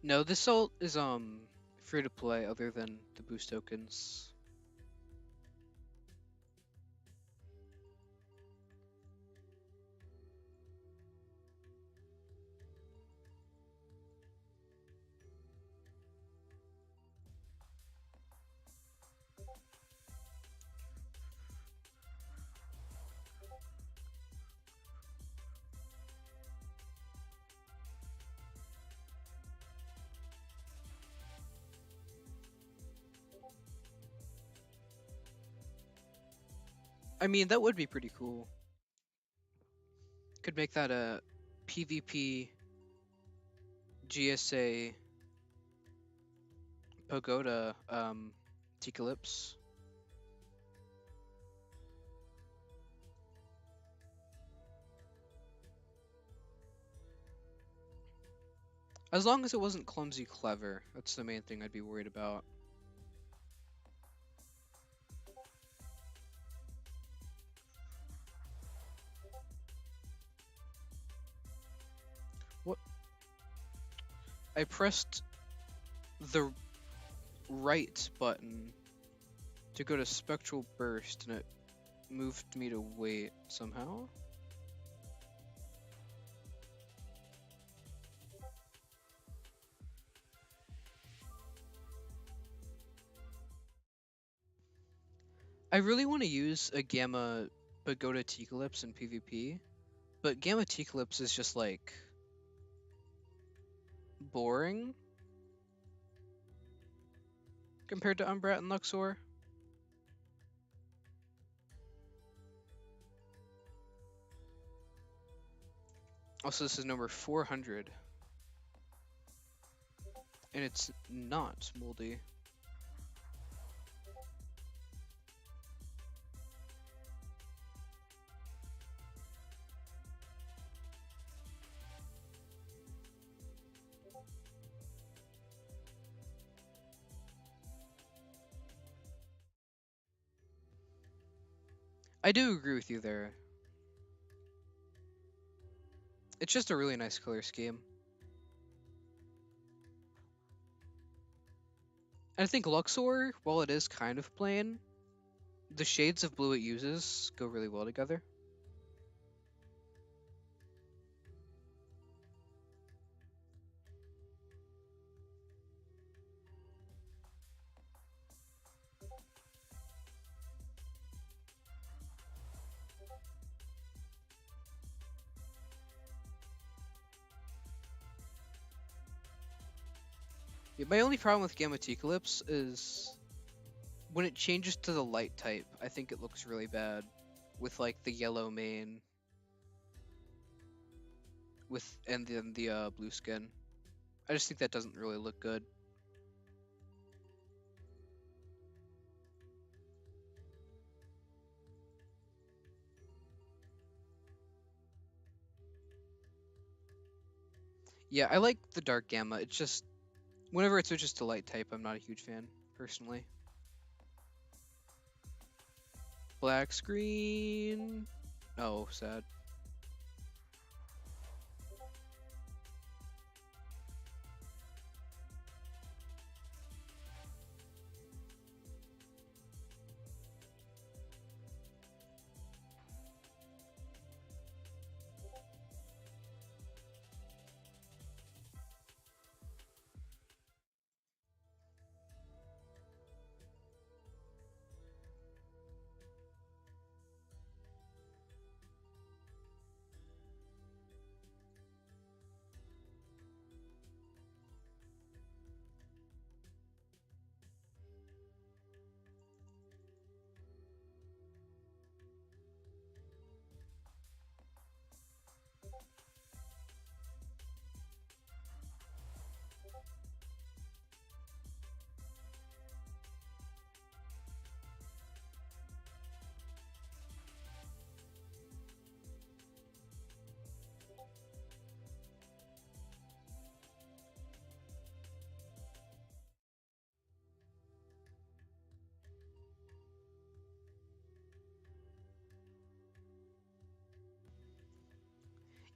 Speaker 1: No, this ult is free to play other than the boost tokens. I mean, that would be pretty cool. Could make that a PvP GSA Pagoda Twilat. As long as it wasn't clumsy clever, that's the main thing I'd be worried about. What? I pressed the right button to go to Spectral Burst and it moved me to wait somehow. I really want to use a Gamma Pagoda Twilat in PvP, but Gamma Twilat is just like boring compared to Umbrat and Luxor. Also, this is number 400, and it's not moldy. I do agree with you there. It's just a really nice color scheme. And I think Luxor, while it is kind of plain, the shades of blue it uses go really well together. Yeah, my only problem with Gamma Eclipse is when it changes to the light type, I think it looks really bad with like the yellow mane with and then the blue skin. I just think that doesn't really look good. Yeah, I like the dark Gamma. It's just whenever it switches to light type, I'm not a huge fan personally. Black screen. Oh, sad.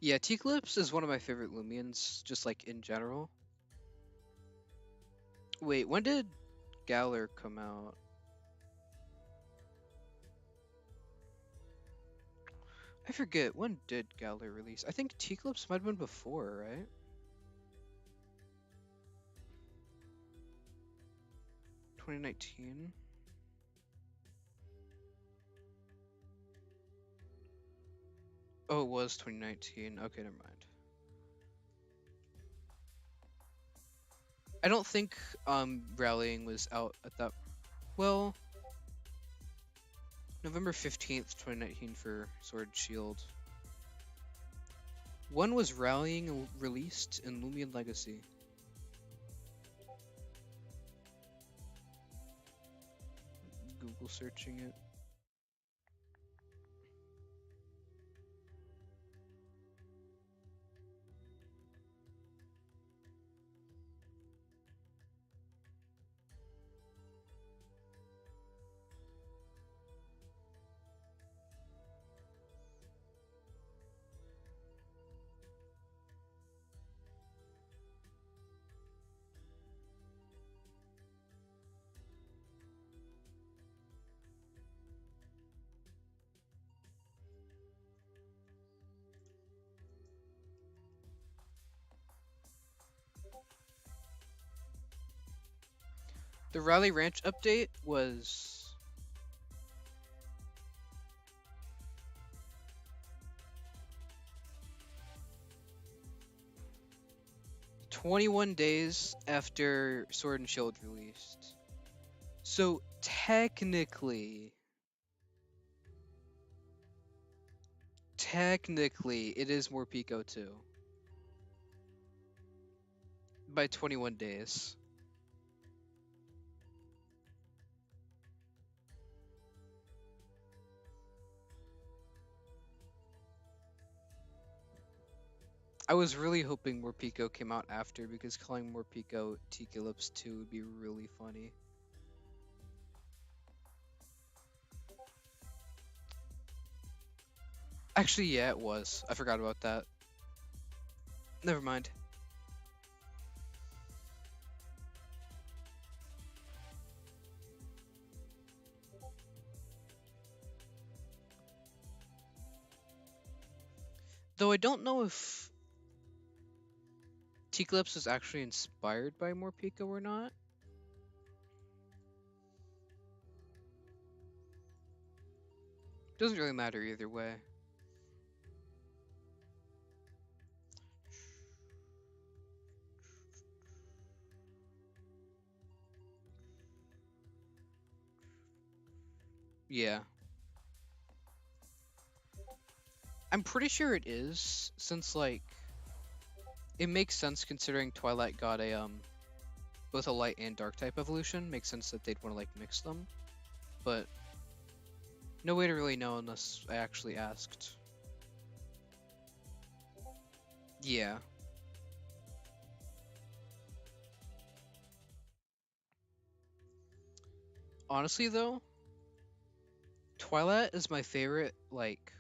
Speaker 1: Yeah, T-Clips is one of my favorite Loomians, just like in general. Wait, when did Galar come out? I forget, when did Galar release? I think T-Clips might have been before, right? 2019? Oh, it was 2019. Okay, never mind. I don't think Rallying was out at that. Well, November 15th, 2019 for Sword and Shield. When was Rallying released in Loomian Legacy? Google searching it. The Rally Ranch update was 21 days after Sword and Shield released. So technically, it is more Pico 2 by 21 days. I was really hoping Morpeko came out after because calling Morpeko Tiki-Lips 2 would be really funny. Actually, yeah, it was. I forgot about that. Never mind. Though I don't know if T-Clips is actually inspired by Morpeko or not. Doesn't really matter either way. Yeah. I'm pretty sure it is, since like it makes sense considering Twilight got a both a light and dark type evolution. Makes sense that they'd want to like mix them. But no way to really know unless I actually asked. Yeah. Honestly though, Twilat is my favorite like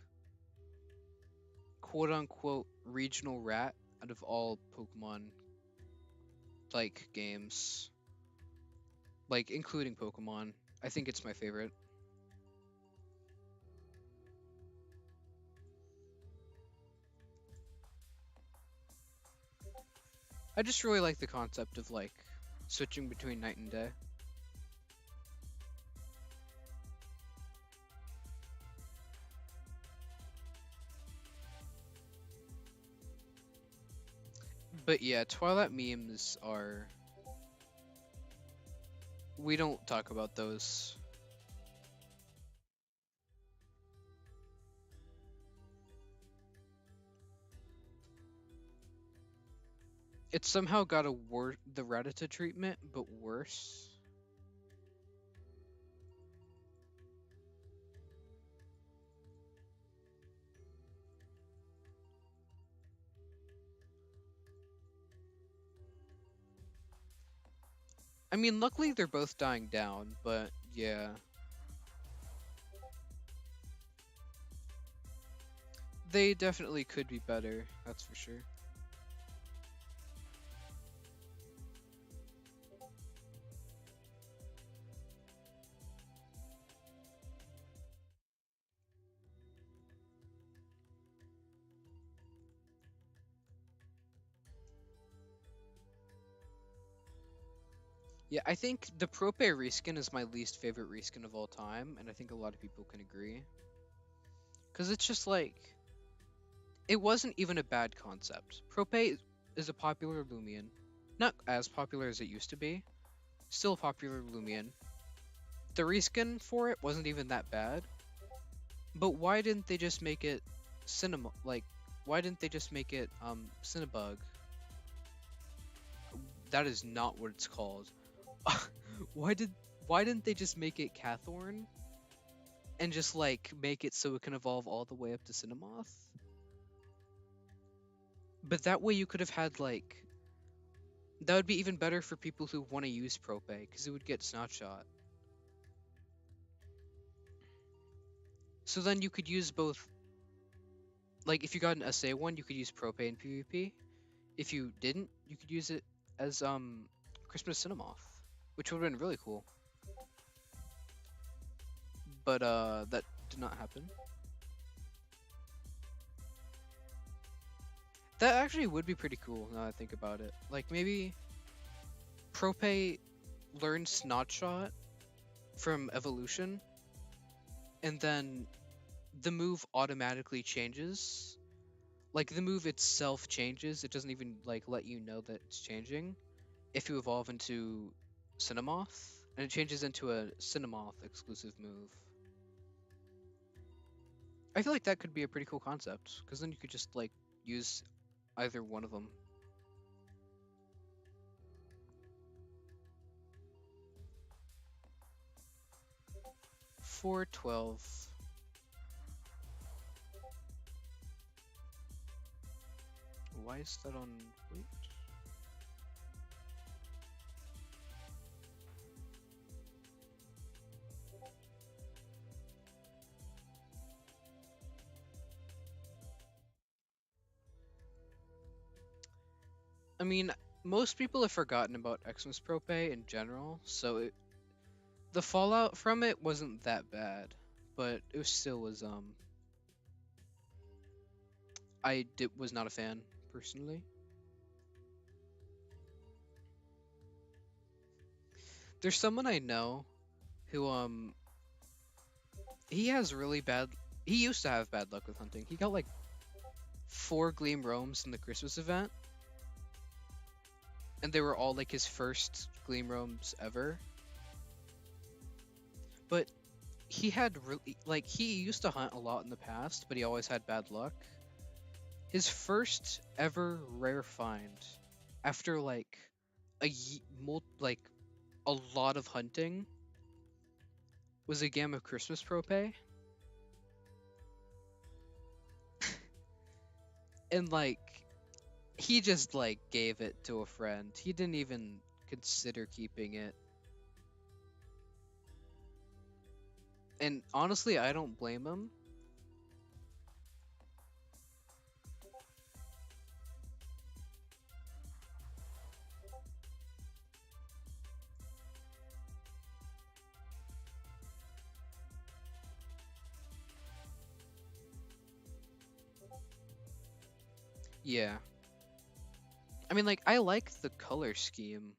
Speaker 1: quote unquote regional rat out of all Pokemon like games. Like including Pokemon. I think it's my favorite. I just really like the concept of like switching between night and day. But yeah, Twilight memes are. We don't talk about those. It somehow got the Rattata treatment, but worse. I mean, luckily they're both dying down, but yeah. They definitely could be better, that's for sure. Yeah, I think the Prope reskin is my least favorite reskin of all time, and I think a lot of people can agree. Because it's just like, it wasn't even a bad concept. Prope is a popular Loomian. Not as popular as it used to be, still a popular Loomian. The reskin for it wasn't even that bad, but why didn't they just make it cinema? Like, why didn't they just make it Cinnabug? That is not what it's called. why did why didn't they just make it Cathorn and just like make it so it can evolve all the way up to Cinnamoth? But that way you could have had like that would be even better for people who want to use Prope because it would get Snotshot. So then you could use both. Like if you got an SA one, you could use Prope in PvP. If you didn't, you could use it as Christmas Cinnamoth, which would have been really cool. But that did not happen. That actually would be pretty cool now that I think about it. Like maybe Prope learns Snotshot from evolution, and then the move automatically changes. Like the move itself changes. It doesn't even like let you know that it's changing if you evolve into Cinnamoth, and it changes into a Cinnamoth exclusive move. I feel like that could be a pretty cool concept, because then you could just like use either one of them. 412. Why is that on wait? I mean, most people have forgotten about Xmas Prope in general, so the fallout from it wasn't that bad, but it still was was not a fan personally. There's someone I know who he has really bad. He used to have bad luck with hunting. He got like 4 Gleam Roams in the Christmas event, and they were all like his first Gleam Roams ever. But he had really like he used to hunt a lot in the past, but he always had bad luck. His first ever rare find after like like a lot of hunting was a Gamma Christmas Propay. And like he just like gave it to a friend. He didn't even consider keeping it. And honestly, I don't blame him. Yeah. I mean, like, I like the color scheme,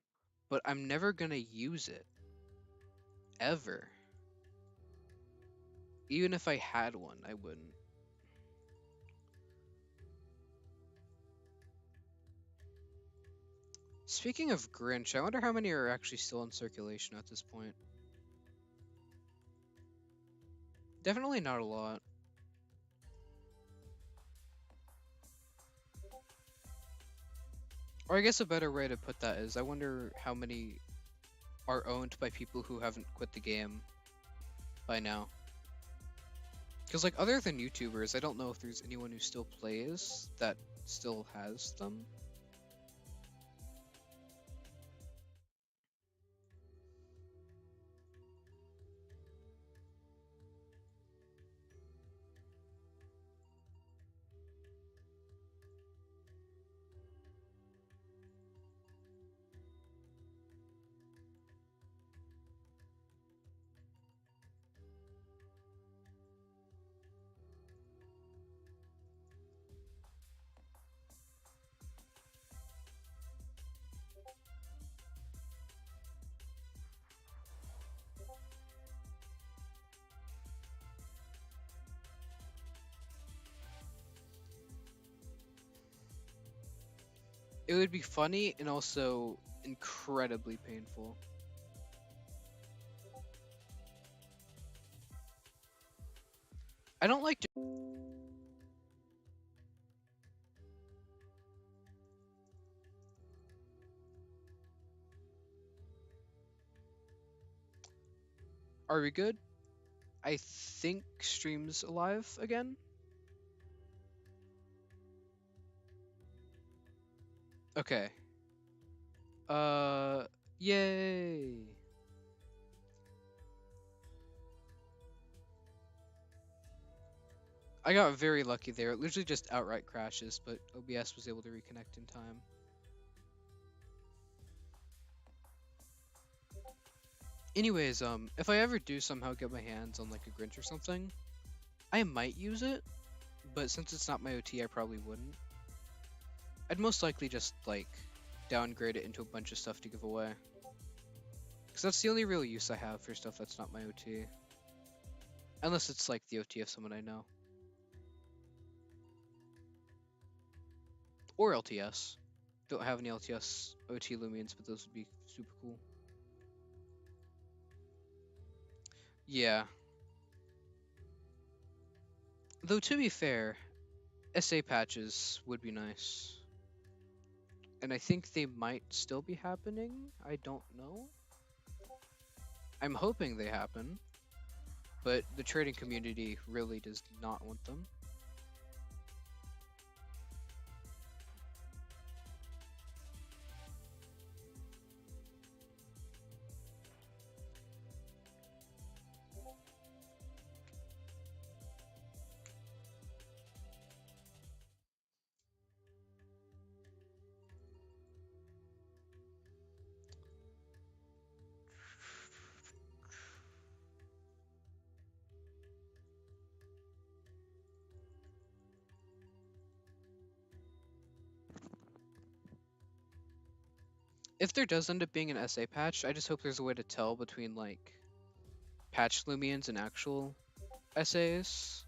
Speaker 1: but I'm never gonna use it. Ever. Even if I had one, I wouldn't. Speaking of Grinch, I wonder how many are actually still in circulation at this point. Definitely not a lot. Or I guess a better way to put that is, I wonder how many are owned by people who haven't quit the game by now. Because, like, other than YouTubers, I don't know if there's anyone who still plays that still has them. It would be funny and also incredibly painful. I don't like to. Are we good? I think stream's alive again. Okay. Uh, Yay. I got very lucky there. It literally just outright crashes, but OBS was able to reconnect in time. Anyways, if I ever do somehow get my hands on like a Grinch or something, I might use it, but since it's not my OT, I probably wouldn't. I'd most likely just like downgrade it into a bunch of stuff to give away. Because that's the only real use I have for stuff that's not my OT. Unless it's like the OT of someone I know. Or LTS. Don't have any LTS OT Loomians, but those would be super cool. Yeah. Though to be fair, SA patches would be nice. And I think they might still be happening. I don't know. I'm hoping they happen. But the trading community really does not want them. If there does end up being an SA patch, I just hope there's a way to tell between like patch Loomians and actual SAs.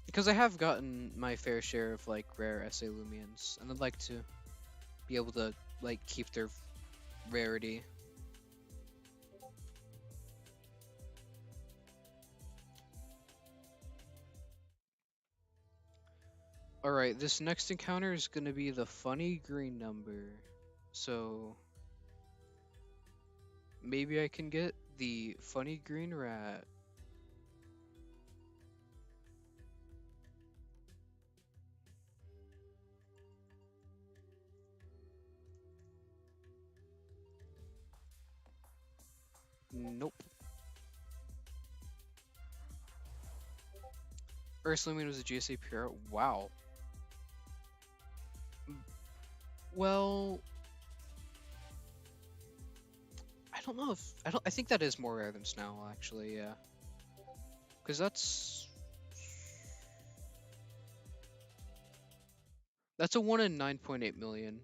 Speaker 1: Because I have gotten my fair share of like rare SA Loomians, and I'd like to be able to like keep their rarity. Alright, this next encounter is gonna be the funny green number. So maybe I can get the funny green rat. Nope. Ursulumine was a GSA pure. Wow. Well, I don't know if I think that is more rare than Snell actually, yeah. Cause that's a 1 in 9.8 million.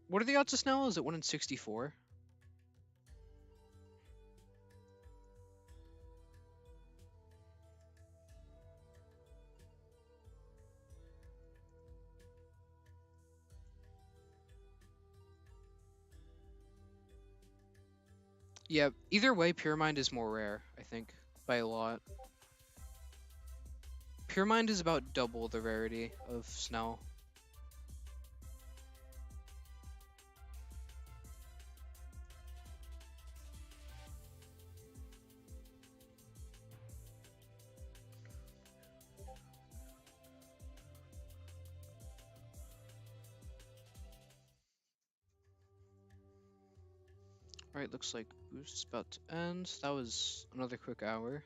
Speaker 1: What are the odds of Snell? Is it 1 in 64? Yeah, either way, Pure Mind is more rare, I think, by a lot. Pure Mind is about double the rarity of Snell. Alright, looks like boost's about to end. That was another quick hour.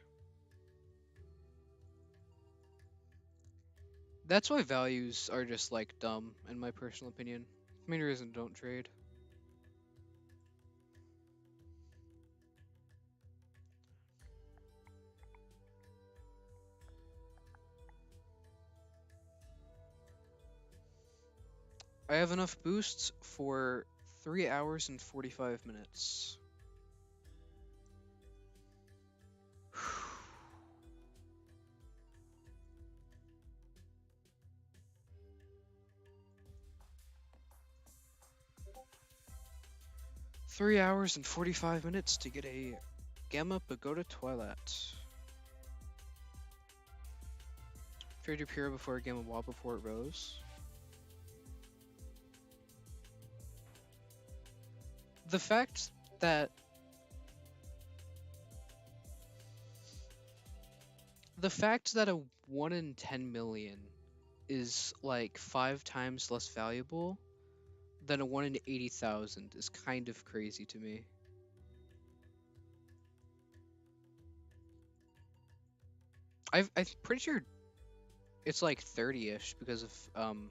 Speaker 1: That's why values are just like dumb, in my personal opinion. Main reason don't trade. I have enough boosts for 3 hours and 45 minutes. 3 hours and 45 minutes to get a Gamma Pagoda Twilat. Trade your Pura before a Gamma Wall before it rose. The fact that a 1 in 10 million is like 5 times less valuable than a 1 in 80,000 is kind of crazy to me. I'm pretty sure it's like 30-ish because of I'm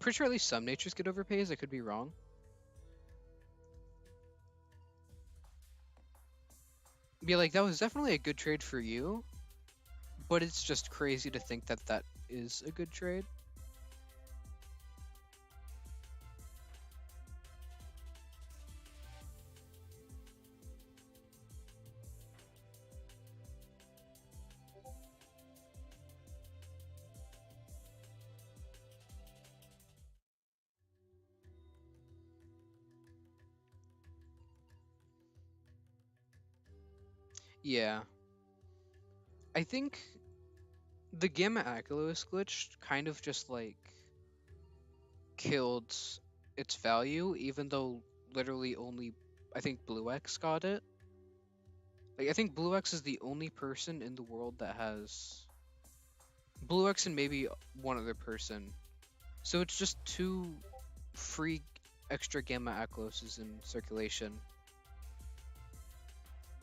Speaker 1: pretty sure at least some natures get overpays. I could be wrong. Be like, that was definitely a good trade for you, but it's just crazy to think that that is a good trade. Yeah. I think the Gamma Achelos glitch kind of just like killed its value, even though literally only I think Blue X got it. Like I think Blue X is the only person in the world that has Blue X and maybe one other person. So it's just 2 free extra Gamma Acheloses in circulation.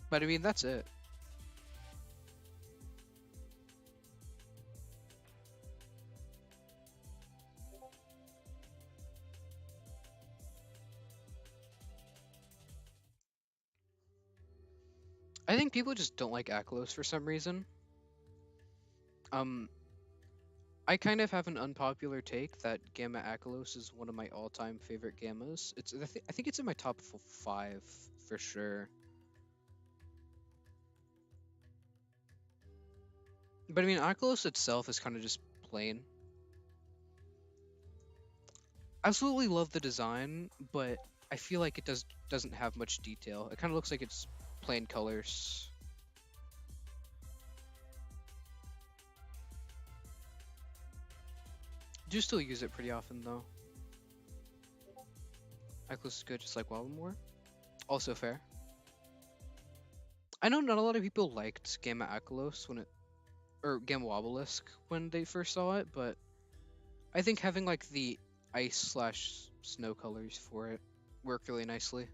Speaker 1: But I mean, that's it. I think people just don't like Achelos for some reason. Um, I kind of have an unpopular take that Gamma Achelos is one of my all-time favorite gammas. I think it's in my top 5 for sure. But I mean, Achelos itself is kind of just plain. Absolutely love the design, but I feel like it doesn't have much detail. It kind of looks like it's plain colors. Do still use it pretty often though. Achelos is good, just like Wobblmore. Also fair. I know not a lot of people liked Gamma Achelos when it or Gamma Wobelisk when they first saw it, but I think having like the ice slash snow colors for it work really nicely.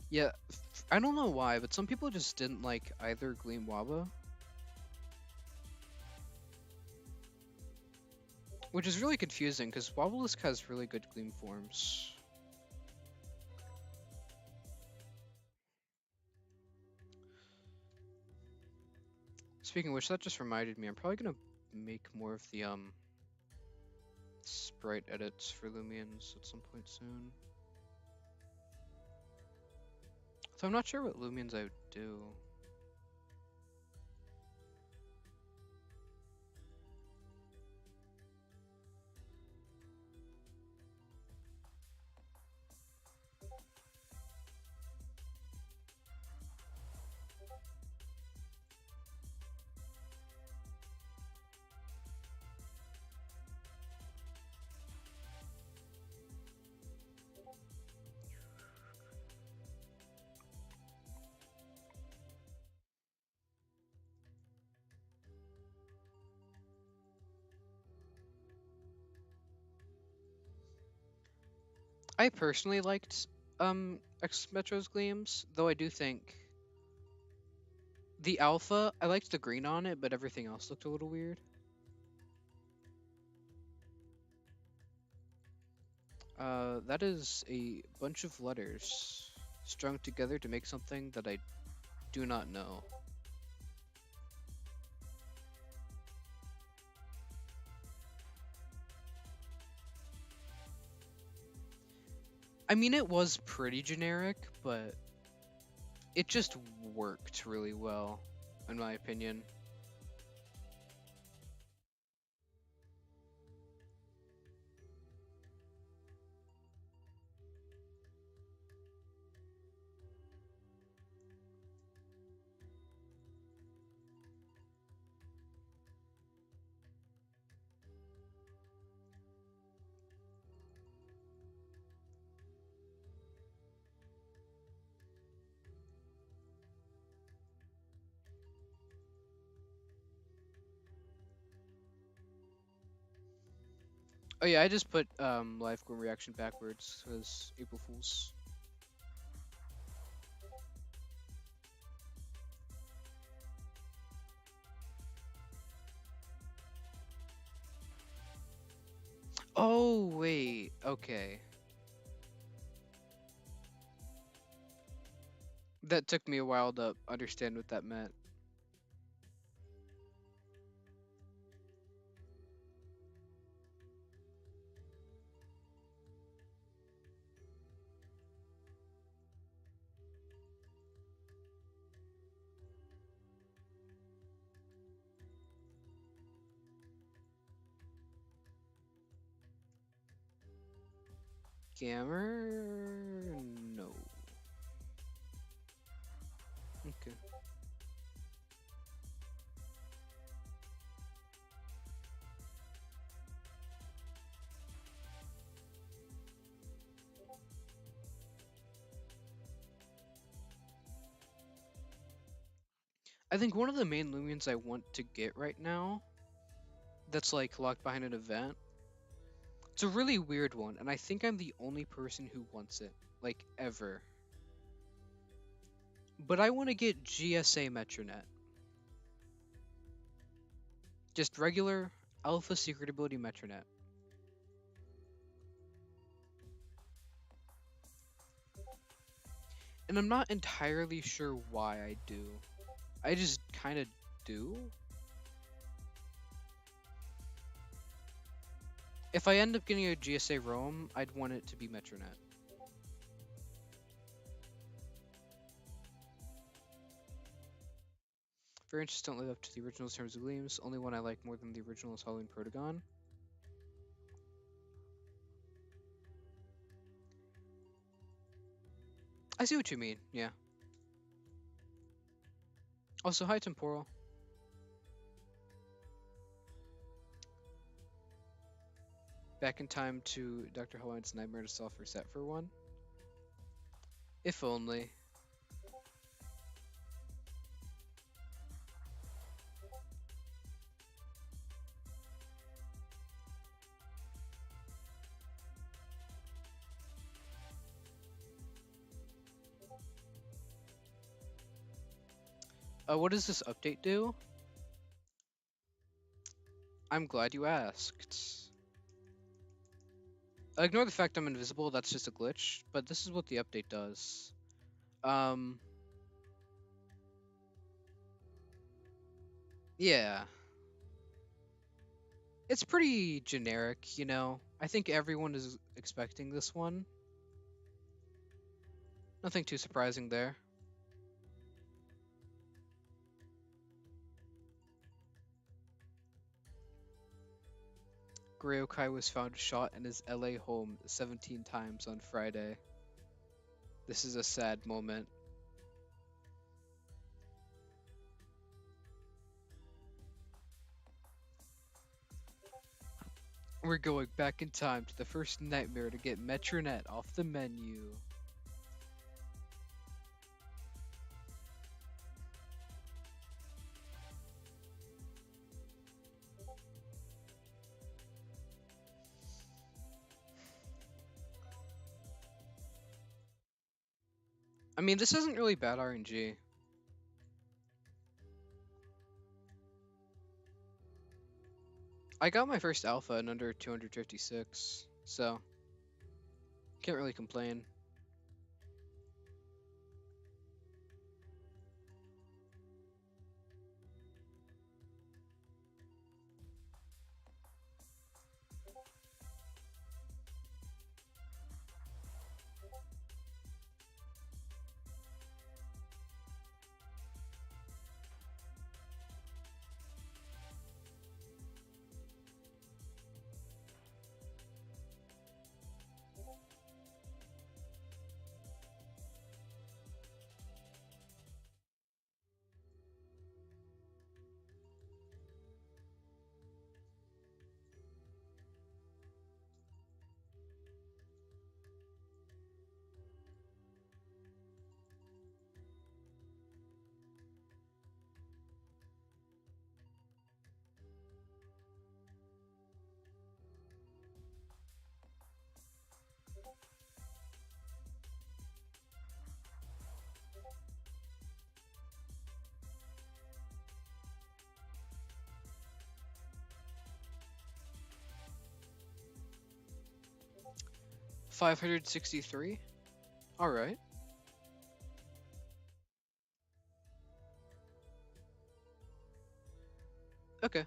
Speaker 1: Yeah, I don't know why, but some people just didn't like either Gleam Waba, which is really confusing because Wobelisk has really good Gleam forms. Speaking of which, that just reminded me, I'm probably gonna make more of the sprite edits for Loomians at some point soon. So I'm not sure what Loomians I would do. I personally liked X Metro's Gleams, though I do think the alpha, I liked the green on it, but everything else looked a little weird. That is a bunch of letters strung together to make something that I do not know. I mean, it was pretty generic, but it just worked really well, in my opinion. Oh yeah, I just put live Grim reaction backwards because April Fools. Oh wait, okay. That took me a while to understand what that meant. Scammer? No. Okay. I think one of the main Lumions I want to get right now that's like locked behind an event. It's a really weird one, and I think I'm the only person who wants it, like ever. but I want to get GSA Metronet. Just regular Alpha Secret Ability Metronet. And I'm not entirely sure why I do. I just kind of do. If I end up getting a GSA Roam, I'd want it to be Metronet. Variants don't live up to the original terms of gleams. Only one I like more than the original is Halloween Protagon. I see what you mean, yeah. Also, hi Temporal. Back in time to Dr. Hawaiian's Nightmare to self-reset for one. If only. What does this update do? I'm glad you asked. Ignore the fact I'm invisible, that's just a glitch, but this is what the update does. Yeah. It's pretty generic, you know? I think everyone is expecting this one. Nothing too surprising there. Grayokai was found shot in his LA home 17 times on Friday. This is a sad moment. We're going back in time to the first nightmare to get Metronet off the menu. I mean, this isn't really bad RNG. I got my first alpha in under 256, so can't really complain. $563? Alright. Okay.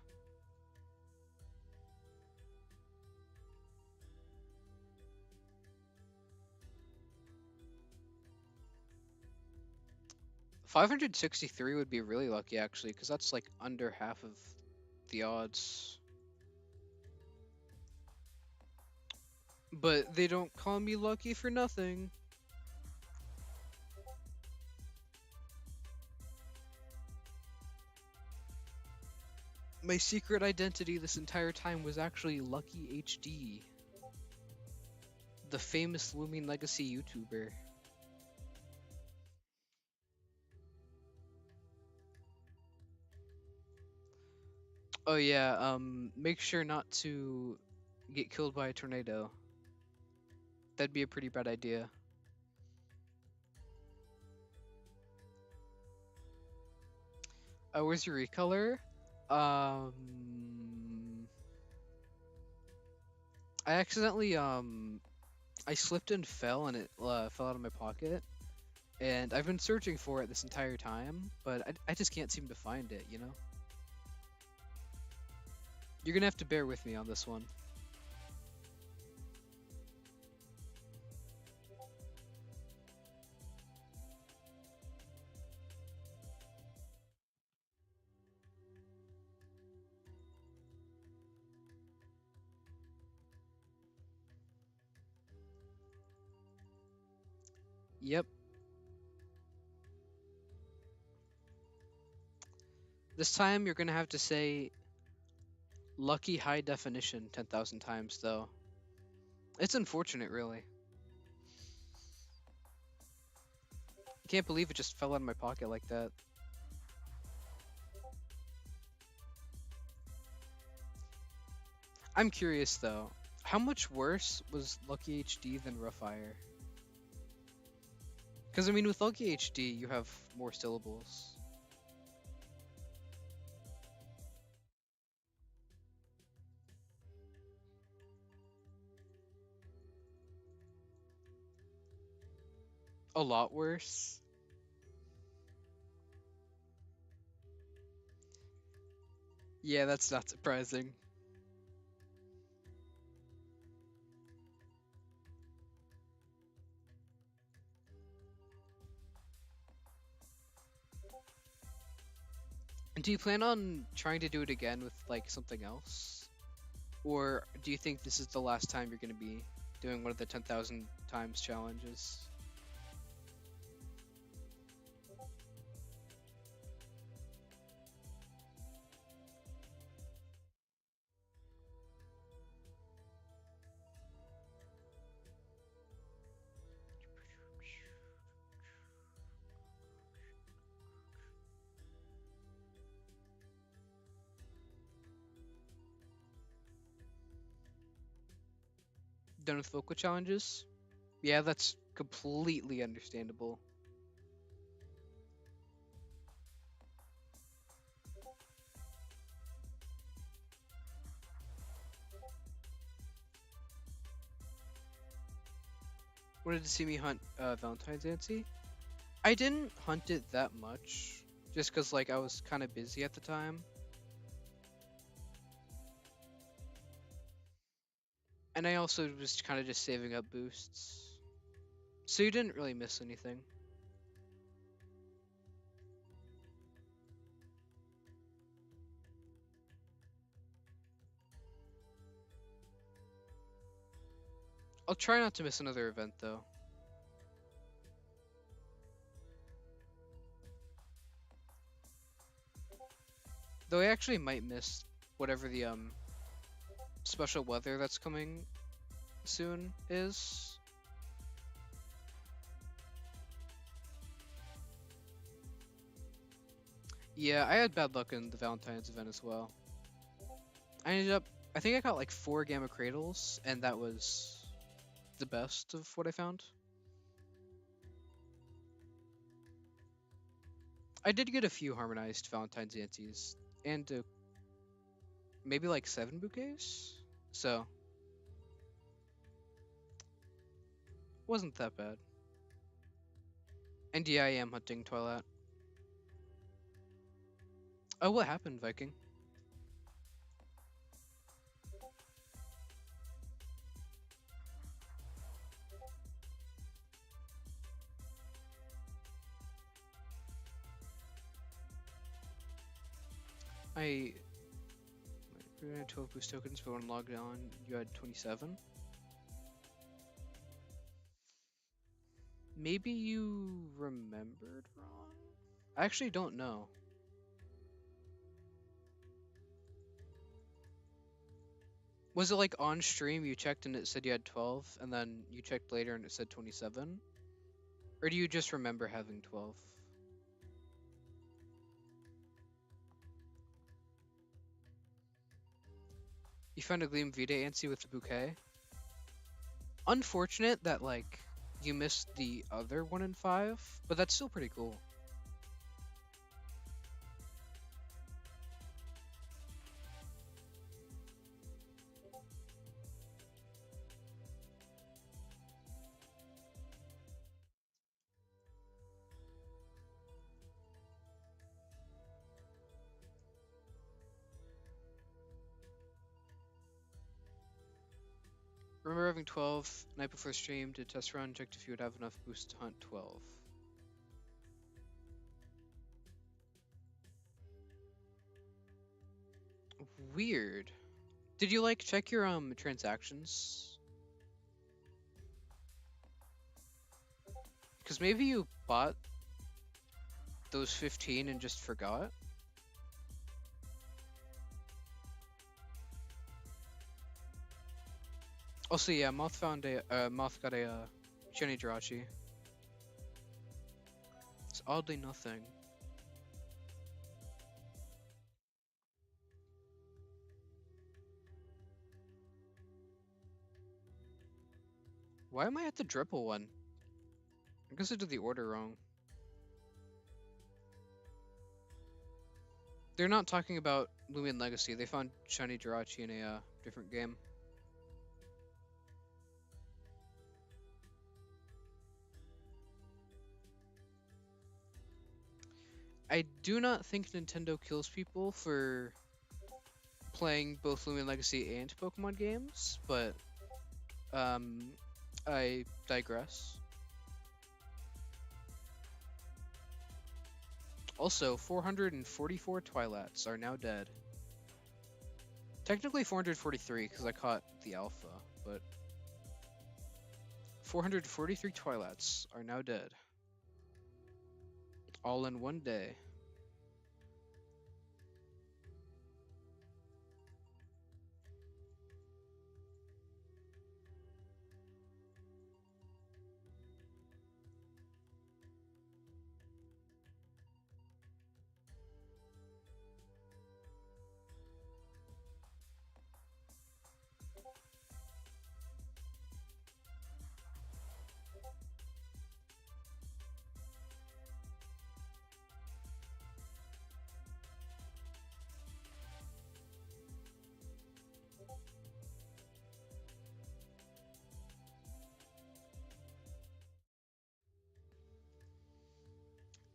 Speaker 1: $563 would be really lucky actually, because that's like under half of the odds. But they don't call me lucky for nothing. My secret identity this entire time was actually Lucky HD, the famous Loomian Legacy YouTuber. Oh yeah, make sure not to get killed by a tornado. That'd be a pretty bad idea. Where's your recolor? Um, I accidentally I slipped and fell, and it fell out of my pocket. And I've been searching for it this entire time, but I just can't seem to find it, you know? You're gonna have to bear with me on this one. Yep. This time you're gonna have to say lucky high definition 10,000 times, though. It's unfortunate, really. I can't believe it just fell out of my pocket like that. I'm curious, though. How much worse was Lucky HD than Rough Fire? Because, I mean, with Lucky HD, you have more syllables. A lot worse. Yeah, that's not surprising. Do you plan on trying to do it again with, like, something else? Or do you think this is the last time you're going to be doing one of the 10,000 times challenges? Done with vocal challenges? Yeah, that's completely understandable. Wanted to see me hunt Valentine's Nancy? I didn't hunt it that much, just because like I was kind of busy at the time, and I also was kind of just saving up boosts, so you didn't really miss anything. I'll try not to miss another event though. Though I actually might miss whatever the special weather that's coming soon is. Yeah, I had bad luck in the Valentine's event as well. I think I got like 4 Gamma Cradles, and that was the best of what I found. I did get a few harmonized Valentine's Yanceys, and maybe like 7 bouquets, so wasn't that bad. And yeah, I am hunting Twilat. Oh, what happened, Viking? I 12 boost tokens, but when logged on, you had 27. Maybe you remembered wrong? I actually don't know. Was it like on stream you checked and it said you had 12, and then you checked later and it said 27? Or do you just remember having 12? You found a Gleam Vita Ansi with a bouquet? Unfortunate that, like, you missed the other 1 in 5, but that's still pretty cool. Remember having 12 night before stream, did test run, checked if you would have enough boost to hunt 12. Weird. Did you like check your transactions? Because maybe you bought those 15 and just forgot? Also, yeah, Moth got a Shiny Jirachi. It's oddly nothing. Why am I at the dribble one? I guess I did the order wrong. They're not talking about Loomian Legacy. They found Shiny Jirachi in a different game. I do not think Nintendo kills people for playing both Loomian Legacy and Pokemon games, but I digress. Also, 444 Twilats are now dead. Technically 443 because I caught the alpha, but 443 Twilats are now dead. All in one day.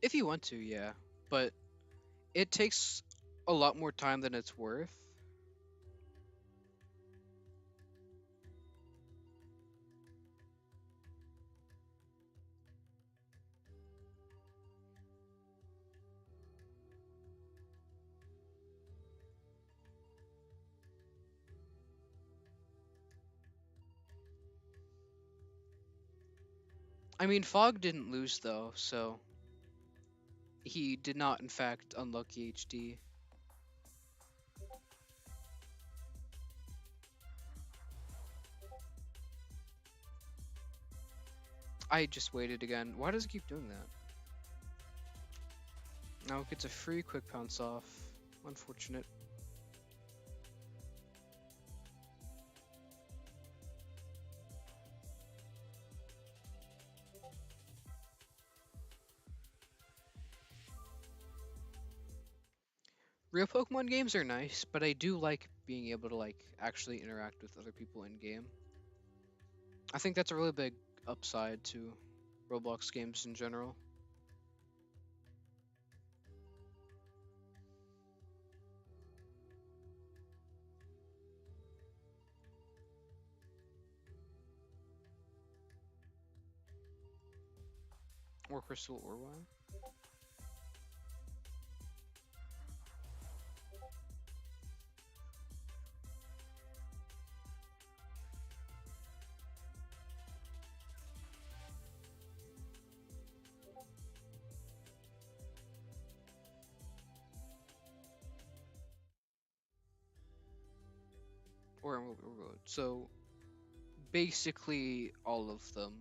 Speaker 1: If you want to, yeah, but it takes a lot more time than it's worth. I mean, Fog didn't lose though, so he did not in fact unlucky HD. I just waited again. Why does it keep doing that? Now it gets a free quick pounce off. Unfortunate. Real Pokemon games are nice, but I do like being able to like actually interact with other people in game. I think that's a really big upside to Roblox games in general. Or Crystal or Wild. Or Emerald Road. So basically all of them.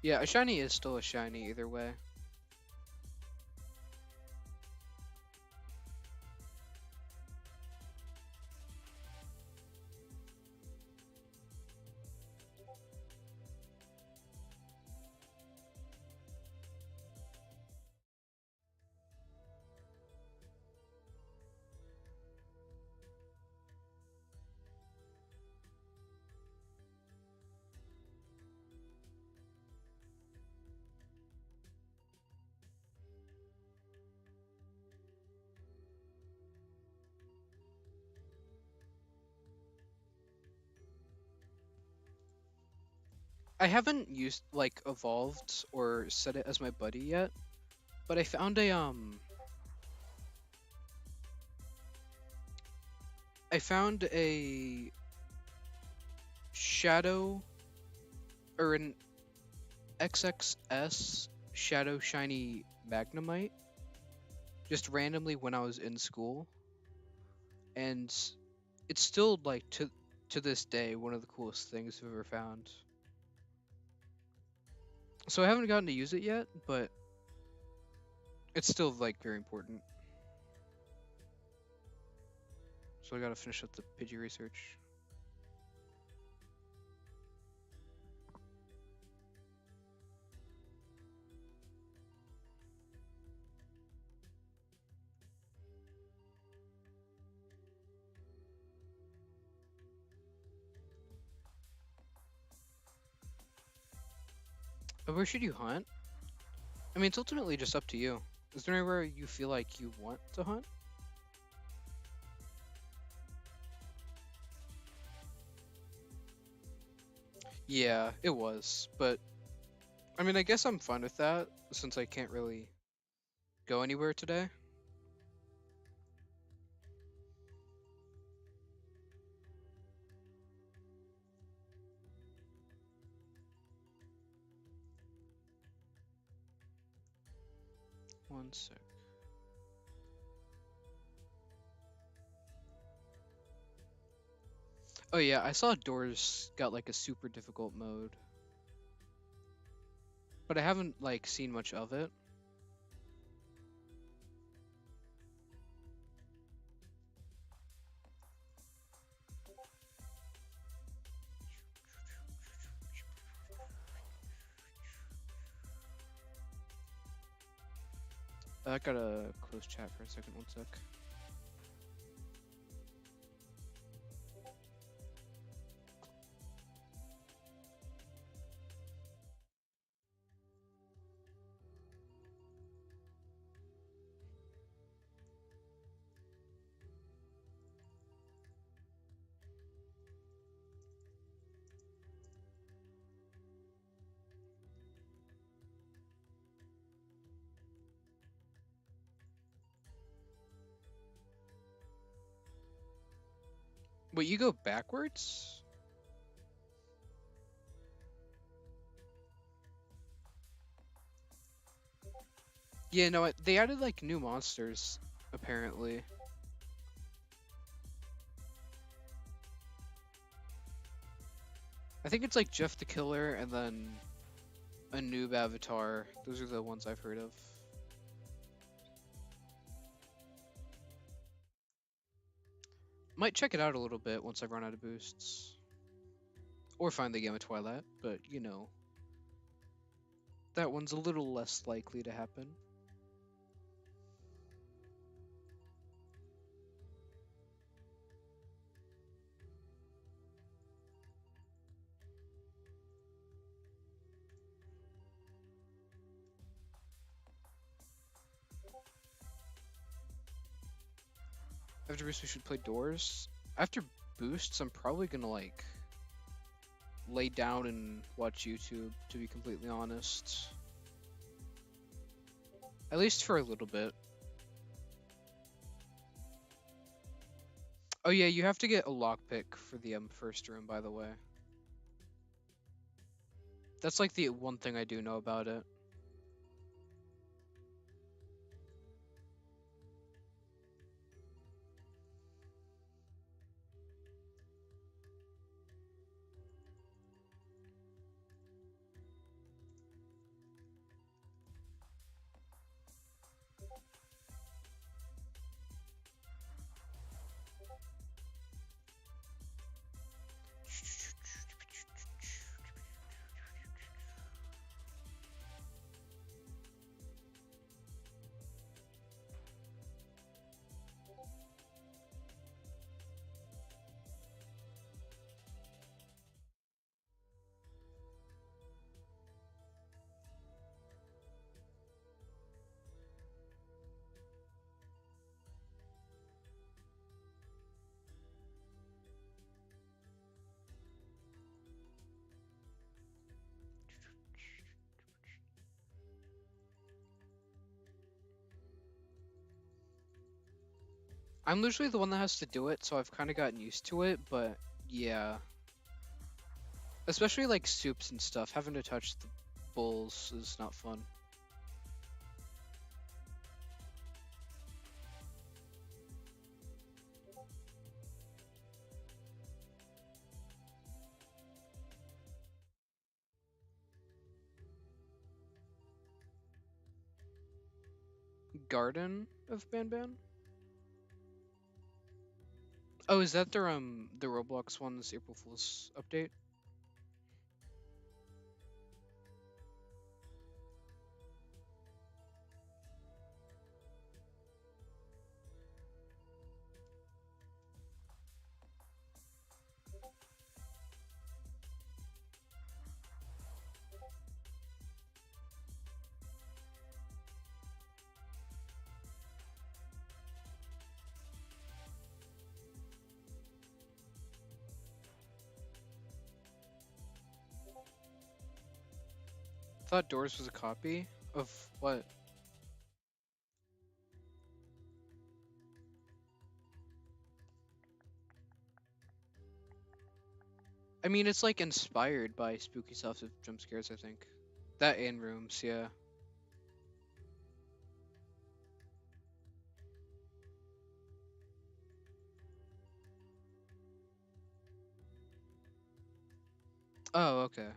Speaker 1: Yeah, a shiny is still a shiny either way. I haven't used like evolved or set it as my buddy yet, but I found a shadow or an XXS shadow shiny Magnemite just randomly when I was in school, and it's still like to this day one of the coolest things I've ever found. So I haven't gotten to use it yet, but it's still like very important. So I gotta finish up the Pidgey research. But where should you hunt? I mean, it's ultimately just up to you. Is there anywhere you feel like you want to hunt? Yeah, it was, but I mean, I guess I'm fine with that since I can't really go anywhere today. One sec. Oh yeah, I saw Doors got like a super difficult mode, but I haven't like seen much of it. I got a close chat for a second. One sec. Wait, you go backwards? Yeah, no, they added like new monsters, apparently. I think it's like Jeff the Killer and then a noob avatar. Those are the ones I've heard of. Might check it out a little bit once I run out of boosts. Or find the Gamma Twilat, but you know, that one's a little less likely to happen. After boosts, we should play Doors. After boosts, I'm probably gonna like lay down and watch YouTube, to be completely honest. At least for a little bit. Oh yeah, you have to get a lockpick for the first room, by the way. That's like the one thing I do know about it. I'm usually the one that has to do it, so I've kind of gotten used to it, but yeah. Especially like soups and stuff, having to touch the bowls is not fun. Garden of Banban? Oh, is that their the Roblox one's April Fool's update? Thought Doors was a copy of what? I mean, it's like inspired by spooky stuff of jump scares, I think. That and rooms, yeah. Oh, okay.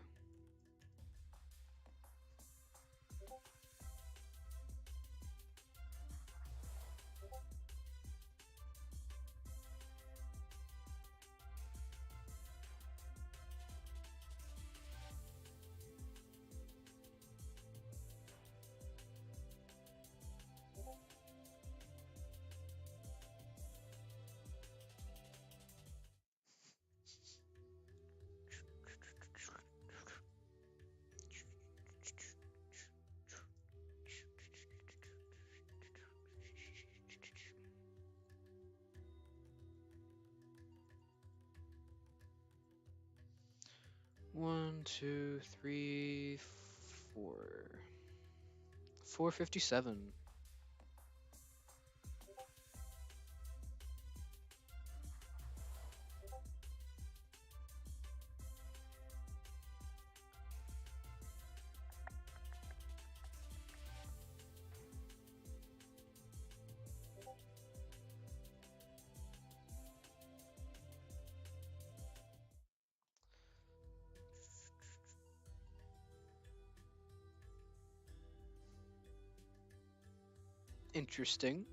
Speaker 1: One, two, three, four. 457. Interesting.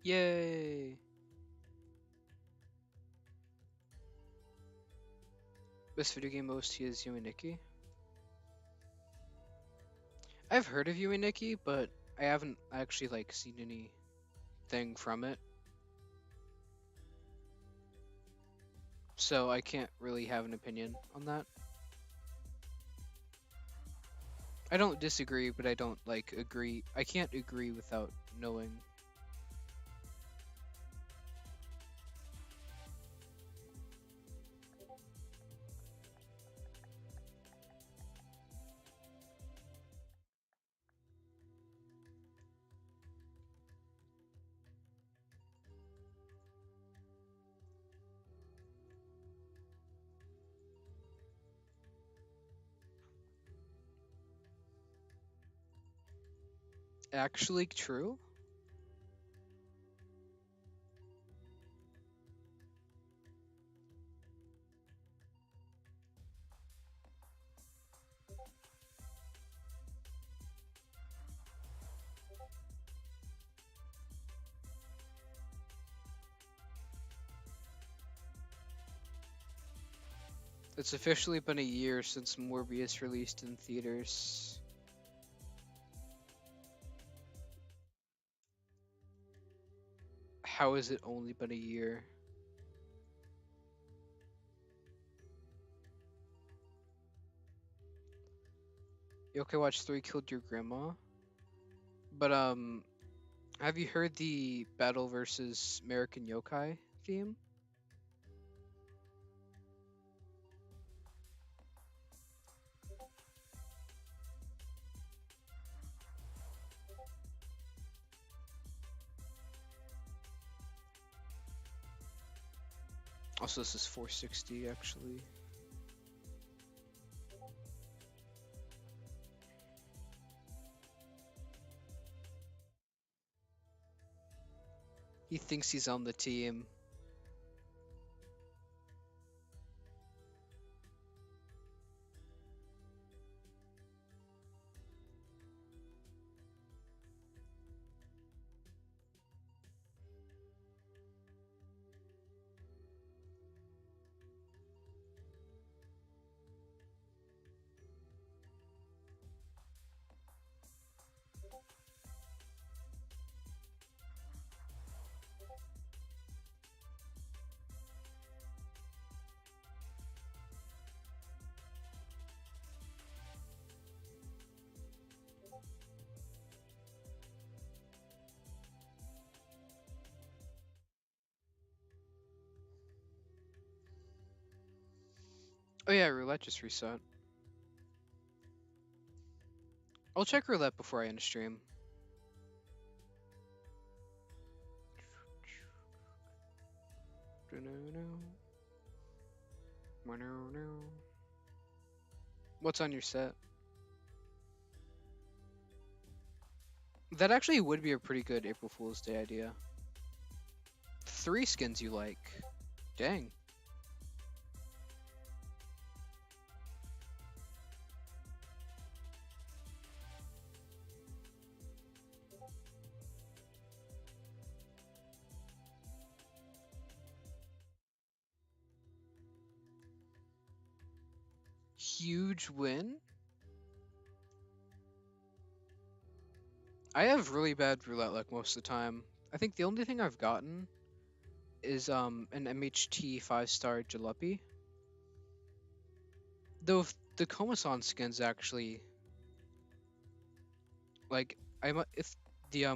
Speaker 1: Yay! Best video game OST is You and Nikki. I've heard of You and Nikki, but I haven't actually like seen anything from it. So I can't really have an opinion on that. I don't disagree, but I don't like agree. I can't agree without knowing. Actually true? It's officially been a year since Morbius released in theaters. How has it only been a year? Yokai Watch 3 killed your grandma? But, have you heard the Battle versus American Yokai theme? Also, this is 460, actually. He thinks he's on the team. Oh yeah, roulette just reset. I'll check roulette before I end stream. What's on your set? That actually would be a pretty good April Fool's Day idea. 3 skins you like. Dang. Huge win? I have really bad roulette luck most of the time. I think the only thing I've gotten is an MHT 5-star Jalopy. Though if the Komasan skin's actually like if the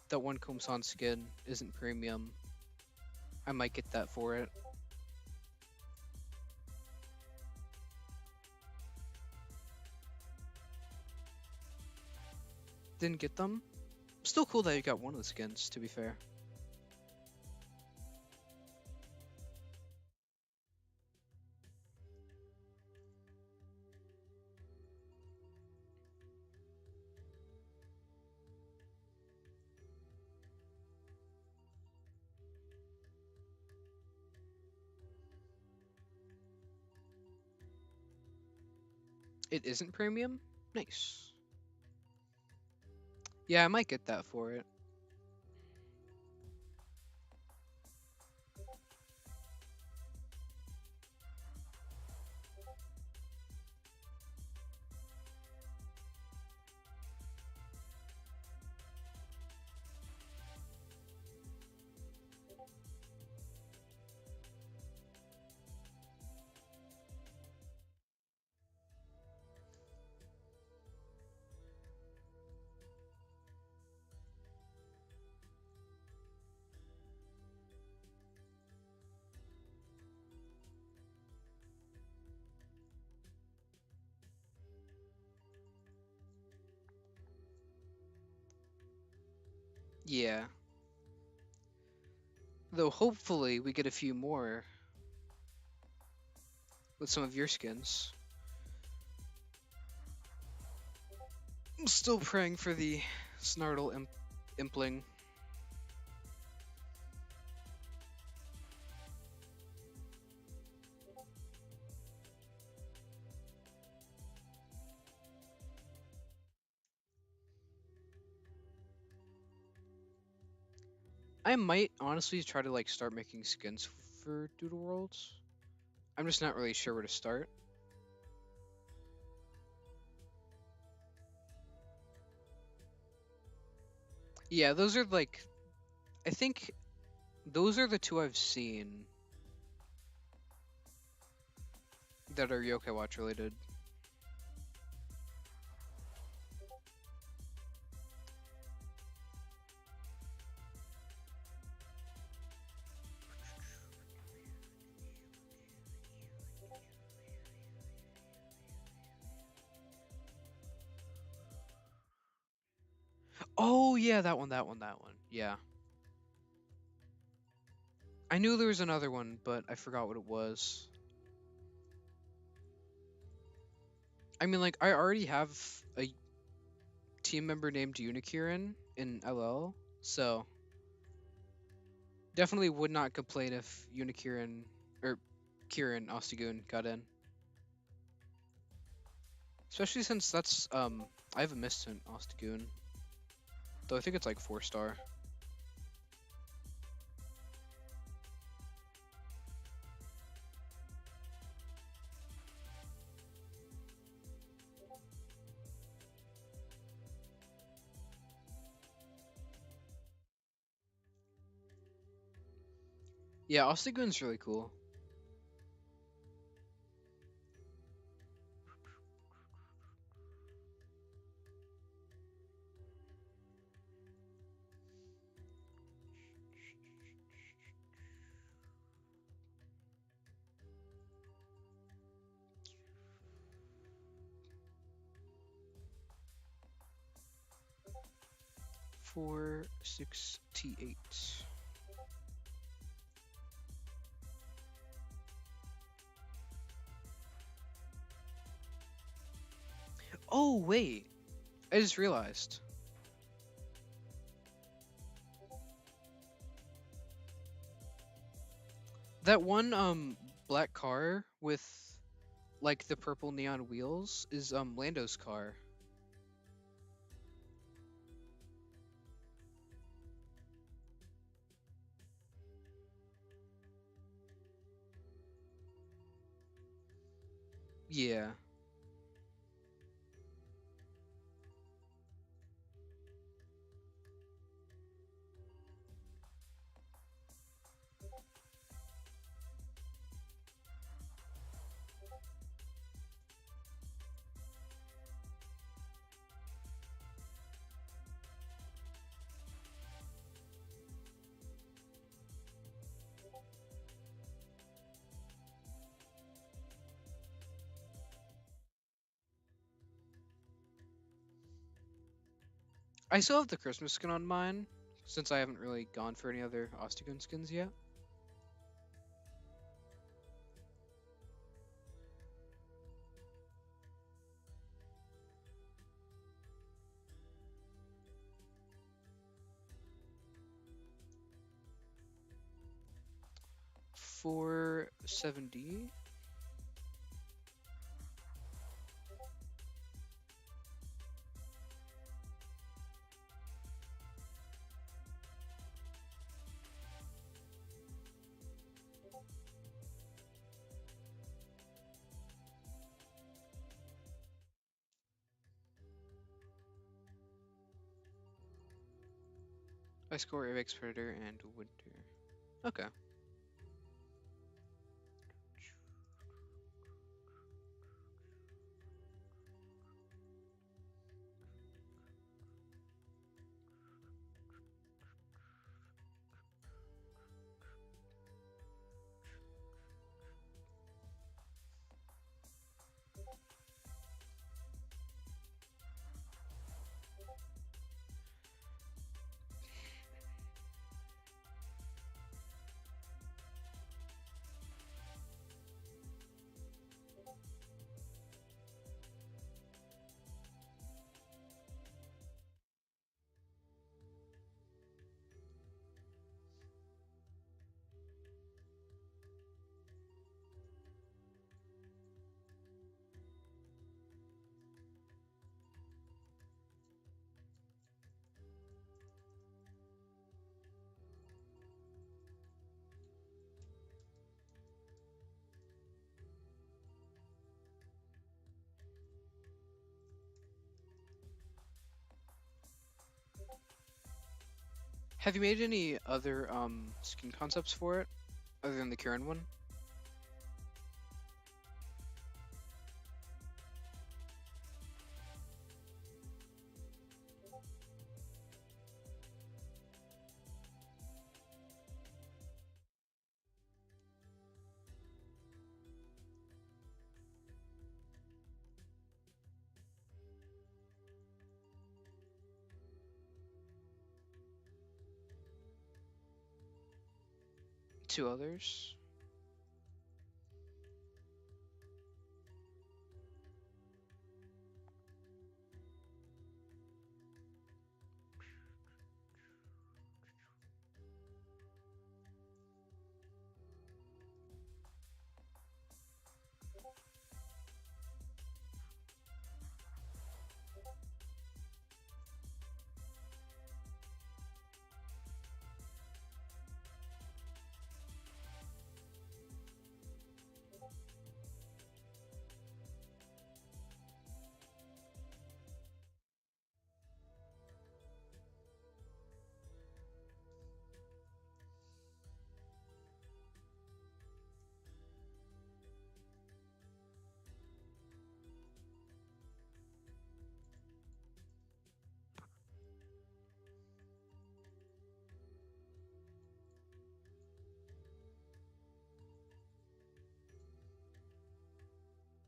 Speaker 1: that one Komasan skin isn't premium, I might get that for it. Didn't get them. Still cool that you got one of the skins, to be fair. It isn't premium? Nice. Yeah, I might get that for it. Yeah. Though hopefully we get a few more with some of your skins. I'm still praying for the Snartle Impling. I might honestly try to like start making skins for Doodle Worlds. I'm just not really sure where to start. Yeah, those are like, I think those are the two I've seen that are Yokai Watch related. Oh yeah, that one, that one, that one. Yeah. I knew there was another one, but I forgot what it was. I mean, like, I already have a team member named Unikirin in LL, so definitely would not complain if Unikirin or Kieran Ostigoon got in. Especially since that's I have a Mistant Ostigoon. Though I think it's like 4-star. Yeah, Ostigoon's really cool. Four, 68. Oh wait, I just realized. That one black car with like the purple neon wheels is Lando's car. Yeah. I still have the Christmas skin on mine, since I haven't really gone for any other Ostigoon skins yet. For 70. I score Avex Predator and Winter. Okay. Have you made any other skin concepts for it other than the Kieran one? Two others?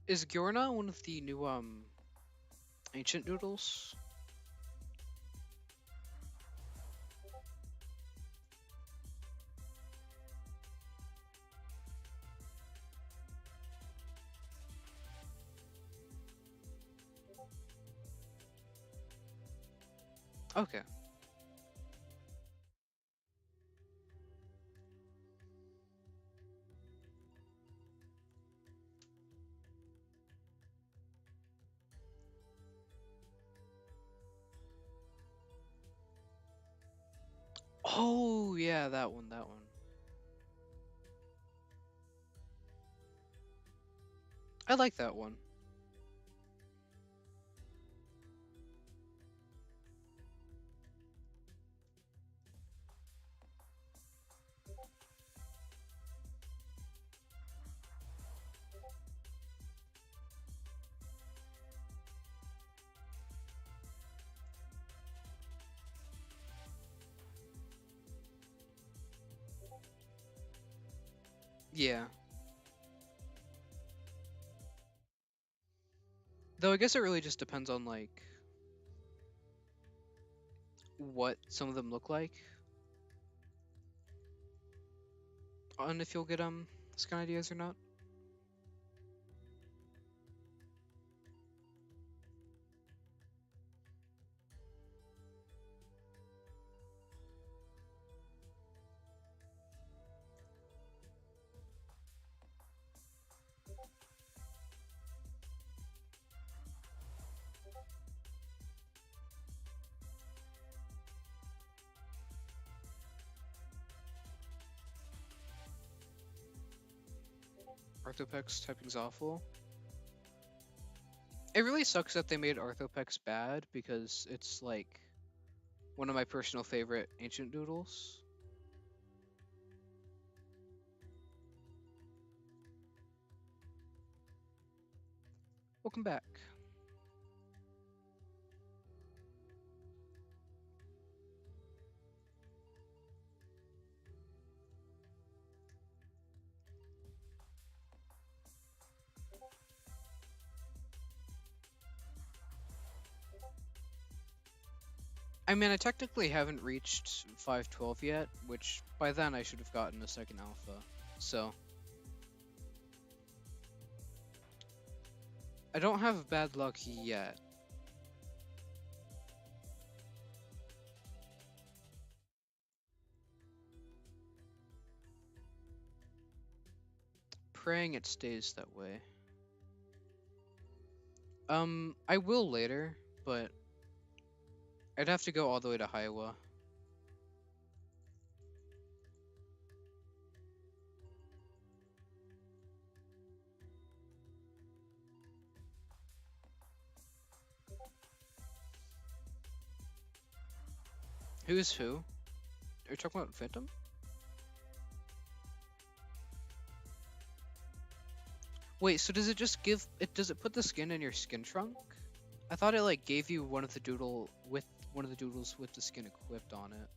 Speaker 1: Is Gyorna one of the new ancient noodles? Okay. Oh yeah, that one, that one. I like that one. Yeah. Though I guess it really just depends on like what some of them look like, on if you'll get skin ideas or not. Arthropex typing's awful. It really sucks that they made Arthropex bad because it's like one of my personal favorite ancient doodles. Welcome back. I mean, I technically haven't reached 512 yet, which by then I should have gotten a second alpha. So I don't have bad luck yet. Praying it stays that way. I will later, but I'd have to go all the way to Haiwa. Who's who? you talking about Phantom? Wait, so does it just give it? Does it put the skin in your skin trunk? I thought it like gave you one of the doodles with the skin equipped on it.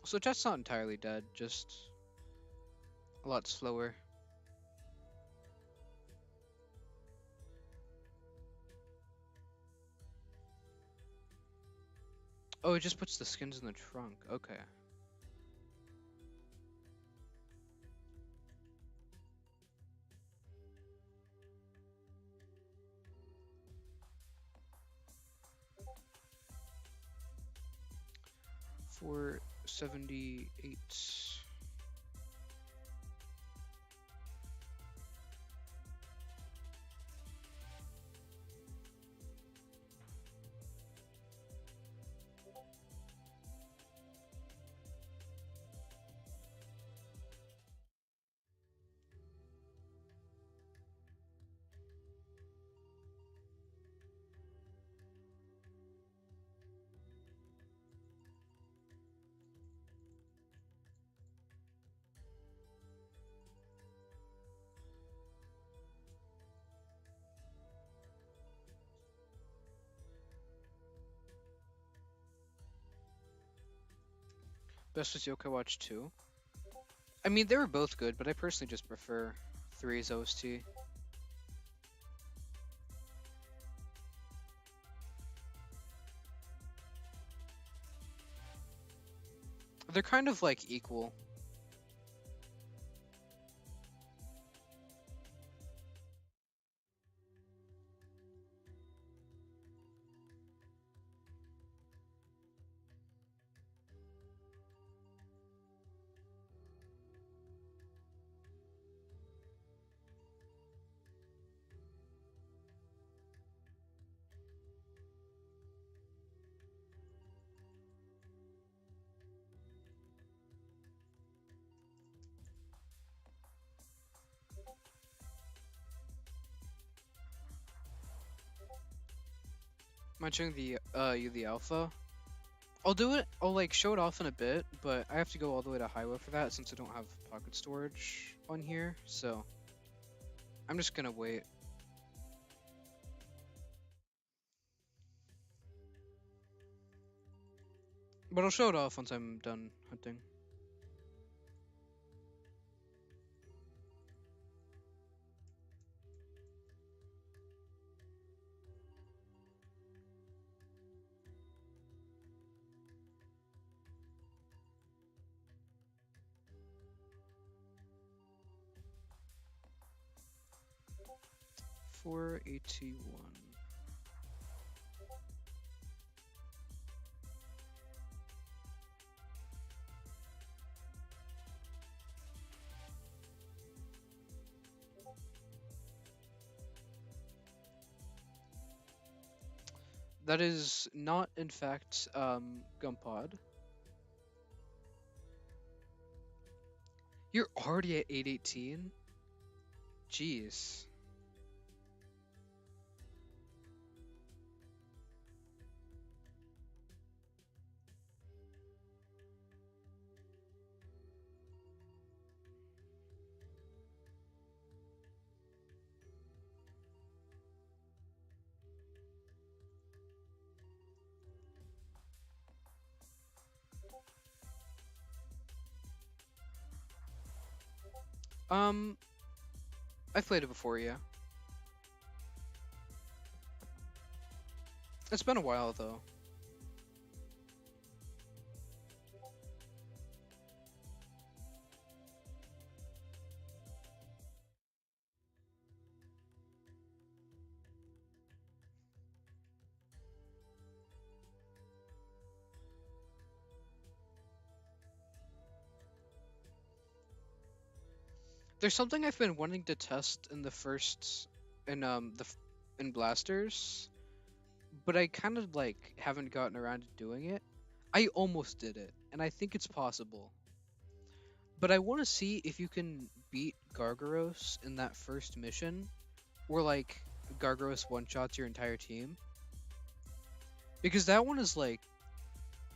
Speaker 1: So chat's not entirely dead, just a lot slower. Oh, it just puts the skins in the trunk. Okay. $478. Best was Yokai Watch 2. I mean, they were both good, but I personally just prefer 3's OST. They're kind of like equal. Mentioning the alpha. I'll do it. I'll like show it off in a bit, but I have to go all the way to highway for that since I don't have pocket storage on here. So I'm just gonna wait. But I'll show it off once I'm done hunting. $481. That is not, in fact, Gumpod. You're already at 818? Jeez. I've played it before, yeah. It's been a while, though. There's something I've been wanting to test in the first, in Blasters, but I kind of like haven't gotten around to doing it. I almost did it, and I think it's possible. But I want to see if you can beat Gargaros in that first mission, where like Gargaros one-shots your entire team. Because that one is like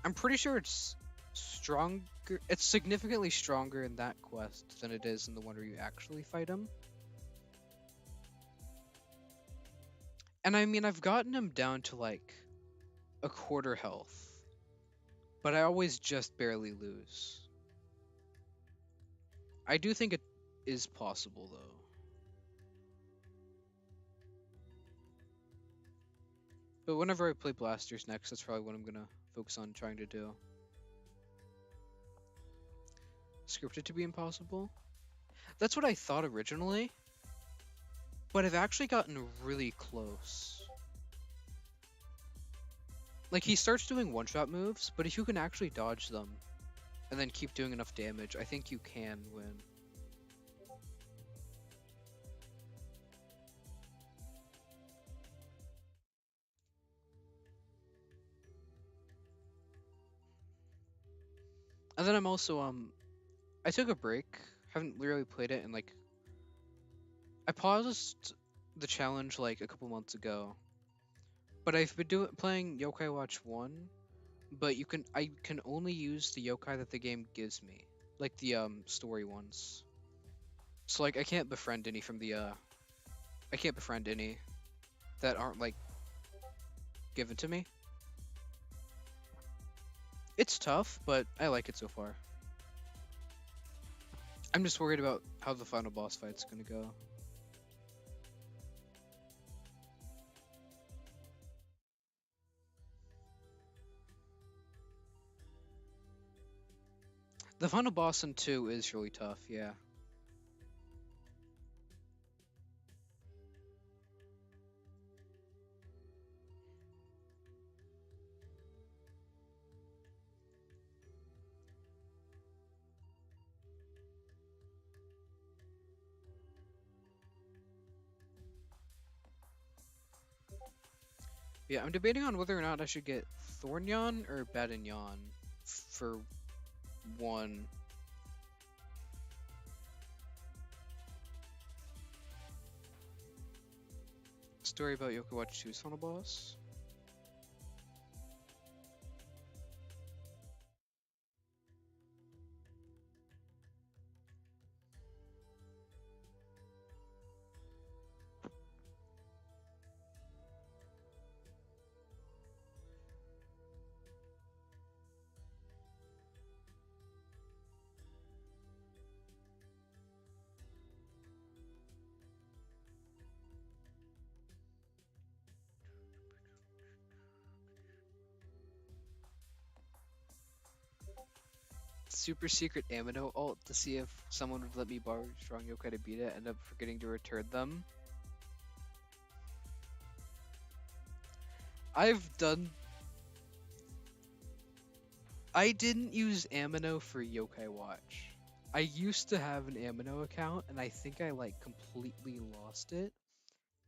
Speaker 1: I'm pretty sure it's stronger. It's significantly stronger in that quest than it is in the one where you actually fight him. And I mean, I've gotten him down to like a quarter health, but I always just barely lose. I do think it is possible though. But whenever I play Blasters next, that's probably what I'm gonna focus on trying to do. Scripted to be impossible? That's what I thought originally, but I've actually gotten really close. Like, he starts doing one-shot moves, but if you can actually dodge them and then keep doing enough damage, I think you can win. And then I'm also, I took a break. Haven't really played it in like... I paused the challenge like a couple months ago. But I've been playing Yokai Watch 1, but I can only use the yokai that the game gives me. Like the story ones. So like I can't befriend any from the I can't befriend any that aren't like given to me. It's tough, but I like it so far. I'm just worried about how the final boss fight's gonna go. The final boss in 2 is really tough, yeah. Yeah, I'm debating on whether or not I should get Thornyon or Badignon for 1. Story about Yokai Watch 2's final boss. Super secret Amino ult to see if someone would let me borrow strong yokai to beat it, end up forgetting to return them. I didn't use Amino for Yokai Watch. I used to have an Amino account and I think I like completely lost it.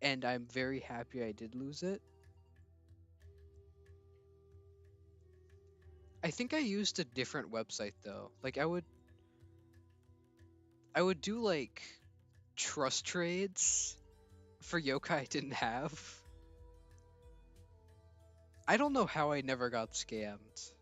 Speaker 1: And I'm very happy I did lose it. I think I used a different website though. Like I would do like trust trades for yokai I didn't have. I don't know how I never got scammed.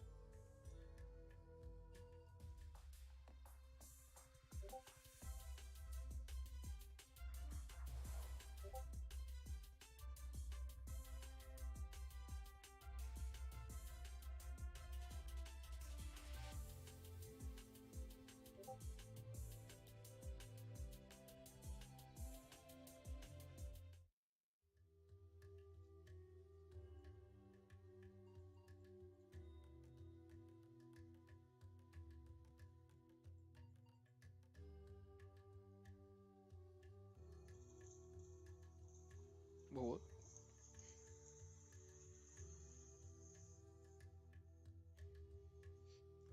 Speaker 1: Well,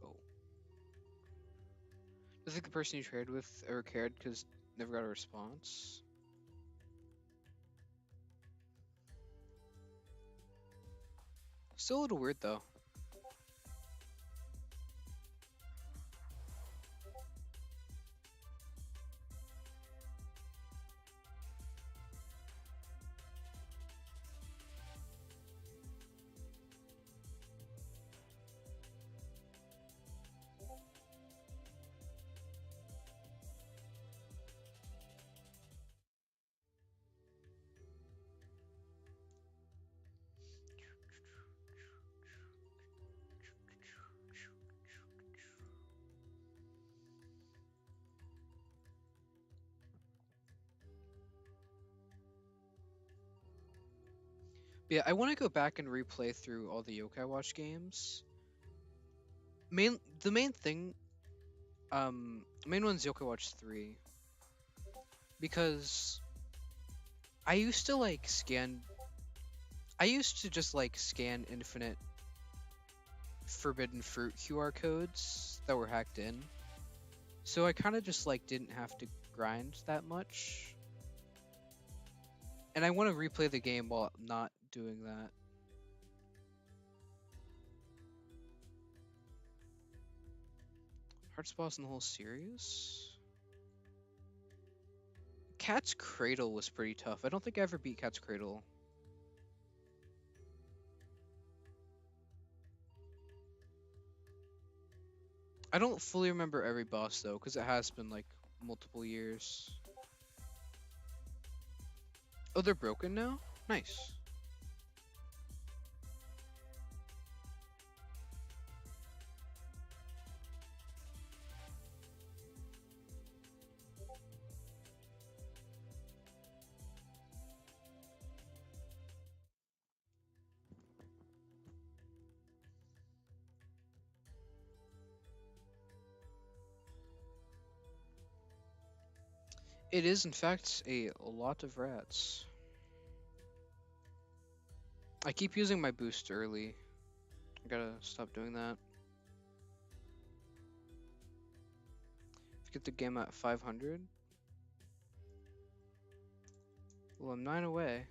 Speaker 1: oh. I think the person you traded with ever cared because never got a response. Still a little weird though. Yeah, I want to go back and replay through all the Yokai Watch games. The main thing, main one's Yokai Watch 3 because I used to like scan. I used to just like scan infinite forbidden fruit QR codes that were hacked in. So I kind of just like didn't have to grind that much. And I want to replay the game while not doing that. Hardest boss in the whole series? Cat's Cradle was pretty tough. I don't think I ever beat Cat's Cradle. I don't fully remember every boss though, because it has been like multiple years. Oh, they're broken now? Nice. It is, in fact, a lot of rats. I keep using my boost early. I gotta stop doing that. Get the Gamma at 500. Well, I'm 9 away.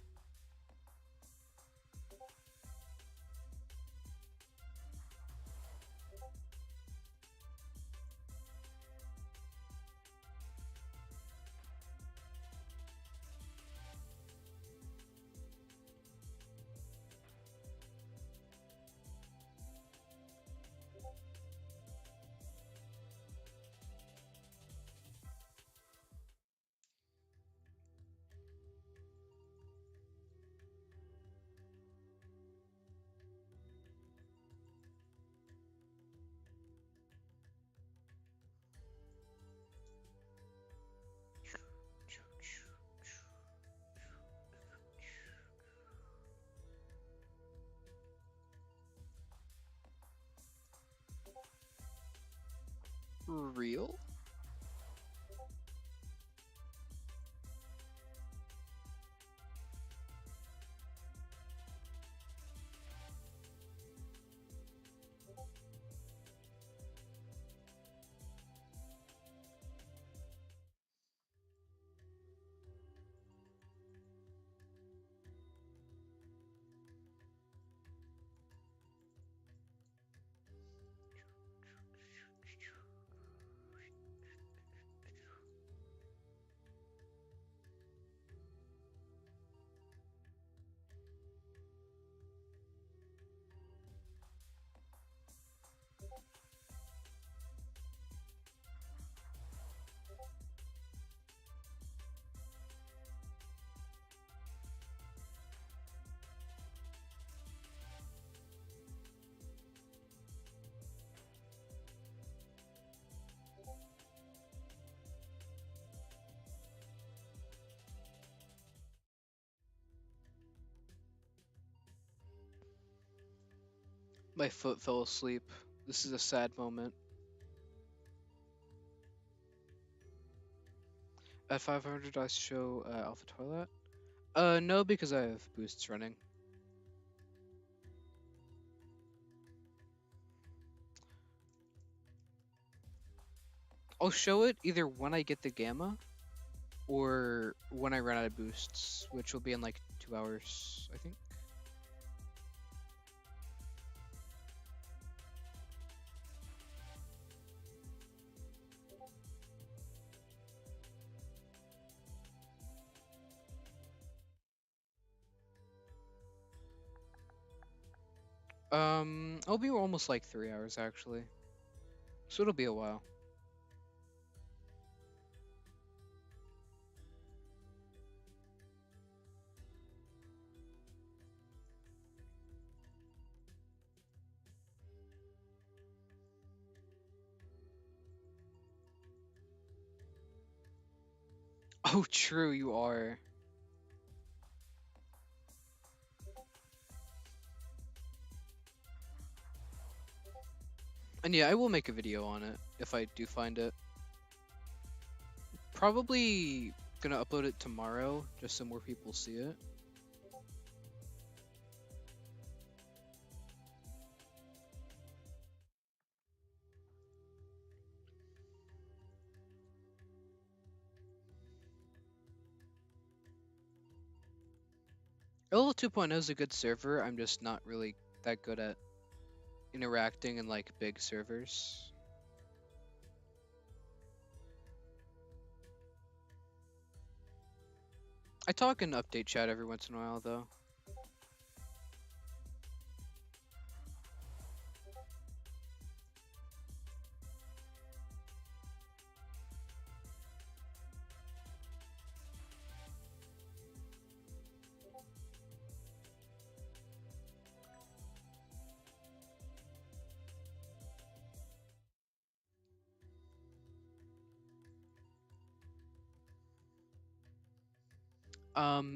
Speaker 1: Real? My foot fell asleep. This is a sad moment. At 500, I show Alpha Twilat. No, because I have boosts running. I'll show it either when I get the Gamma or when I run out of boosts, which will be in like 2 hours, I think. I'll be almost like 3 hours actually. So it'll be a while. Oh, true, you are. And yeah, I will make a video on it if I do find it. Probably gonna upload it tomorrow, just so more people see it. Elo 2.0 is a good server, I'm just not really that good at interacting in like big servers. I talk in update chat every once in a while though.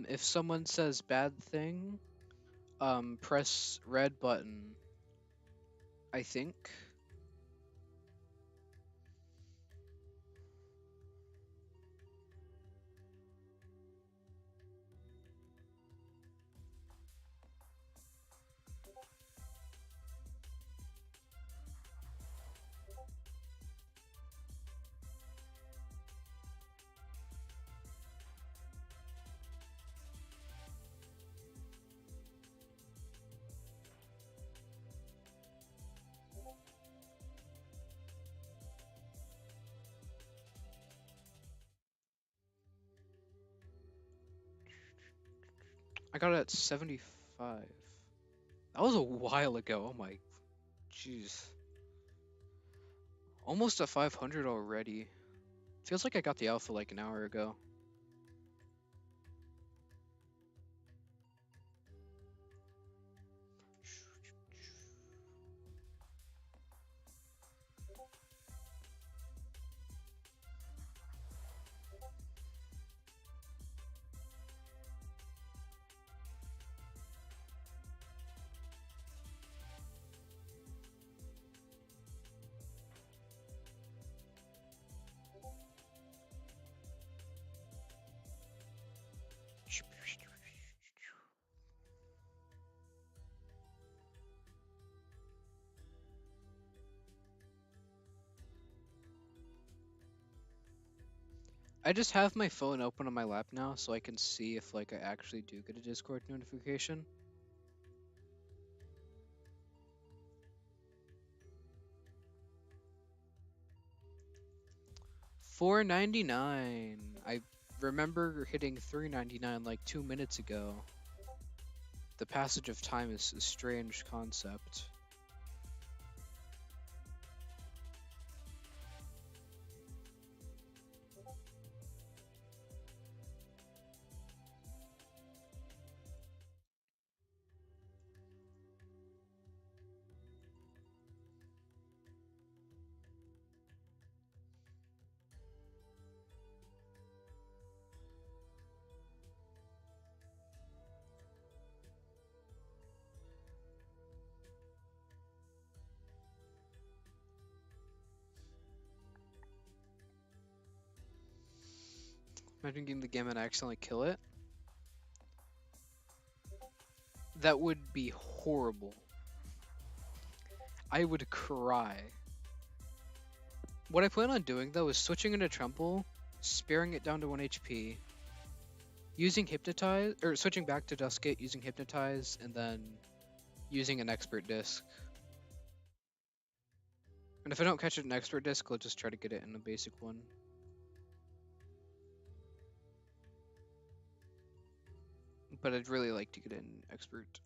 Speaker 1: If someone says bad thing, press red button, I think. I got it at 75. That was a while ago. Oh my, jeez. Almost at 500 already. Feels like I got the alpha like an hour ago. I just have my phone open on my lap now so I can see if like I actually do get a Discord notification. $4.99. I remember hitting $3.99 like 2 minutes ago. The passage of time is a strange concept. Imagine getting the Gamma and accidentally kill it. That would be horrible. I would cry. What I plan on doing though is switching into Tremble, sparing it down to 1 HP, using Hypnotize, or switching back to Duskgate using Hypnotize, and then using an Expert Disc. And if I don't catch it in Expert Disc, I'll just try to get it in a basic one. But I'd really like to get it in Expert.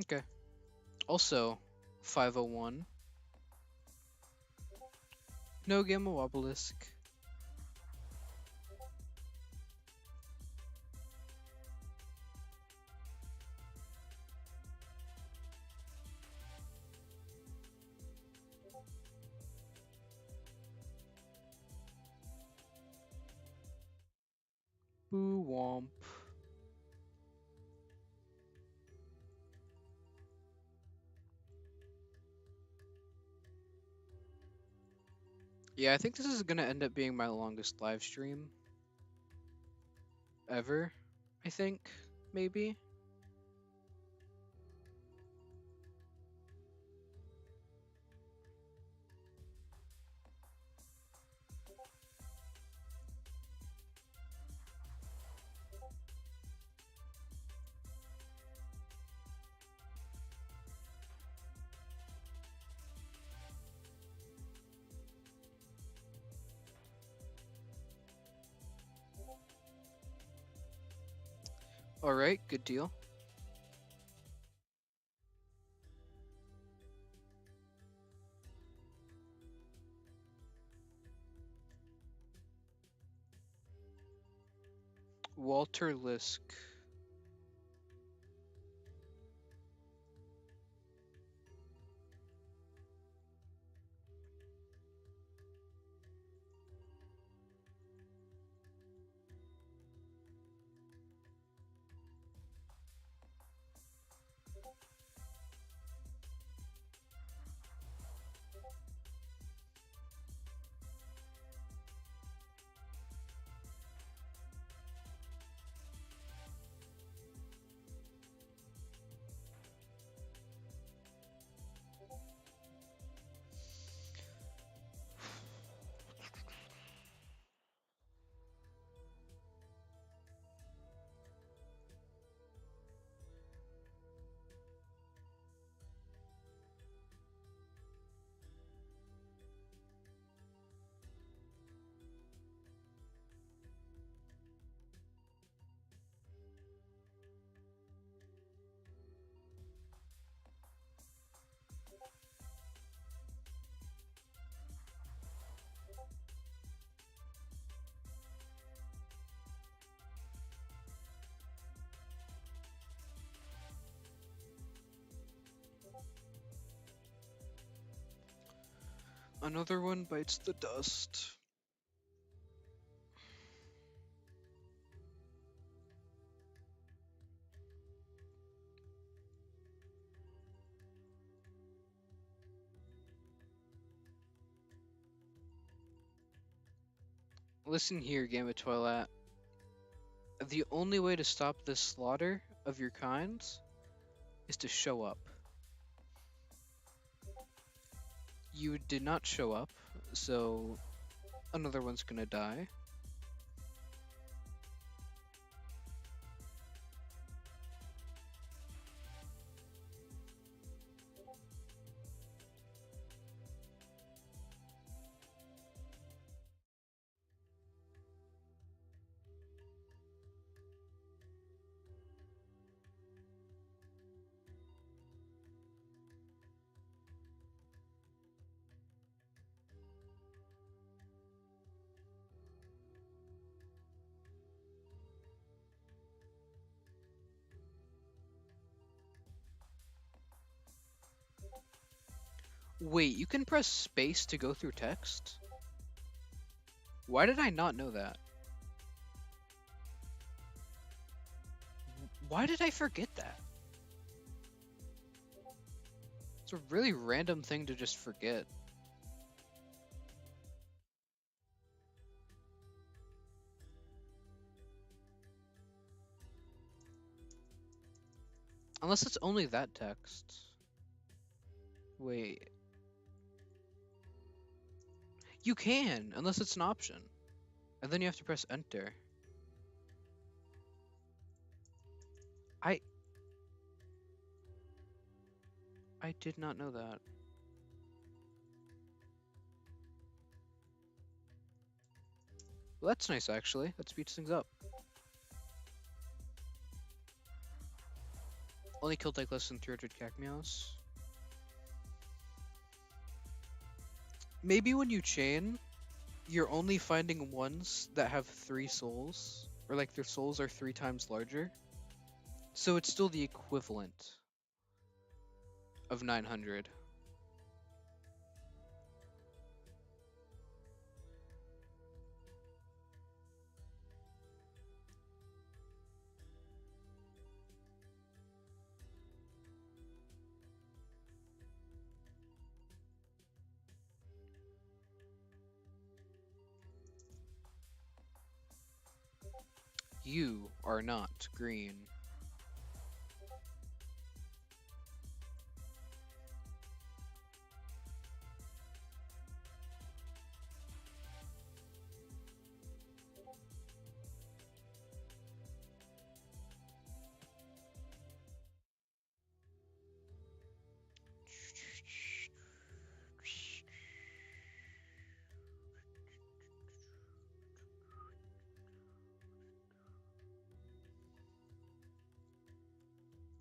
Speaker 1: Okay. Also, 501. No Gamma Wobelisk. Boo womp. Yeah, I think this is gonna end up being my longest live stream ever. I think, maybe. Alright, good deal. Walter Lisk. Another one bites the dust. Listen here, Gamma Twilat. The only way to stop this slaughter of your kinds is to show up. You did not show up, so another one's gonna die. Wait, you can press space to go through text? Why did I not know that? Why did I forget that? It's a really random thing to just forget. Unless it's only that text. Wait. You can, unless it's an option. And then you have to press enter. I did not know that. Well, that's nice, actually. That speeds things up. Only killed like less than 300 Cacmeos. Maybe when you chain, you're only finding ones that have 3 souls. Or like their souls are 3 times larger. So it's still the equivalent of 900. You are not green.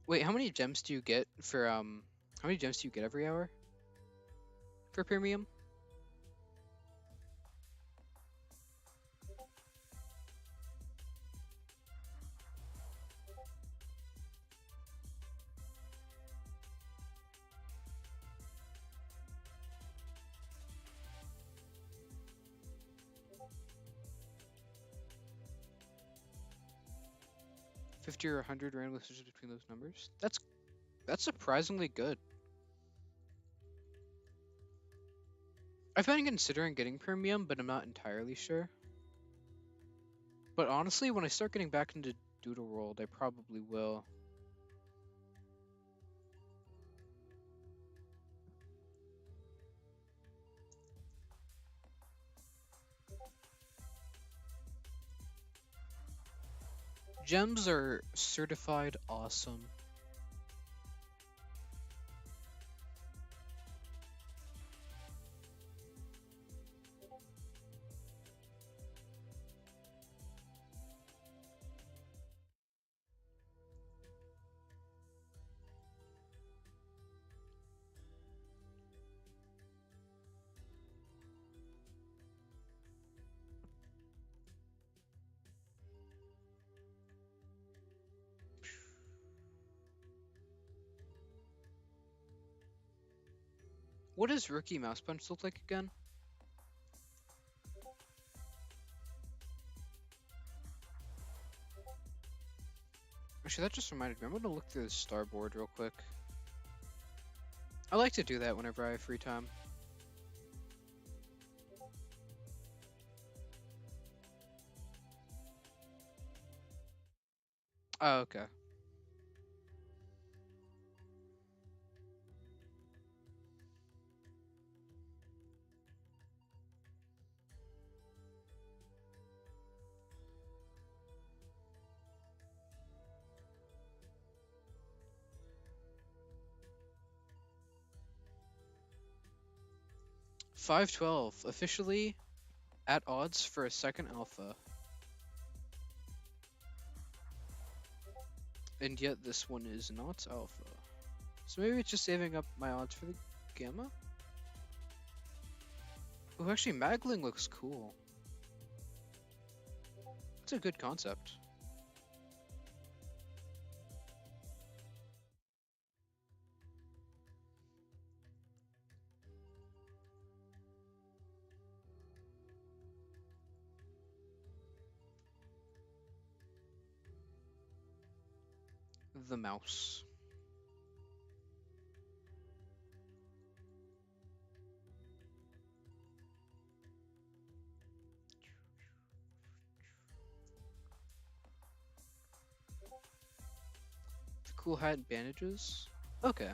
Speaker 1: Wait, how many gems do you get for how many gems do you get every hour for premium? $50 or $100 randomly switches between those numbers. That's surprisingly good. I've been considering getting premium, but I'm not entirely sure. But honestly, when I start getting back into Doodle World, I probably will. Gems are certified awesome. What does Rookie Mouse Punch look like again? Actually, that just reminded me. I'm gonna look through the starboard real quick. I like to do that whenever I have free time. Oh, okay. $5.12 officially at odds for a second alpha. And yet this one is not alpha. So maybe it's just saving up my odds for the gamma? Oh, actually, Magling looks cool. It's a good concept. The mouse. The cool hat and bandages. Okay.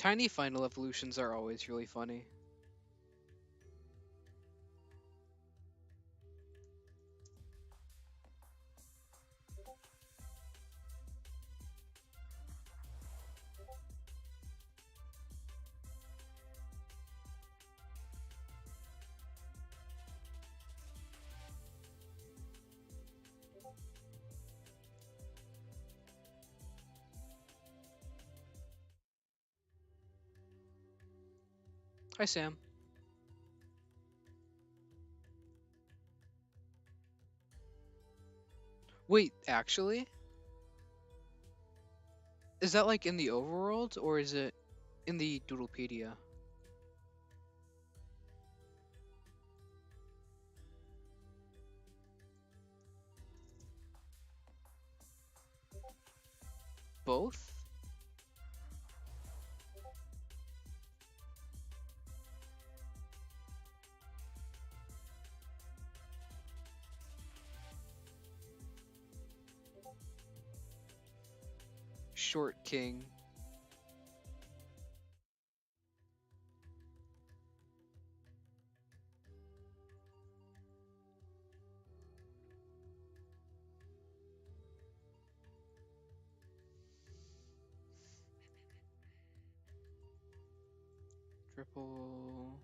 Speaker 1: Tiny final evolutions are always really funny. Hi, Sam. Wait, actually? Is that like in the overworld or is it in the Doodlepedia? Both? Short King. Triple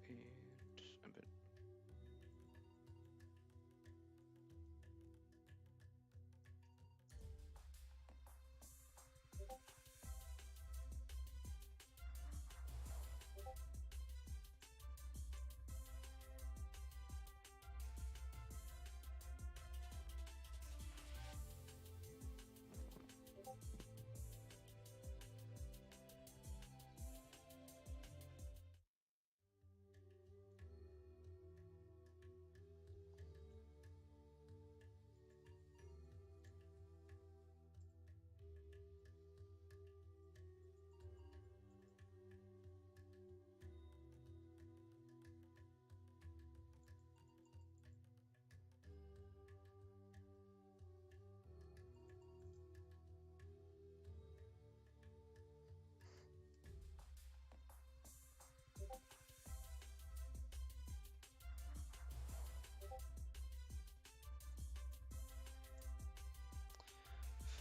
Speaker 1: and a bit.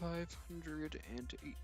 Speaker 1: $518.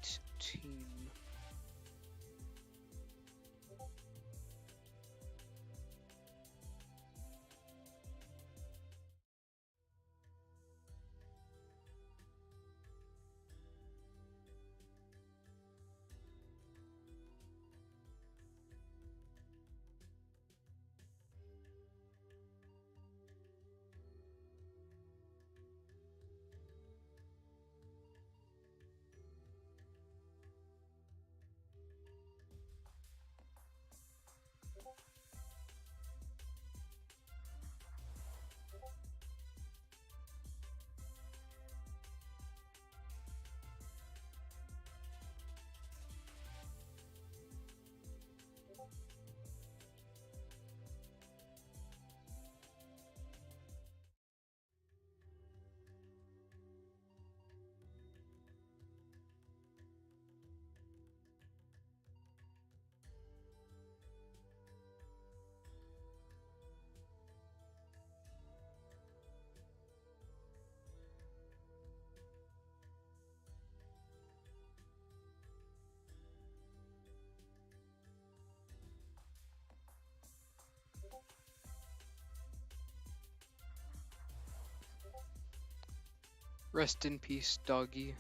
Speaker 1: Rest in peace, doggy.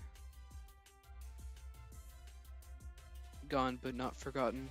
Speaker 1: Gone but not forgotten.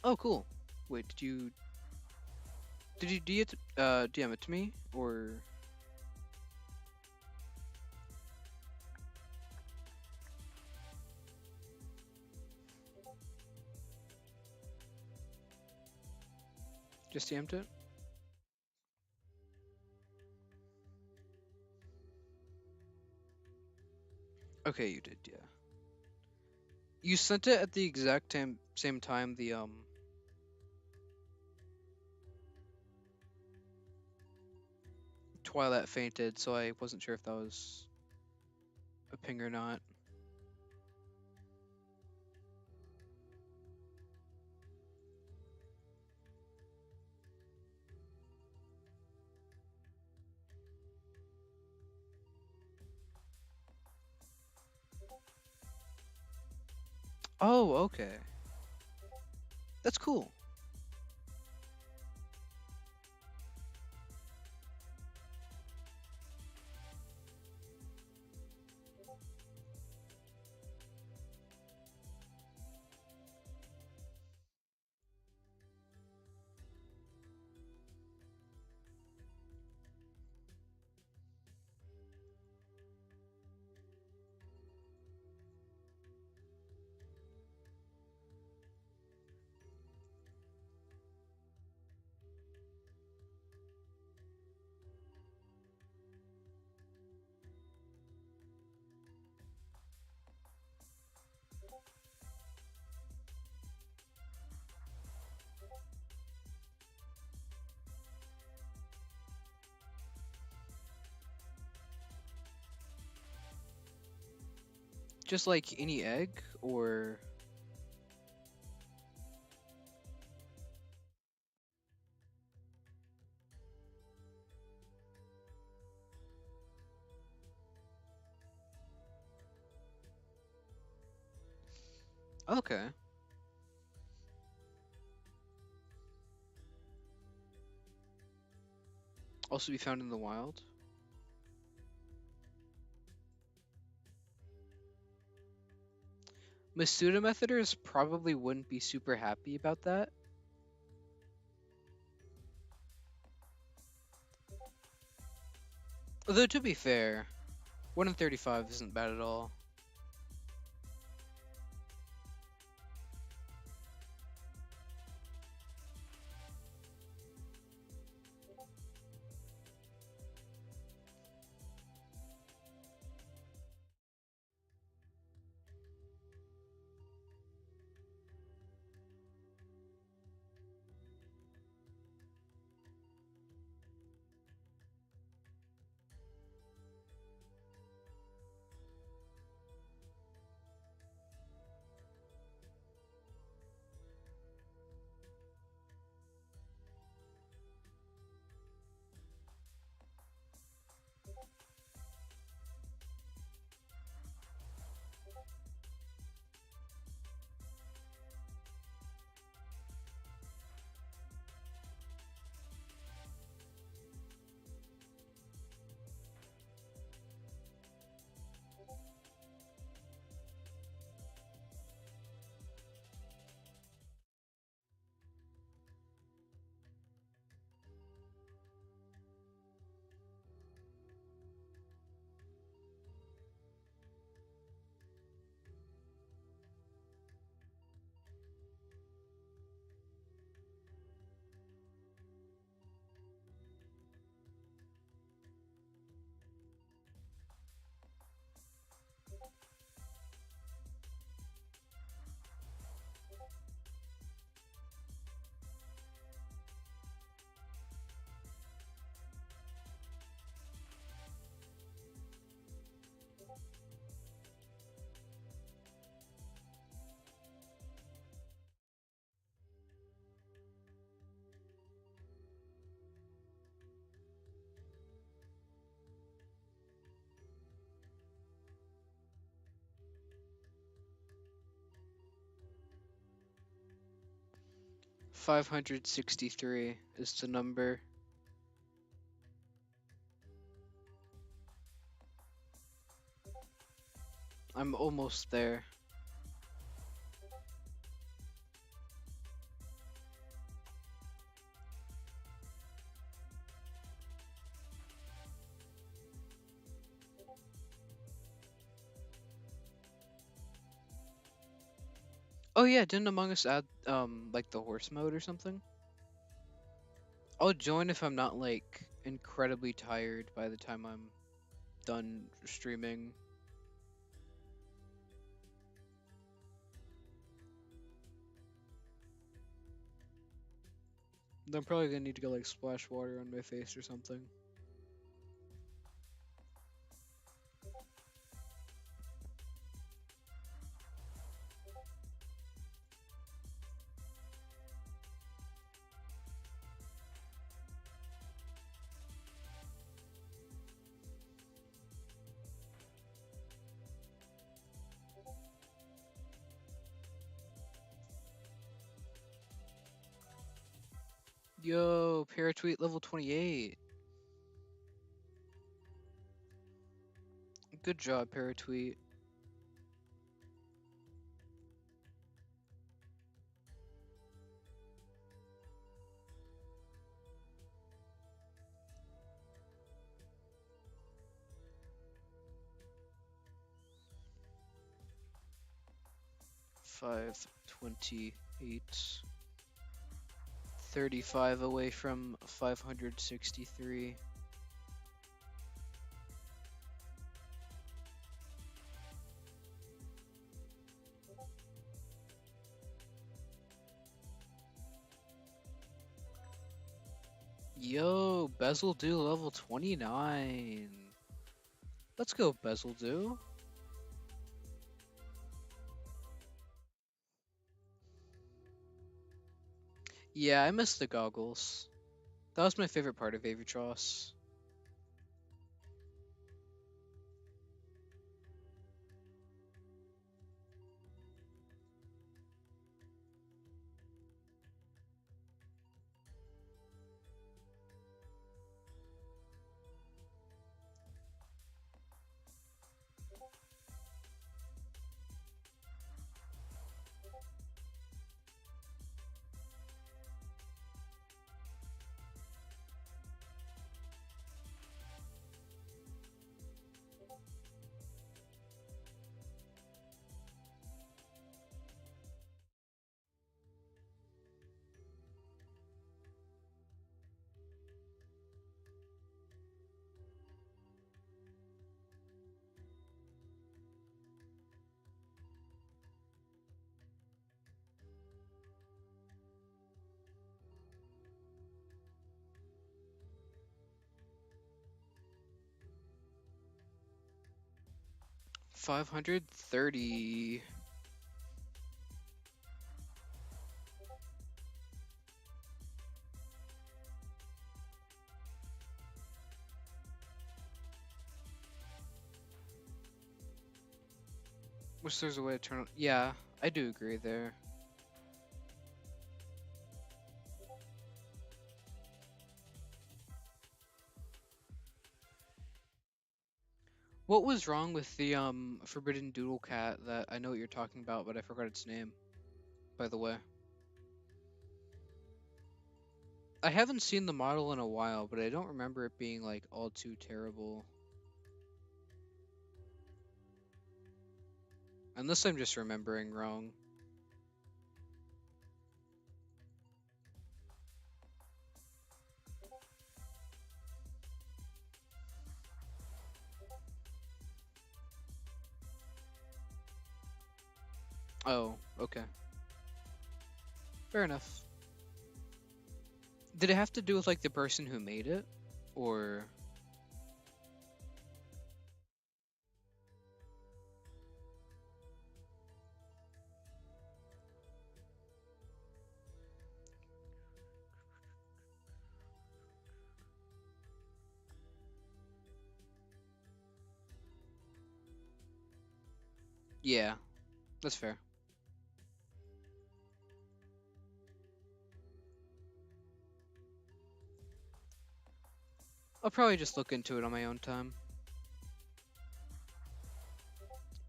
Speaker 1: Oh, cool. Wait, did you DM it to me or? Just TM'd it? Okay, you did, yeah. You sent it at the exact same time the Twilat fainted, so I wasn't sure if that was a ping or not. Oh, okay. That's cool. Just like any egg, or... Okay. Also be found in the wild? Masuda methoders probably wouldn't be super happy about that. Although to be fair, 1 in 35 isn't bad at all. $563 is the number. I'm almost there. Oh yeah, didn't Among Us add like the horse mode or something? I'll join if I'm not like incredibly tired by the time I'm done streaming. Then I'm probably gonna need to go like splash water on my face or something. Yo, Paratweet level 28. Good job, Paratweet. $528. 35 away from 563. Yo, Bezel Do level 29. Let's go, Bezel Do. Yeah, I miss the goggles. That was my favorite part of Avitross. $530. Wish there's a way to turn on. Yeah, I do agree there. What was wrong with the Forbidden Doodle Cat that I know what you're talking about, but I forgot its name, by the way. I haven't seen the model in a while, but I don't remember it being like all too terrible. Unless I'm just remembering wrong. Oh, okay. Fair enough. Did it have to do with like the person who made it? Or yeah, that's fair. I'll probably just look into it on my own time.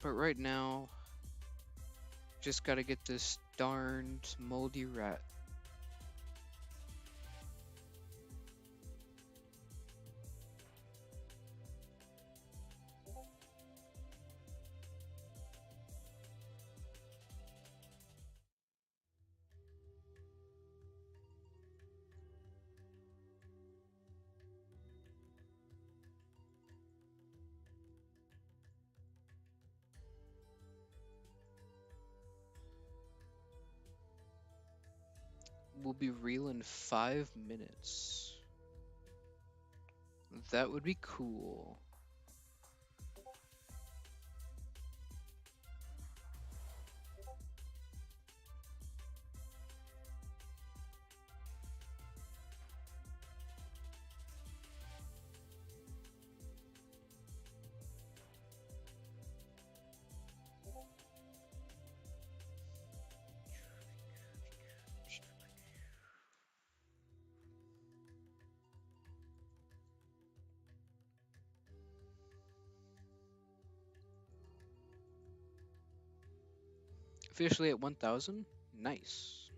Speaker 1: But right now, just gotta get this darned moldy rat. will be real in 5 minutes. That would be cool. Officially at 1,000? Nice.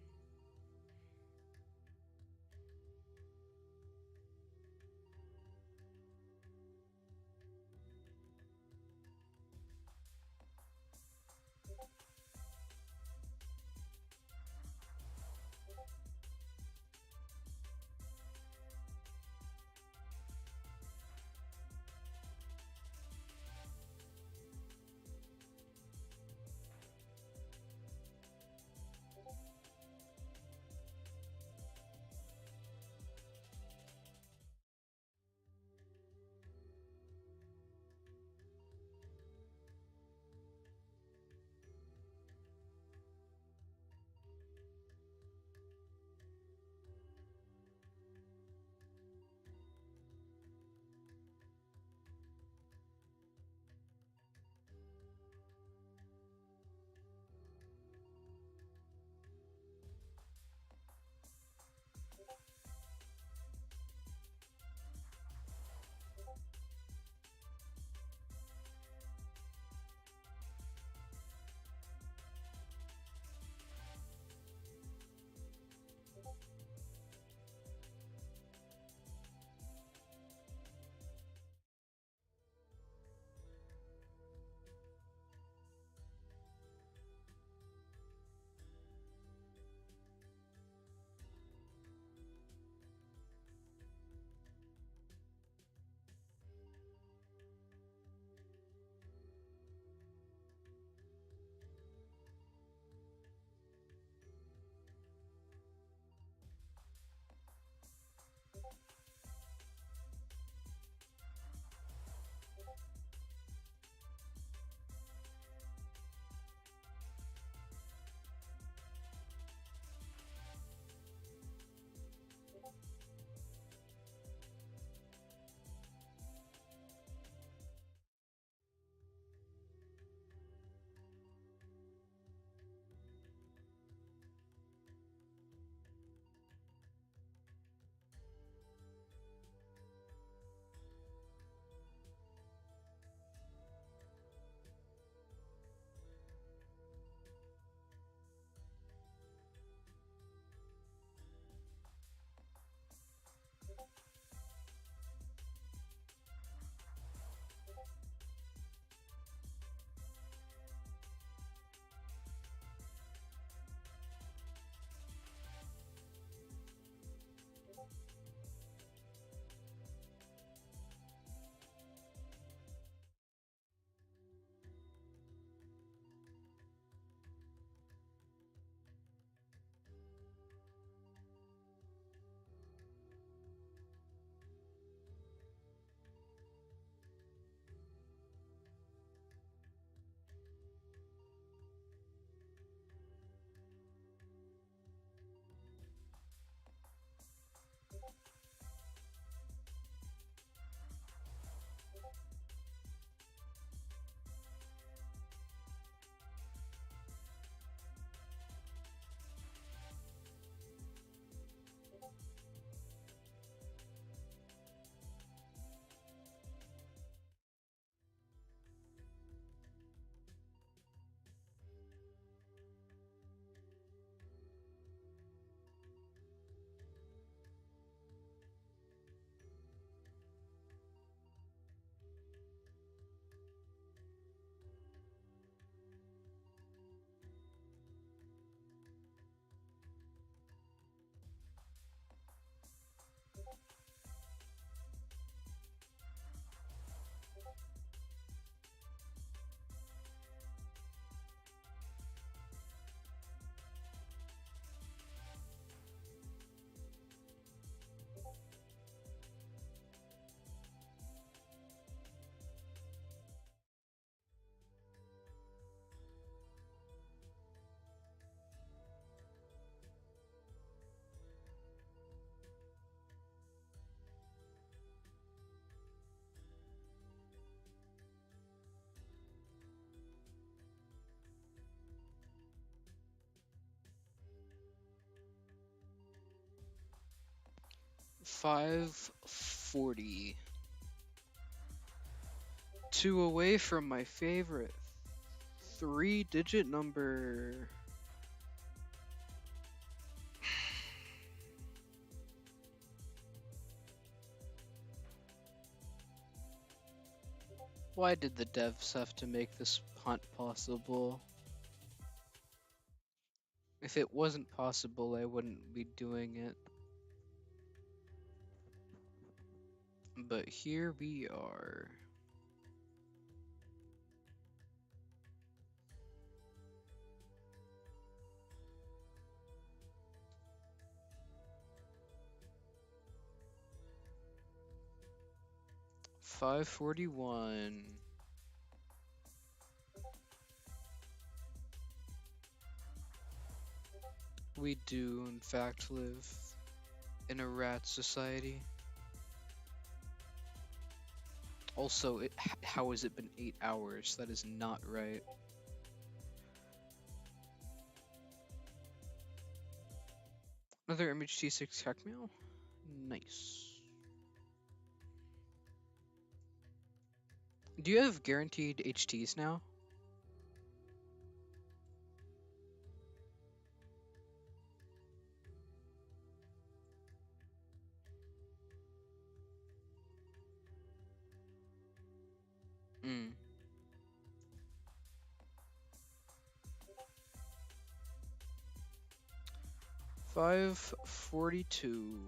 Speaker 1: 540. 2 away from my favorite 3-digit number. Why did the devs have to make this hunt possible? If it wasn't possible, I wouldn't be doing it. But here we are. $541. We do, in fact, live in a rat society. Also, how has it been 8 hours? That is not right. Another image T6 hack mail? Nice. Do you have guaranteed HTs now? Mm. 542.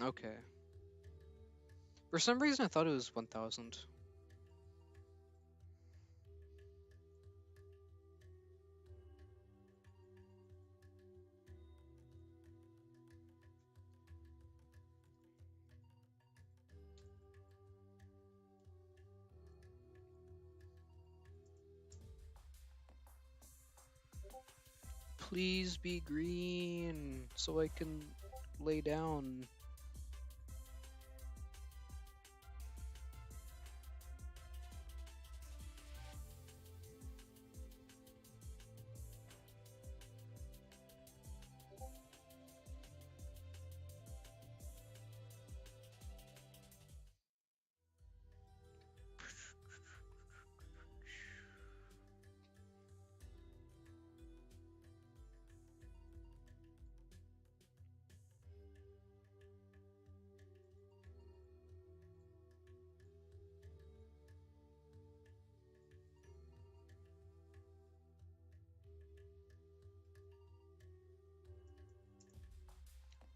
Speaker 1: Okay. For some reason I thought it was 1000. Please be green so I can lay down.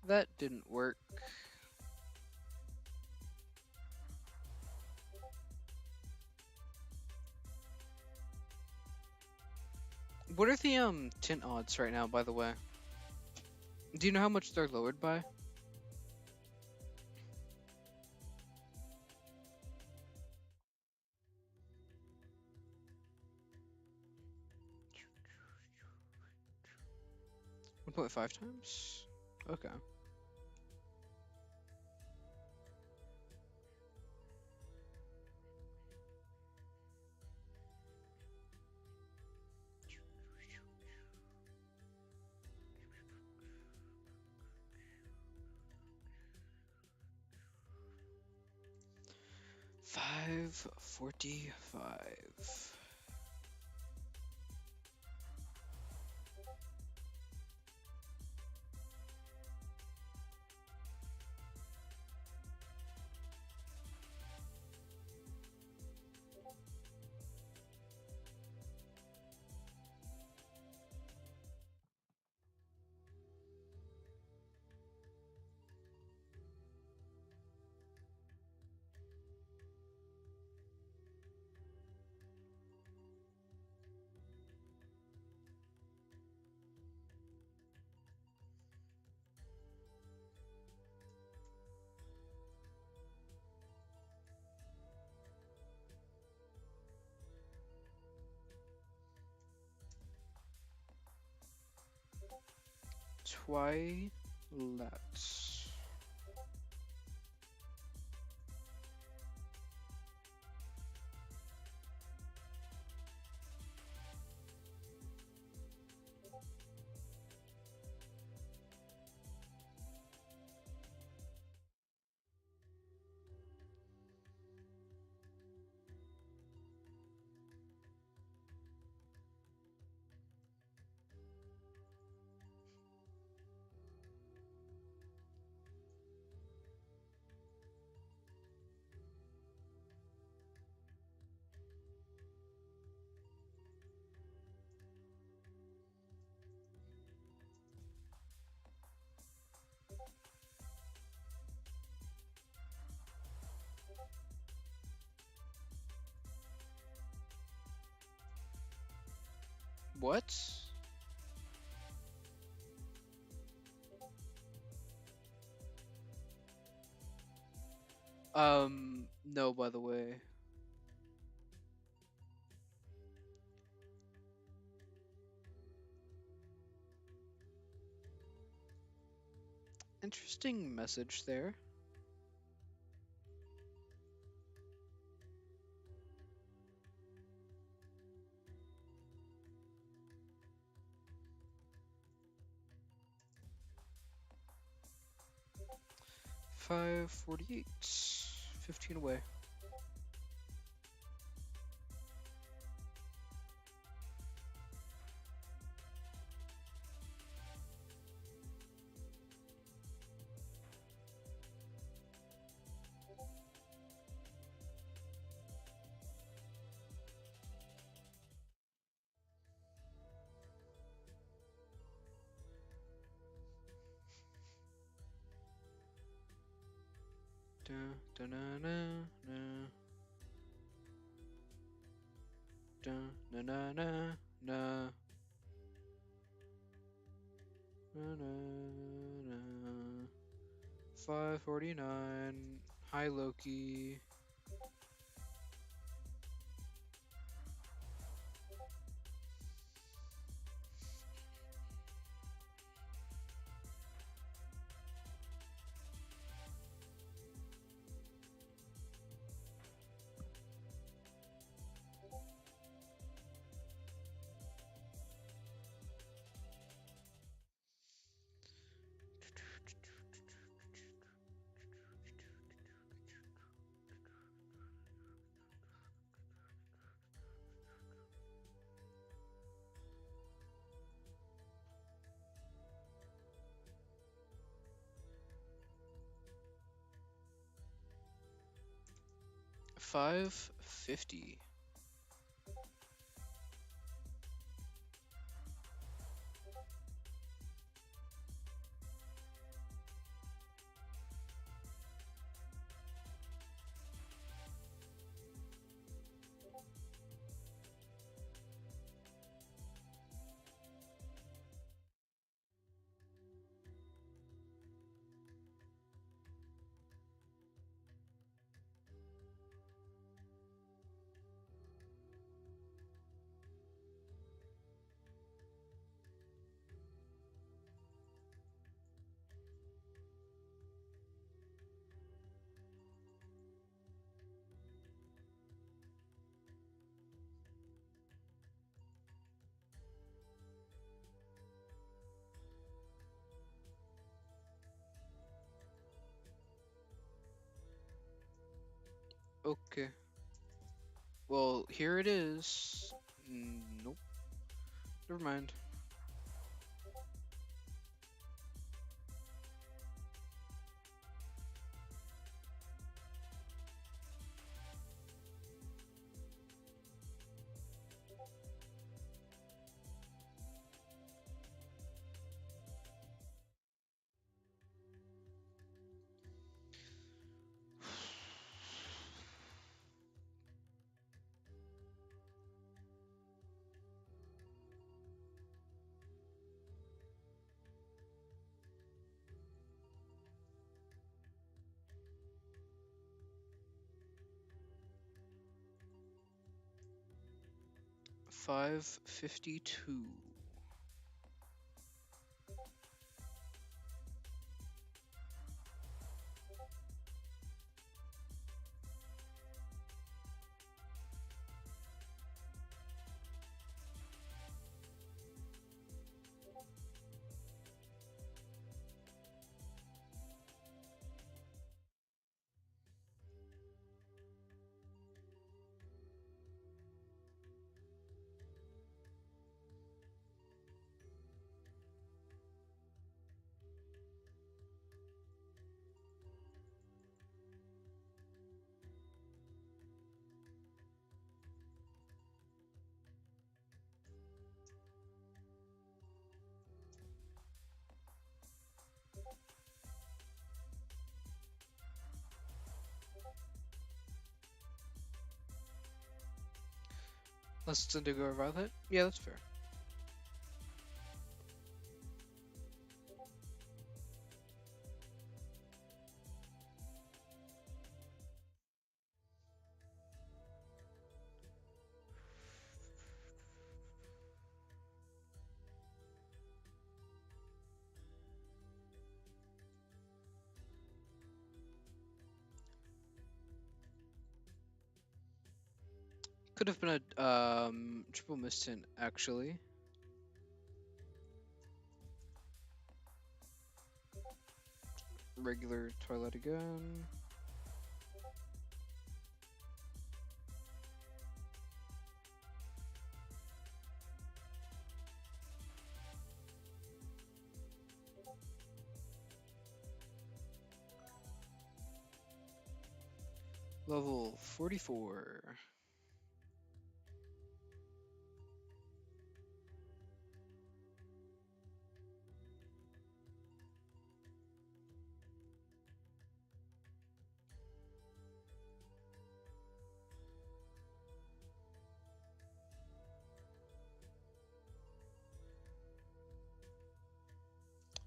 Speaker 1: That didn't work. What are the tint odds right now, by the way? Do you know how much they're lowered by? $1.5 times? Okay. $545. Twilat. What? No, by the way. Interesting message there. $5.48. 15 away. Da, da, na, na, na. Da, na, na, na, na. Na, na, na. 549. Hi, Loki. $5.50. Okay. Well, here it is. Nope. Never mind. $5.52. Unless it's Indigo or Violet. Yeah, that's fair. Could have been a triple mistin actually. Regular Twilight again. Level 44.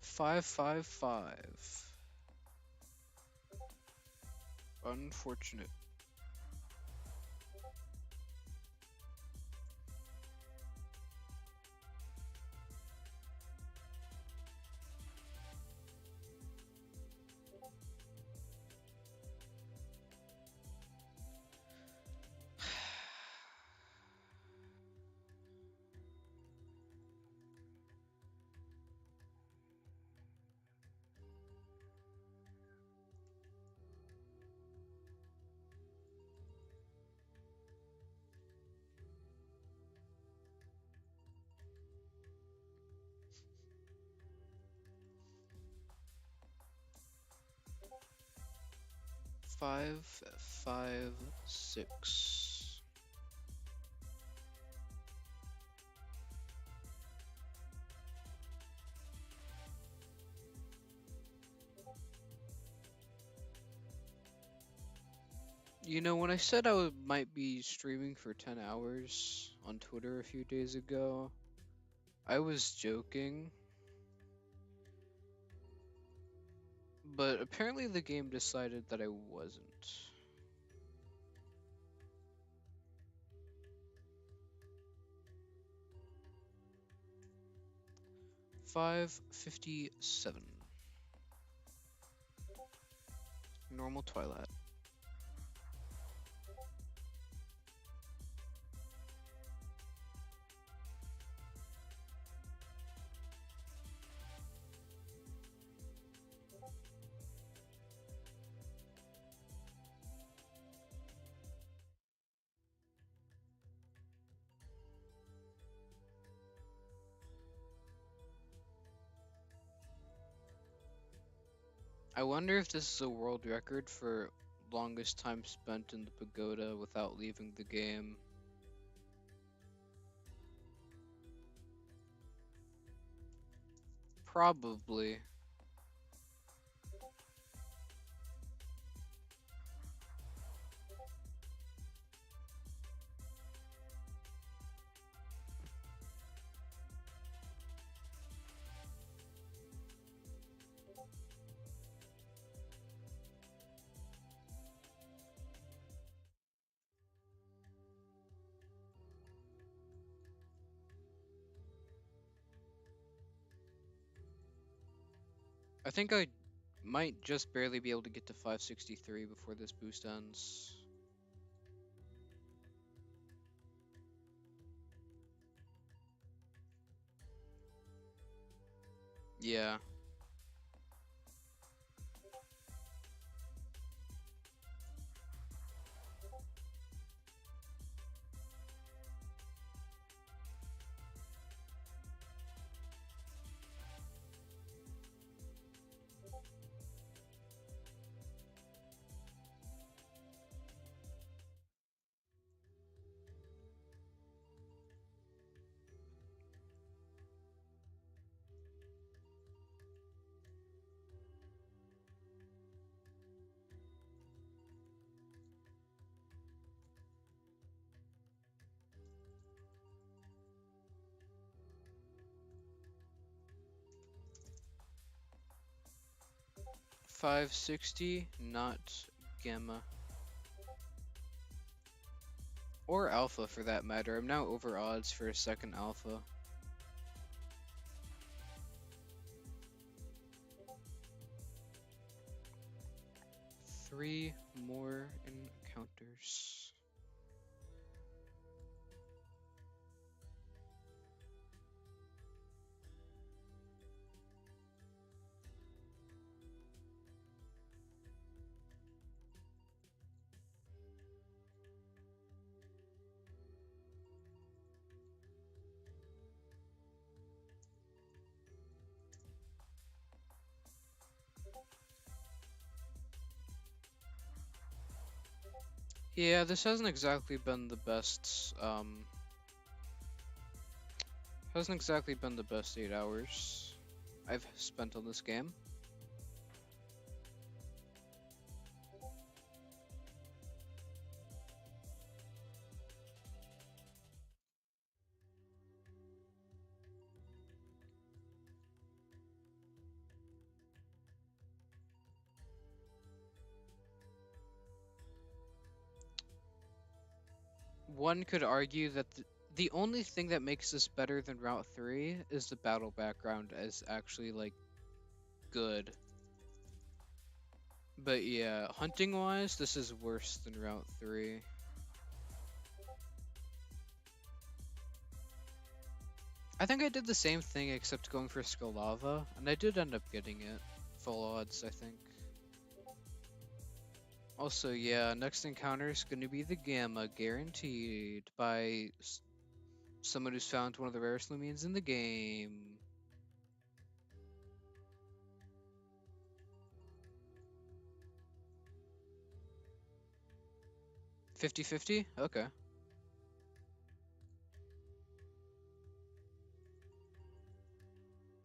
Speaker 1: Five, 5, 5. Unfortunate. Five, 5, 6. You know, when I said might be streaming for 10 hours on Twitter a few days ago, I was joking. But apparently the game decided that I wasn't. $5.57. Normal Twilight. I wonder if this is a world record for longest time spent in the pagoda without leaving the game. Probably. I think I might just barely be able to get to 563 before this boost ends. Yeah. 560, not Gamma. Or Alpha for that matter. I'm now over odds for a second Alpha. Three more encounters. Yeah, this hasn't exactly been the best, hasn't exactly been the best 8 hours I've spent on this game. One could argue that the only thing that makes this better than Route 3 is the battle background is actually, like, good. But yeah, hunting-wise, this is worse than Route 3. I think I did the same thing except going for Skalava, and I did end up getting it. Full odds, I think. Also, yeah, next encounter is going to be the Gamma, guaranteed, by someone who's found one of the rarest Loomians in the game. 50-50? Okay.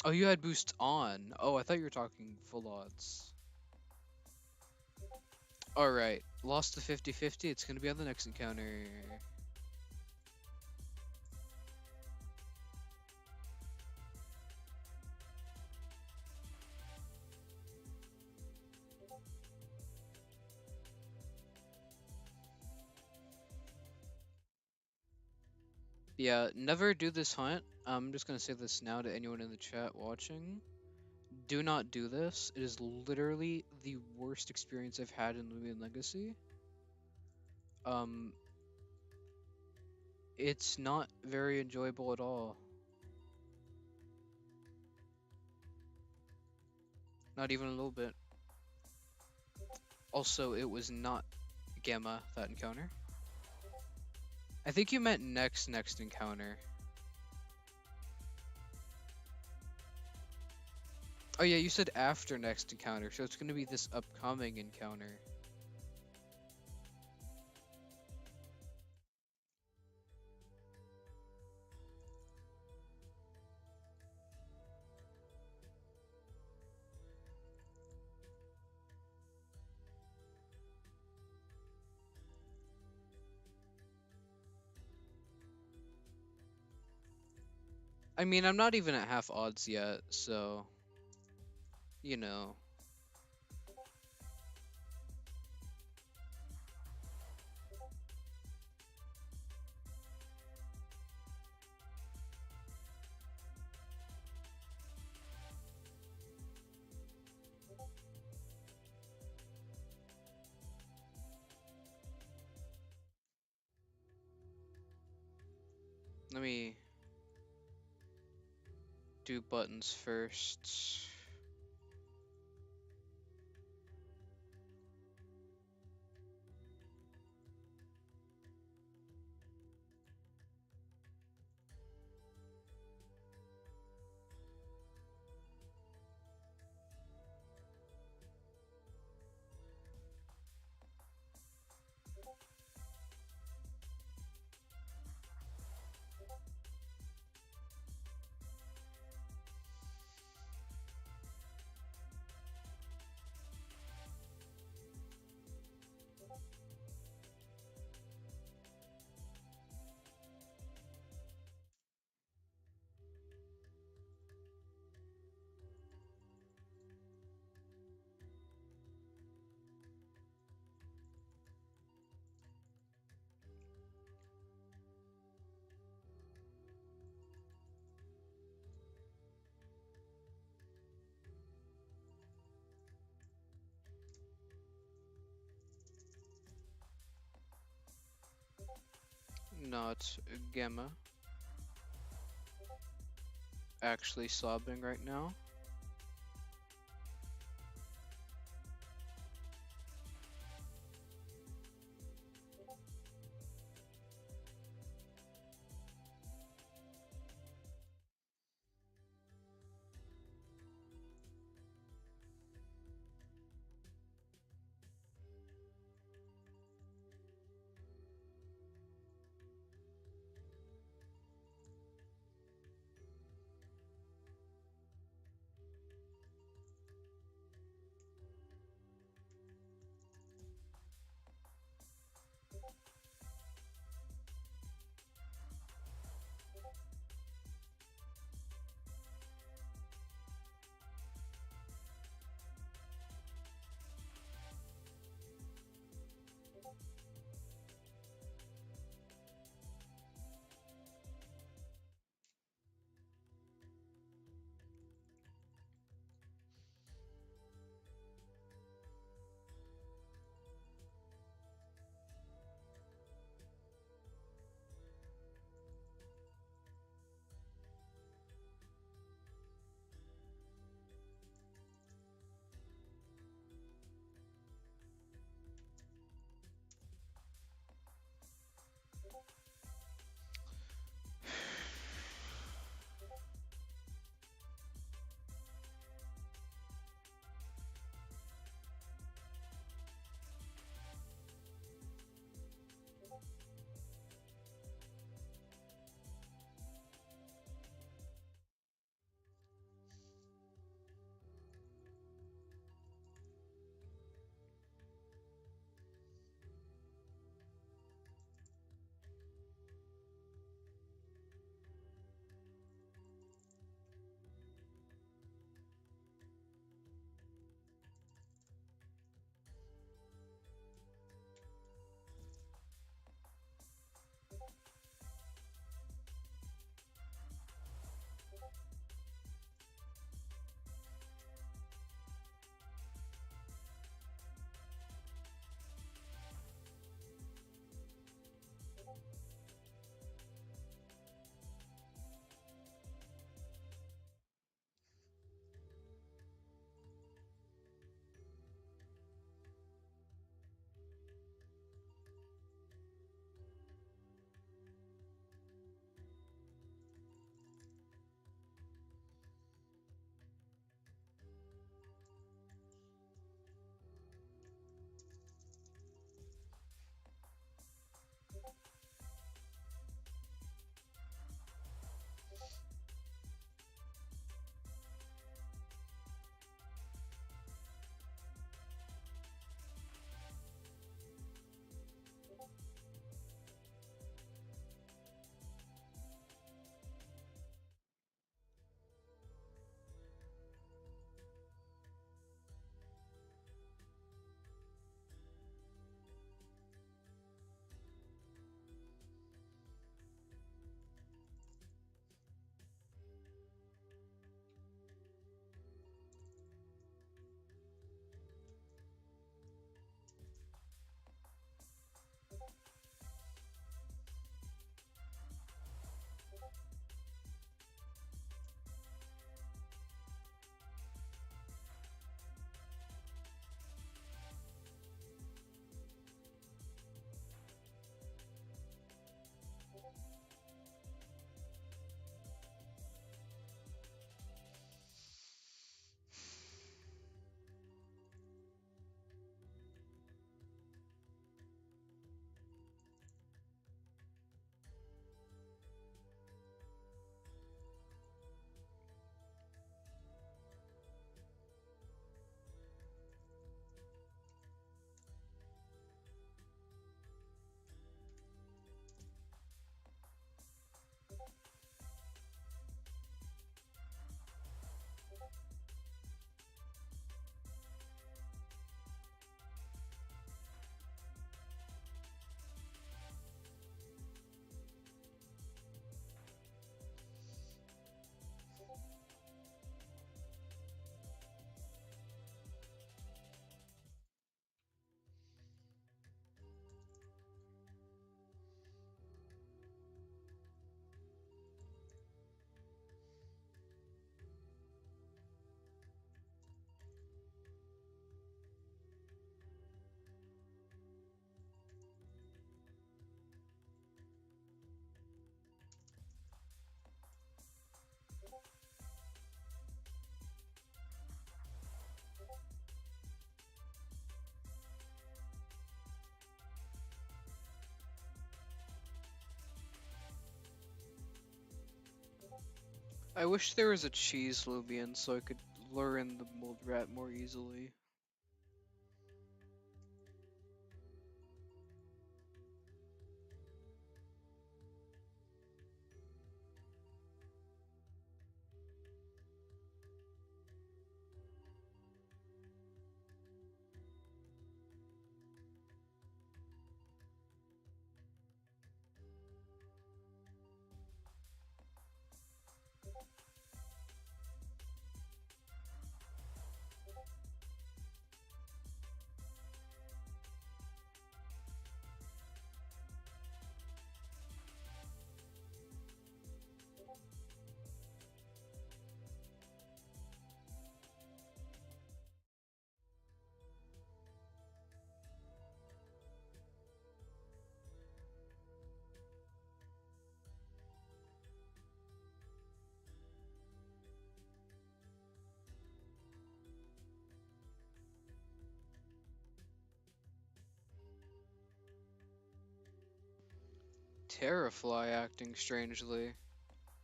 Speaker 1: Oh, you had boost on. Oh, I thought you were talking full odds. Alright, lost to 50-50. It's going to be on the next encounter. Yeah, never do this hunt. I'm just going to say this now to anyone in the chat watching. Do not do this. It is literally the worst experience I've had in Loomian Legacy. It's not very enjoyable at all. Not even a little bit. Also, it was not Gamma, that encounter. I think you meant next encounter. Oh yeah, you said after next encounter, so it's gonna be this upcoming encounter. I mean, I'm not even at half odds yet, so, you know. Let me do buttons first. not Gamma actually sobbing right now. I wish there was a cheese Loomian so I could lure in the mold rat more easily. Terrafly acting strangely.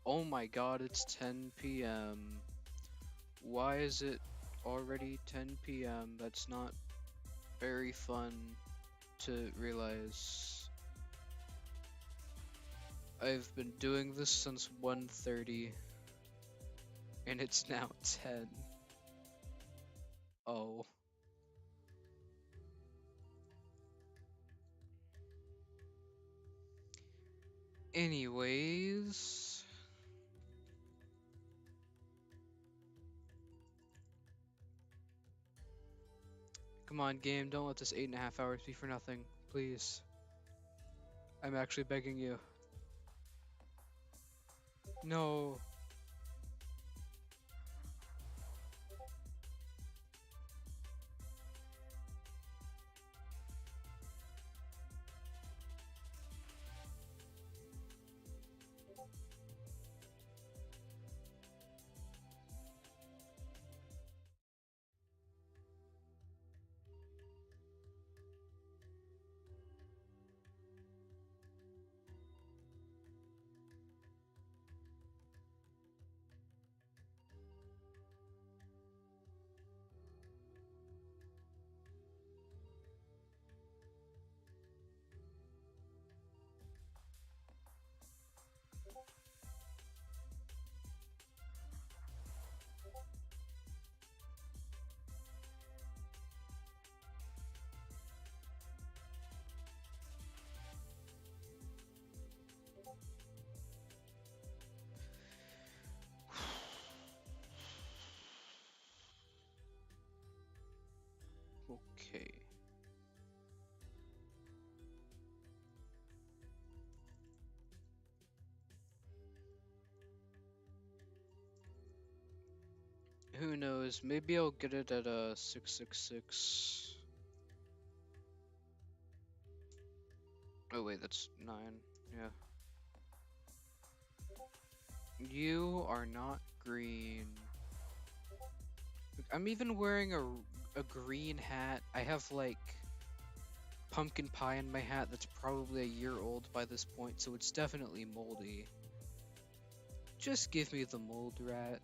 Speaker 1: Oh my god, it's 10 p.m. Why is it already 10 p.m.? That's not very fun to realize. I've been doing this since 1:30 and it's now 10. Oh. Anyways, come on, game, don't let this 8.5 hours be for nothing, please. I'm actually begging you. No. Okay. Who knows? Maybe I'll get it at a 666. Oh wait, that's 9. Yeah. You are not green. I'm even wearing a green hat. I have like pumpkin pie in my hat that's probably a year old by this point, so it's definitely moldy. Just give me the mold rat.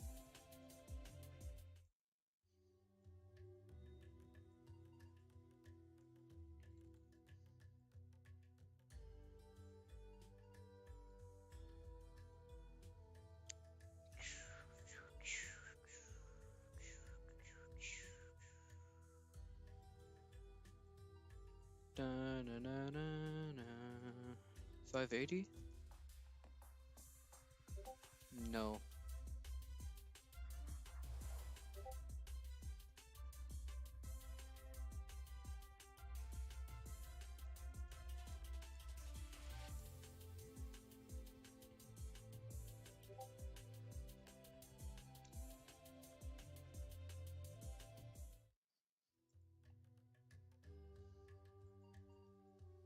Speaker 1: Da, na, na, na, na. 580? No.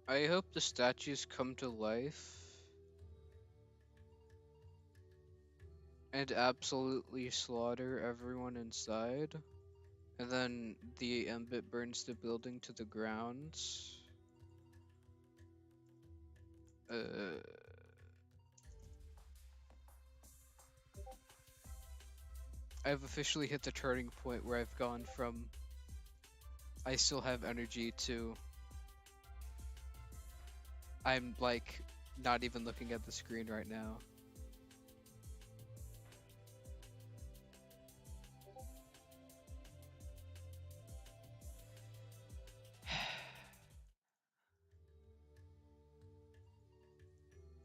Speaker 1: I hope the statues come to life and absolutely slaughter everyone inside. And then the Embit burns the building to the ground. Uh, I've officially hit the turning point where I've gone from I still have energy to I'm like not even looking at the screen right now.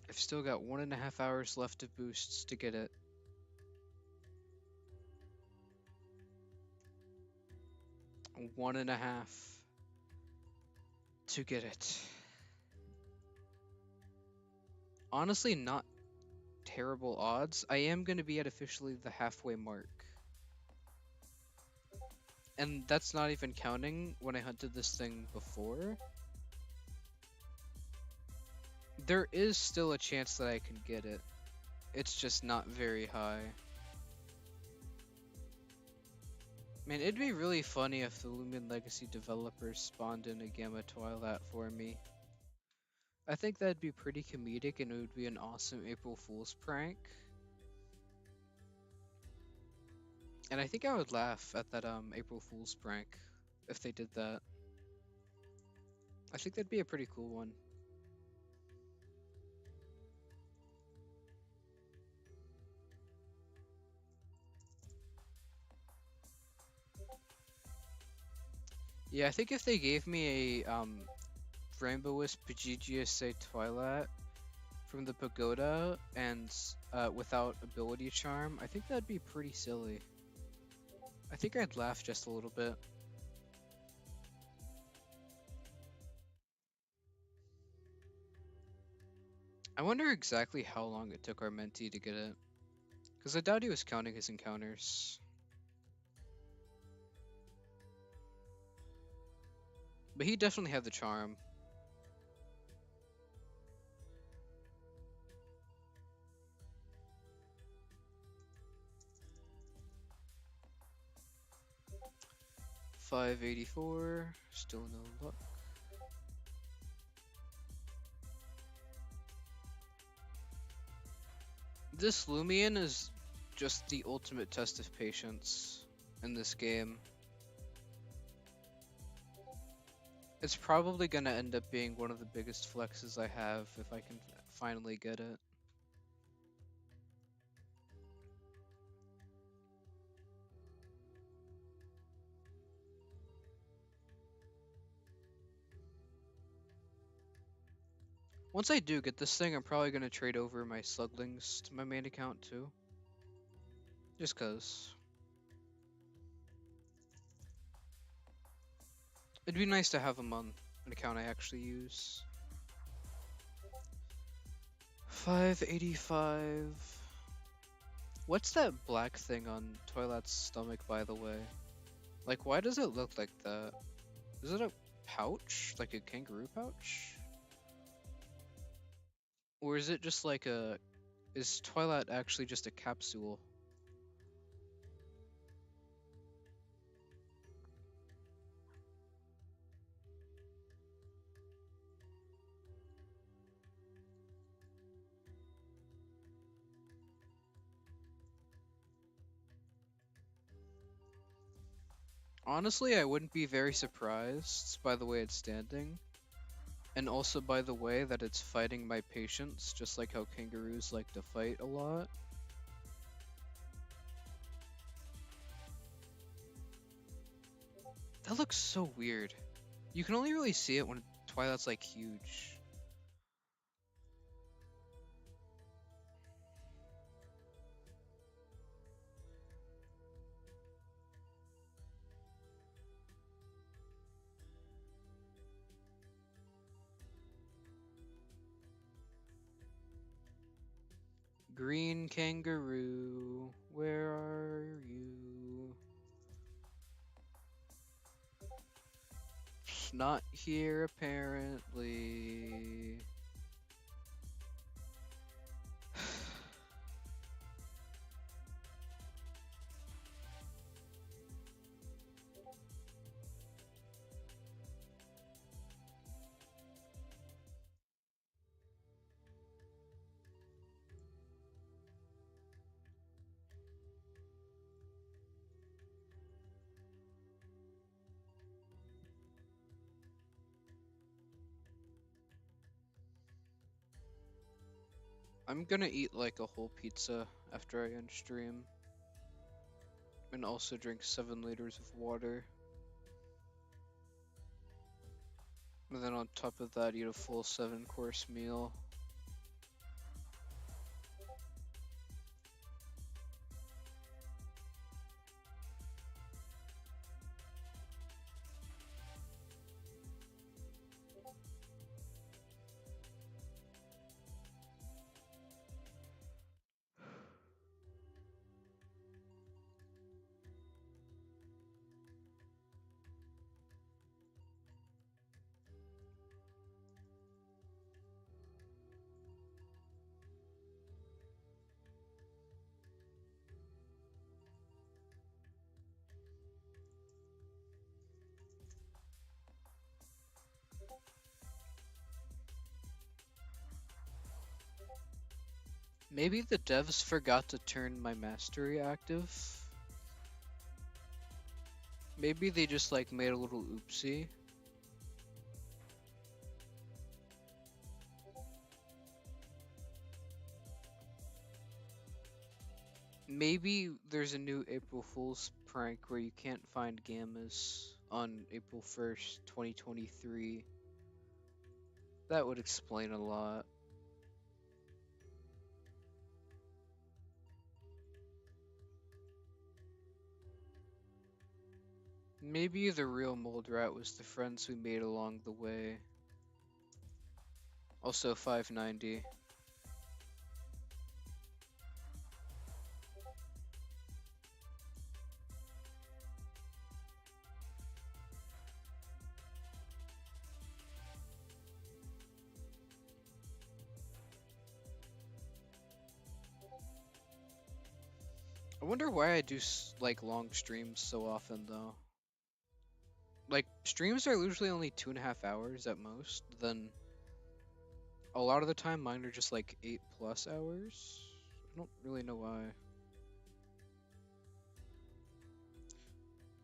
Speaker 1: I've still got 1.5 hours left of boosts to get it. One and a half to get it. Honestly, not terrible odds. I am going to be at officially the halfway mark. And that's not even counting when I hunted this thing before. There is still a chance that I can get it. It's just not very high. Man, it'd be really funny if the Loomian Legacy developers spawned in a Gamma Twilat for me. I think that'd be pretty comedic and it would be an awesome April Fool's prank. And I think I would laugh at that April Fool's prank if they did that. I think that'd be a pretty cool one. Yeah, I think if they gave me a Rainbowist Pagigius Twilat from the Pagoda and without ability charm, I think that'd be pretty silly. I think I'd laugh just a little bit. I wonder exactly how long it took our mentee to get it. Because I doubt he was counting his encounters. But he definitely had the charm. $584, still no luck. This Loomian is just the ultimate test of patience in this game. It's probably gonna end up being one of the biggest flexes I have if I can finally get it. Once I do get this thing, I'm probably gonna trade over my Sluglings to my main account too. Just cause. It'd be nice to have them on an account I actually use. 585. What's that black thing on Twilat's stomach, by the way? Like, why does it look like that? Is it a pouch? Like a kangaroo pouch? Or is it just like a... Is Twilat actually just a capsule? Honestly, I wouldn't be very surprised by the way it's standing. And also by the way that it's fighting my patience, just like how kangaroos like to fight a lot. That looks so weird. You can only really see it when Twilat's like huge. Green kangaroo, where are you? Not here apparently. I'm gonna eat like a whole pizza after I end stream. And also drink 7 liters of water. And then on top of that, eat a full 7-course meal. Maybe the devs forgot to turn my mastery active. Maybe they just like made a little oopsie. Maybe there's a new April Fool's prank where you can't find gammas on April 1st, 2023. That would explain a lot. Maybe the real mold rat was the friends we made along the way. Also 590. I wonder why I do like long streams so often though. Like streams are usually only 2.5 hours at most. Then a lot of the time mine are just like 8+ hours. I don't really know why.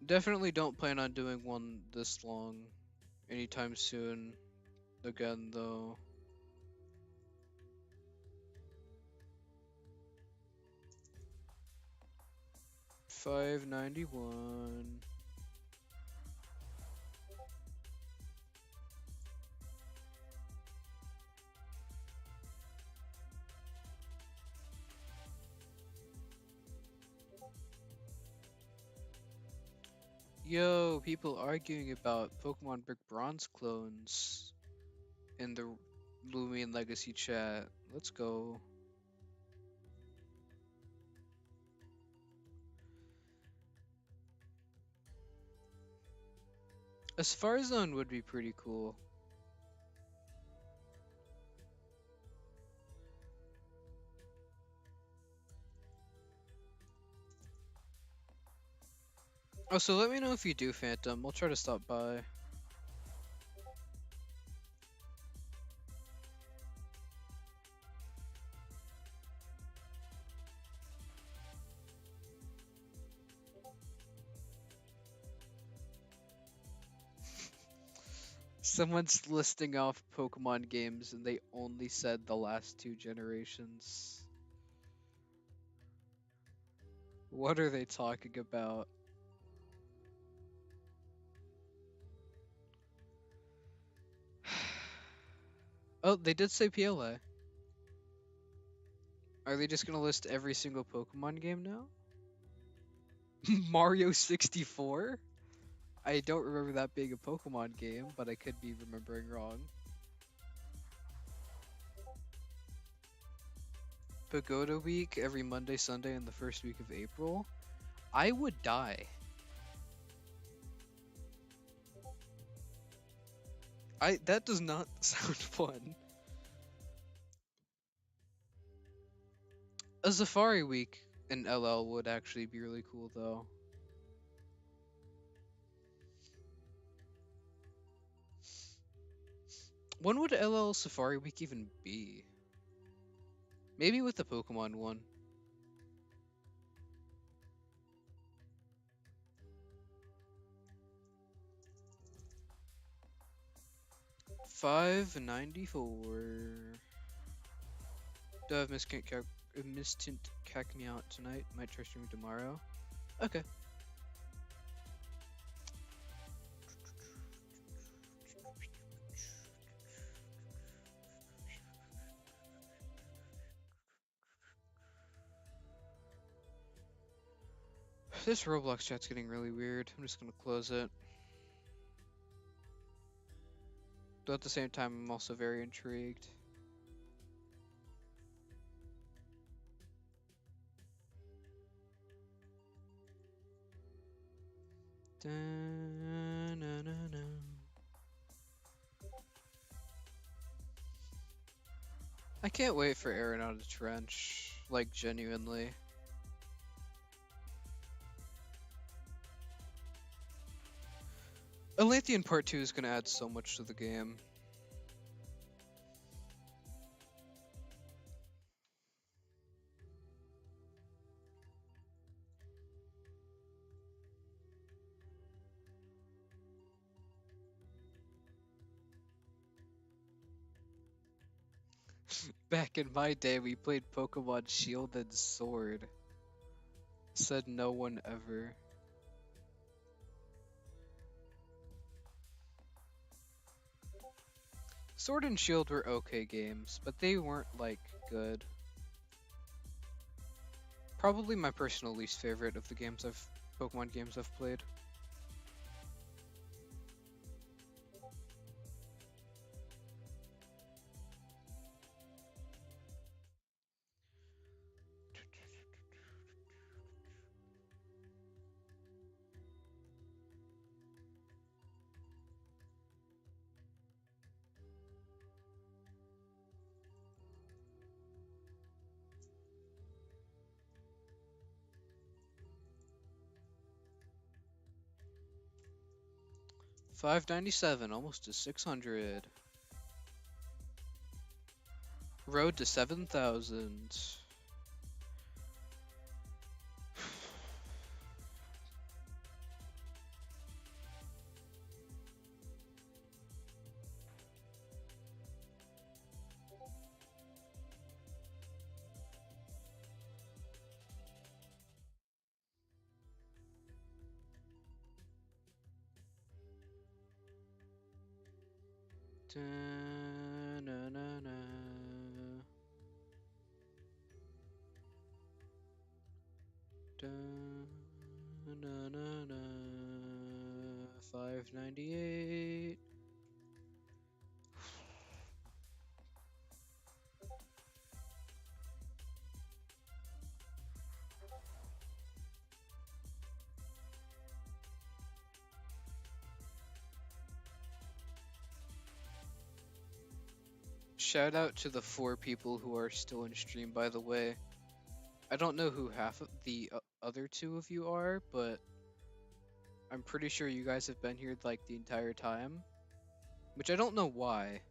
Speaker 1: Definitely don't plan on doing one this long anytime soon again though. $5.91. Yo, people arguing about Pokemon Brick Bronze clones in the Loomian Legacy chat. Let's go. A Spar Zone would be pretty cool. Oh, so let me know if you do Phantom. I'll try to stop by. Someone's listing off Pokemon games and they only said the last 2 generations. What are they talking about? Oh, they did say PLA. Are they just gonna list every single Pokemon game now? Mario 64? I don't remember that being a Pokemon game, but I could be remembering wrong. Pagoda Week every Monday, Sunday, in the first week of April? I would die. That does not sound fun. A Safari Week in LL would actually be really cool though. When would LL Safari Week even be? Maybe with the Pokemon one. $5.94. Do I have Mistant Cack me out tonight? Might try streaming tomorrow. Okay. This Roblox chat's getting really weird. I'm just gonna close it. Though at the same time, I'm also very intrigued. Da-na-na-na. I can't wait for Aaron out of the trench. Like, genuinely. Alathian Part 2 is gonna add so much to the game. Back in my day, we played Pokemon Shield and Sword. Said no one ever. Sword and Shield were okay games, but they weren't, like, good. Probably my personal least favorite of the Pokemon games I've played. $597, almost to 600. Road to 7,000. Da-na-na-na. Da-na-na-na. 598. Shout out to the 4 people who are still in stream, by the way. I don't know who half of the other 2 of you are, but I'm pretty sure you guys have been here like the entire time. Which I don't know why,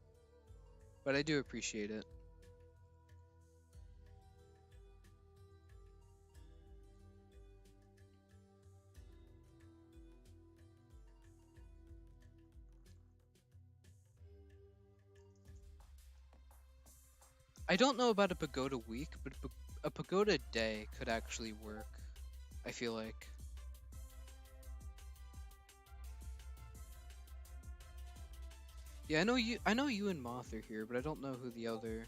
Speaker 1: but I do appreciate it. I don't know about a pagoda week, but a pagoda day could actually work, I feel like. Yeah, I know you and Moth are here, but I don't know who the other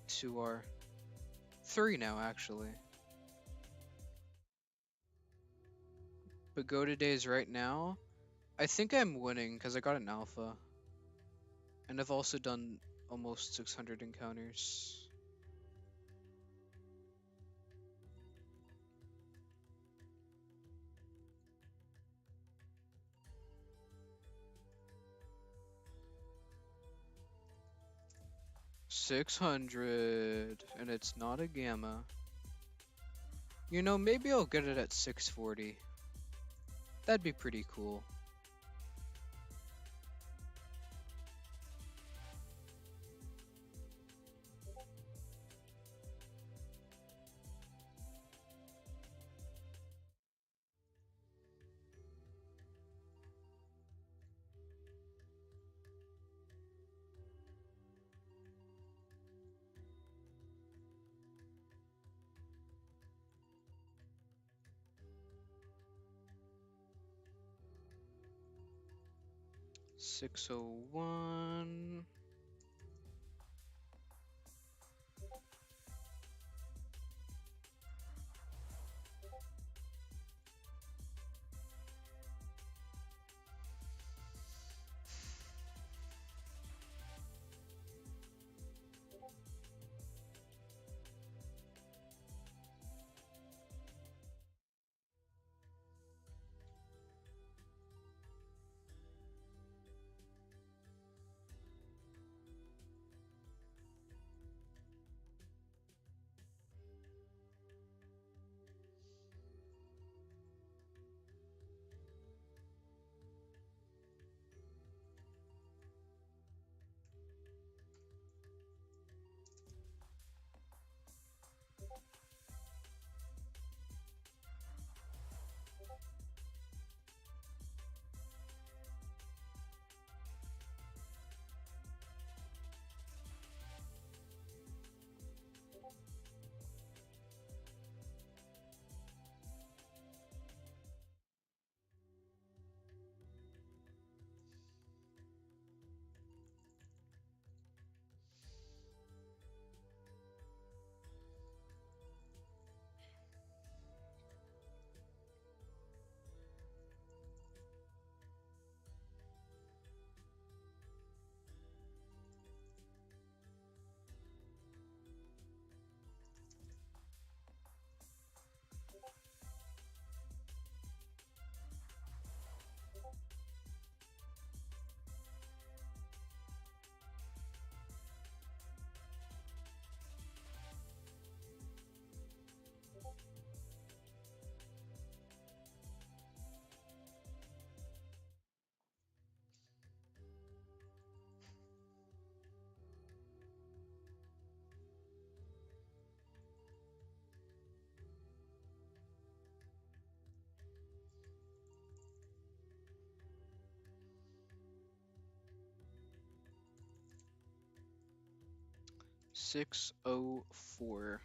Speaker 1: 2 are. 3 now, actually. Pagoda days right now. I think I'm winning because I got an alpha. And I've also done almost 600 encounters. $600, and it's not a gamma. You know, maybe I'll get it at 640. That'd be pretty cool. 601. Six oh four.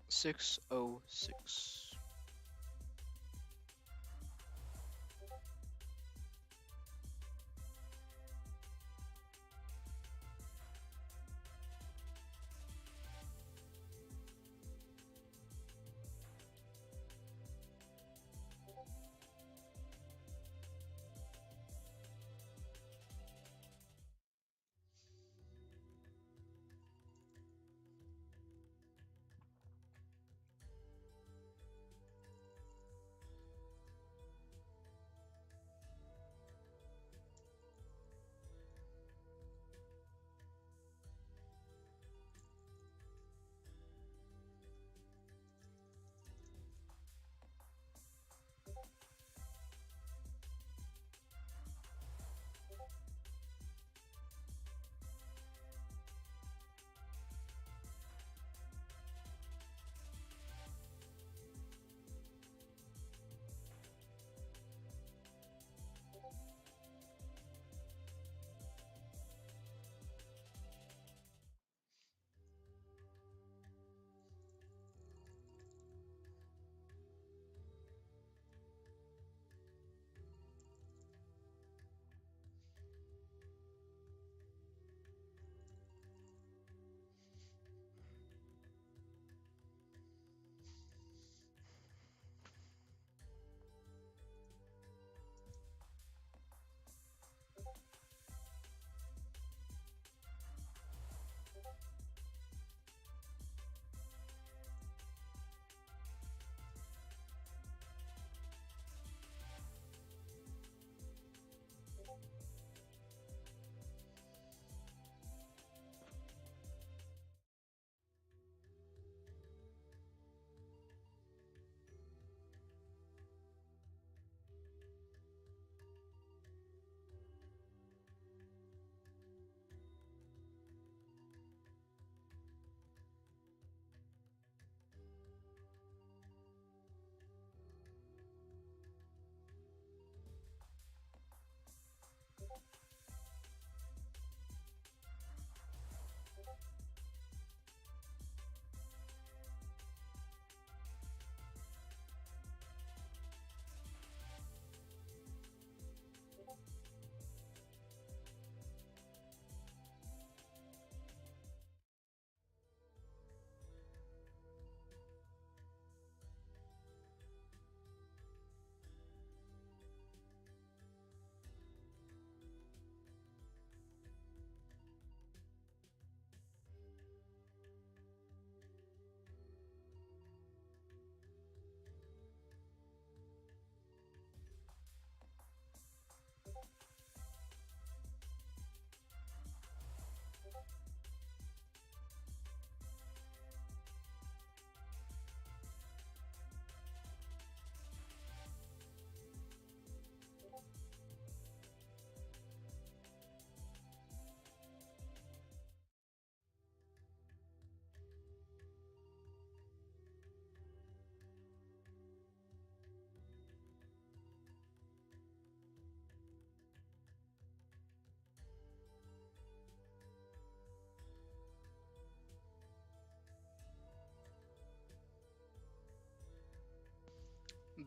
Speaker 1: Six oh six.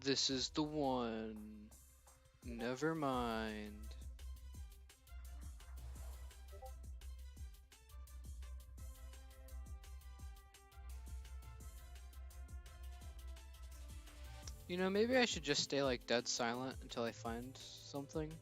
Speaker 1: This is the one. Never mind. You know, maybe I should just stay like dead silent until I find something.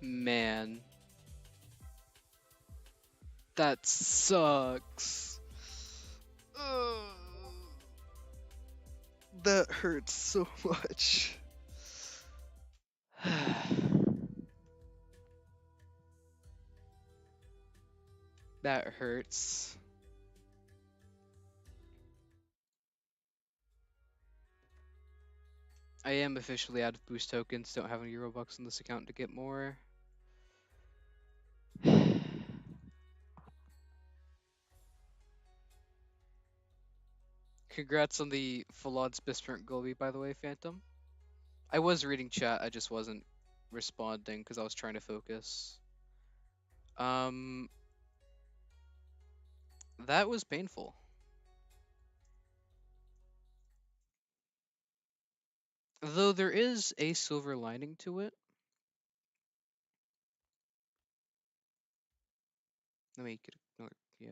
Speaker 1: Man, that sucks. Ugh. That hurts so much. That hurts. I am officially out of boost tokens, don't have any Robux in this account to get more. Congrats on the full odds Bismarck Golby, by the way, Phantom. I was reading chat, I just wasn't responding because I was trying to focus. That was painful. Though there is a silver lining to it. Let me get another, yeah.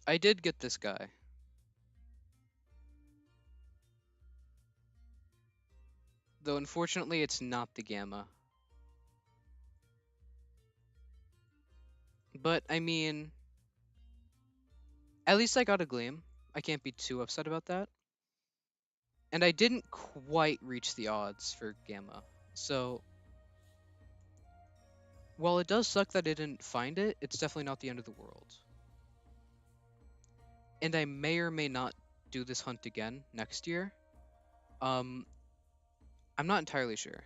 Speaker 1: I did get this guy. Though unfortunately it's not the Gamma. But I mean, at least I got a Gleam. I can't be too upset about that. And I didn't quite reach the odds for Gamma. So, while it does suck that I didn't find it, it's definitely not the end of the world. And I may or may not do this hunt again next year. I'm not entirely sure.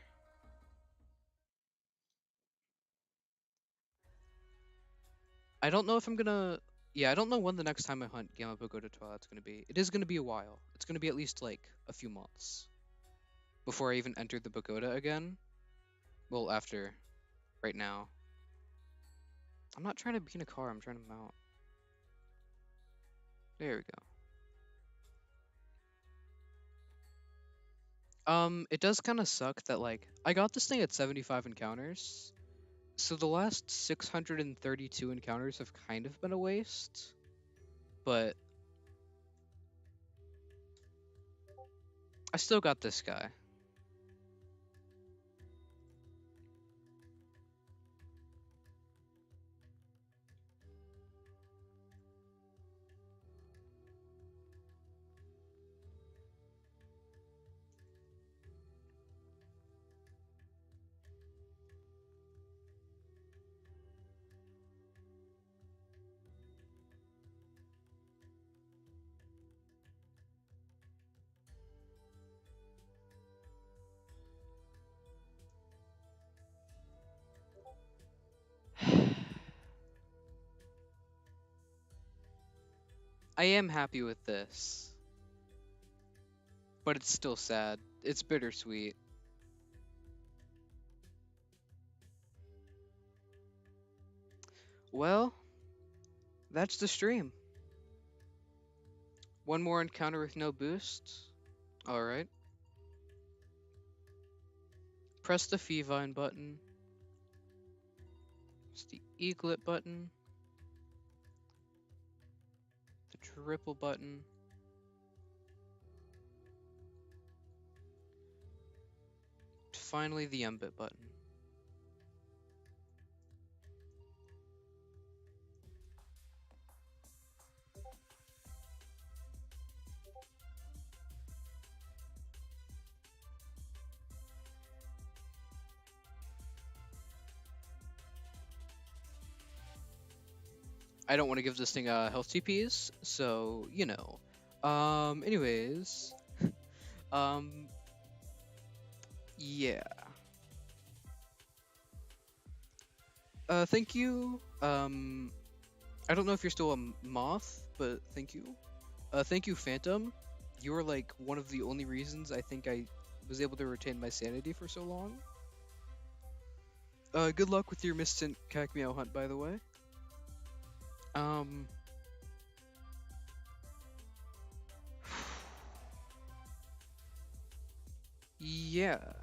Speaker 1: I don't know if I'm gonna... Yeah, I don't know when the next time I hunt Gamma Pagoda Twilat's gonna be. It is gonna be a while. It's gonna be at least, like, a few months. Before I even enter the Pagoda again. Well, after. Right now. I'm not trying to be in a car, I'm trying to mount. There we go. It does kind of suck that, like, I got this thing at 75 encounters. So the last 632 encounters have kind of been a waste. But I still got this guy. I am happy with this. But it's still sad. It's bittersweet. Well, that's the stream. One more encounter with no boost. Alright. Press the Feevine button. It's the Eaglet button. The triple button. Finally, the Mbit button. I don't want to give this thing health TPs, so, you know. Anyways. Yeah. Thank you. I don't know if you're still a moth, but thank you. Thank you, Phantom. You were, like, one of the only reasons I think I was able to retain my sanity for so long. Good luck with your Mistant Cacmeow hunt, by the way. Yeah.